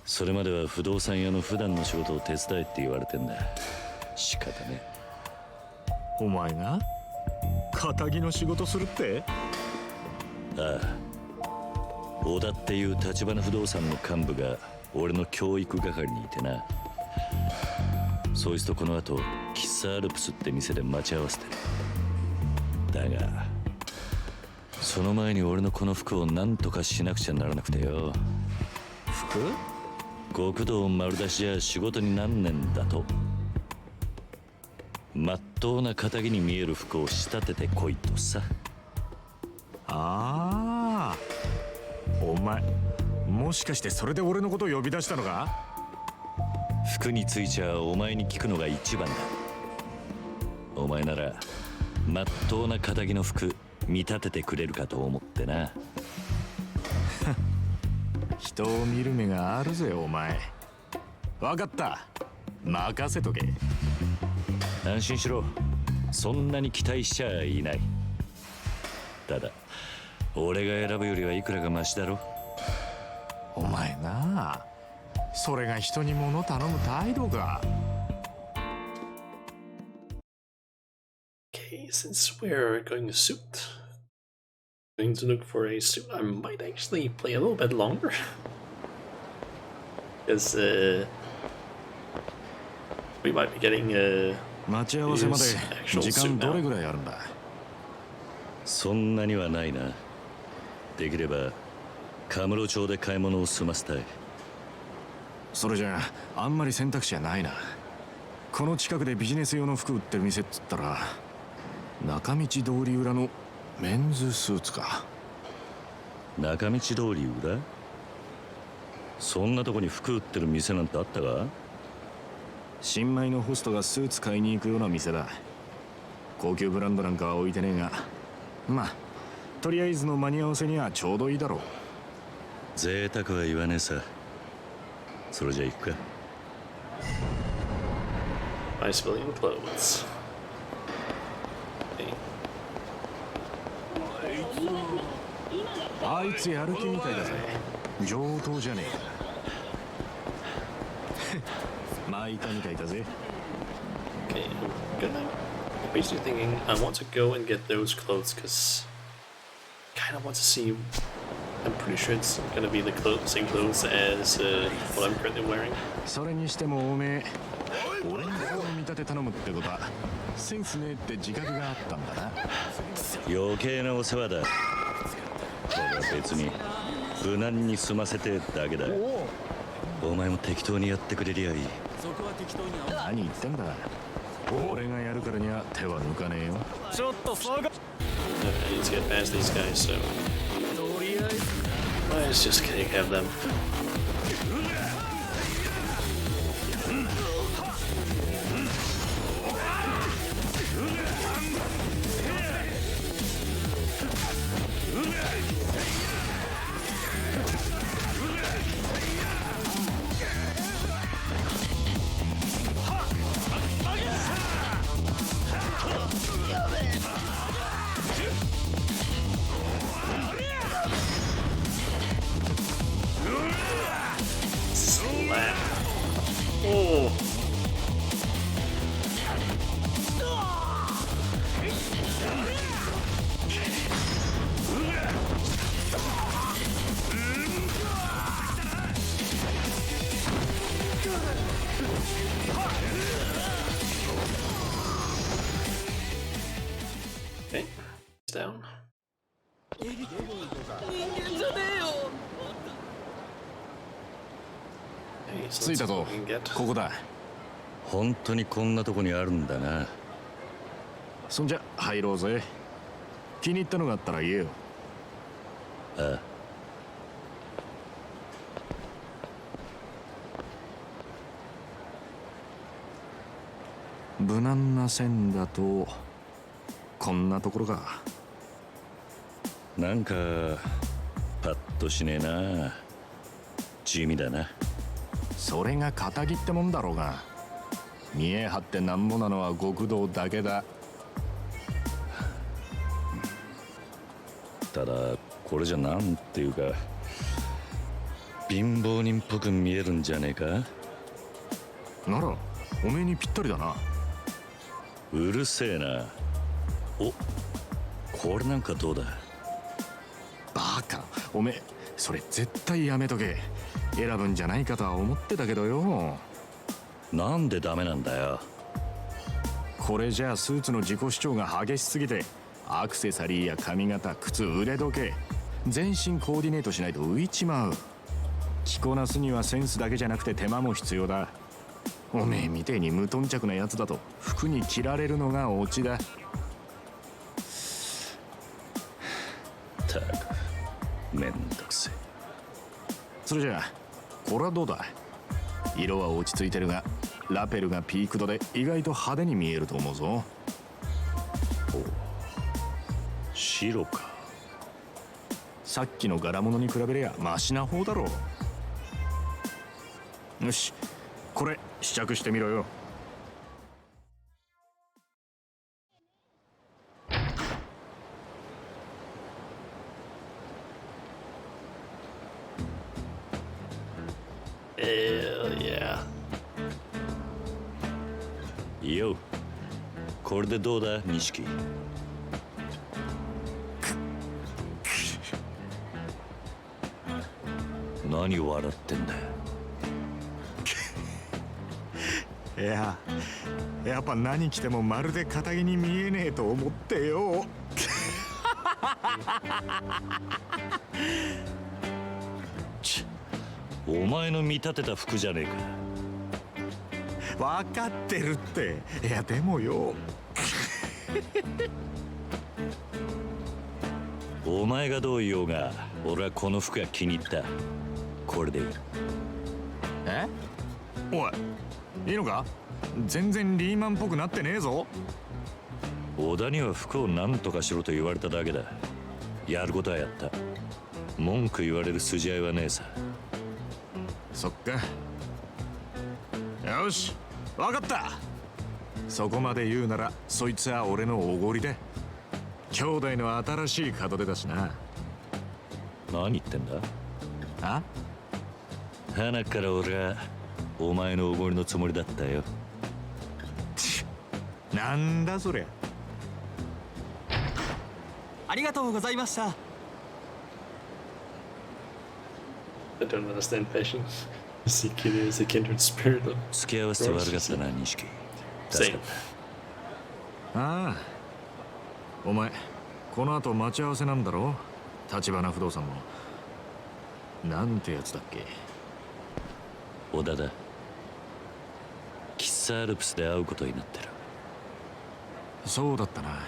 それまでは不動産屋の普段の仕事を手伝えって言われてんだ。仕方ね。お前が堅気の仕事するって？ああ、小田っていう橘不動産の幹部が俺の教育係にいてな。そいつとこの後喫茶アルプスって店で待ち合わせてる。だがその前に俺のこの服を何とかしなくちゃならなくてよ。服？極道丸出しじゃ仕事になんねんだと。まっとうな堅気に見える服を仕立ててこいとさ。ああ、お前もしかしてそれで俺のことを呼び出したのか？服についちゃお前に聞くのが一番だ。お前ならまっとうな堅気の服見立ててくれるかと思ってな。人を見る目があるぜお前。分かった、任せとけ。安心しろ、そんなに期待しちゃいない。ただ俺が選ぶよりはいくらかマシだろ。お前なあ、それが人に物頼む態度か。Okay, since we're going to suit, going to look for a suit, I might actually play a little bit longer. Because we might be getting 待ち合わせまで時間どれぐらいあるんだ。そんなにはないな。できればカムロ町で買い物を済ませたい。それじゃあんまり選択肢はないな。この近くでビジネス用の服売ってる店っつったら中道通り裏のメンズスーツか。中道通り裏？そんなとこに服売ってる店なんてあったか？新米のホストがスーツ買いに行くような店だ。高級ブランドなんかは置いてねえが、まあとりあえずの間に合わせにはちょうどいいだろう。贅沢は言わねえさ。それじゃ行くか。My civilian clothes. Okay. あいつやる気みたいだぜ。上等じゃねえ。まあいたみたいだぜ。 Okay, I'm gonna basically thinking I want to go and get those clothes because kind of want to see. I'm pretty sure it's gonna be the same clothes as what I'm currently wearing. それにしてもおめえ、俺にこう見立て頼むってことはセンスねえって自覚があったんだな。余計なお世話だ。俺は別に無難に済ませてだけだ。お前も適当にやってくれりゃいい。何言ってんだ。俺がやるからには手は抜かねえよ。ちょっと下が。I need to get past these guys, so let's just have them. Okay, he's down. 人間じゃねえよ。 Okay, so 着い let's た go ぞ and get. ここだ本当にこんなとこにあるんだな。そんじゃ入ろうぜ気に入ったのがあったら言えよああ無難な線だとこんなところかなんかパッとしねえな。地味だな。それが仇ってもんだろうが見え張ってなんぼなのは極道だけだただこれじゃなんていうか貧乏人っぽく見えるんじゃねえか。ならおめえにぴったりだな。うるせえな。お、これなんかどうだ。バカおめえそれ絶対やめとけ。選ぶんじゃないかとは思ってたけどよ。なんでダメなんだよ。これじゃあスーツの自己主張が激しすぎてアクセサリーや髪型靴腕時計全身コーディネートしないと浮いちまう。着こなすにはセンスだけじゃなくて手間も必要だ。おめえみてえに無頓着なやつだと服に着られるのがオチだ。たくめんどくせえ。それじゃあこれはどうだ。色は落ち着いてるがラペルがピークドで意外と派手に見えると思うぞ。白か。さっきの柄物に比べりゃマシな方だろう。よしこれ試着してみろよ。いいよ。これでどうだ錦。何を笑ってんだよ。いややっぱ何着てもまるで堅気に見えねえと思ってよ。お前の見立てた服じゃねえか。分かってるって。いやでもよお前がどう言おうが俺はこの服が気に入った。これでいい。えおいいいのか。全然リーマンっぽくなってねえぞ。小田には服を何とかしろと言われただけだ。やることはやった。文句言われる筋合いはねえさ。そっか。よし分かった。そこまで言うならそいつは俺のおごりで。兄弟の新しい門出だしな。何言ってんだ。あ鼻から俺はお前のおごりのつもりだったよ。なんだそりゃ。ありがとうございました。 I don't understand passion. Sikiri is a kindred spirit of 付き合わせて悪かったな錦。 Same. ああお前この後待ち合わせなんだろ。橘不動産のなんてやつだっけ。小田だ。喫茶アルプスで会うことになってる。そうだったな。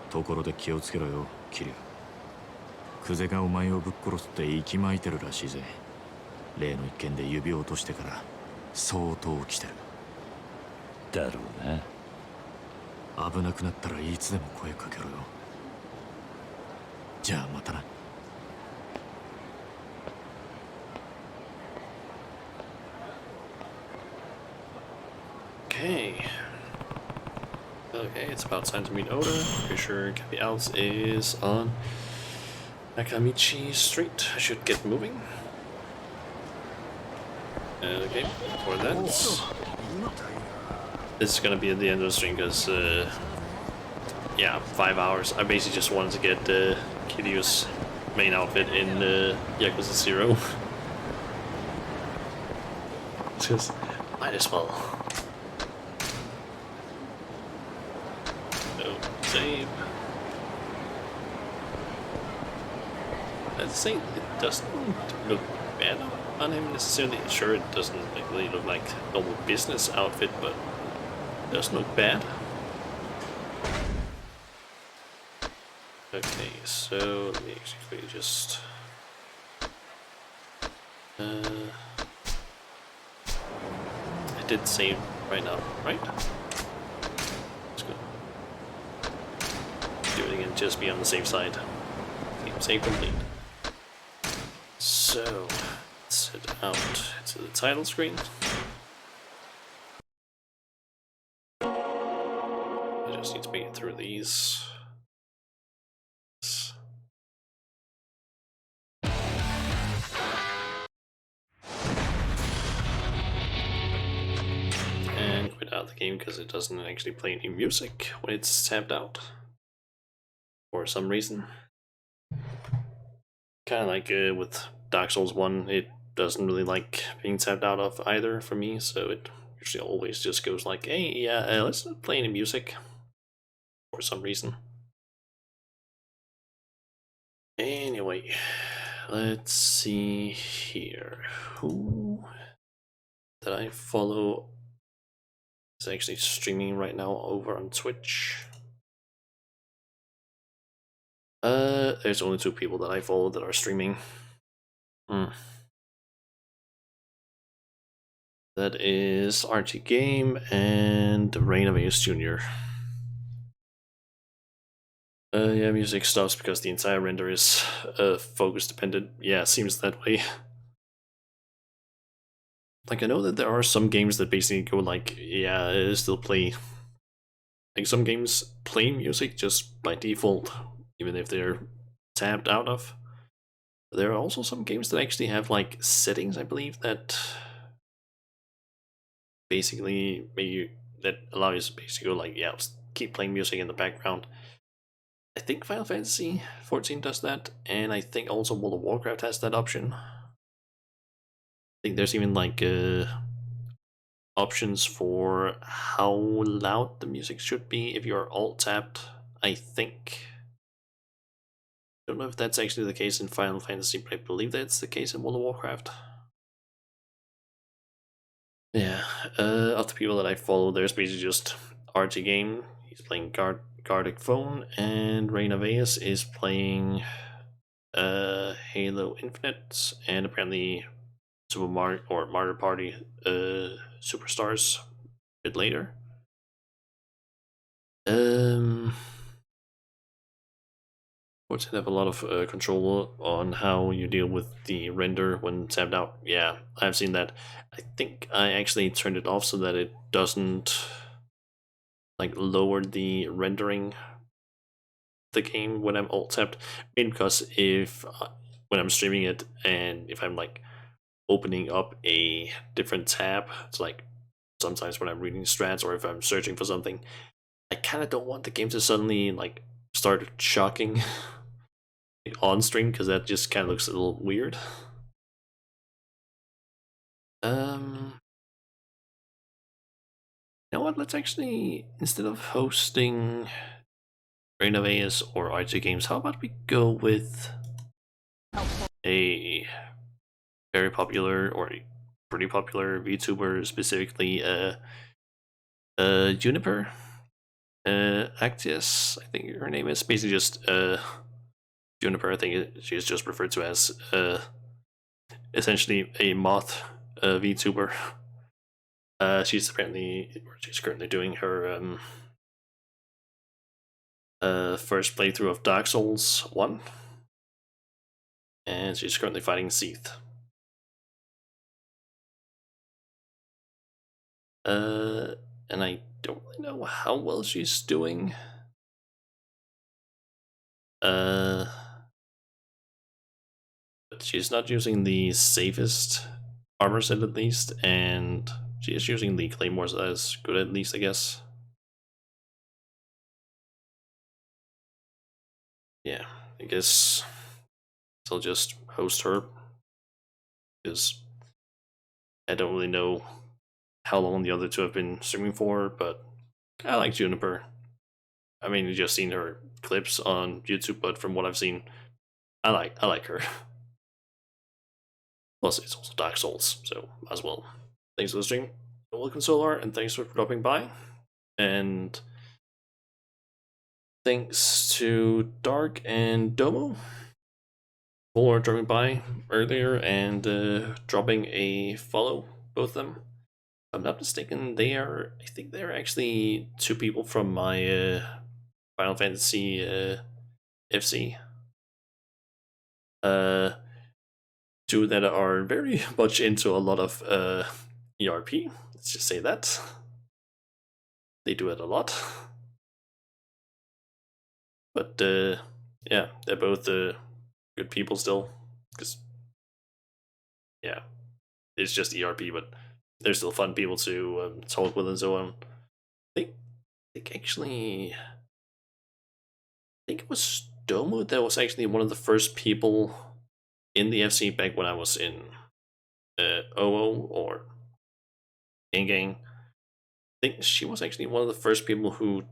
ところで気をつけろよ桐生。クゼがお前をぶっ殺すって息巻いてるらしいぜ。例の一件で指を落としてから相当来てる。だろうな。危なくなったらいつでも声かけろよ。じゃあまたな。Okay. Okay, it's about time to meet Oda. Pretty sure Cappy Outs is on Nakamichi Street. I should get moving. Okay, for that. This is gonna be at the end of the stream because, yeah, 5 hours. I basically just wanted to get Kiryu's main outfit in Yakuza 0. Just might as well. No save. I'd say it doesn't look bad on him necessarily. Sure, it doesn't really look like normal business outfit, but it doesn't look bad. Okay, so let me actually just I did save right now, right? Let's go. Do it again, just be on the safe side. Save complete. So let's head out to the title screen. I just need to make it through these. And quit out the game because it doesn't actually play any music when it's tapped out for some reason. Kind of like with Dark Souls 1, it doesn't really like being tapped out of either for me, so it usually always just goes like, hey, yeah, let's not play any music for some reason. Anyway, let's see here. Who that I follow is actually streaming right now over on Twitch. There's only 2 people that I follow that are streaming. That is RT Game and Reign of Ace Jr. Yeah, music stops because the entire render is focus dependent. Yeah, seems that way. Like, I know that there are some games that basically go like, yeah, still play. Like, some games play music just by default, even if they're tabbed out of. There are also some games that actually have like settings, I believe, that basically that allow you to basically go like, yeah, keep playing music in the background. I think Final Fantasy 14 does that, and I think also World of Warcraft has that option. I think there's even like options for how loud the music should be if you're alt tapped, I think. Don't know if that's actually the case in Final Fantasy, but I believe that's the case in World of Warcraft. Yeah, of the people that I follow, there's basically just RT Game. He's playing Gardic Phone, and Reign of Ace is playing Halo Infinite, and apparently Super Mario or Mario Party Superstars a bit later. Fortnite have a lot of control on how you deal with the render when tapped out. Yeah, I've seen that. I think I actually turned it off so that it doesn't like lower the rendering the game when I'm alt tapped. Mainly because if when I'm streaming it and if I'm like opening up a different tab, it's like sometimes when I'm reading strats or if I'm searching for something, I kind of don't want the game to suddenly like start shocking on stream because that just kind of looks a little weird. You know what? Let's actually, instead of hosting Reign of Ace or RT Games, how about we go with a very popular or a pretty popular VTuber, specifically Juniper Actius, I think her name is. Basically just Juniper. I think she's just referred to as essentially a moth VTuber. She's currently doing her first playthrough of Dark Souls 1, and she's currently fighting Seath. And I don't really know how well she's doing. But she's not using the safest armor set at least, and she is using the claymores as good at least, I guess. Yeah, I guess I'll just host her because I don't really know how long the other two have been streaming for, but I like Juniper. I mean, you just seen her clips on YouTube, but from what I've seen, I like her. Plus, it's also Dark Souls, so as well. Thanks for the stream. Welcome, Solar, and thanks for dropping by. And thanks to Dark and Domo for dropping by earlier and dropping a follow, both of them. If I'm not mistaken, I think they're actually two people from my Final Fantasy FC. Two that are very much into a lot of ERP. Let's just say that. They do it a lot. But yeah, they're both good people still. Because, yeah, it's just ERP, but they're still fun people to talk with and so on. I think actually, I think it was Domo that was actually one of the first people in the FC back when I was in OO or Gang. I think she was actually one of the first people who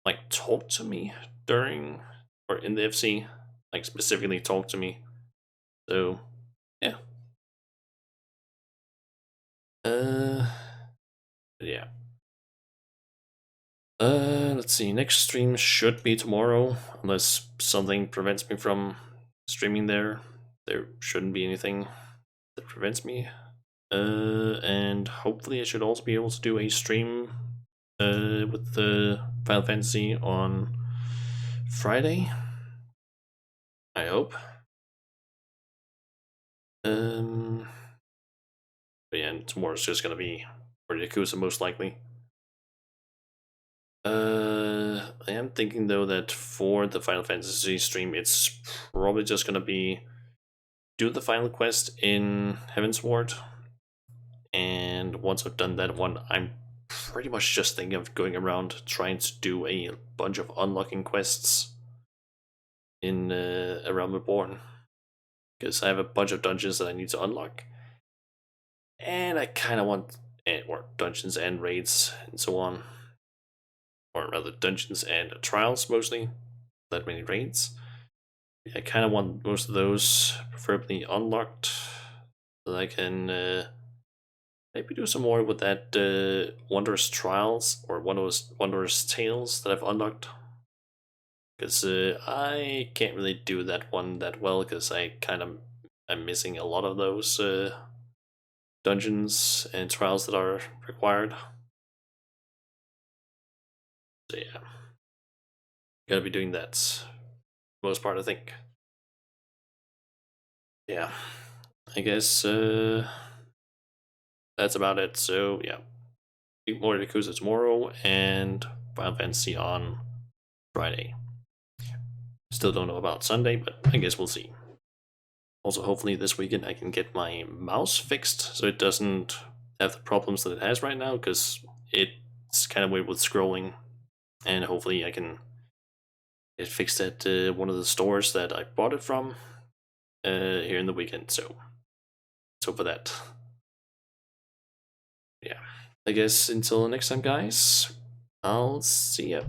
like talked to me during or in the FC, like specifically talked to me. So yeah. Yeah. Let's see. Next stream should be tomorrow, unless something prevents me from streaming there. There shouldn't be anything that prevents me. And hopefully I should also be able to do a stream with the Final Fantasy on Friday. I hope. But yeah, and tomorrow's just gonna be for Yakuza most likely. I am thinking though that for the Final Fantasy stream, it's probably just gonna be do the final quest in Heavensward, and once I've done that one, I'm pretty much just thinking of going around trying to do a bunch of unlocking quests in A Realm Reborn, because I have a bunch of dungeons that I need to unlock, and I kind of want or dungeons and raids and so on, or rather dungeons and trials mostly, that many raids. I kind of want most of those preferably unlocked, so that I can maybe do some more with that Wondrous Trials or Wondrous Tales that I've unlocked. Because I can't really do that one that well, because I kind of am missing a lot of those dungeons and trials that are required. So yeah, gotta be doing that for the most part, I think. Yeah, I guess that's about it. So yeah, more Yakuza tomorrow and Final Fantasy on Friday. Still don't know about Sunday, but I guess we'll see. Also, hopefully this weekend I can get my mouse fixed so it doesn't have the problems that it has right now, because it's kind of weird with scrolling, and hopefully I can get fixed at one of the stores that I bought it from here in the weekend, so let's hope for that. Yeah, I guess until next time, guys, I'll see ya.